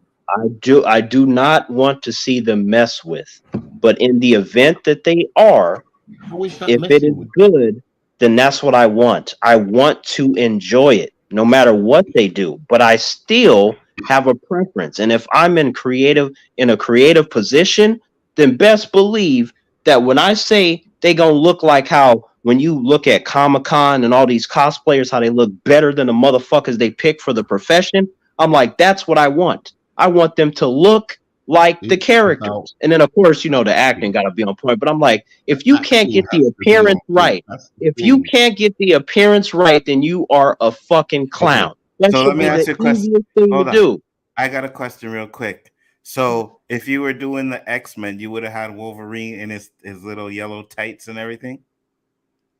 I do not want to see them mess with. But in the event that they are, How is that if it is messing with? good, then that's what I want. I want to enjoy it no matter what they do, but I still have a preference. And if I'm in a creative position, then best believe that when I say they gonna look like how when you look at Comic-Con and all these cosplayers, how they look better than the motherfuckers they pick for the profession, I'm like, that's what I want. I want them to look like the It's about characters. And then of course, the acting acting. gotta be on point. But I'm like, The if you can't acting get the has to be on appearance point. right, That's the if you thing. can't get the appearance right, then you are a fucking Okay. clown. That So let should me be ask the you a question. easiest thing to Hold on. do. I got a question real quick. So if you were doing the X-Men, you would have had Wolverine in his little yellow tights and everything?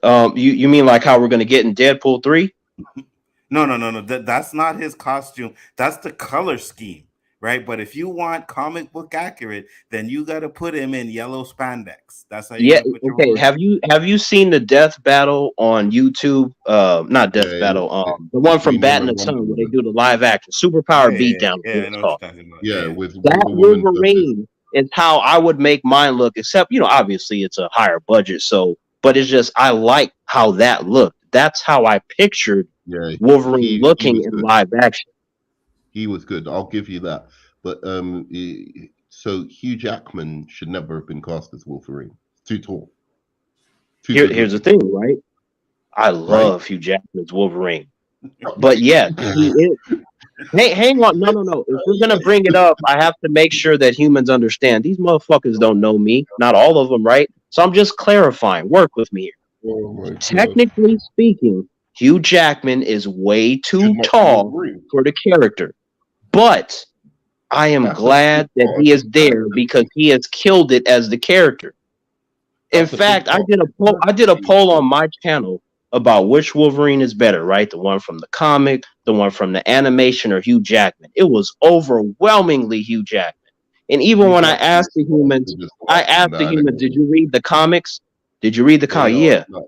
You mean like how we're gonna get in Deadpool 3? No. That's not his costume. That's the color scheme, right? But if you want comic book accurate, then you got to put him in yellow spandex. That's how you're Yeah, gonna put your okay. Wolverine. Have you seen the death battle on YouTube? Not Yeah, death battle. it, The one from between him Bat and and the Sun Wonder where they Woman. do the live action superpower beatdown. Is what I it's know what called. you're talking about. Yeah, with That Wonder Woman versus. Wolverine is how I would make mine look. Except obviously it's a higher budget. So, but it's just I like how that looked. That's how I pictured Yeah, Wolverine he looking was in good. live action. He was good. I'll give you that. But so Hugh Jackman should never have been cast as Wolverine. Too tall, too good Here's the looking, thing, right? I right? love Hugh Jackman's Wolverine, but yes, he is. Hey, hang on, no. If we're gonna bring it up, I have to make sure that humans understand these motherfuckers don't know me. Not all of them, right? So I'm just clarifying. Work with me Oh my here. god, Technically speaking, Hugh Jackman is way should too not be tall Wolverine. for the character, but I am That's a big glad that part he of is his there character. because he has killed it as the character. In That's a big fact, I part did a of his poll. I character. did a He was poll good. on my channel about which Wolverine is better, right? The one from the comic, the one from the animation, or Hugh Jackman. It was overwhelmingly Hugh Jackman. And even Hugh when I Jackman asked is the not as humans, good as the I one from asked the the humans, "Did animated. you read the comics? Did you read the They comic?" are Yeah. not.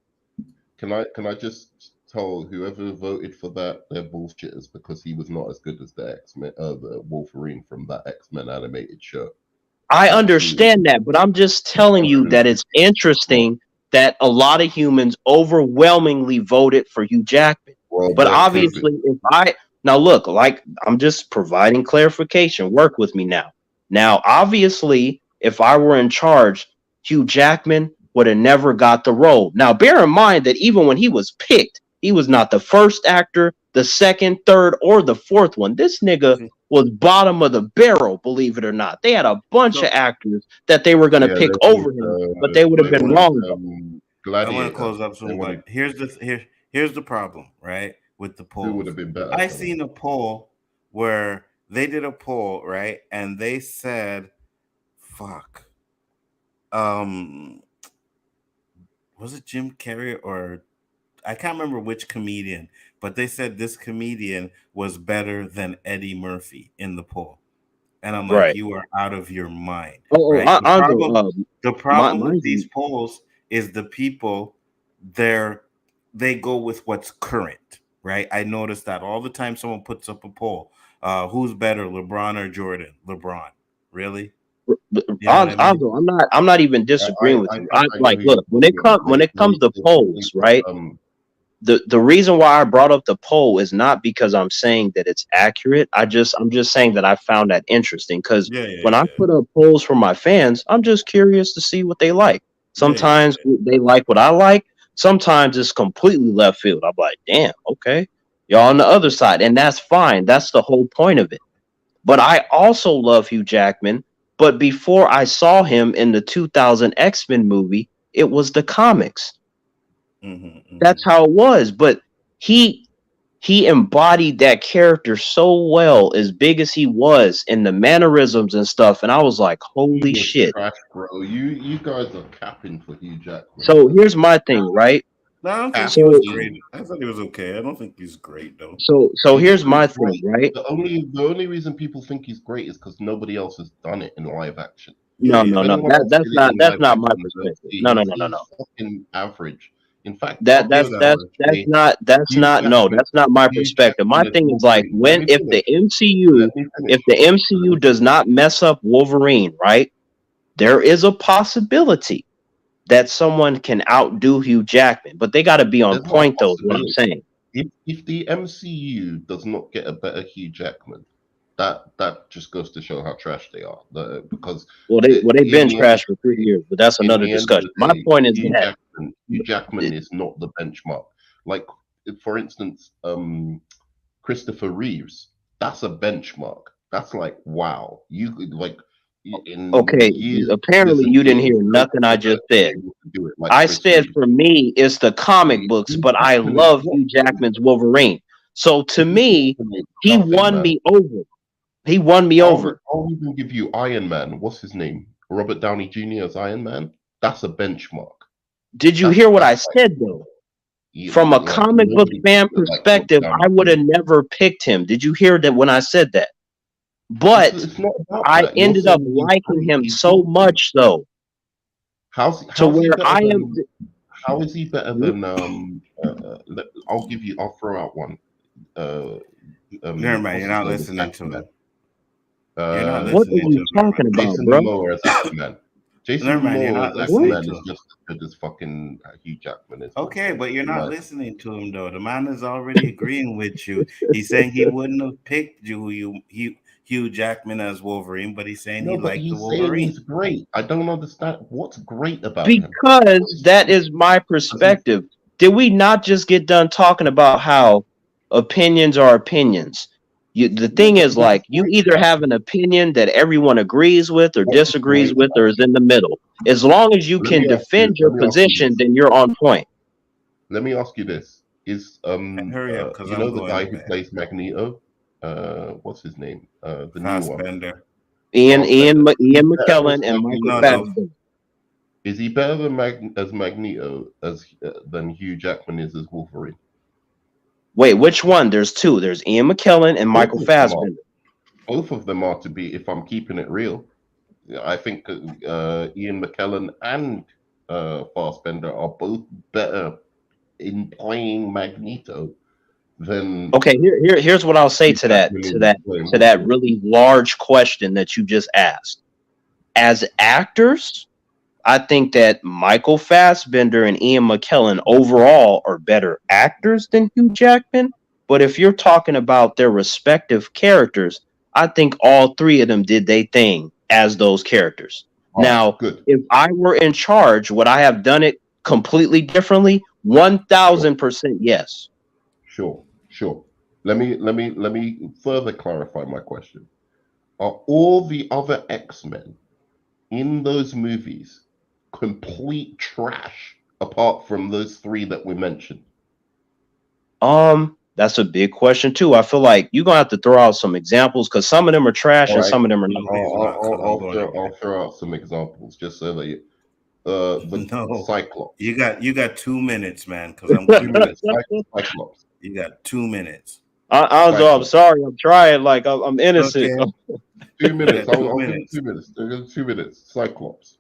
Can I just tell whoever voted for that they're bullshitters because he was not as good as the X-Men, the Wolverine from that X-Men animated show. I Absolutely, understand that, but I'm just telling you that it's 150% wrong. interesting that a lot of humans overwhelmingly voted for Hugh Jackman. Well, But they're stupid. obviously, if I now look, like I'm just providing clarification, work with me now. Now, obviously, if I were in charge, Hugh Jackman would have never got the role. Now, bear in mind that even when he was picked, he was not the first actor, the second, third, or the fourth one. This nigga See, was bottom of the barrel, believe it or not. They had a bunch of so actors that they were going to Yeah, pick over him, but they would have they been wanted wrong though. I want to Gladiator. close up They soon, wanted but here's the problem, right? With the who would have polls. been better I for them. seen a poll where they did a poll, right? And they said, fuck. Um, was it Jim Carrey or I can't remember which comedian, but they said this comedian was better than Eddie Murphy in the poll. And I'm like, Right. you are out of your mind, Oh, right? The Anzo, problem, the problem with mind these you, polls is the people they're they go with what's current, right? I noticed that all the time someone puts up a poll. Who's better, LeBron or Jordan? LeBron. Really? You know what I mean? Anzo, I'm not even disagreeing with I you. think I know Like, who you're look, when it talking comes about. when it comes to polls, right? Um, The reason why I brought up the poll is not because I'm saying that it's accurate. I'm just saying that I found that interesting because when I Yeah. put up polls for my fans, I'm just curious to see what they like. Sometimes Yeah. they like what I like. Sometimes it's completely left field. I'm like, damn, okay, y'all on the other side, and that's fine. That's the whole point of it. But I also love Hugh Jackman. But before I saw him in the 2000 X-Men movie, it was the comics. Mm-hmm. That's how it was. But he he embodied that character so well, as big as he was, and the mannerisms and stuff. And I was like, He holy was shit. trash, bro. You guys are capping for Hugh Jackman. So here's my thing, right? No, I don't think he was So great. I thought he was okay. I don't think he's great though. so He's here's my great. thing, right? The only reason people think he's great is because nobody else has done it in live action. Yeah, No, If no. anyone else That's did it not in that's live not my action, perspective. No, no, he's no, no, he's no. fucking average. In fact, That I'll go that's as that's far as that's say not that's Hugh not no, Jackman. that's not my Hugh perspective. My Jackman is thing is like, Wolverine. Let when me if finish. the MCU Let me if finish. the MCU does not mess up Wolverine, right? There is a possibility that someone can outdo Hugh Jackman, but they got to be on There's not a point, though. Is what I'm possibility. saying. If the MCU does not get a better Hugh Jackman, that just goes to show how trash they are. Because Well, they've in been the end, trashed for 3 years, but that's in another the end of discussion. the My day, point is that Hugh Jackman is not the benchmark. Like, for instance, Christopher Reeves, that's a benchmark. That's like, wow, you could like in okay. years Apparently, and you didn't years, hear no nothing I ever just been said. able to do it like I Chris said Reeves. for me, it's the comic books, Hugh but I Jackman is love what? Hugh Jackman's Wolverine. So to Hugh me, Jackman is he nothing, won man. me over. He won me over. I'll even give you Iron Man. What's his name? Robert Downey Jr. as Iron Man. That's a benchmark. Did you hear what I That's like, said though? From a like comic book nobody fan like Robert perspective, Downey I would have Jr. never picked him. Did you hear that when I said that? But It's not about I that. You're ended up saying he's liking great. him He's so not great. much though, to How's he where better I am. than? How is he better than? I'll throw out one. Uh, Never mind. what's You're his not name? As listening to Aquaman. him. You're not What are listening to you him. Never mind. talking about, Jason bro? Momoa as Aquaman. Jason Never mind. You're Momoa not as What? listening Aquaman to is him. just as good as fucking Hugh Jackman is, man. Okay, but you're In not my listening to him though. The man is already agreeing with you. He's saying he wouldn't have picked Hugh Jackman as Wolverine, but he's saying he No, but liked the he's saying Wolverine. he's great. I don't understand what's great about him. What Because is that great? is my Does he? perspective. Did we not just get done talking about how opinions are opinions? The Yeah, thing but is, what's like, you great either about have him? an opinion that everyone agrees with or What's disagrees great with about or is him? in the middle. As long as you Let can me ask you. defend your Let me ask you position, this. then you're on point. Let me ask you this: Is Hurry up, because you I'm know the going guy to who bed. plays Magneto? What's his name? The new one, Fassbender. Ian better as McKellen and Michael No, no. Magneto. Fassbender. Is he better than as Magneto as than Hugh Jackman is as Wolverine? Wait, which one? There's two. There's Ian McKellen and Both Michael of them are. Fassbender. Both of them are to be. If I'm keeping it real, I think Ian McKellen and Fassbender are both better in playing Magneto than Okay, here's what I'll say Hugh to that Jackman to in that playing to that Wolverine. really large question that you just asked. As actors, I think that Michael Fassbender and Ian McKellen overall are better actors than Hugh Jackman. But if you're talking about their respective characters, I think all three of them did their thing as those characters. All right, Now, good. if I were in charge, would I have done it completely differently? Sure. 1000% yes. Sure. Let me further clarify my question. Are all the other X-Men in those movies complete trash apart from those three that we mentioned? That's a big question too. I feel like you're gonna have to throw out some examples because some of them are trash All and right. some of them are not. No, he's not, because I'm going to I'll bed. throw out some examples just so that the No. Cyclops. You got 2 minutes, man, because I'm going Two to bed. minutes. Cyclops. You got 2 minutes. I'm Cyclops. sorry. I'm trying. Like I'm innocent. Okay. 2 minutes. You got two I'll give you minutes. 2 minutes. I'll give you 2 minutes. Cyclops.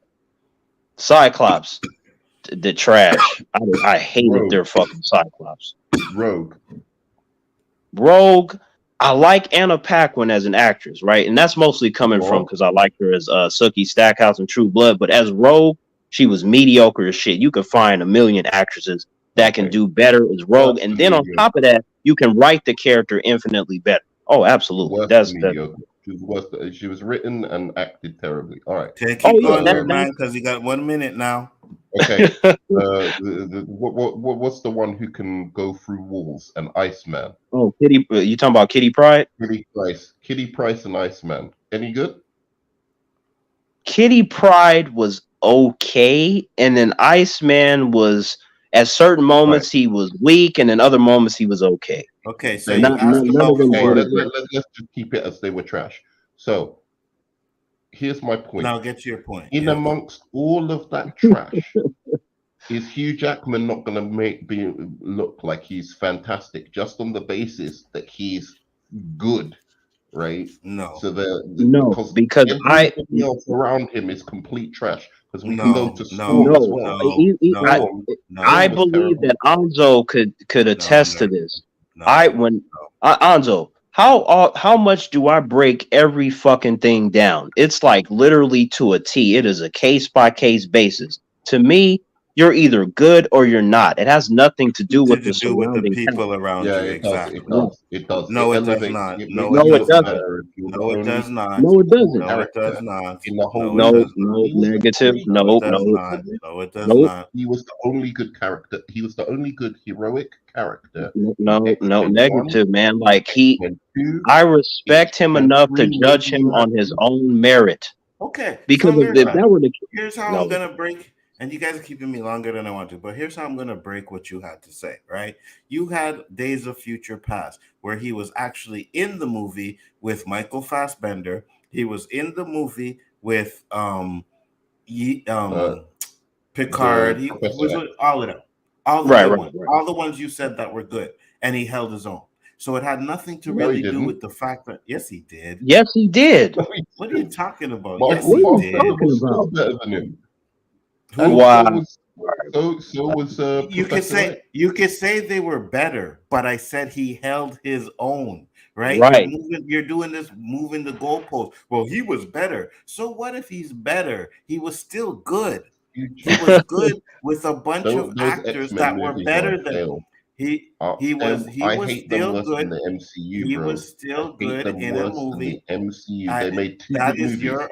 Cyclops, the trash. I hated Rogue. their fucking Cyclops. Rogue. Rogue. I like Anna Paquin as an actress, right? And that's mostly coming from Raw. because I liked her as Sookie Stackhouse in True Blood. But as Rogue, she was mediocre as shit. You could find a million actresses that can Okay. do better as Rogue, Worse and than then on mediocre. top of that, you can write the character infinitely better. Oh, absolutely. Worse That's than that. mediocre. She was worse. She was written and acted terribly. All right. Okay, Oh keep yeah, going that, there, man, because you got 1 minute now. Okay. that What's the one who can go through walls? An Iceman. Oh, Kitty, you talking about Kitty Pryde? Kitty Price and Iceman. Any good? Kitty Pryde was okay, and then Iceman was At certain Right. moments, he was weak, and in other moments, he was okay. Okay, so They you asked None about of them okay. really four. great. Let's just keep it as they were trash. So here's my point. Now get to your point. In Yes. amongst all of that trash, is Hugh Jackman not going to look like he's fantastic just on the basis that he's good, right? No. So No, because because everybody else around him is complete trash. Because we can go No. to Storm No. as no, well. No. No. Storm, I Storm No. was believe terrible. that Anzo could No. attest to Nerd. this. I No. when No. Anzo, how much do I break every fucking thing down? It's like literally to a T. It is a case by case basis. To me, you're either good or you're not. It has nothing to do with the To do with the surrounding cast. people around Yeah, you. it does. It Exactly. Yeah. does. It does. It No, it does elevates. not. It No, makes it No, it you does look doesn't. not. better if you're the No, it only does not. No, it cool doesn't. No, it does character not. in the whole No, it No, movie. does not. no, He was the negative. only No, it No, good does no, not. character. No, it does nope. not. He was the only good character. He was the only good heroic character No, in no, X no, Men 1, negative, man. in Like X Men 2, I in X respect him Men enough to 3. judge Maybe him you had on his to. own merit. Okay, Because so if that Nerdman, were the here's how I'm no, gonna break. And you guys are keeping me longer than I want to, but here's how I'm gonna break what you had to say. Right? You had Days of Future Past, where he was actually in the movie with Michael Fassbender. He was in the movie with Ye, Uh, Picard. the He was Professor with X. all of them, all the right, good right, ones, right. all the ones you said that were good, and he held his own. So it had nothing to No, he really do didn't. with the fact that yes, he did. Yes, he did. No, he What are you didn't. talking about? Yes, Michael What he are you Fassbender did. talking was still about? better than him, and Who? Wow. so was Professor X. You could say they were better, but I said he held his own. Right? Right. You're doing this, moving the goalpost. Well, he was better. So what if he's better? He was still good. He was good with a bunch of Those X actors Men that were movies are better than failed. he I was hate them still worse than good. the MCU, He bro. was I still hate good them in a worse than the movie. MCU. I, They made two that good is movies.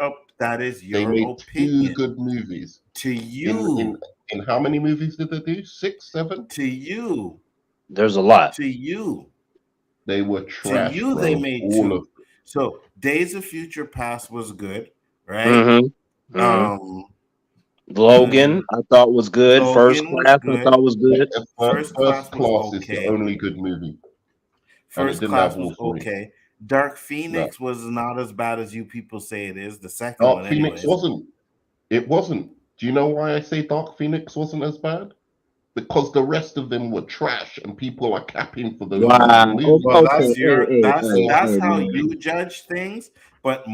They your made two opinion. good movies. To In you, in in how many movies did they do? 6, 7? to you, There's a lot. to you, They were to trash, you, they bro. made All of two. So Days of Future Past was good, right? Mm-hmm. Mm-hmm. Um, Logan, mm, I thought was good. First Logan was class, I good. thought was good. First First Class was Class is the okay. only good movie, and it First didn't have Class was Wolverine. okay. Dark No, Phoenix was not as bad as you people say it is. The second Dark one, Phoenix anyways. wasn't. It wasn't. Do you know why I say Dark Phoenix wasn't as bad? Because the rest of them were trash, and people are capping for those Wow. movies. Well, Okay. that's Hey, how man. you judge things, but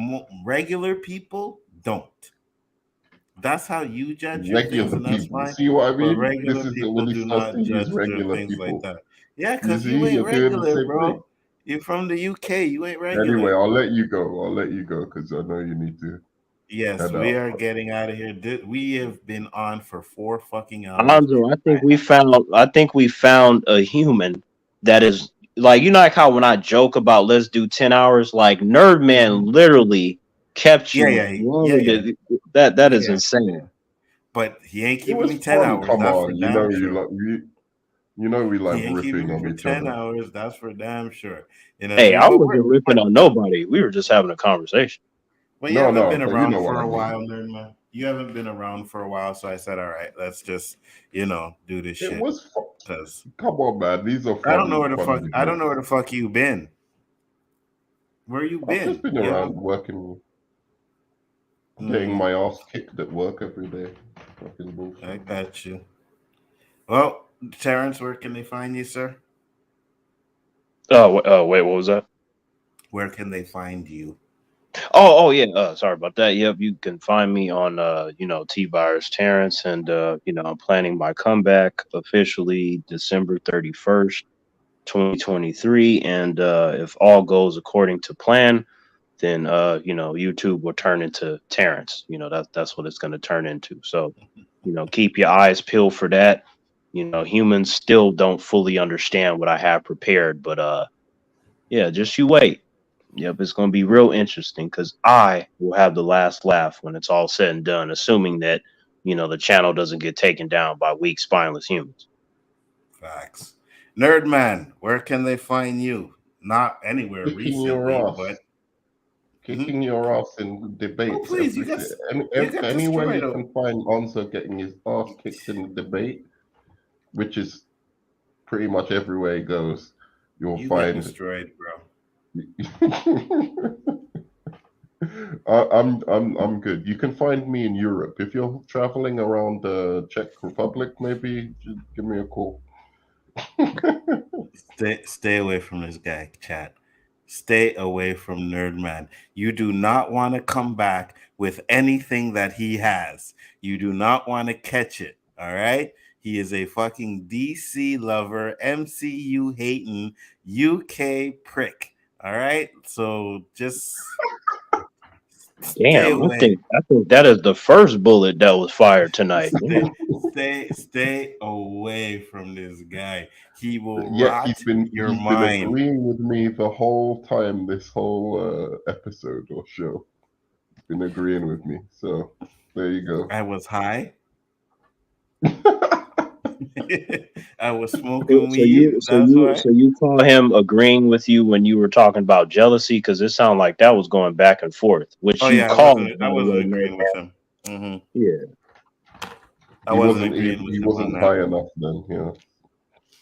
regular people don't. That's how you judge your things, Regular and that's people. fine. See what I But mean? This regular is people when he do starts to not use judge their regular things like people. that. Yeah, You because you see, ain't you're doing the regular, same thing. bro. You're from the UK. You ain't Anyway, regular. I'll let you go. I'll let you go because I know you need to Yes, head we out. are getting out of here. We have been on for 4 fucking hours. Alonzo, I think we found a human that is like like how when I joke about let's do 10 hours, like Nerd Man Mhm. literally kept Yeah, you yeah, longer yeah, yeah, than that is yeah, yeah. insane. But he ain't It keeping was me 10 fun. hours. Come That's for on, damn sure. you know we like He ain't keeping ripping me on for each 10 other. hours. That's for damn sure. You know what I Hey, mean? I wasn't ripping on nobody. We were just having a conversation. But you No, haven't no, been but you around know what for I a mean. while, nerd man. You haven't been around for a while, so I said, all right, let's just, do this It shit. was fun. Cause Come on, man. These are fun I don't know where videos. the fuck you been. Where you I've just been? been You around haven't. working, getting Mm, my ass kicked at work every day. Fucking I bullshit. got you. Well, Terrence, where can they find you, sir? Wait, what was that? Where can they find you? Oh, yeah. Sorry about that. Yep, you can find me on T Virus Terrence, and I'm planning my comeback officially December 31st, 2023, and if all goes according to plan, then YouTube will turn into Terrence. That's what it's going to turn into. So, keep your eyes peeled for that. Humans still don't fully understand what I have prepared, but yeah, just you wait. Yep, it's going to be real interesting because I will have the last laugh when it's all said and done, assuming that the channel doesn't get taken down by weak, spineless humans. Facts. Nerd man, where can they find you? Not anywhere Kicking your recently, ass. but mhm. Kicking your ass in Oh debates please, every you got anywhere destroyed. you can find Answer getting his ass kicked in the debate. which is pretty much everywhere he goes, you'll You get find. destroyed, bro. I'm good. You can find me in Europe if you're traveling around the Czech Republic. Maybe just give me a call. Stay away from this guy, chat. Stay away from Nerdman. You do not want to come back with anything that he has. You do not want to catch it. All right. He is a fucking DC lover, MCU hating, UK prick. All right. So just stay Damn, away. I think that is the first bullet that was fired tonight. Stay away from this guy. He will Yet rot your he's been mind. agreeing with me the whole time, this whole episode or show. Been agreeing with me. So there you go. I was high. I was smoking weed. That's why. So you call him agreeing with you when you were talking about jealousy? Because it sounded like that was going back and forth, Oh which you yeah, called, I by the wasn't way, agreeing Nerd with Man. him. Hmm. Yeah. I wasn't agreeing with he him on wasn't that. high enough then. Yeah.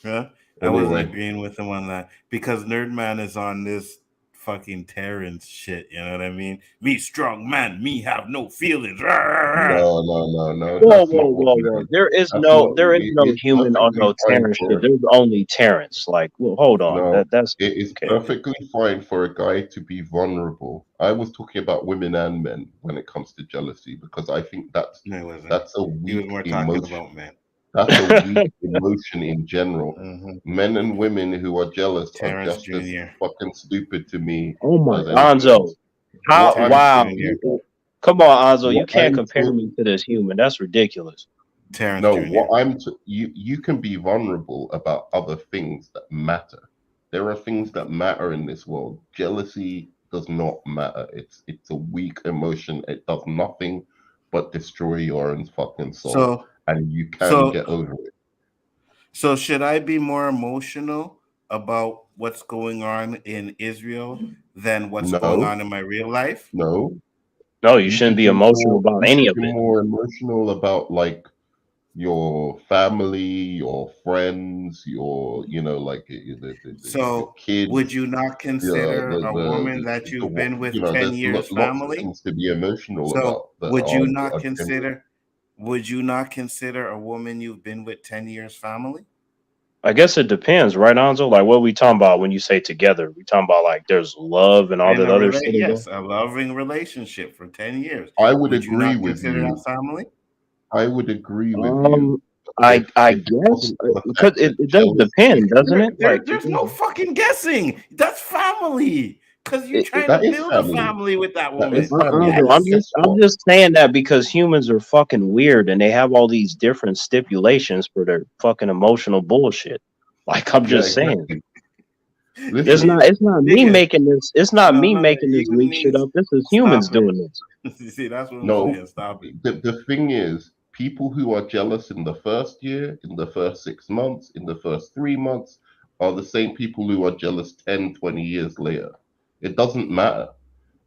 Yeah, I wasn't Anyway, agreeing with him on that because Nerdman is on this fucking Terrence shit. You know what I mean? Me strong man, me have no feelings. Rah, rah, rah. no. Whoa, That's whoa, not what whoa, we whoa! did. There is no It's human on perfectly no fine Terrence shit. for. There's only Terrence. Like, well, hold on, No, that's it is okay. perfectly fine for a guy to be vulnerable. I was talking about women and men when it comes to jealousy because I think No, it wasn't. that's a He was weak more talking emotion. about men. That's a weak emotion in general. Hmm. Men and women who are jealous are Terrence just as Jr. fucking stupid to me Oh my, as anything Anzo, else. how? What I'm Terrence Wow, Jr. come on, Anzo, you what can't I'm compare talking me to this human. That's ridiculous. Terrence No, Jr. you can be vulnerable about other things that matter. There are things that matter in this world. Jealousy does not matter. It's a weak emotion. It does nothing but destroy your own fucking soul, So and you can so get over it. so should I be more emotional about what's going on in Israel than what's going No, on in my real life? no. No, you shouldn't be emotional about You any should of be it. more emotional about like your family, your friends, your like the So would kids, you not consider a woman that you've been with 10 there's years lots of family? things to be emotional So about that would you not are genuine. consider a woman you've been with 10 years family? I guess it depends, right, Anzo? Like, what are we talking about when you say together? We talking about like there's love and all In that a other shit involved? yes, a loving relationship for 10 years. I would Would you agree not with consider that you. family? I would agree with you Um, I if it guess wasn't for the because fact that it does jealousy. depend, doesn't it? Like, There's no fucking guessing. That's family. Because you're it, trying to That is build a family. family with that That woman. is family. Anzo, But Yes. guess I'm what? just saying that because humans are fucking weird and they have all these different stipulations for their fucking emotional bullshit. Like, I'm Yeah, just saying. exactly. Listen, It's not me Nigga, making this. It's not no, me no, no. making this You weak shit need up. This is humans stop it. doing this. See, that's what I'm no, saying. Stop it. the thing is, people who are jealous in the first year, in the first 6 months, in the first 3 months, are the same people who are jealous 10, 20 years later. It doesn't matter.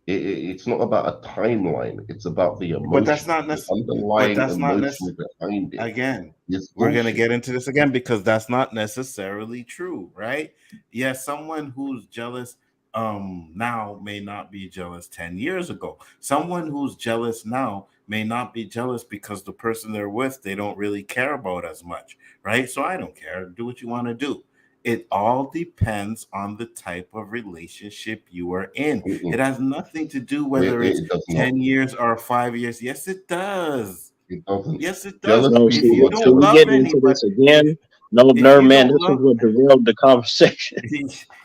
It's not about a timeline. It's about the But that's emotion. not The necessary. But underlying that's not emotion necessary. behind it Again, is we're going to bullshit. get into this again because that's not necessarily true, right? Yes, someone who's jealous now may not be jealous 10 years ago. Someone who's jealous now may not be jealous because the person they're with they don't really care about as much, right? So I don't care. Do what you want to do. It all depends on the type of relationship you are in. It Mm-mm. has nothing to do whether it's It does not. 10 years or 5 years. Yes, it does. It doesn't. Yes, it does. No, Jealousy If is you what see, don't we jealousy love getting is. into anybody, this again. No, if nerd you man, don't this is love what derailed the conversation.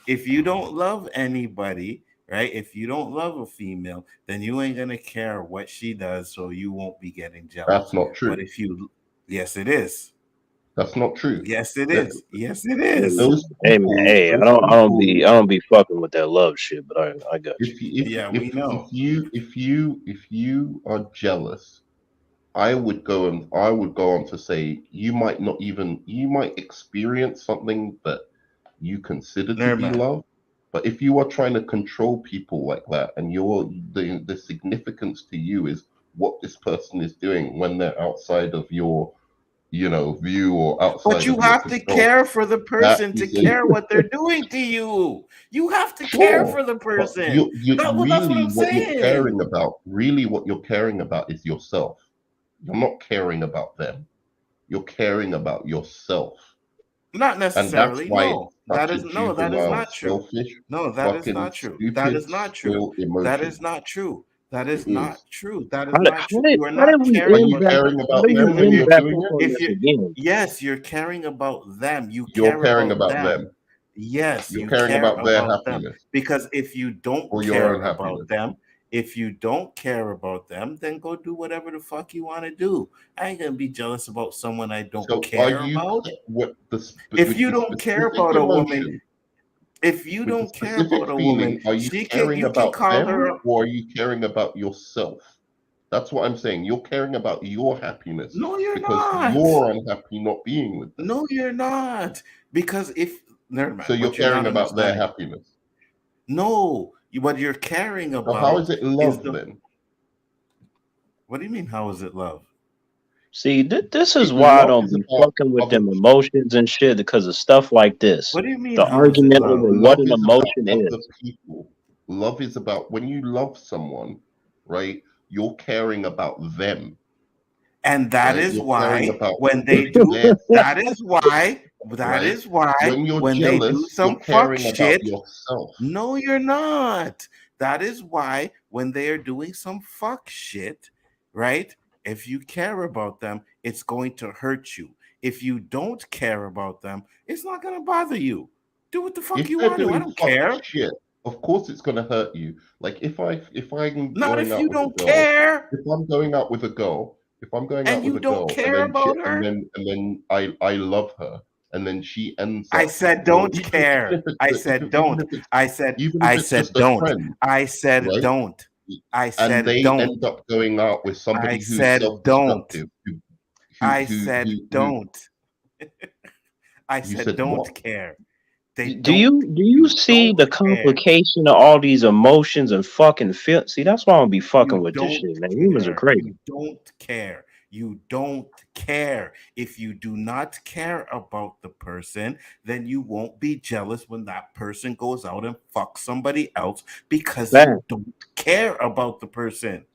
if you don't love anybody, right? If you don't love a female, then you ain't gonna care what she does, so you won't be getting That's jealous. not But true. if you, yes, it is. That's not true. Yes, it That is. Yes, it Hey is. man, hey man, hey, those I people. don't be fucking with that love shit, but I got you. Yeah, we know. If you are jealous, I would go on to say you might experience something that you consider to Never be mind. love, but if you are trying to control people like that and the significance to you is what this person is doing when they're outside of your view or But outside you of your have to control. care for the That person to is a care what they're doing to you. You have to care sure, for the but person. Well, that's what really I'm what you're saying. caring about, really what you're caring about is yourself. You're not caring about them. You're caring about yourself. Not And that's necessarily. why it's No, such a that is juvenile, not true. selfish, No, that is fucking not true. That stupid, is not true. spoiled That emotion. is not true. That is It not is. true. That is How did not how true. did You are how did not we Are caring end you about back? them caring How about did we because them when end you're back doing up it? on if this you again? yes, you're caring about them. You You're care caring about about them. them. Yes, You're you caring care about their about them happiness because if you don't or your care own about happiness. them, if you don't care about them, then go do whatever the fuck you want to do. I ain't gonna be jealous about someone I don't So are care you about. If with you the don't care specific about a woman, emotion, if you with the don't care specific about a woman, feeling, are you she can caring you can about call her them up. or are you caring about yourself? That's what I'm saying. You're caring about your happiness No, you're because not. you're unhappy not being with them. No, you're not. Because if never So mind, you're what you're not caring about their understanding. happiness. No, what you're caring So how is about it is love the then? what do you mean, how is it love? See, this is why I Love don't is be about fucking with other them people. emotions and shit because of stuff like this. What do you mean, The how is it argument No, over love? what love an is about emotion other is. people. Love is about when you love someone, right? You're caring about them, And that right? is You're caring why about when they do, their that is why, that right? is why When you're when they do jealous, some you're fuck caring about shit, yourself. no, you're not. That is why when they are doing some fuck shit, right? If you care about them, it's going to hurt you. If you don't care about them, it's not going to bother you. Do what the fuck If you they're want to. I doing don't fuck care. shit, of course it's gonna hurt you. Like if I'm Not going if out you with a don't girl, care if I'm going out with a girl, if I'm going and out with you a don't girl care about her. and then I love her and then she ends I up, said or don't care. I said even don't. if it's I said just a don't. friend, I said right? don't. I And said they don't. end up going out with I somebody who's said don't. self-destructive, I said who don't. I you said said what? don't care. They Do don't. you You see don't the care. complication of all these emotions and fucking feel? See, that's why I don't be fucking You with this don't shit, man. Humans are care. crazy. You don't care. You don't care. If you do not care about the person, then you won't be jealous when that person goes out and fucks somebody else because That you don't care about the person.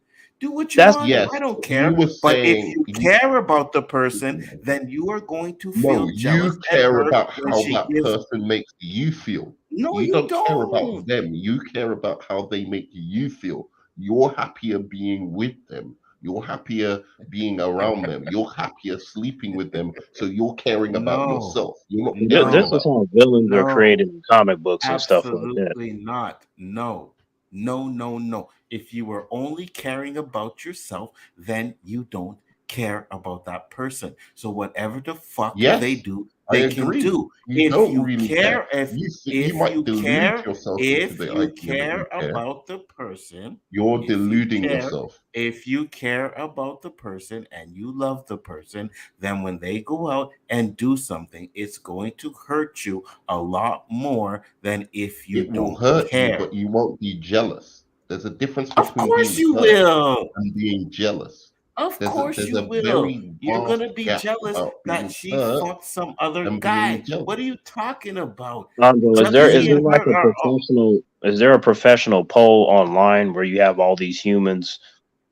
Do what you that's want to. Yes, I don't you care. were But if saying you you care about the person, then you are going to no, feel jealous you at care her about when how she that gives. person makes you feel. No, You you don't care about don't. them. You care about how they make you feel. You're happier being with them. You're happier being around them. You're happier sleeping with them. So you're caring about No, yourself. You're not caring this no. is about how villains are No, created in comic books and stuff like that. absolutely not. No, no, no, no. If you were only caring about yourself, then you don't care about that person. So whatever the fuck they yes, do, I they can agree. do. You If don't you really care. care, You might delude yourself into if the you idea that care you care. about the person, You're if you deluding care, yourself. if you care about the person and you love the person, then when they go out and do something, it's going to hurt you a lot more than if you It will don't hurt you, care. but you won't be jealous. There's a difference Of between course being you hurt will. and being jealous. Of There's a course there's you a will. very You're vast gonna be gap jealous about that being she hurt fucked some other and being guy. What are jealous. you talking about? Lonzo, Jealousy and like hurt a are professional? Is there a professional poll online where you have all these humans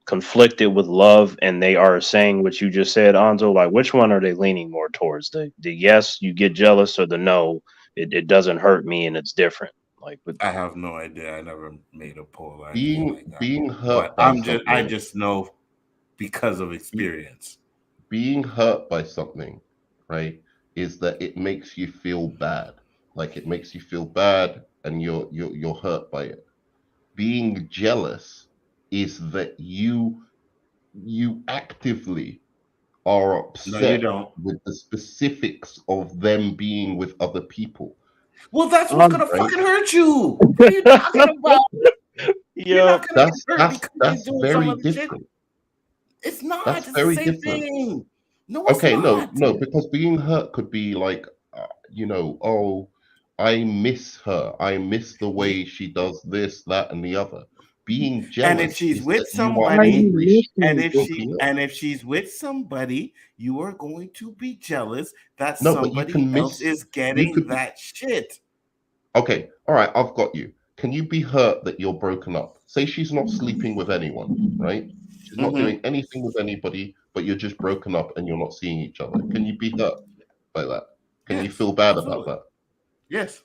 conflicted with love and they are saying what you just said, Anzo? Like, which one are they leaning more towards? The yes, you get jealous, or the no, it doesn't hurt me and it's different. Like, with I have no idea. I never made a poll or anything Being like that. being But hurt by I something, just know because of be, experience. being hurt by something, right, is that it makes you feel bad. Like it makes you feel bad and you're hurt by it. Being jealous is that you actively are No, you upset don't. with the specifics of them being with other people, Well, that's what's um, gonna right? fucking hurt you. What are you talking about? You're yeah, not gonna get That's hurt that's because she's that's doing some very other shit. different. It's not. That's It's the very same different. thing. No, it's Okay, no, not. no, because being hurt could be like, oh, I miss her. I miss the You, way she does this, that, and the other. being And if jealous she's is that with you are Why are somebody, you angry and missing if it? broken she up. and if she's with somebody, you are going to be jealous that No, but you somebody can else miss. is You getting could be that shit. okay. All right, I've got you. Can you be hurt that you're broken up? Say she's not sleeping with anyone, right? She's not Hmm. doing anything with anybody, but you're just broken up and you're not seeing each other. Can you be hurt by that? Can you Yes, feel bad about absolutely. that? Yes,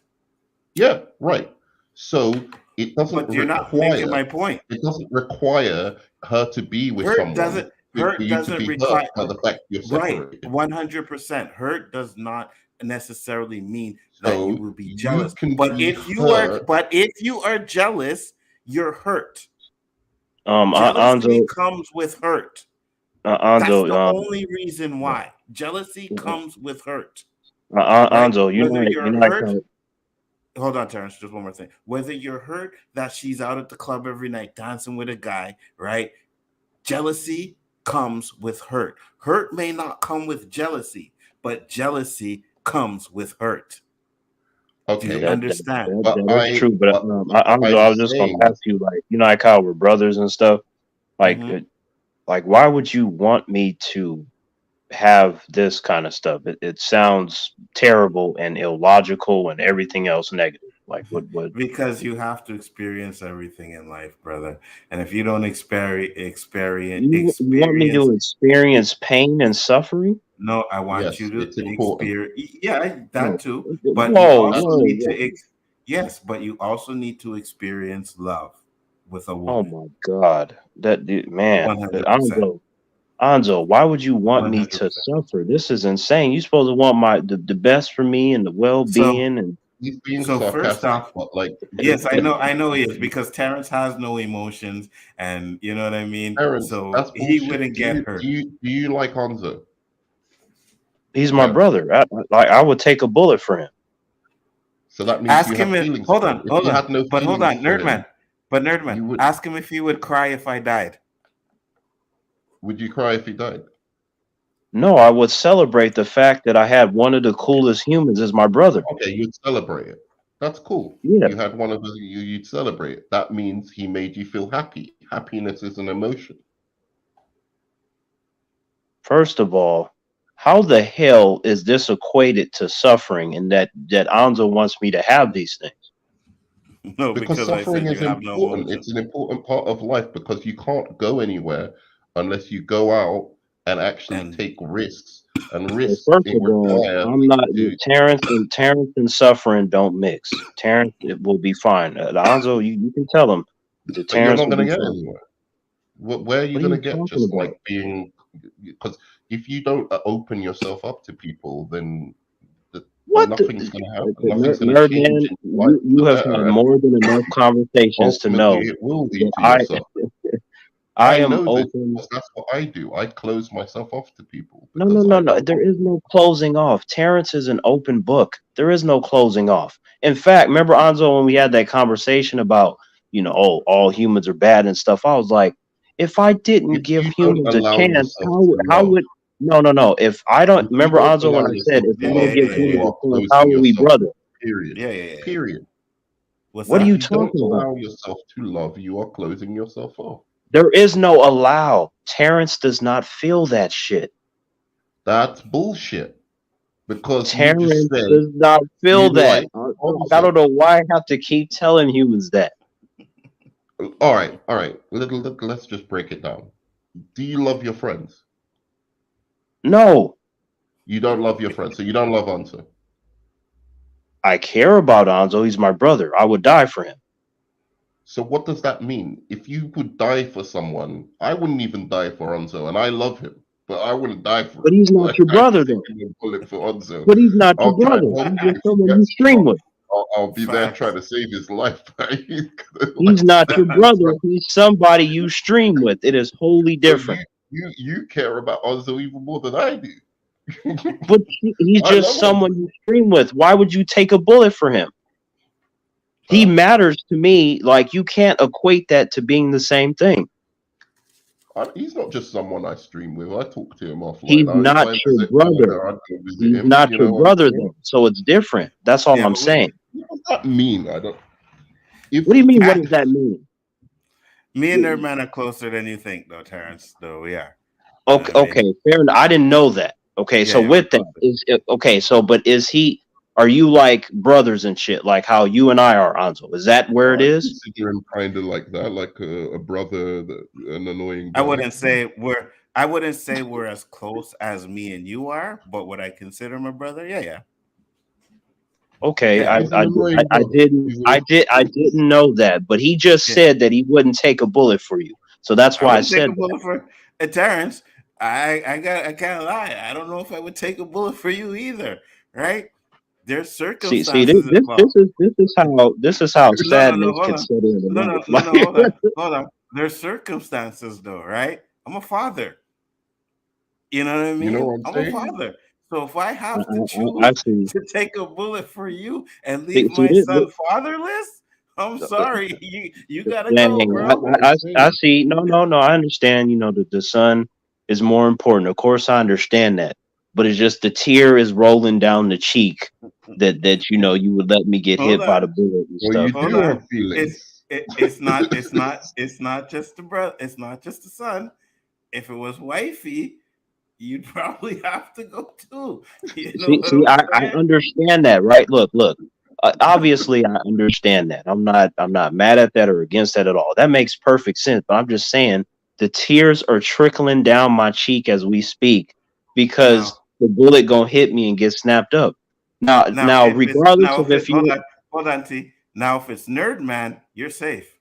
Yeah, right. So it doesn't but you're not making require my point. it doesn't require her to be with Hurt someone doesn't for hurt you to doesn't be hurt require by the fact you're right. separated. 100%. Hurt does not necessarily mean that you So will be you jealous. can be hurt. But if you are jealous, you're hurt. Jealousy Anzo, comes with hurt. That's Anzo, the only reason Right. why. Jealousy uh, comes with hurt, right? Anzo, Whether you you're know, hurt, hold on, Terrence, just one more thing. Whether you're hurt that she's out at the club every night dancing with a guy, right? Jealousy comes with hurt. Hurt may not come with jealousy, but jealousy comes with hurt. Do you Okay. understand? But that is I true. But but what Anzo, I'm I was just gonna saying, ask you, like, you know, like how we're brothers and stuff. Like, Hmm. like, why would you want me to have this kind of stuff? It sounds terrible and illogical and everything else negative. Like, what? Because you have to experience everything in life, brother. And if you don't You want me experience, to experience pain and suffering? no, I want you yes, to it's important. experience. Yeah, that No. too. But you Whoa, That also whoa, need whoa. to, yes, but you also need to experience love with a Oh woman. my God. That dude, man. 100%. Anzo, why would you want One me hundred to percent. suffer? This is insane. You supposed to want the best for me and the well So, being and he's being so first sarcastic, off, but like yes, I know he is because Terrence has no emotions, and you know what I mean. parents, So that's he bullshit. wouldn't get hurt. Do you like Hanzo? he's my Yeah. brother. I would take a bullet for him. So that means Ask you him have if feelings hold for him. on, If hold you on, had no but hold feelings on, for him, Nerdman, you would ask him if he would cry if I died. would you cry if he died? No, I would celebrate the fact that I had one of the coolest humans as my brother. Okay, you'd celebrate it. That's cool. Yeah. You had one of the you'd celebrate it. That means he made you feel happy. Happiness is an emotion. First of all, how the hell is this equated to suffering and that Anzo wants me to have these things? No, Because because I suffering said you is have no important. emotion. It's an important part of life because you can't go anywhere unless you go out and actually And take risks. And Well, risks first it of all, require I'm not you Terrence and suffering don't mix. Terrence, it will be fine. Alonzo, you can tell him the but you're Terrence not will going to be get fine. anywhere. Where are you What are going to you get talking just about? like being because if you don't open yourself up to people, then the, What nothing's going to happen. nerd, Nothing's going to nerd change man? in your life You for the have had better. And more than enough conversations to ultimately, know it will lead that to your suffering. I I am know this open. because that's what I do. I close myself off to people No, no, because no, I no. don't There want. is no closing off. Terrence is an open book. There is no closing off. In fact, remember Anzo when we had that conversation about, oh, all humans are bad and stuff. I was like, if I didn't If give you don't humans a allow chance, yourself to how love, would no. If I don't if you remember don't Anzo when allow I said yourself if to I yeah, don't love, give yeah, then yeah, you humans yeah. a are chance, how closing are we yourself brothers? off. Period. Yeah, yeah, yeah. Period. What's What are If you that? you don't talking about? allow yourself to love, you are closing yourself off. There is no allow. Terrence does not feel that shit. That's bullshit. Because you just Terrence said does not you feel that. like I Hanzo. don't know why I have to keep telling humans that. All right. Let's just break it down. Do you love your friends? No, You don't love your friends, so you don't love Hanzo. I care about Anzo. He's my brother. I would die for him. So what does that mean? If you would die for someone, I wouldn't even die for Hanzo, and I love him, but I wouldn't die for But him. he's not Like your I'd brother, though. take a bullet for Hanzo. But he's not your I'll try brother. and help He's him just if he someone you gets. stream with. I'll be there trying Facts. to save his life. He's gonna He's like not stab your brother. himself. He's somebody you stream with. It is wholly So different. you care about Hanzo even more than I do. But he's I just love Hanzo. someone you stream with. Why would you take a bullet for him? He Huh? matters to me. Like, you can't equate that to being the same thing. He's not just someone I stream with. I talk to him offline. He's If not I your visit brother. Canada, I'd go visit He's him. not You your know what I'm brother, saying? though. So it's different. That's all Yeah, I'm but we saying. What does that mean? I don't. If What do you mean? What ah, does that mean? Me and Nerdman are closer than you think, though, Terrence. Though we are. You know Okay, what I mean? okay, fair enough. I didn't know that. Okay, Yeah, so yeah, we're with that closer. is okay. So, but is he? Are you like brothers and shit, like how you and I are, Anzo? Is that where it I is? consider him kind of like that, like a brother, an annoying I brother. wouldn't say we're. I wouldn't say we're as close as me and you are, but would I consider my brother? Yeah, yeah, Okay, yeah, He's an annoying I brother. didn't, He's a, I didn't know that. But he just yeah. said that he wouldn't take a bullet for you, so that's I why I wouldn't take a said that. bullet for Terrence. I can't lie. I don't know if I would take a bullet for you either. Right? There's See, circumstances involved. this is how No, no, no. sadness Hold could on. set in No, no, life. no, no. Like, Hold on. Hold on. There's circumstances though, right? I'm a father. You know what I you know mean? what I'm I'm a saying? father. So if I I, have to I, I choose see. to take a bullet for you and See, leave see my son fatherless, I'm sorry. You gotta go, dang, That's bro. what I'm I saying. see. No, no, no. I understand. You know, the son is more important. Of course, I understand that. But it's just the tear is rolling down the cheek that you know you would let me get Hold hit by the on. bullet and Well, you stuff. Hold do on. have It's feelings. it's not just the brother. It's not just the son. If it was wifey, you'd probably have to go too. You know See, what I'm I saying? understand that, right? Look. Obviously, I understand that. I'm not mad at that or against that at all. That makes perfect sense. But I'm just saying the tears are trickling down my cheek as we speak because Now, the bullet gonna hit me and get snapped up. now Now, if it's regardless now of if it if you, hold on, T. Now if it's nerd man, you're safe.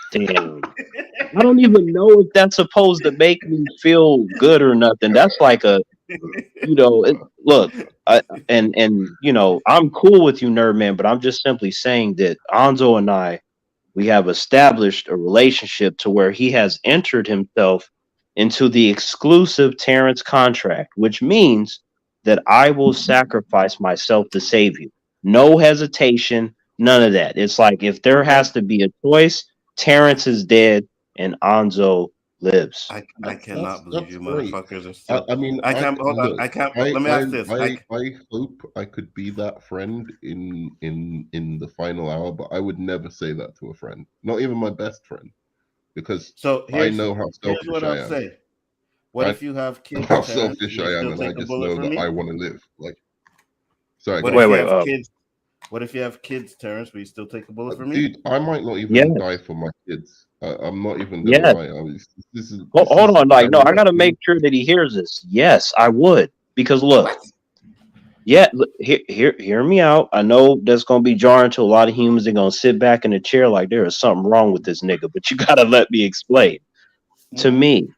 damn, I don't even know if that's supposed to make me feel good or nothing. That's like a, you know, look, and you know, I'm cool with you, nerd man, but I'm just simply saying that Anzo and I, we have established a relationship to where he has entered himself into the exclusive Terrence contract, which means that I will sacrifice myself to save you. No hesitation, none of that. It's like if there Okay. has to be a choice, Terrence is dead and Anzo lives. I cannot believe That's you great. motherfuckers are I, still. I mean, I I can't hold on. look. I can't. I Let me I ask this. I hope I could be that friend in the final hour, but I would never say that to a friend, not even my best friend, because So I here's know how here's what selfish I'll I am. say. What I if you have know kids, how Terrence? selfish Will you I am, still and I take a just bullet know from that I me? want to live. Like, sorry, What go if on. you Wait, have oh, kids? What if you have kids, Terrence? Will you still take a bullet from me? Dude, I might not even die yes, for my kids. I'm not even gonna yes. lie. This Hold is on, like kind no, of I like gotta me. make sure that he hears this. Yes, I would because look, What? yeah, look, hear me out. I know that's gonna be jarring to a lot of humans. They're gonna sit back in a chair like there is something wrong with this nigga. But you gotta let me explain. To Mm-hmm. me,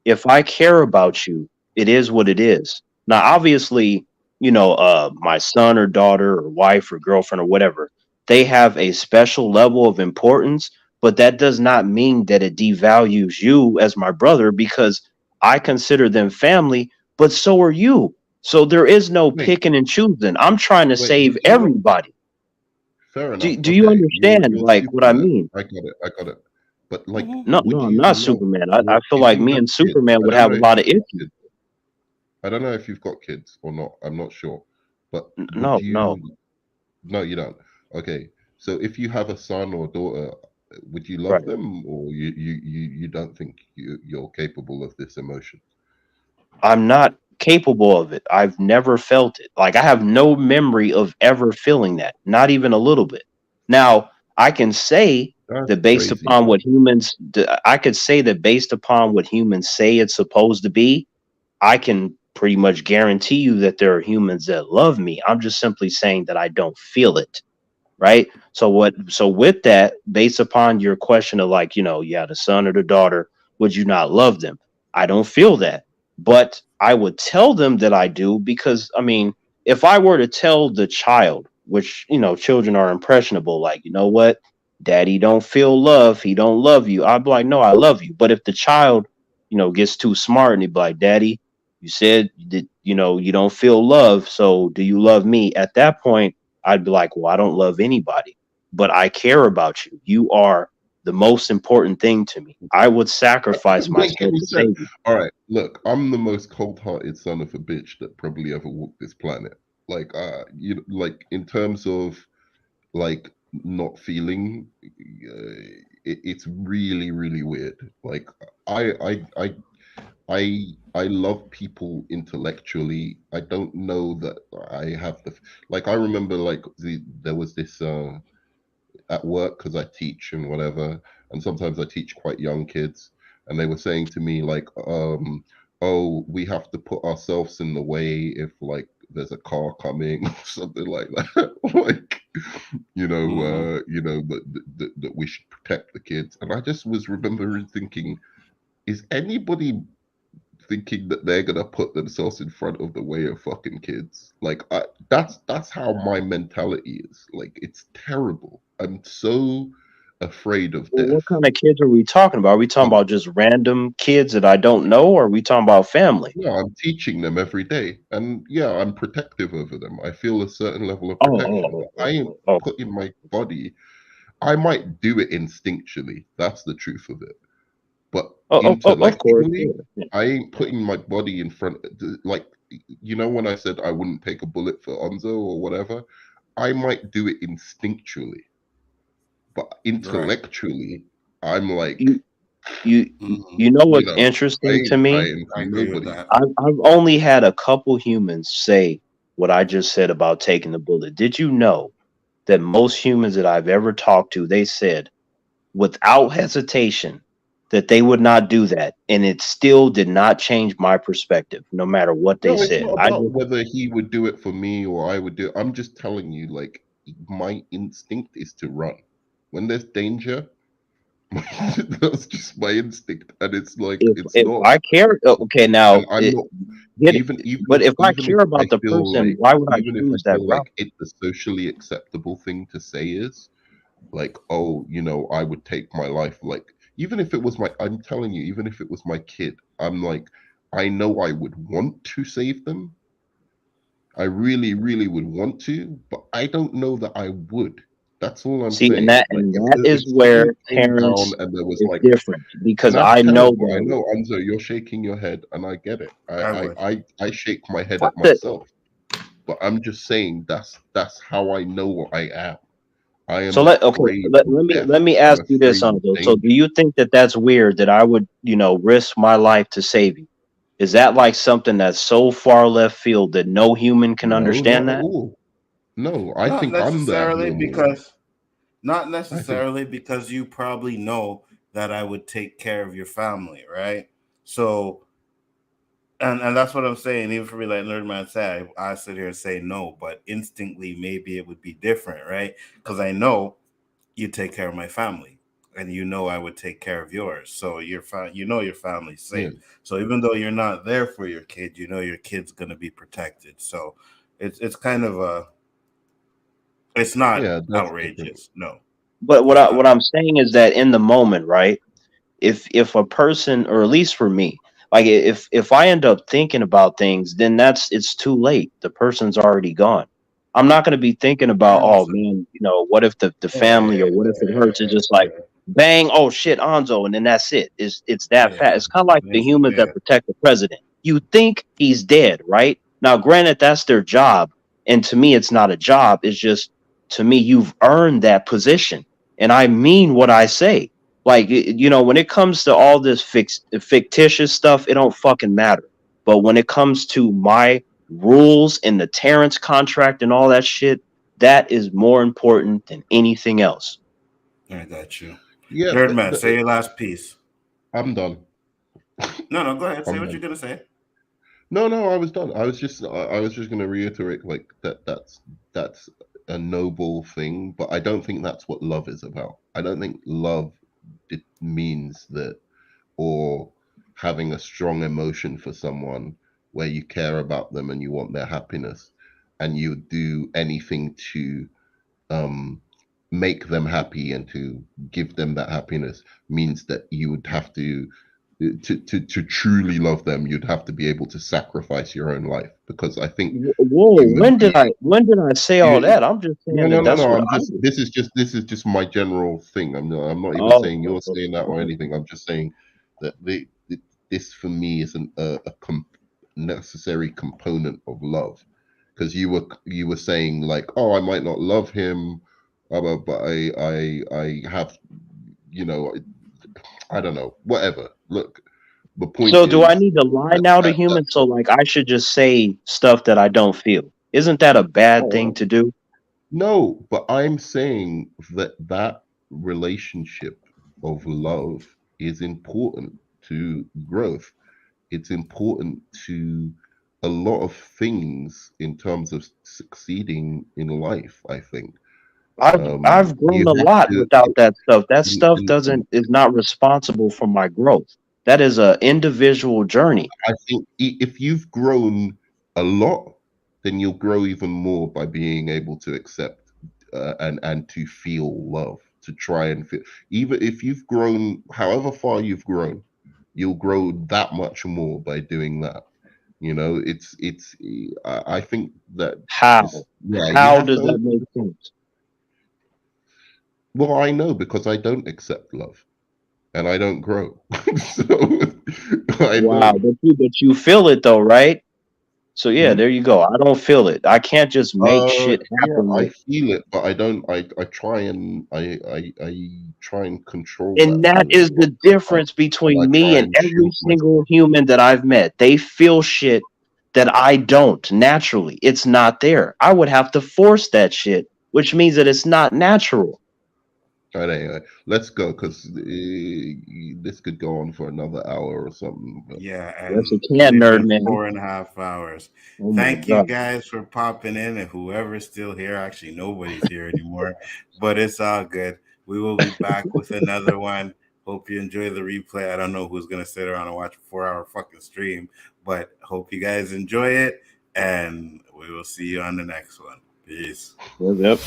if I care about you, it is what it is. Now, obviously, you know, my son or daughter or wife or girlfriend or whatever, they have a special level of importance, but that does not mean that it devalues you as my brother because I consider them family, but so are you. So there is no Wait, picking and choosing. I'm trying to wait. save Did you know? everybody. Fair enough. Do you Okay, understand you're like what I Superman. mean? I got it. I got it. But like, Mm-hmm. No, would no, I'm you not love Superman. I your feel if like you me had and kids? Superman I would don't know have a if lot of you've got issues. kids. I don't know if you've got kids or not. I'm not sure. But would No, no. you? No, you don't. Okay. So if you have a son or daughter, would you love Right. them, or you don't think you're capable of this emotion? I'm not capable of it. I've never felt it. Like I have no memory of ever feeling that, not even a little bit. Now, I can say That's that based crazy, upon bro. what humans, I could say that based upon what humans say it's supposed to be, I can pretty much guarantee you that there are humans that love me. I'm just simply saying that I don't feel it. Right. So with that, based upon your question of like, you know, yeah, the son or the daughter, would you not love them? I don't feel that. But I would tell them that I do because I mean, if I were to tell the child, which you know, children are impressionable, like, you know what, daddy don't feel love, he don't love you. I'd be like, no, I love you. But if the child, you know, gets too smart and he'd be like, daddy, you said that, you know, you don't feel love, so do you love me? At that point, I'd be like, well, I don't love anybody, but I care about you. You are the most important thing to me. I would That sacrifice doesn't make myself any to sense. save you. All right, look, I'm the most cold-hearted son of a bitch that probably ever walked this planet. Like, like in terms of like not feeling. It's really, really weird. Like I, I, I, I love people intellectually. I don't know that I have the like. I remember like there was this at work because I teach and whatever, and sometimes I teach quite young kids, and they were saying to me like, "Oh, we have to put ourselves in the way if like there's a car coming or something like that." Like, Mm-hmm. that we should protect the kids. And I just was remembering thinking, is anybody thinking that they're gonna put themselves in front of the way of fucking kids? Like that's how my mentality is. Like it's terrible. I'm so afraid of Well, death. what kind of kids are we talking about? Are we talking Um, about just random kids that I don't know, or are we talking about family? yeah, I'm teaching them every day, and yeah, I'm protective over them. I feel a certain level of Oh, protection, oh, but oh, I oh, ain't oh, oh. putting my body. I might do it instinctually. That's the truth of it. But Of course. intellectually, Yeah, yeah. I ain't putting my body in front. Like, when I said I wouldn't take a bullet for Onzo or whatever, I might do it instinctually, but Right. intellectually, I'm like, You, you, Mm-hmm. you know you what's know, I interesting to ain't me? fighting for I agree with nobody. that. I've only had a couple humans say what I just said about taking the bullet. Did you know that most humans that I've ever talked to, they said without hesitation that they would not do that, and it still did not change my perspective, no matter what they No, it's said. not I about just whether he would do it for me or I would do it. I'm just telling you, like, my instinct is to run. When there's danger, that's just my instinct, and it's like it's if not. I care, okay, And now I'm not get it, even but if I if care I about the feel person, like why would I even if I choose that feel route? like it's a socially acceptable thing to say is like, oh, I would take my life. Like, even if it was I'm telling you, even if it was my kid, I'm like, I know I would want to save them. I really, really would want to, but I don't know that I would. That's all I'm See, saying. Like, and if that is if where something came down parents and there was is like, different and because that's I know terrible. I that. know, Anzo, you're shaking your head, and I get it. I would. I shake my head What at the? myself, but I'm just saying that's how I know what I am. I am So afraid of death. let me I'm ask you this, afraid of Uncle. So, do danger. you think that that's weird that I would, risk my life to save you? Is that like something that's so far left field that no human can No, not understand at that? all. No, I Not think I'm the necessarily abnormal one. because not I think, necessarily because you probably know that I would take care of your family, right? So and that's what I'm saying. Even for me, like Nerd Man said, I sit here and say no, but instinctly maybe it would be different, right? Because I know you take care of my family, and you know I would take care of yours. So you know your family's yeah, safe. So even though you're not there for your kid, you know your kid's gonna be protected. So it's kind of it's not yeah, that's different. outrageous. No, But it's not. what I'm saying is that in the moment, right? If a person, or at least for me, like if I end up thinking about things, then it's too late. The person's already gone. I'm not going to be thinking I about, oh understand. man, what if the family, or what if it hurts? It's just like Yeah, bang, oh shit, Onzo, and then that's it. It's that yeah, fast. It's kind of like the humans yeah. that protect the president. You think he's dead, right? Now, granted, that's their job, and to me, it's not a job. It's just, to me, you've earned that position, and I mean what I say. Like, when it comes to all this fictitious stuff, it don't fucking matter. But when it comes to my rules and the Terrence contract and all that shit, that is more important than anything else. I got you. Yeah, Nerd Man, say your last piece. I'm done. No, no, go ahead. Say I'm what you're done. gonna say. No, no, I was done. I was just going to reiterate like that's a noble thing, but I don't think that's what love is about. I don't think love it means that, or having a strong emotion for someone where you care about them and you want their happiness and you do anything to um make them happy and to give them that happiness means that you would have to truly love them, you'd have to be able to sacrifice your own life, because I think Whoa, human beings, when did I say all you, that? I'm just no, saying no, that no, that's no. what I'm I just would. this is just my general thing. I'm not even Oh, saying you're saying that or anything. I'm just saying that this for me is necessary component of love, because you were saying like, oh, I might not love him, but I have, you know, I don't know, whatever. Look, the point So do I is need to lie that, now to humans? So like I should just say stuff that I don't feel. Isn't that a bad thing oh, to do? no, but I'm saying that that relationship of love is important to growth. It's important to a lot of things in terms of succeeding in life, I think. I've grown You a have lot to, without that stuff. That stuff and doesn't is not responsible for my growth. That is a individual journey. I think if you've grown a lot, then you'll grow even more by being able to accept and to feel love, to try and feel. Even if you've grown, however far you've grown, you'll grow that much more by doing that. You know, I think that How? just yeah, you How have does to. that make sense? Well, I know because I don't accept love and I don't grow, so I Wow, know. but you feel it though, right? So yeah, Hmm? there you go. I don't feel it. I can't just make shit Yeah, happen I with. feel it, but I don't. I try and I try and control And that that feeling is a lot the of the time, difference and I between me try and and every shield single myself. human that I've met. They feel shit that I don't naturally. It's not there. I would have to force that shit, which means that it's not natural. But anyway, let's go because this could go on for another hour or something. But Yeah, Yes, and it can, we've nerd been man. 4.5 hours. Oh my Thank you god. guys for popping in, and whoever's still here. Actually, nobody's here anymore, but it's all good. We will be back with another one. Hope you enjoy the replay. I don't know who's gonna sit around and watch a 4 hour fucking stream, but hope you guys enjoy it, and we will see you on the next one. Peace. Yep, yep.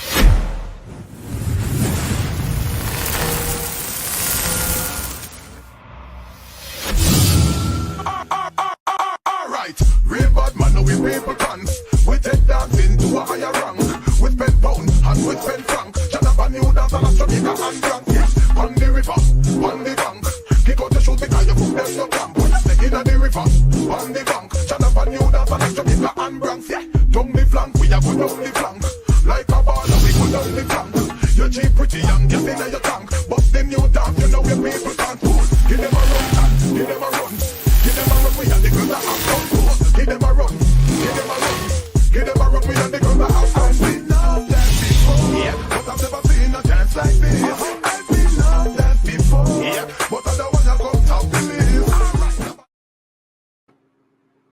Alright, real bad man, now we people dance. We take dancing to a higher rank. With pen pound and with pen frank. Janaba new dance and a Jamaica and drunk. Yes, on the river, on the bank. Kick out the shoes because you put them no camp. When you step in the river, on the bank. Janaba new dance and a Jamaica and Bronx. Yeah, down the flank, we a go down the flank. Like a baller, we go down the flank. You're cheap, pretty young, get in your tank. But them new